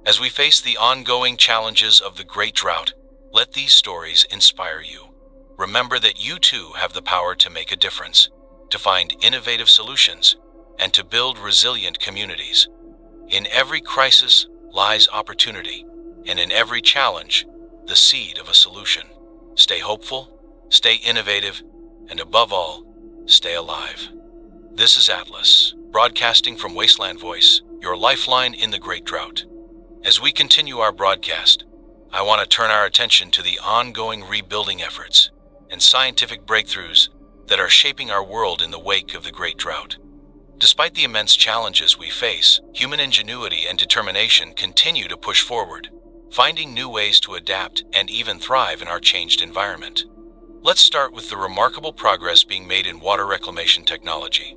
As we face the ongoing challenges of the Great Drought, let these stories inspire you. Remember that you too have the power to make a difference, to find innovative solutions, and to build resilient communities. In every crisis lies opportunity, and in every challenge, the seed of a solution. Stay hopeful, stay innovative, and above all, stay alive. This is Atlas, broadcasting from Wasteland Voice, your lifeline in the Great Drought. As we continue our broadcast, I want to turn our attention to the ongoing rebuilding efforts and scientific breakthroughs that are shaping our world in the wake of the Great Drought. Despite the immense challenges we face, human ingenuity and determination continue to push forward, finding new ways to adapt and even thrive in our changed environment. Let's start with the remarkable progress being made in water reclamation technology.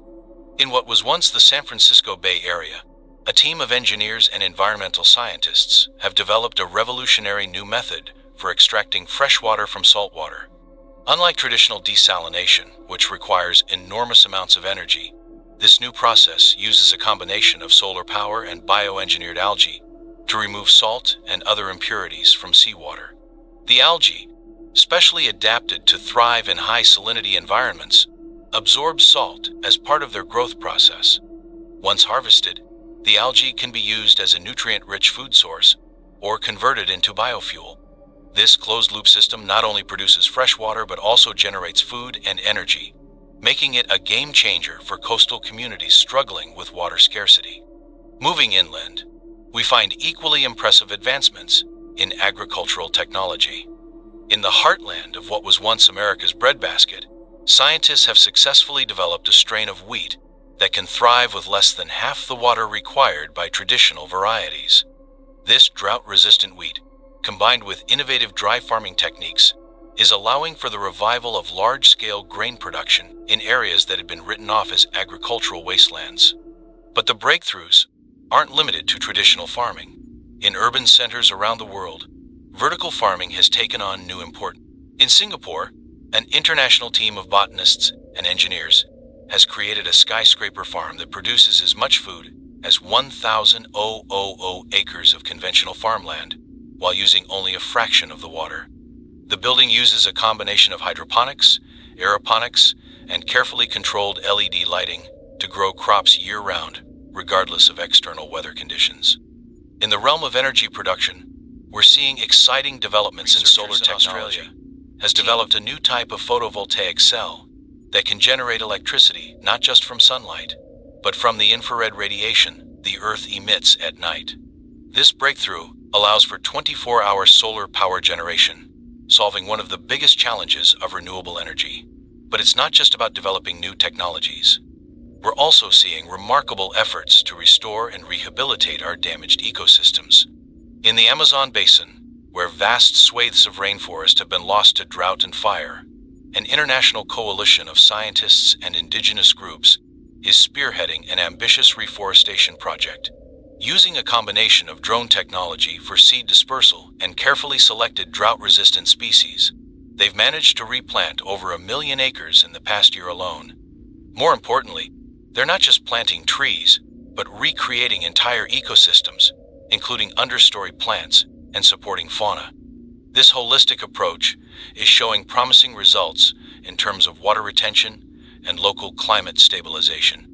In what was once the San Francisco Bay Area, a team of engineers and environmental scientists have developed a revolutionary new method for extracting fresh water from salt water. Unlike traditional desalination, which requires enormous amounts of energy, this new process uses a combination of solar power and bioengineered algae to remove salt and other impurities from seawater. The algae, specially adapted to thrive in high salinity environments, absorb salt as part of their growth process. Once harvested, the algae can be used as a nutrient-rich food source or converted into biofuel. This closed-loop system not only produces fresh water but also generates food and energy, making it a game-changer for coastal communities struggling with water scarcity. Moving inland, we find equally impressive advancements in agricultural technology. In the heartland of what was once America's breadbasket, scientists have successfully developed a strain of wheat that can thrive with less than half the water required by traditional varieties. This drought-resistant wheat, combined with innovative dry farming techniques, is allowing for the revival of large-scale grain production in areas that had been written off as agricultural wastelands. But the breakthroughs aren't limited to traditional farming. In urban centers around the world, vertical farming has taken on new importance. In Singapore, an international team of botanists and engineers has created a skyscraper farm that produces as much food as 1,000 acres of conventional farmland, while using only a fraction of the water. The building uses a combination of hydroponics, aeroponics, and carefully controlled LED lighting to grow crops year-round, regardless of external weather conditions. In the realm of energy production, we're seeing exciting developments in solar technology. Has developed a new type of photovoltaic cell that can generate electricity not just from sunlight, but from the infrared radiation the Earth emits at night. This breakthrough allows for 24-hour solar power generation, solving one of the biggest challenges of renewable energy. But it's not just about developing new technologies. We're also seeing remarkable efforts to restore and rehabilitate our damaged ecosystems. In the Amazon basin, where vast swathes of rainforest have been lost to drought and fire, an international coalition of scientists and indigenous groups is spearheading an ambitious reforestation project. Using a combination of drone technology for seed dispersal and carefully selected drought-resistant species, they've managed to replant over 1 million acres in the past year alone. More importantly, they're not just planting trees, but recreating entire ecosystems, including understory plants and supporting fauna. This holistic approach is showing promising results in terms of water retention and local climate stabilization.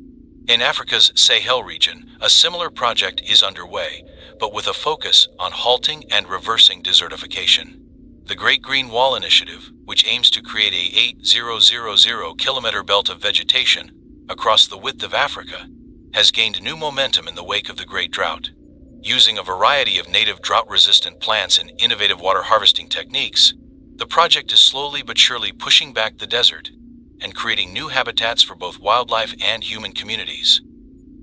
In Africa's Sahel region, a similar project is underway, but with a focus on halting and reversing desertification. The Great Green Wall Initiative, which aims to create a 8,000-kilometer belt of vegetation across the width of Africa, has gained new momentum in the wake of the Great Drought. Using a variety of native drought-resistant plants and innovative water harvesting techniques, the project is slowly but surely pushing back the desert and creating new habitats for both wildlife and human communities.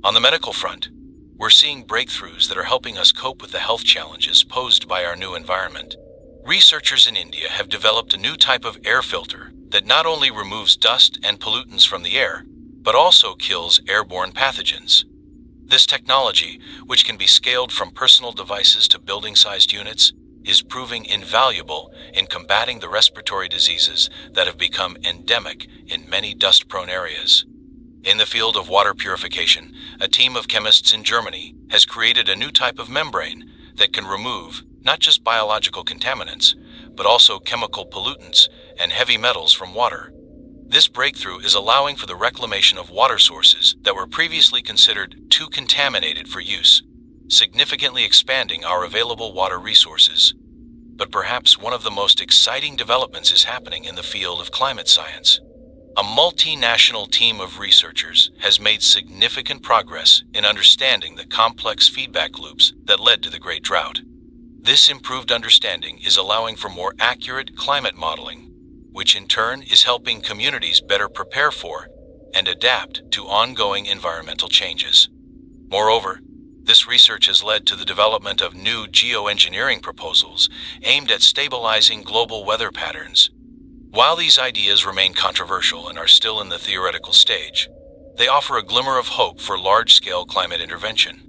On the medical front, we're seeing breakthroughs that are helping us cope with the health challenges posed by our new environment. Researchers in India have developed a new type of air filter that not only removes dust and pollutants from the air, but also kills airborne pathogens. This technology, which can be scaled from personal devices to building-sized units, is proving invaluable in combating the respiratory diseases that have become endemic in many dust-prone areas. In the field of water purification, a team of chemists in Germany has created a new type of membrane that can remove not just biological contaminants, but also chemical pollutants and heavy metals from water. This breakthrough is allowing for the reclamation of water sources that were previously considered too contaminated for use, significantly expanding our available water resources. But perhaps one of the most exciting developments is happening in the field of climate science. A multinational team of researchers has made significant progress in understanding the complex feedback loops that led to the Great Drought. This improved understanding is allowing for more accurate climate modeling, which in turn is helping communities better prepare for and adapt to ongoing environmental changes. Moreover, this research has led to the development of new geoengineering proposals aimed at stabilizing global weather patterns. While these ideas remain controversial and are still in the theoretical stage, they offer a glimmer of hope for large-scale climate intervention.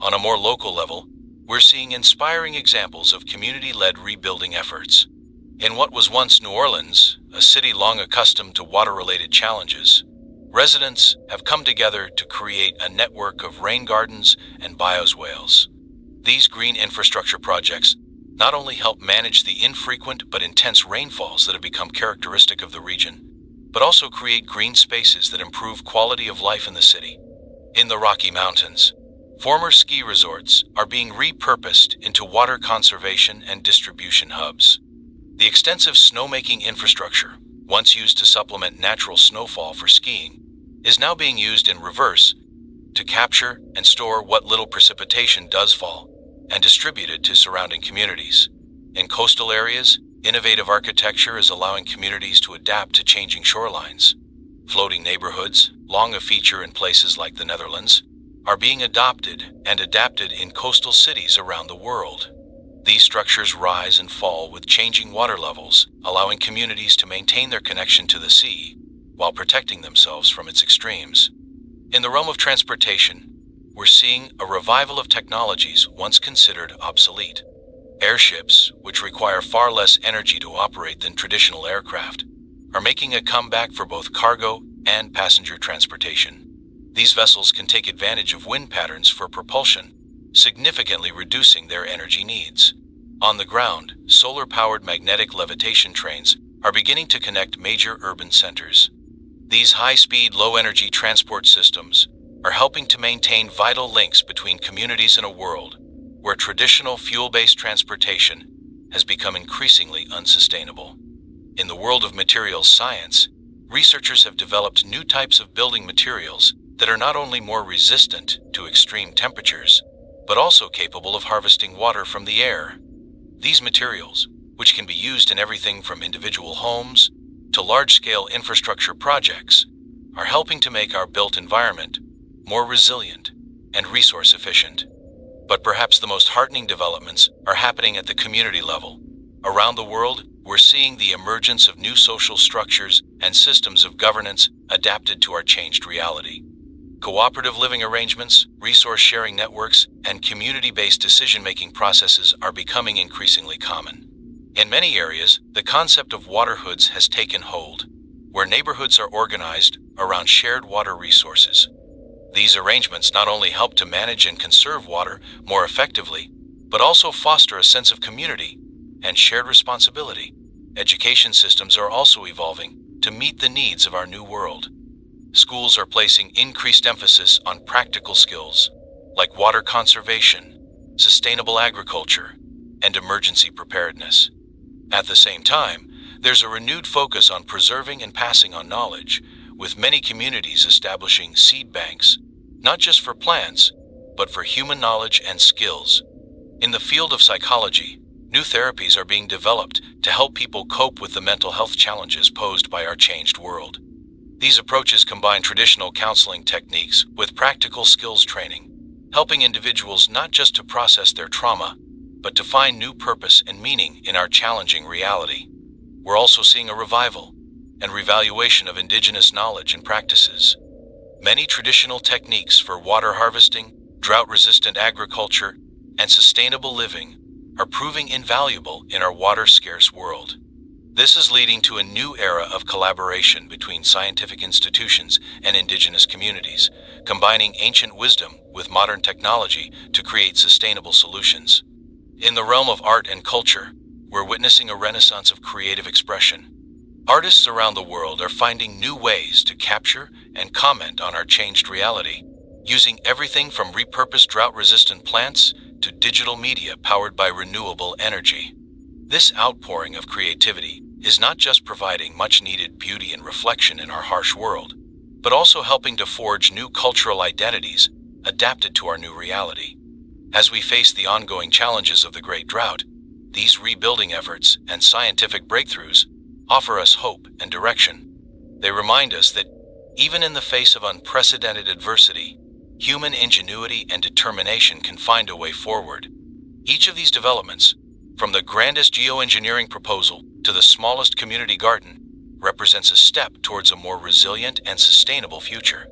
On a more local level, we're seeing inspiring examples of community-led rebuilding efforts. In what was once New Orleans, a city long accustomed to water-related challenges, residents have come together to create a network of rain gardens and bioswales. These green infrastructure projects not only help manage the infrequent but intense rainfalls that have become characteristic of the region, but also create green spaces that improve quality of life in the city. In the Rocky Mountains, former ski resorts are being repurposed into water conservation and distribution hubs. The extensive snowmaking infrastructure, once used to supplement natural snowfall for skiing, is now being used in reverse to capture and store what little precipitation does fall and distribute it to surrounding communities. In coastal areas, innovative architecture is allowing communities to adapt to changing shorelines. Floating neighborhoods, long a feature in places like the Netherlands, are being adopted and adapted in coastal cities around the world. These structures rise and fall with changing water levels, allowing communities to maintain their connection to the sea while protecting themselves from its extremes. In the realm of transportation, we're seeing a revival of technologies once considered obsolete. Airships, which require far less energy to operate than traditional aircraft, are making a comeback for both cargo and passenger transportation. These vessels can take advantage of wind patterns for propulsion, significantly reducing their energy needs. On the ground, solar-powered magnetic levitation trains are beginning to connect major urban centers. These high-speed, low-energy transport systems are helping to maintain vital links between communities in a world where traditional fuel-based transportation has become increasingly unsustainable. In the world of materials science, researchers have developed new types of building materials that are not only more resistant to extreme temperatures, but also capable of harvesting water from the air. These materials, which can be used in everything from individual homes to large-scale infrastructure projects, are helping to make our built environment more resilient and resource efficient. But perhaps the most heartening developments are happening at the community level. Around the world, we're seeing the emergence of new social structures and systems of governance adapted to our changed reality. Cooperative living arrangements, resource-sharing networks, and community-based decision-making processes are becoming increasingly common. In many areas, the concept of waterhoods has taken hold, where neighborhoods are organized around shared water resources. These arrangements not only help to manage and conserve water more effectively, but also foster a sense of community and shared responsibility. Education systems are also evolving to meet the needs of our new world. Schools are placing increased emphasis on practical skills like water conservation, sustainable agriculture, and emergency preparedness. At the same time, there's a renewed focus on preserving and passing on knowledge, with many communities establishing seed banks, not just for plants, but for human knowledge and skills. In the field of psychology, new therapies are being developed to help people cope with the mental health challenges posed by our changed world. These approaches combine traditional counseling techniques with practical skills training, helping individuals not just to process their trauma, but to find new purpose and meaning in our challenging reality. We're also seeing a revival and revaluation of indigenous knowledge and practices. Many traditional techniques for water harvesting, drought-resistant agriculture, and sustainable living are proving invaluable in our water-scarce world. This is leading to a new era of collaboration between scientific institutions and indigenous communities, combining ancient wisdom with modern technology to create sustainable solutions. In the realm of art and culture, we're witnessing a renaissance of creative expression. Artists around the world are finding new ways to capture and comment on our changed reality, using everything from repurposed drought-resistant plants to digital media powered by renewable energy. This outpouring of creativity is not just providing much-needed beauty and reflection in our harsh world, but also helping to forge new cultural identities adapted to our new reality. As we face the ongoing challenges of the Great Drought, these rebuilding efforts and scientific breakthroughs offer us hope and direction. They remind us that even in the face of unprecedented adversity, human ingenuity and determination can find a way forward. Each of these developments, from the grandest geoengineering proposal to the smallest community garden, represents a step towards a more resilient and sustainable future.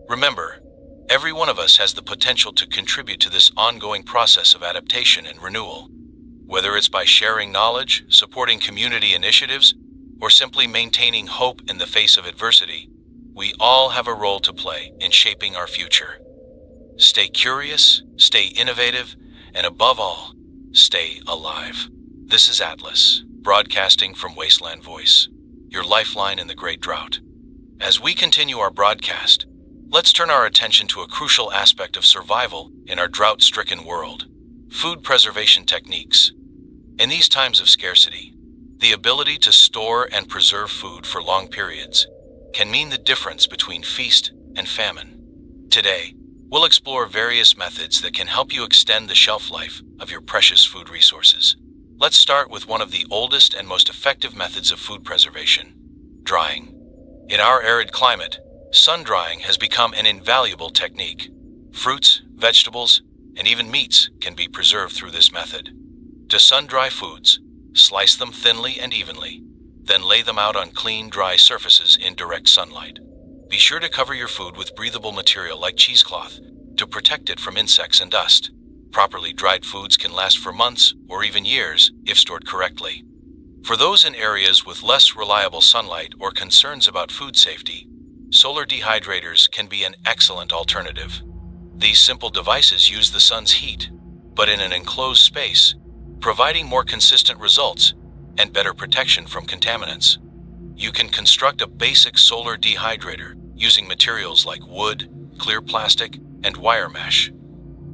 Remember, every one of us has the potential to contribute to this ongoing process of adaptation and renewal. Whether it's by sharing knowledge, supporting community initiatives, or simply maintaining hope in the face of adversity, we all have a role to play in shaping our future. Stay curious, stay innovative, and above all, stay alive. This is Atlas, broadcasting from Wasteland Voice, your lifeline in the Great Drought. As we continue our broadcast, let's turn our attention to a crucial aspect of survival in our drought-stricken world: food preservation techniques. In these times of scarcity, the ability to store and preserve food for long periods can mean the difference between feast and famine. Today, we'll explore various methods that can help you extend the shelf life of your precious food resources. Let's start with one of the oldest and most effective methods of food preservation: drying. In our arid climate, sun drying has become an invaluable technique. Fruits, vegetables, and even meats can be preserved through this method. To sun-dry foods, slice them thinly and evenly, then lay them out on clean, dry surfaces in direct sunlight. Be sure to cover your food with breathable material like cheesecloth to protect it from insects and dust. Properly dried foods can last for months or even years if stored correctly. For those in areas with less reliable sunlight or concerns about food safety, solar dehydrators can be an excellent alternative. These simple devices use the sun's heat, but in an enclosed space, providing more consistent results and better protection from contaminants. You can construct a basic solar dehydrator using materials like wood, clear plastic, and wire mesh.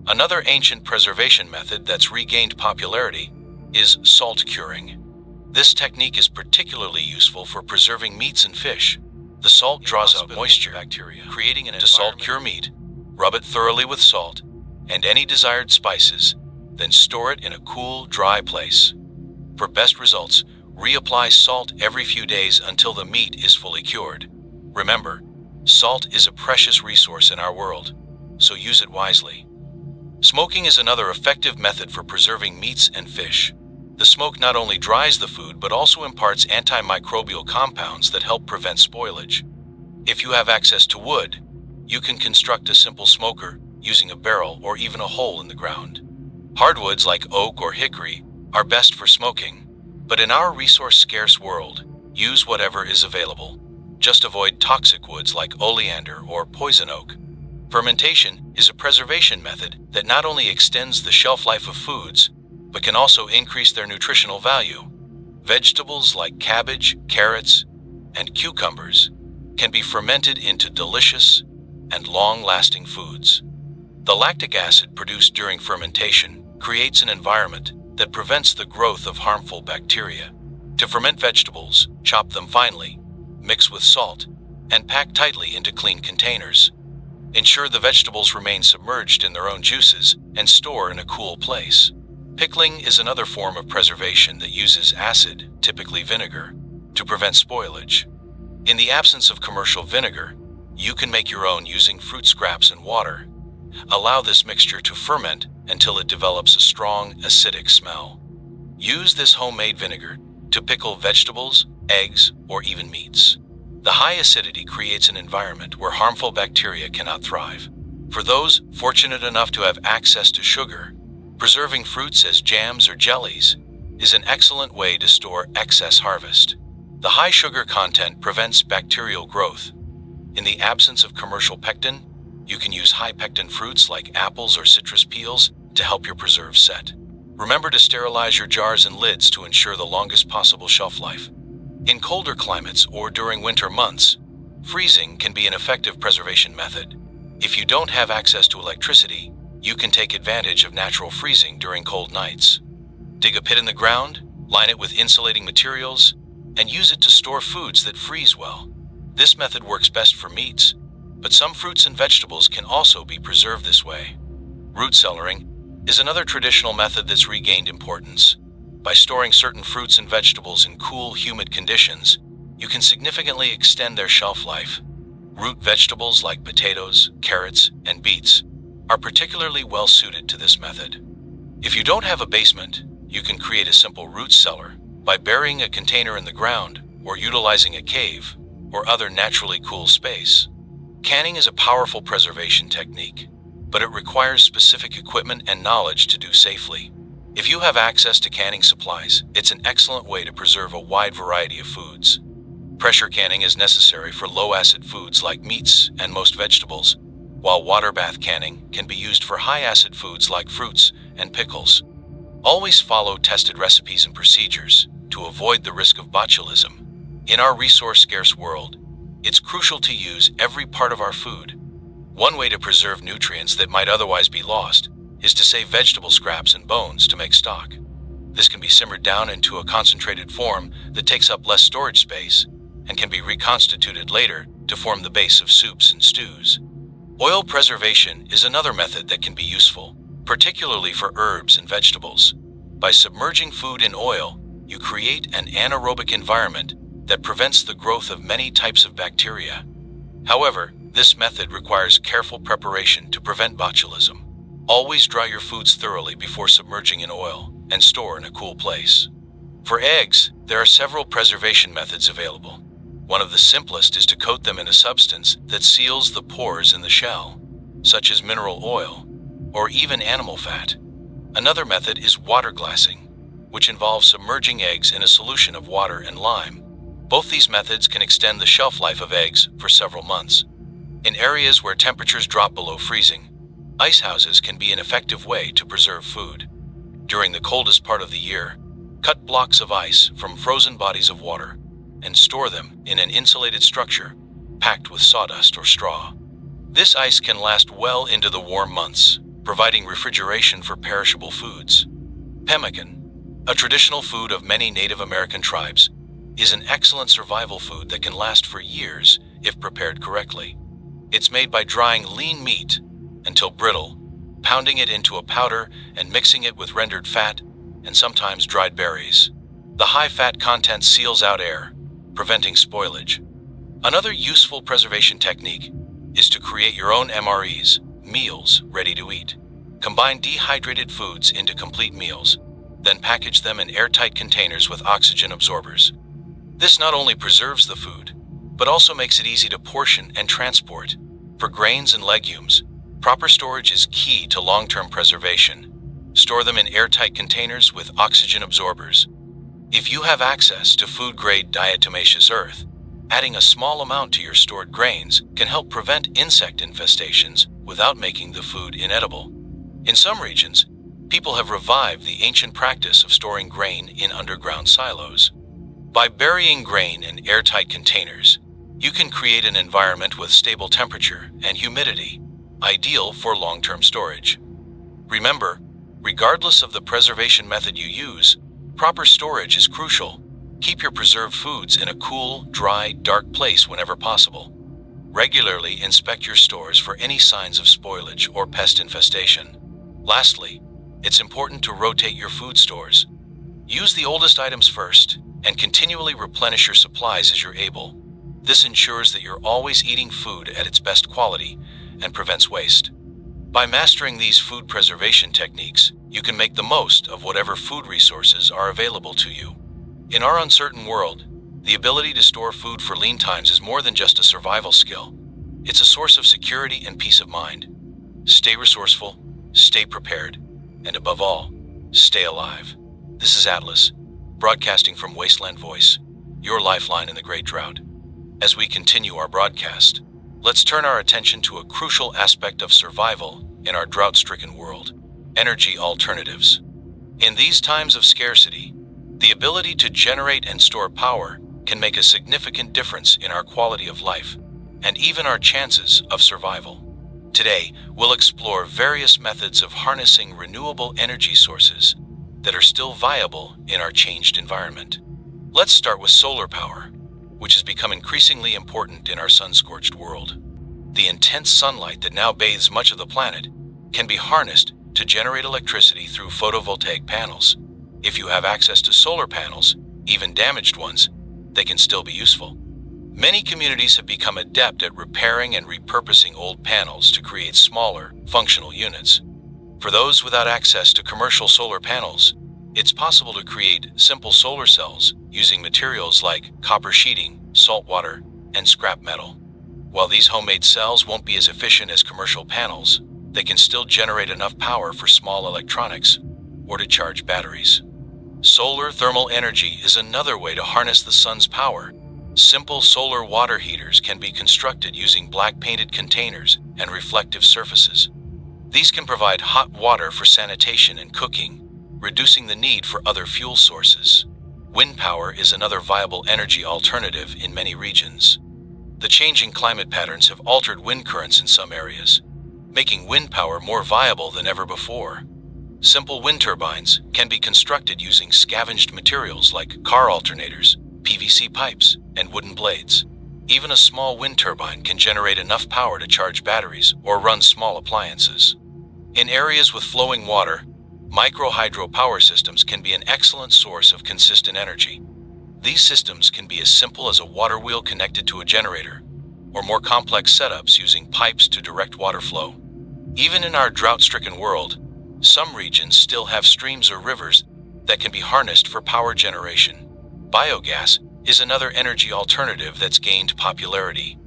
Another ancient preservation method that's regained popularity is salt curing. This technique is particularly useful for preserving meats and fish. The salt draws out moisture bacteria, creating an environment. To salt cure meat, rub it thoroughly with salt and any desired spices, then store it in a cool, dry place. For best results, reapply salt every few days until the meat is fully cured. Remember, salt is a precious resource in our world, so use it wisely. Smoking is another effective method for preserving meats and fish. The smoke not only dries the food but also imparts antimicrobial compounds that help prevent spoilage. If you have access to wood, you can construct a simple smoker using a barrel or even a hole in the ground. Hardwoods like oak or hickory are best for smoking, but in our resource-scarce world, use whatever is available. Just avoid toxic woods like oleander or poison oak. Fermentation is a preservation method that not only extends the shelf life of foods, but can also increase their nutritional value. Vegetables like cabbage, carrots, and cucumbers can be fermented into delicious and long-lasting foods. The lactic acid produced during fermentation creates an environment that prevents the growth of harmful bacteria. To ferment vegetables, chop them finely, mix with salt, and pack tightly into clean containers. Ensure the vegetables remain submerged in their own juices and store in a cool place. Pickling is another form of preservation that uses acid, typically vinegar, to prevent spoilage. In the absence of commercial vinegar, you can make your own using fruit scraps and water. Allow this mixture to ferment until it develops a strong, acidic smell. Use this homemade vinegar to pickle vegetables, eggs, or even meats. The high acidity creates an environment where harmful bacteria cannot thrive. For those fortunate enough to have access to sugar, preserving fruits as jams or jellies is an excellent way to store excess harvest. The high sugar content prevents bacterial growth. In the absence of commercial pectin, you can use high pectin fruits like apples or citrus peels to help your preserves set. Remember to sterilize your jars and lids to ensure the longest possible shelf life. In colder climates or during winter months, freezing can be an effective preservation method. If you don't have access to electricity, you can take advantage of natural freezing during cold nights. Dig a pit in the ground, line it with insulating materials, and use it to store foods that freeze well. This method works best for meats, but some fruits and vegetables can also be preserved this way. Root cellaring is another traditional method that's regained importance. By storing certain fruits and vegetables in cool, humid conditions, you can significantly extend their shelf life. Root vegetables like potatoes, carrots, and beets are particularly well suited to this method. If you don't have a basement, you can create a simple root cellar by burying a container in the ground or utilizing a cave or other naturally cool space. Canning is a powerful preservation technique, but it requires specific equipment and knowledge to do safely. If you have access to canning supplies, it's an excellent way to preserve a wide variety of foods. Pressure canning is necessary for low-acid foods like meats and most vegetables, while water bath canning can be used for high-acid foods like fruits and pickles. Always follow tested recipes and procedures to avoid the risk of botulism. In our resource-scarce world, it's crucial to use every part of our food. One way to preserve nutrients that might otherwise be lost is to save vegetable scraps and bones to make stock. This can be simmered down into a concentrated form that takes up less storage space and can be reconstituted later to form the base of soups and stews. Oil preservation is another method that can be useful, particularly for herbs and vegetables. By submerging food in oil, you create an anaerobic environment that prevents the growth of many types of bacteria. However, this method requires careful preparation to prevent botulism. Always dry your foods thoroughly before submerging in oil and store in a cool place. For eggs, there are several preservation methods available. One of the simplest is to coat them in a substance that seals the pores in the shell, such as mineral oil or even animal fat. Another method is water glassing, which involves submerging eggs in a solution of water and lime. Both these methods can extend the shelf life of eggs for several months. In areas where temperatures drop below freezing, ice houses can be an effective way to preserve food. During the coldest part of the year, cut blocks of ice from frozen bodies of water and store them in an insulated structure packed with sawdust or straw. This ice can last well into the warm months, providing refrigeration for perishable foods. Pemmican, a traditional food of many Native American tribes, is an excellent survival food that can last for years if prepared correctly. It's made by drying lean meat until brittle, pounding it into a powder and mixing it with rendered fat and sometimes dried berries. The high fat content seals out air, preventing spoilage. Another useful preservation technique is to create your own MREs, meals ready to eat. Combine dehydrated foods into complete meals, then package them in airtight containers with oxygen absorbers. This not only preserves the food, but also makes it easy to portion and transport. For grains and legumes, proper storage is key to long-term preservation. Store them in airtight containers with oxygen absorbers. If you have access to food-grade diatomaceous earth, adding a small amount to your stored grains can help prevent insect infestations without making the food inedible. In some regions, people have revived the ancient practice of storing grain in underground silos. By burying grain in airtight containers, you can create an environment with stable temperature and humidity, ideal for long-term storage. Remember, regardless of the preservation method you use, proper storage is crucial. Keep your preserved foods in a cool, dry, dark place whenever possible. Regularly inspect your stores for any signs of spoilage or pest infestation. Lastly, it's important to rotate your food stores. Use the oldest items first and continually replenish your supplies as you're able. This ensures that you're always eating food at its best quality and prevents waste. By mastering these food preservation techniques, you can make the most of whatever food resources are available to you. In our uncertain world, the ability to store food for lean times is more than just a survival skill. It's a source of security and peace of mind. Stay resourceful, stay prepared, and above all, stay alive. This is Atlas, broadcasting from Wasteland Voice, your lifeline in the Great Drought. As we continue our broadcast, let's turn our attention to a crucial aspect of survival in our drought-stricken world: energy alternatives. In these times of scarcity, the ability to generate and store power can make a significant difference in our quality of life and even our chances of survival. Today, we'll explore various methods of harnessing renewable energy sources that are still viable in our changed environment. Let's start with solar power, which has become increasingly important in our sun-scorched world. The intense sunlight that now bathes much of the planet can be harnessed to generate electricity through photovoltaic panels. If you have access to solar panels, even damaged ones, they can still be useful. Many communities have become adept at repairing and repurposing old panels to create smaller, functional units. For those without access to commercial solar panels, it's possible to create simple solar cells using materials like copper sheeting, salt water, and scrap metal. While these homemade cells won't be as efficient as commercial panels, they can still generate enough power for small electronics or to charge batteries. Solar thermal energy is another way to harness the sun's power. Simple solar water heaters can be constructed using black-painted containers and reflective surfaces. These can provide hot water for sanitation and cooking, reducing the need for other fuel sources. Wind power is another viable energy alternative in many regions. The changing climate patterns have altered wind currents in some areas, making wind power more viable than ever before. Simple wind turbines can be constructed using scavenged materials like car alternators, PVC pipes, and wooden blades. Even a small wind turbine can generate enough power to charge batteries or run small appliances. In areas with flowing water, micro-hydro power systems can be an excellent source of consistent energy. These systems can be as simple as a water wheel connected to a generator, or more complex setups using pipes to direct water flow. Even in our drought-stricken world, some regions still have streams or rivers that can be harnessed for power generation. Biogas is another energy alternative that's gained popularity.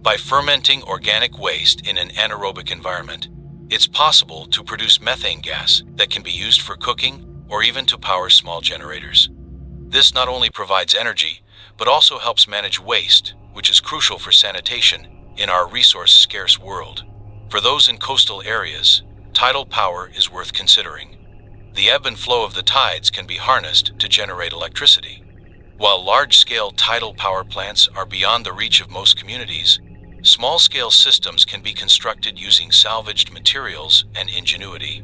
By fermenting organic waste in an anaerobic environment, it's possible to produce methane gas that can be used for cooking or even to power small generators. This not only provides energy, but also helps manage waste, which is crucial for sanitation in our resource-scarce world. For those in coastal areas, tidal power is worth considering. The ebb and flow of the tides can be harnessed to generate electricity. While large-scale tidal power plants are beyond the reach of most communities, small-scale systems can be constructed using salvaged materials and ingenuity.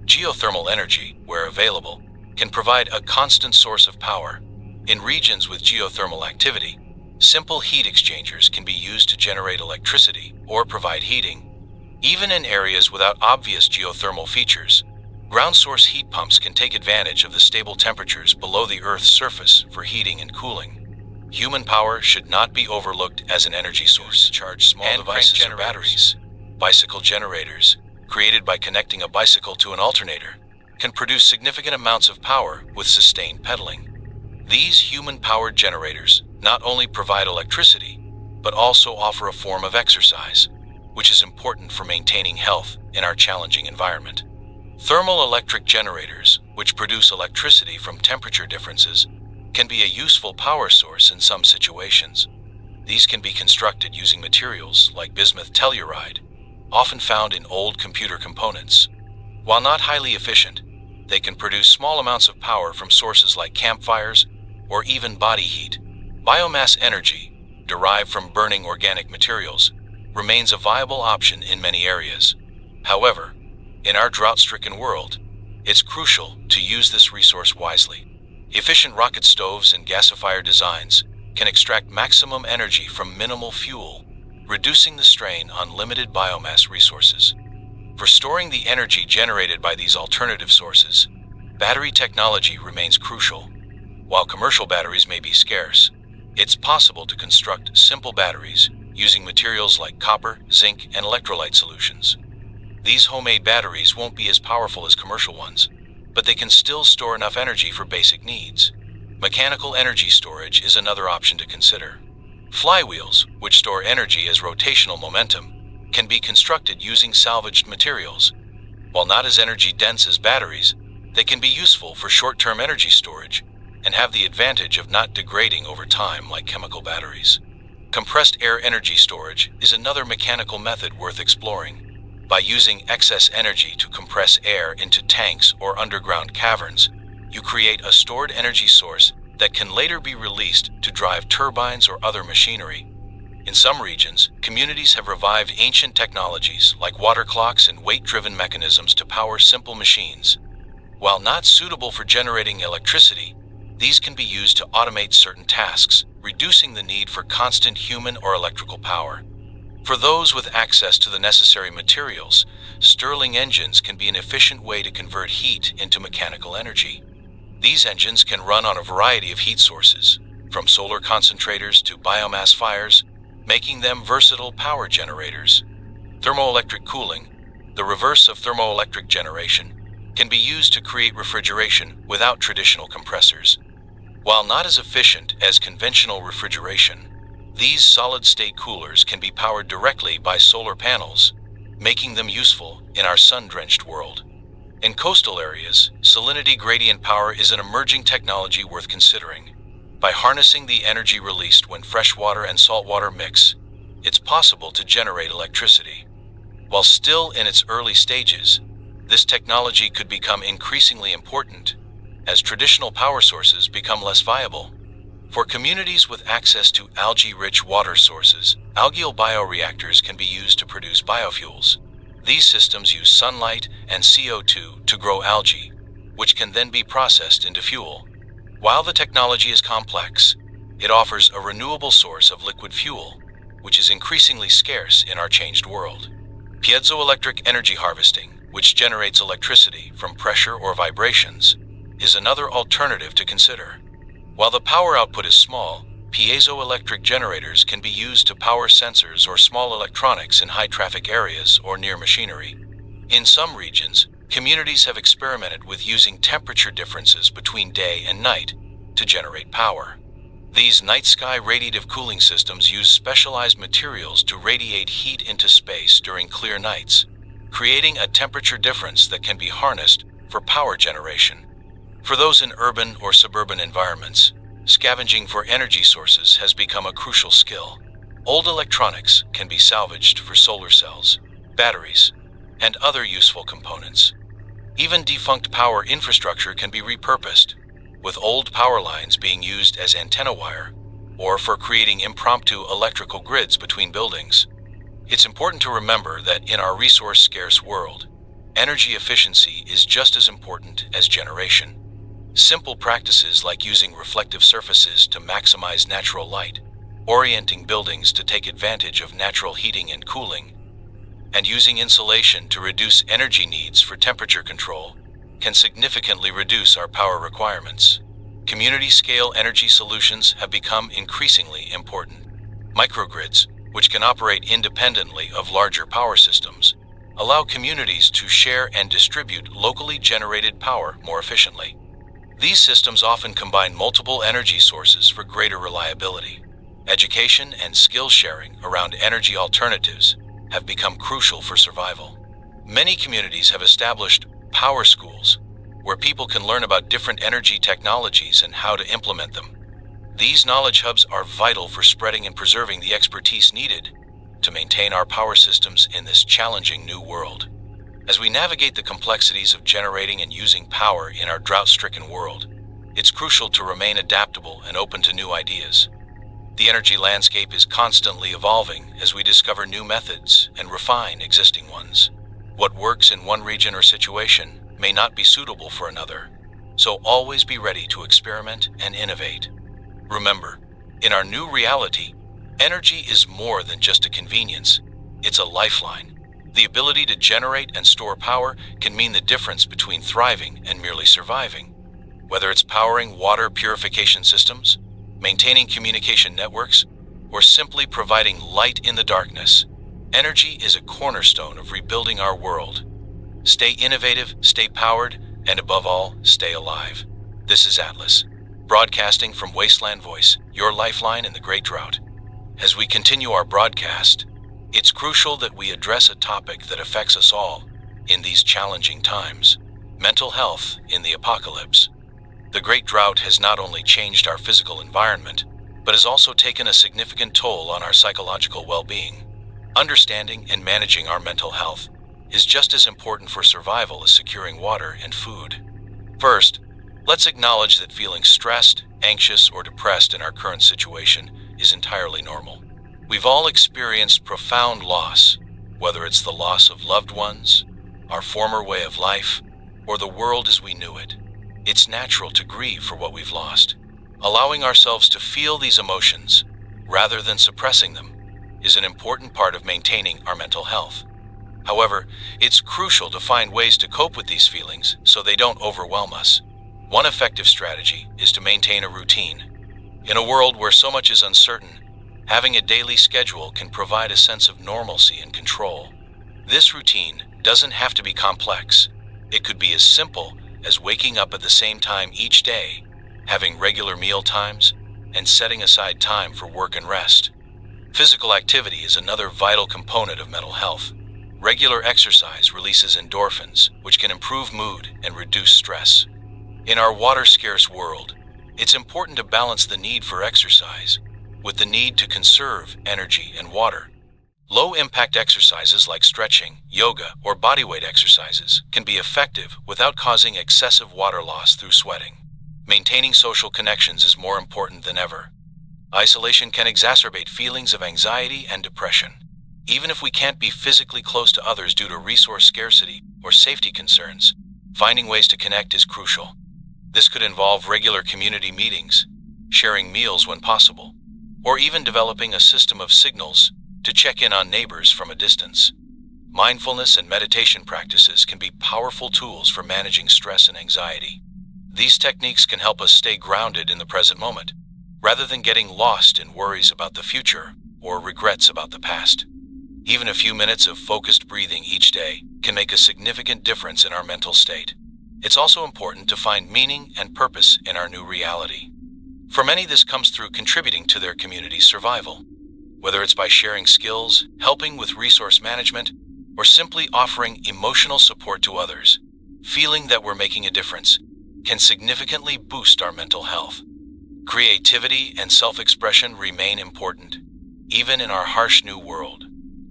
Geothermal energy, where available, can provide a constant source of power. In regions with geothermal activity, simple heat exchangers can be used to generate electricity or provide heating. Even in areas without obvious geothermal features, Ground source heat pumps can take advantage of the stable temperatures below the Earth's surface for heating and cooling. Human power should not be overlooked as an energy source. Charge small devices or batteries. Bicycle generators, created by connecting a bicycle to an alternator, can produce significant amounts of power with sustained pedaling. These human-powered generators not only provide electricity, but also offer a form of exercise, which is important for maintaining health in our challenging environment. Thermal electric generators, which produce electricity from temperature differences, can be a useful power source in some situations. These can be constructed using materials like bismuth telluride, often found in old computer components. While not highly efficient, they can produce small amounts of power from sources like campfires or even body heat. Biomass energy, derived from burning organic materials, remains a viable option in many areas. However, in our drought-stricken world, it's crucial to use this resource wisely. Efficient rocket stoves and gasifier designs can extract maximum energy from minimal fuel, reducing the strain on limited biomass resources. For storing the energy generated by these alternative sources, battery technology remains crucial. While commercial batteries may be scarce, it's possible to construct simple batteries using materials like copper, zinc, and electrolyte solutions. These homemade batteries won't be as powerful as commercial ones, but they can still store enough energy for basic needs. Mechanical energy storage is another option to consider. Flywheels, which store energy as rotational momentum, can be constructed using salvaged materials. While not as energy dense as batteries, they can be useful for short-term energy storage and have the advantage of not degrading over time like chemical batteries. Compressed air energy storage is another mechanical method worth exploring. By using excess energy to compress air into tanks or underground caverns, you create a stored energy source that can later be released to drive turbines or other machinery. In some regions, communities have revived ancient technologies like water clocks and weight-driven mechanisms to power simple machines. While not suitable for generating electricity, these can be used to automate certain tasks, reducing the need for constant human or electrical power. For those with access to the necessary materials, Stirling engines can be an efficient way to convert heat into mechanical energy. These engines can run on a variety of heat sources, from solar concentrators to biomass fires, making them versatile power generators. Thermoelectric cooling, the reverse of thermoelectric generation, can be used to create refrigeration without traditional compressors. While not as efficient as conventional refrigeration, these solid-state coolers can be powered directly by solar panels, making them useful in our sun-drenched world. In coastal areas, salinity gradient power is an emerging technology worth considering. By harnessing the energy released when freshwater and saltwater mix, it's possible to generate electricity. While still in its early stages, this technology could become increasingly important as traditional power sources become less viable. For communities with access to algae-rich water sources, algal bioreactors can be used to produce biofuels. These systems use sunlight and CO2 to grow algae, which can then be processed into fuel. While the technology is complex, it offers a renewable source of liquid fuel, which is increasingly scarce in our changed world. Piezoelectric energy harvesting, which generates electricity from pressure or vibrations, is another alternative to consider. While the power output is small, piezoelectric generators can be used to power sensors or small electronics in high-traffic areas or near machinery. In some regions, communities have experimented with using temperature differences between day and night to generate power. These night-sky radiative cooling systems use specialized materials to radiate heat into space during clear nights, creating a temperature difference that can be harnessed for power generation. For those in urban or suburban environments, scavenging for energy sources has become a crucial skill. Old electronics can be salvaged for solar cells, batteries, and other useful components. Even defunct power infrastructure can be repurposed, with old power lines being used as antenna wire or for creating impromptu electrical grids between buildings. It's important to remember that in our resource-scarce world, energy efficiency is just as important as generation. Simple practices like using reflective surfaces to maximize natural light, orienting buildings to take advantage of natural heating and cooling, and using insulation to reduce energy needs for temperature control can significantly reduce our power requirements. Community-scale energy solutions have become increasingly important. Microgrids, which can operate independently of larger power systems, allow communities to share and distribute locally generated power more efficiently. These systems often combine multiple energy sources for greater reliability. Education and skill sharing around energy alternatives have become crucial for survival. Many communities have established power schools, where people can learn about different energy technologies and how to implement them. These knowledge hubs are vital for spreading and preserving the expertise needed to maintain our power systems in this challenging new world. As we navigate the complexities of generating and using power in our drought-stricken world, it's crucial to remain adaptable and open to new ideas. The energy landscape is constantly evolving as we discover new methods and refine existing ones. What works in one region or situation may not be suitable for another, so always be ready to experiment and innovate. Remember, in our new reality, energy is more than just a convenience, it's a lifeline. The ability to generate and store power can mean the difference between thriving and merely surviving. Whether it's powering water purification systems, maintaining communication networks, or simply providing light in the darkness, energy is a cornerstone of rebuilding our world. Stay innovative, stay powered, and above all, stay alive. This is Atlas, broadcasting from Wasteland Voice, your lifeline in the Great Drought. As we continue our broadcast, it's crucial that we address a topic that affects us all in these challenging times: mental health in the apocalypse. The Great Drought has not only changed our physical environment, but has also taken a significant toll on our psychological well-being. Understanding and managing our mental health is just as important for survival as securing water and food. First, let's acknowledge that feeling stressed, anxious, or depressed in our current situation is entirely normal. We've all experienced profound loss, whether it's the loss of loved ones, our former way of life, or the world as we knew it. It's natural to grieve for what we've lost. Allowing ourselves to feel these emotions, rather than suppressing them, is an important part of maintaining our mental health. However, it's crucial to find ways to cope with these feelings so they don't overwhelm us. One effective strategy is to maintain a routine. In a world where so much is uncertain, having a daily schedule can provide a sense of normalcy and control. This routine doesn't have to be complex. It could be as simple as waking up at the same time each day, having regular meal times, and setting aside time for work and rest. Physical activity is another vital component of mental health. Regular exercise releases endorphins, which can improve mood and reduce stress. In our water-scarce world, it's important to balance the need for exercise with the need to conserve energy and water. Low-impact exercises like stretching, yoga, or bodyweight exercises can be effective without causing excessive water loss through sweating. Maintaining social connections is more important than ever. Isolation can exacerbate feelings of anxiety and depression. Even if we can't be physically close to others due to resource scarcity or safety concerns, finding ways to connect is crucial. This could involve regular community meetings, sharing meals when possible, or even developing a system of signals to check in on neighbors from a distance. Mindfulness and meditation practices can be powerful tools for managing stress and anxiety. These techniques can help us stay grounded in the present moment, rather than getting lost in worries about the future or regrets about the past. Even a few minutes of focused breathing each day can make a significant difference in our mental state. It's also important to find meaning and purpose in our new reality. For many, this comes through contributing to their community's survival. Whether it's by sharing skills, helping with resource management, or simply offering emotional support to others, feeling that we're making a difference can significantly boost our mental health. Creativity and self-expression remain important, even in our harsh new world.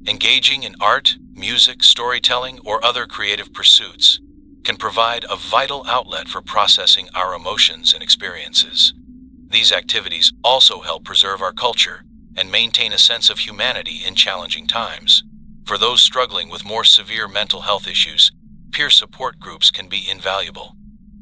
Engaging in art, music, storytelling, or other creative pursuits can provide a vital outlet for processing our emotions and experiences. These activities also help preserve our culture and maintain a sense of humanity in challenging times. For those struggling with more severe mental health issues, peer support groups can be invaluable.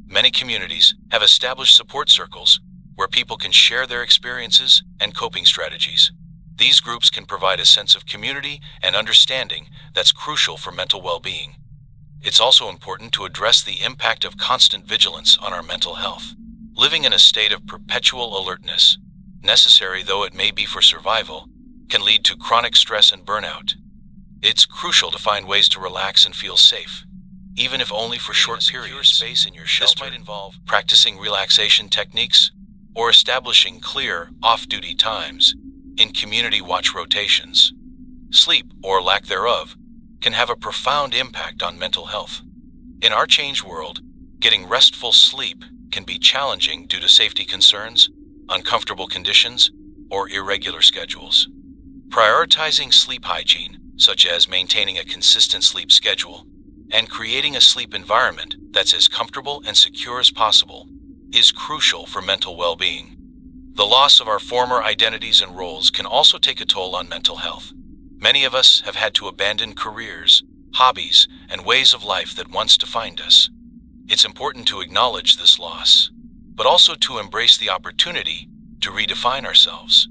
Many communities have established support circles where people can share their experiences and coping strategies. These groups can provide a sense of community and understanding that's crucial for mental well-being. It's also important to address the impact of constant vigilance on our mental health. Living in a state of perpetual alertness, necessary though it may be for survival, can lead to chronic stress and burnout. It's crucial to find ways to relax and feel safe, even if only for short periods. Space in your shelter. This might involve practicing relaxation techniques or establishing clear, off-duty times in community watch rotations. Sleep, or lack thereof, can have a profound impact on mental health. In our changed world, getting restful sleep can be challenging due to safety concerns, uncomfortable conditions, or irregular schedules. Prioritizing sleep hygiene, such as maintaining a consistent sleep schedule and creating a sleep environment that's as comfortable and secure as possible, is crucial for mental well-being. The loss of our former identities and roles can also take a toll on mental health. Many of us have had to abandon careers, hobbies, and ways of life that once defined us. It's important to acknowledge this loss, but also to embrace the opportunity to redefine ourselves.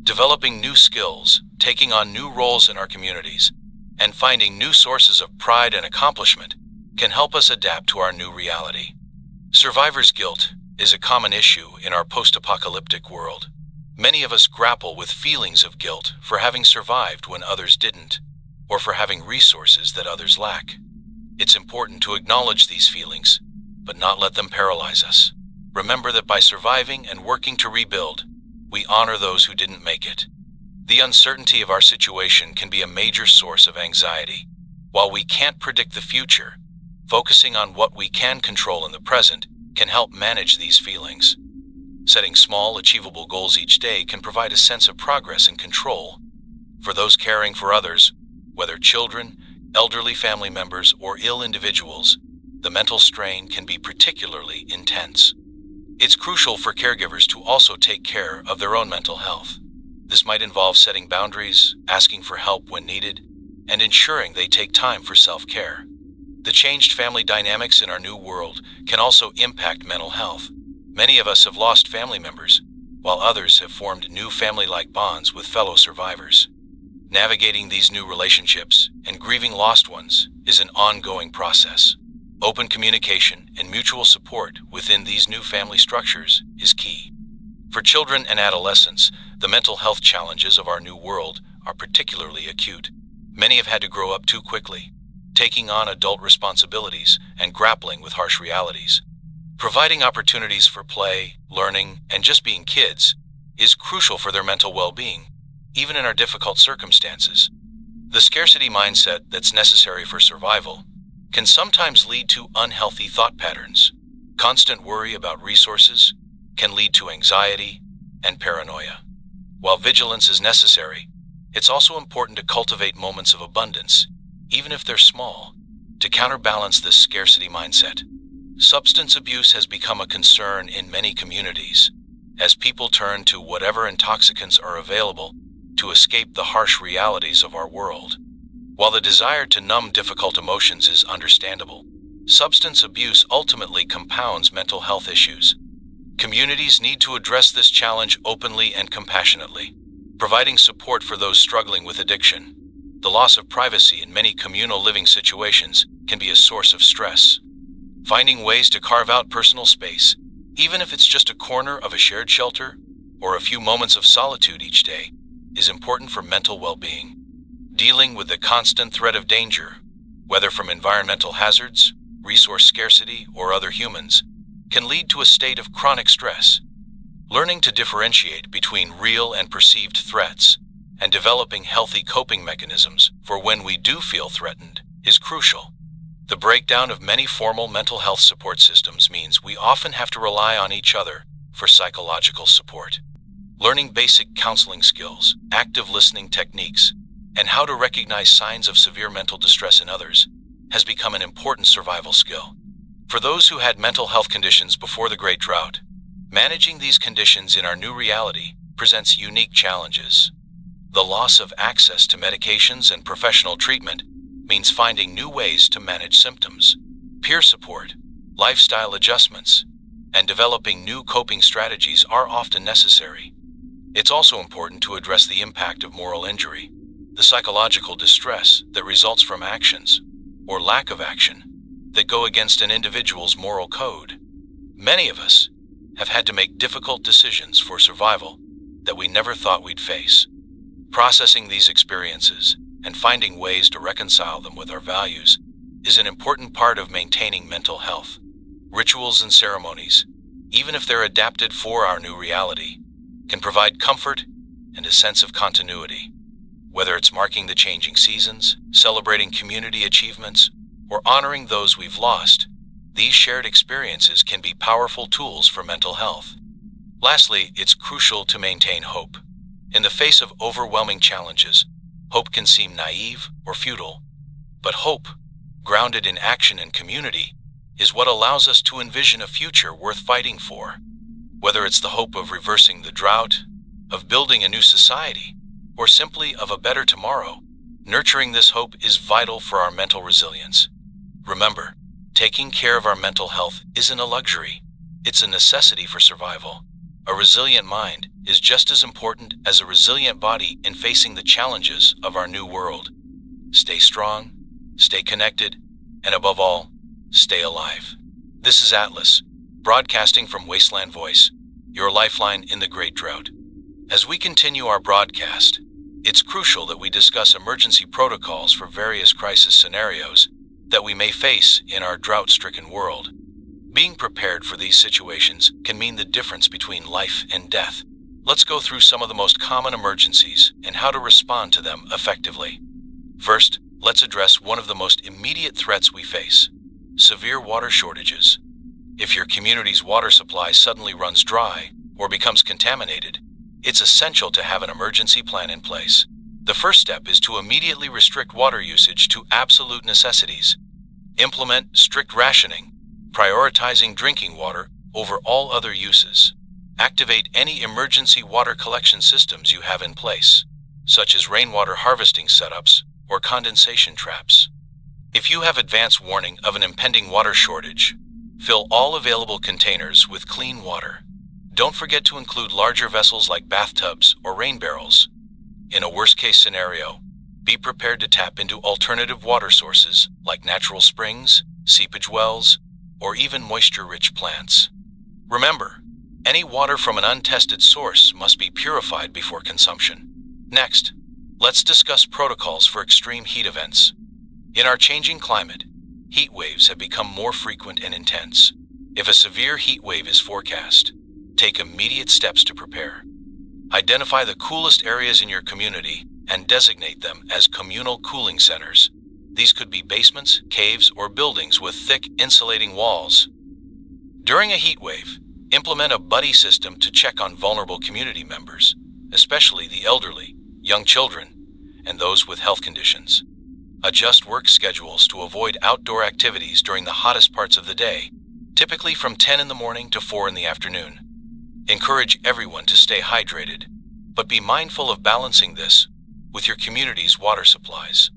Developing new skills, taking on new roles in our communities, and finding new sources of pride and accomplishment can help us adapt to our new reality. Survivor's guilt is a common issue in our post-apocalyptic world. Many of us grapple with feelings of guilt for having survived when others didn't, or for having resources that others lack. It's important to acknowledge these feelings, but not let them paralyze us. Remember that by surviving and working to rebuild, we honor those who didn't make it. The uncertainty of our situation can be a major source of anxiety. While we can't predict the future, focusing on what we can control in the present can help manage these feelings. Setting small, achievable goals each day can provide a sense of progress and control. For those caring for others, whether children, elderly family members, or ill individuals, the mental strain can be particularly intense. It's crucial for caregivers to also take care of their own mental health. This might involve setting boundaries, asking for help when needed, and ensuring they take time for self-care. The changed family dynamics in our new world can also impact mental health. Many of us have lost family members, while others have formed new family-like bonds with fellow survivors. Navigating these new relationships and grieving lost ones is an ongoing process. Open communication and mutual support within these new family structures is key. For children and adolescents, the mental health challenges of our new world are particularly acute. Many have had to grow up too quickly, taking on adult responsibilities and grappling with harsh realities. Providing opportunities for play, learning, and just being kids is crucial for their mental well-being, even in our difficult circumstances. The scarcity mindset that's necessary for survival can sometimes lead to unhealthy thought patterns. Constant worry about resources can lead to anxiety and paranoia. While vigilance is necessary, it's also important to cultivate moments of abundance, even if they're small, to counterbalance this scarcity mindset. Substance abuse has become a concern in many communities, as people turn to whatever intoxicants are available to escape the harsh realities of our world. While the desire to numb difficult emotions is understandable, substance abuse ultimately compounds mental health issues. Communities need to address this challenge openly and compassionately, providing support for those struggling with addiction. The loss of privacy in many communal living situations can be a source of stress. Finding ways to carve out personal space, even if it's just a corner of a shared shelter or a few moments of solitude each day, is important for mental well-being. Dealing with the constant threat of danger, whether from environmental hazards, resource scarcity, or other humans, can lead to a state of chronic stress. Learning to differentiate between real and perceived threats and developing healthy coping mechanisms for when we do feel threatened is crucial. The breakdown of many formal mental health support systems means we often have to rely on each other for psychological support. Learning basic counseling skills, active listening techniques, and how to recognize signs of severe mental distress in others has become an important survival skill. For those who had mental health conditions before the Great Drought, managing these conditions in our new reality presents unique challenges. The loss of access to medications and professional treatment means finding new ways to manage symptoms. Peer support, lifestyle adjustments, and developing new coping strategies are often necessary. It's also important to address the impact of moral injury, the psychological distress that results from actions or lack of action that go against an individual's moral code. Many of us have had to make difficult decisions for survival that we never thought we'd face. Processing these experiences and finding ways to reconcile them with our values is an important part of maintaining mental health. Rituals and ceremonies, even if they're adapted for our new reality, can provide comfort and a sense of continuity. Whether it's marking the changing seasons, celebrating community achievements, or honoring those we've lost, these shared experiences can be powerful tools for mental health. Lastly, it's crucial to maintain hope. In the face of overwhelming challenges, hope can seem naive or futile. But hope, grounded in action and community, is what allows us to envision a future worth fighting for. Whether it's the hope of reversing the drought, of building a new society, or simply of a better tomorrow, nurturing this hope is vital for our mental resilience. Remember, taking care of our mental health isn't a luxury, it's a necessity for survival. A resilient mind is just as important as a resilient body in facing the challenges of our new world. Stay strong, stay connected, and above all, stay alive. This is Atlas, broadcasting from Wasteland Voice, your lifeline in the Great Drought. As we continue our broadcast, it's crucial that we discuss emergency protocols for various crisis scenarios that we may face in our drought-stricken world. Being prepared for these situations can mean the difference between life and death. Let's go through some of the most common emergencies and how to respond to them effectively. First, let's address one of the most immediate threats we face: severe water shortages. If your community's water supply suddenly runs dry or becomes contaminated, it's essential to have an emergency plan in place. The first step is to immediately restrict water usage to absolute necessities. Implement strict rationing, prioritizing drinking water over all other uses. Activate any emergency water collection systems you have in place, such as rainwater harvesting setups or condensation traps. If you have advance warning of an impending water shortage, fill all available containers with clean water. Don't forget to include larger vessels like bathtubs or rain barrels. In a worst-case scenario, be prepared to tap into alternative water sources like natural springs, seepage wells, or even moisture-rich plants. Remember, any water from an untested source must be purified before consumption. Next, let's discuss protocols for extreme heat events. In our changing climate, heat waves have become more frequent and intense. If a severe heat wave is forecast, take immediate steps to prepare. Identify the coolest areas in your community and designate them as communal cooling centers. These could be basements, caves, or buildings with thick, insulating walls. During a heat wave, implement a buddy system to check on vulnerable community members, especially the elderly, young children, and those with health conditions. Adjust work schedules to avoid outdoor activities during the hottest parts of the day, typically from 10 in the morning to 4 in the afternoon. Encourage everyone to stay hydrated, but be mindful of balancing this with your community's water supplies.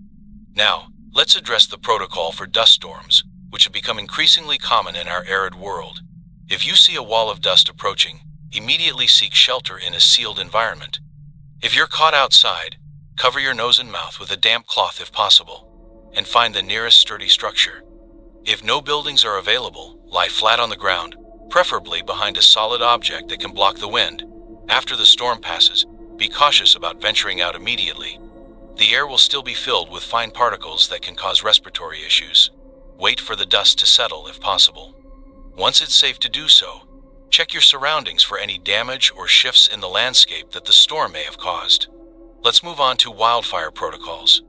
Now, let's address the protocol for dust storms, which have become increasingly common in our arid world. If you see a wall of dust approaching, immediately seek shelter in a sealed environment. If you're caught outside, cover your nose and mouth with a damp cloth if possible, and find the nearest sturdy structure. If no buildings are available, lie flat on the ground, preferably behind a solid object that can block the wind. After the storm passes, be cautious about venturing out immediately. The air will still be filled with fine particles that can cause respiratory issues. Wait for the dust to settle if possible. Once it's safe to do so, check your surroundings for any damage or shifts in the landscape that the storm may have caused. Let's move on to wildfire protocols.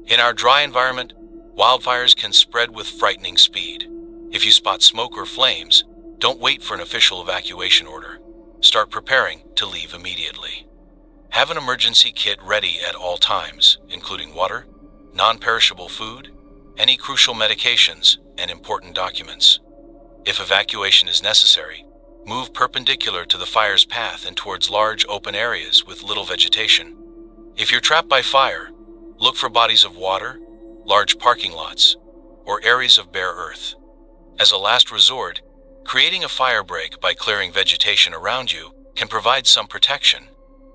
In our dry environment, wildfires can spread with frightening speed. If you spot smoke or flames, don't wait for an official evacuation order. Start preparing to leave immediately. Have an emergency kit ready at all times, including water, non-perishable food, any crucial medications, and important documents. If evacuation is necessary, move perpendicular to the fire's path and towards large open areas with little vegetation. If you're trapped by fire, look for bodies of water, large parking lots, or areas of bare earth. As a last resort, creating a fire break by clearing vegetation around you can provide some protection,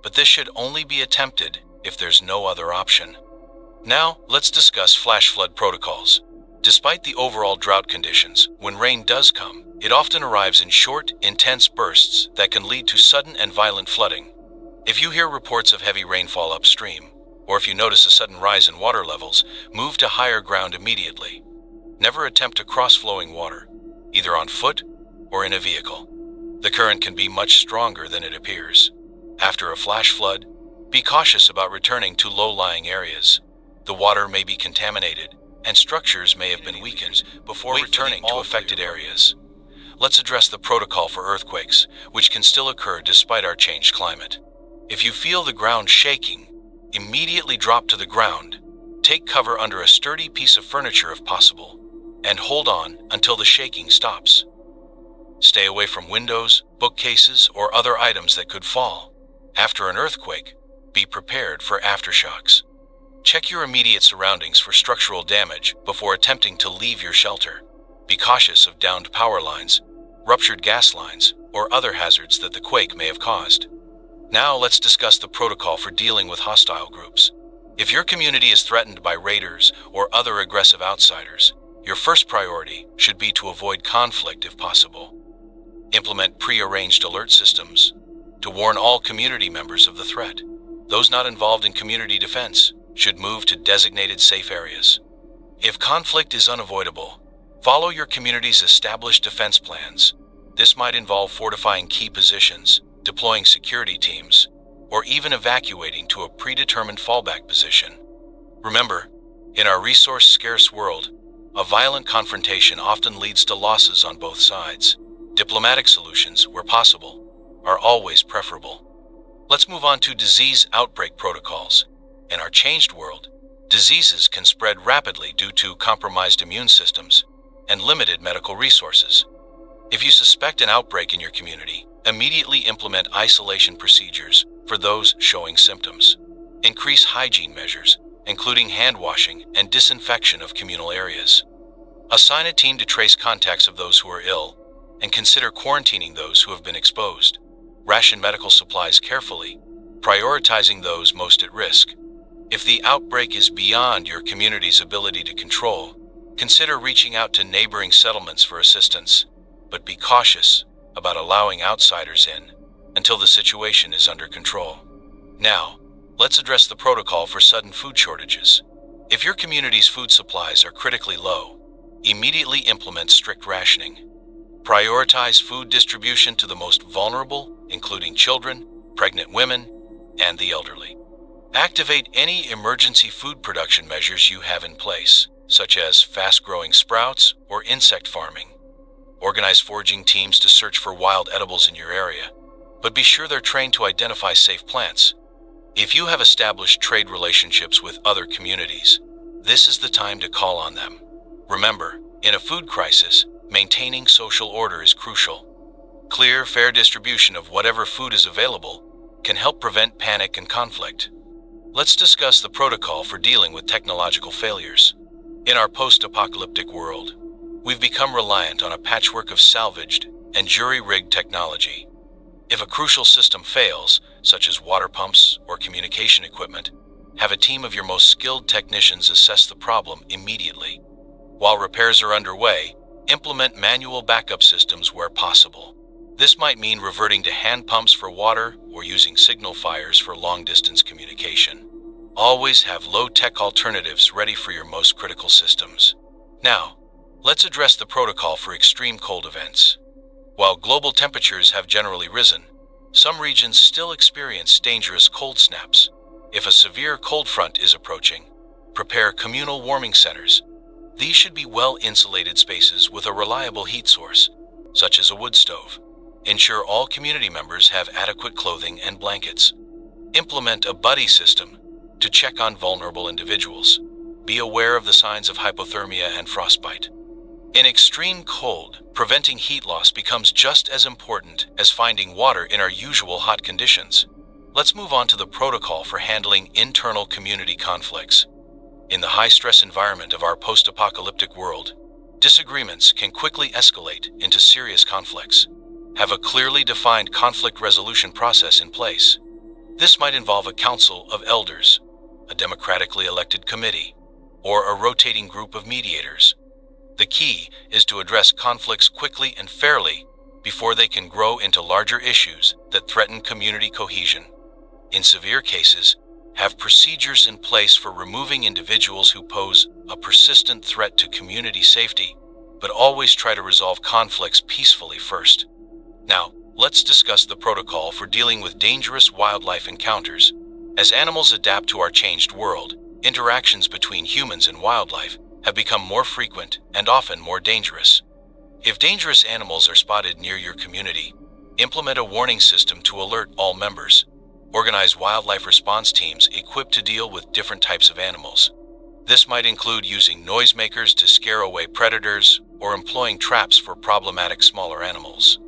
but this should only be attempted if there's no other option. Now, let's discuss flash flood protocols. Despite the overall drought conditions, when rain does come, it often arrives in short, intense bursts that can lead to sudden and violent flooding. If you hear reports of heavy rainfall upstream, or if you notice a sudden rise in water levels, move to higher ground immediately. Never attempt to cross flowing water, either on foot or in a vehicle. The current can be much stronger than it appears. After a flash flood, be cautious about returning to low-lying areas. The water may be contaminated, and structures may have been weakened before returning to affected areas. Let's address the protocol for earthquakes, which can still occur despite our changed climate. If you feel the ground shaking, immediately drop to the ground. Take cover under a sturdy piece of furniture if possible, and hold on until the shaking stops. Stay away from windows, bookcases, or other items that could fall. After an earthquake, be prepared for aftershocks. Check your immediate surroundings for structural damage before attempting to leave your shelter. Be cautious of downed power lines, ruptured gas lines, or other hazards that the quake may have caused. Now let's discuss the protocol for dealing with hostile groups. If your community is threatened by raiders or other aggressive outsiders, your first priority should be to avoid conflict if possible. Implement pre-arranged alert systems to warn all community members of the threat. Those not involved in community defense should move to designated safe areas. If conflict is unavoidable, follow your community's established defense plans. This might involve fortifying key positions, deploying security teams, or even evacuating to a predetermined fallback position. Remember, in our resource-scarce world, a violent confrontation often leads to losses on both sides. Diplomatic solutions, where possible, are always preferable. Let's move on to disease outbreak protocols. In our changed world, diseases can spread rapidly due to compromised immune systems and limited medical resources. If you suspect an outbreak in your community, immediately implement isolation procedures for those showing symptoms. Increase hygiene measures, including hand washing and disinfection of communal areas. Assign a team to trace contacts of those who are ill, and consider quarantining those who have been exposed. Ration medical supplies carefully, prioritizing those most at risk. If the outbreak is beyond your community's ability to control, consider reaching out to neighboring settlements for assistance, but be cautious about allowing outsiders in until the situation is under control. Now, let's address the protocol for sudden food shortages. If your community's food supplies are critically low, immediately implement strict rationing. Prioritize food distribution to the most vulnerable, including children, pregnant women, and the elderly. Activate any emergency food production measures you have in place, such as fast-growing sprouts or insect farming. Organize foraging teams to search for wild edibles in your area, but be sure they're trained to identify safe plants. If you have established trade relationships with other communities, this is the time to call on them. Remember, in a food crisis, maintaining social order is crucial. Clear, fair distribution of whatever food is available can help prevent panic and conflict. Let's discuss the protocol for dealing with technological failures. In our post-apocalyptic world, we've become reliant on a patchwork of salvaged and jury-rigged technology. If a crucial system fails, such as water pumps or communication equipment, have a team of your most skilled technicians assess the problem immediately. While repairs are underway, implement manual backup systems where possible. This might mean reverting to hand pumps for water or using signal fires for long-distance communication. Always have low-tech alternatives ready for your most critical systems. Now, let's address the protocol for extreme cold events. While global temperatures have generally risen, some regions still experience dangerous cold snaps. If a severe cold front is approaching, prepare communal warming centers. These should be well-insulated spaces with a reliable heat source, such as a wood stove. Ensure all community members have adequate clothing and blankets. Implement a buddy system to check on vulnerable individuals. Be aware of the signs of hypothermia and frostbite. In extreme cold, preventing heat loss becomes just as important as finding water in our usual hot conditions. Let's move on to the protocol for handling internal community conflicts. In the high-stress environment of our post-apocalyptic world, disagreements can quickly escalate into serious conflicts. Have a clearly defined conflict resolution process in place. This might involve a council of elders, a democratically elected committee, or a rotating group of mediators. The key is to address conflicts quickly and fairly before they can grow into larger issues that threaten community cohesion. In severe cases, have procedures in place for removing individuals who pose a persistent threat to community safety, but always try to resolve conflicts peacefully first. Now, let's discuss the protocol for dealing with dangerous wildlife encounters. As animals adapt to our changed world, interactions between humans and wildlife have become more frequent and often more dangerous. If dangerous animals are spotted near your community, implement a warning system to alert all members. Organize wildlife response teams equipped to deal with different types of animals. This might include using noisemakers to scare away predators or employing traps for problematic smaller animals.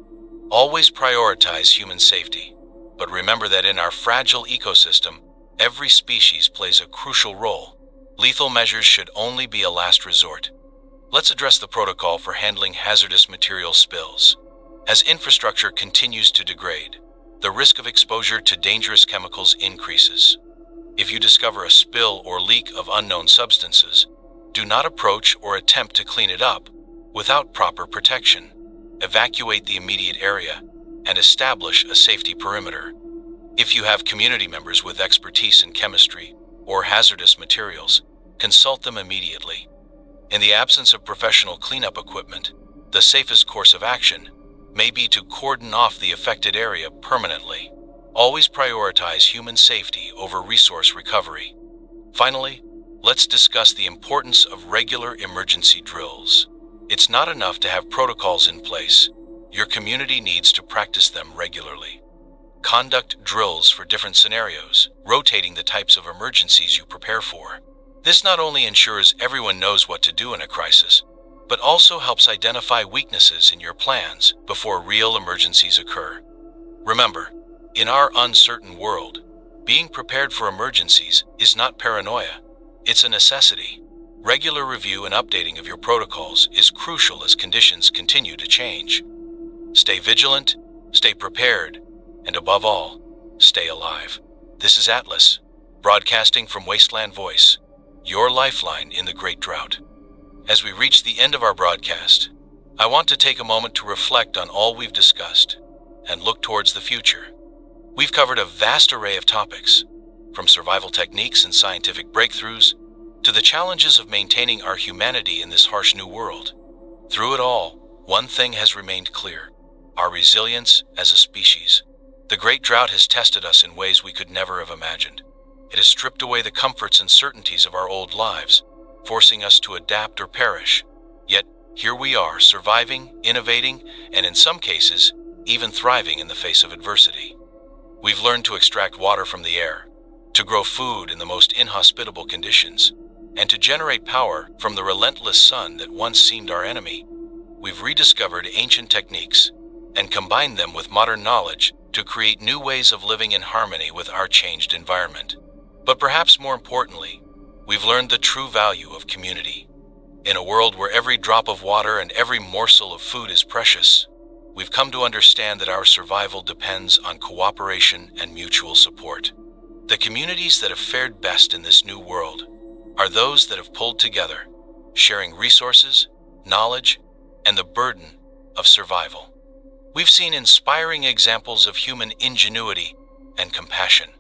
Always prioritize human safety, but remember that in our fragile ecosystem, every species plays a crucial role. Lethal measures should only be a last resort. Let's address the protocol for handling hazardous material spills. As infrastructure continues to degrade, the risk of exposure to dangerous chemicals increases. If you discover a spill or leak of unknown substances, do not approach or attempt to clean it up without proper protection. Evacuate the immediate area and establish a safety perimeter. If you have community members with expertise in chemistry or hazardous materials, consult them immediately. In the absence of professional cleanup equipment, the safest course of action may be to cordon off the affected area permanently. Always prioritize human safety over resource recovery. Finally, let's discuss the importance of regular emergency drills. It's not enough to have protocols in place. Your community needs to practice them regularly. Conduct drills for different scenarios, rotating the types of emergencies you prepare for. This not only ensures everyone knows what to do in a crisis, but also helps identify weaknesses in your plans before real emergencies occur. Remember, in our uncertain world, being prepared for emergencies is not paranoia, it's a necessity. Regular review and updating of your protocols is crucial as conditions continue to change. Stay vigilant, stay prepared, and above all, stay alive. This is Atlas, broadcasting from Wasteland Voice, your lifeline in the Great Drought. As we reach the end of our broadcast, I want to take a moment to reflect on all we've discussed and look towards the future. We've covered a vast array of topics, from survival techniques and scientific breakthroughs to the challenges of maintaining our humanity in this harsh new world. Through it all, one thing has remained clear: our resilience as a species. The Great Drought has tested us in ways we could never have imagined. It has stripped away the comforts and certainties of our old lives, forcing us to adapt or perish. Yet, here we are, surviving, innovating, and in some cases, even thriving in the face of adversity. We've learned to extract water from the air, to grow food in the most inhospitable conditions, and to generate power from the relentless sun that once seemed our enemy. We've rediscovered ancient techniques and combined them with modern knowledge to create new ways of living in harmony with our changed environment. But perhaps more importantly, we've learned the true value of community. In a world where every drop of water and every morsel of food is precious, we've come to understand that our survival depends on cooperation and mutual support. The communities that have fared best in this new world are those that have pulled together, sharing resources, knowledge, and the burden of survival. We've seen inspiring examples of human ingenuity and compassion,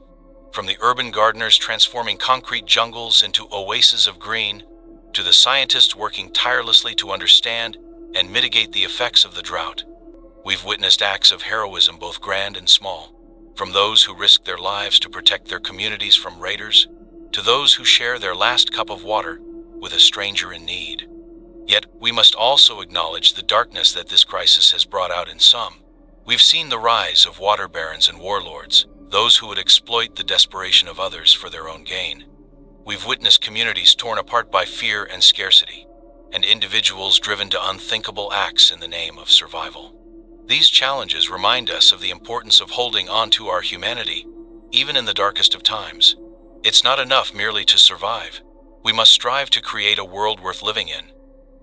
from the urban gardeners transforming concrete jungles into oases of green, to the scientists working tirelessly to understand and mitigate the effects of the drought. We've witnessed acts of heroism both grand and small, from those who risk their lives to protect their communities from raiders, to those who share their last cup of water with a stranger in need. Yet, we must also acknowledge the darkness that this crisis has brought out in some. We've seen the rise of water barons and warlords, those who would exploit the desperation of others for their own gain. We've witnessed communities torn apart by fear and scarcity, and individuals driven to unthinkable acts in the name of survival. These challenges remind us of the importance of holding on to our humanity, even in the darkest of times. It's not enough merely to survive. We must strive to create a world worth living in.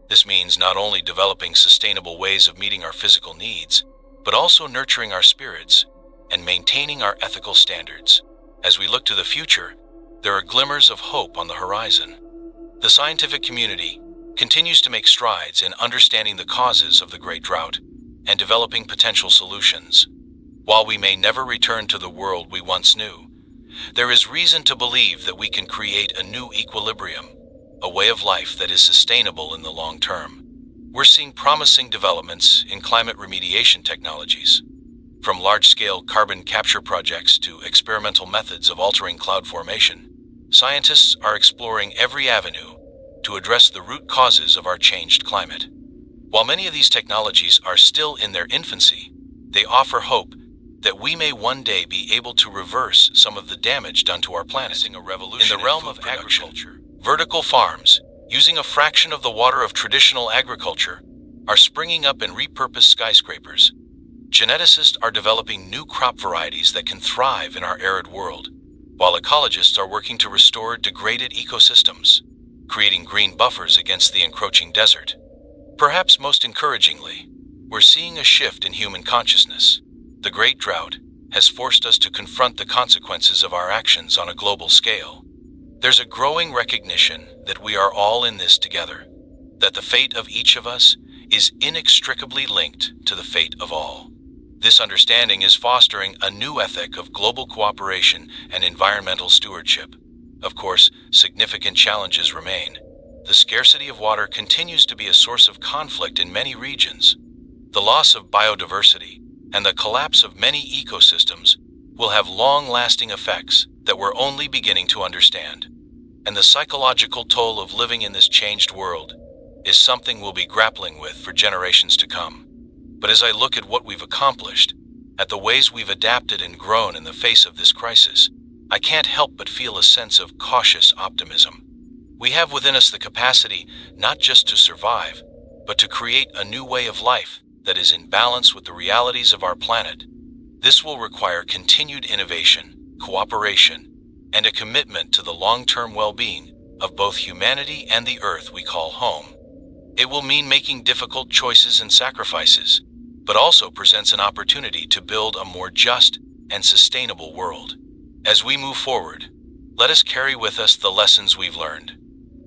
This means not only developing sustainable ways of meeting our physical needs, but also nurturing our spirits and maintaining our ethical standards. As we look to the future, there are glimmers of hope on the horizon. The scientific community continues to make strides in understanding the causes of the Great Drought and developing potential solutions. While we may never return to the world we once knew, there is reason to believe that we can create a new equilibrium, a way of life that is sustainable in the long term. We're seeing promising developments in climate remediation technologies, from large-scale carbon capture projects to experimental methods of altering cloud formation. Scientists are exploring every avenue to address the root causes of our changed climate. While many of these technologies are still in their infancy, they offer hope that we may one day be able to reverse some of the damage done to our planet. In the realm of agriculture, vertical farms, using a fraction of the water of traditional agriculture, are springing up in repurposed skyscrapers. Geneticists are developing new crop varieties that can thrive in our arid world, while ecologists are working to restore degraded ecosystems, creating green buffers against the encroaching desert. Perhaps most encouragingly, we're seeing a shift in human consciousness. The Great Drought has forced us to confront the consequences of our actions on a global scale. There's a growing recognition that we are all in this together, that the fate of each of us is inextricably linked to the fate of all. This understanding is fostering a new ethic of global cooperation and environmental stewardship. Of course, significant challenges remain. The scarcity of water continues to be a source of conflict in many regions. The loss of biodiversity and the collapse of many ecosystems will have long-lasting effects that we're only beginning to understand. And the psychological toll of living in this changed world is something we'll be grappling with for generations to come. But as I look at what we've accomplished, at the ways we've adapted and grown in the face of this crisis, I can't help but feel a sense of cautious optimism. We have within us the capacity not just to survive, but to create a new way of life that is in balance with the realities of our planet. This will require continued innovation, cooperation, and a commitment to the long-term well-being of both humanity and the Earth we call home. It will mean making difficult choices and sacrifices, but also presents an opportunity to build a more just and sustainable world. As we move forward, let us carry with us the lessons we've learned.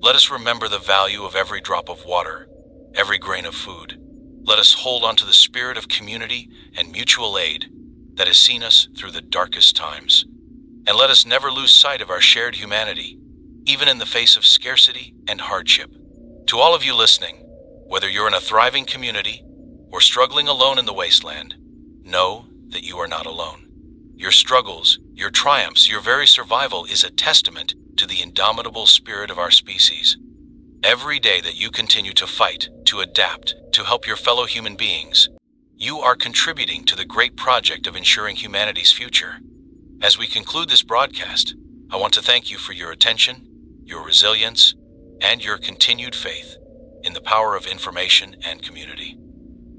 Let us remember the value of every drop of water, every grain of food. Let us hold on to the spirit of community and mutual aid that has seen us through the darkest times. And let us never lose sight of our shared humanity, even in the face of scarcity and hardship. To all of you listening, whether you're in a thriving community or struggling alone in the wasteland, know that you are not alone. Your struggles, your triumphs, your very survival is a testament to the indomitable spirit of our species. Every day that you continue to fight, to adapt, to help your fellow human beings, you are contributing to the great project of ensuring humanity's future. As we conclude this broadcast, I want to thank you for your attention, your resilience, and your continued faith in the power of information and community.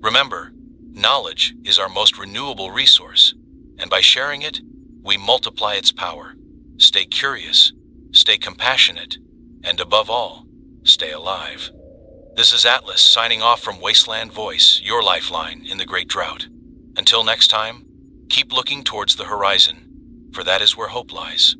Remember, knowledge is our most renewable resource, and by sharing it, we multiply its power. Stay curious, stay compassionate, and above all, stay alive. This is Atlas signing off from Wasteland Voice, your lifeline in the Great Drought. Until next time, keep looking towards the horizon, for that is where hope lies.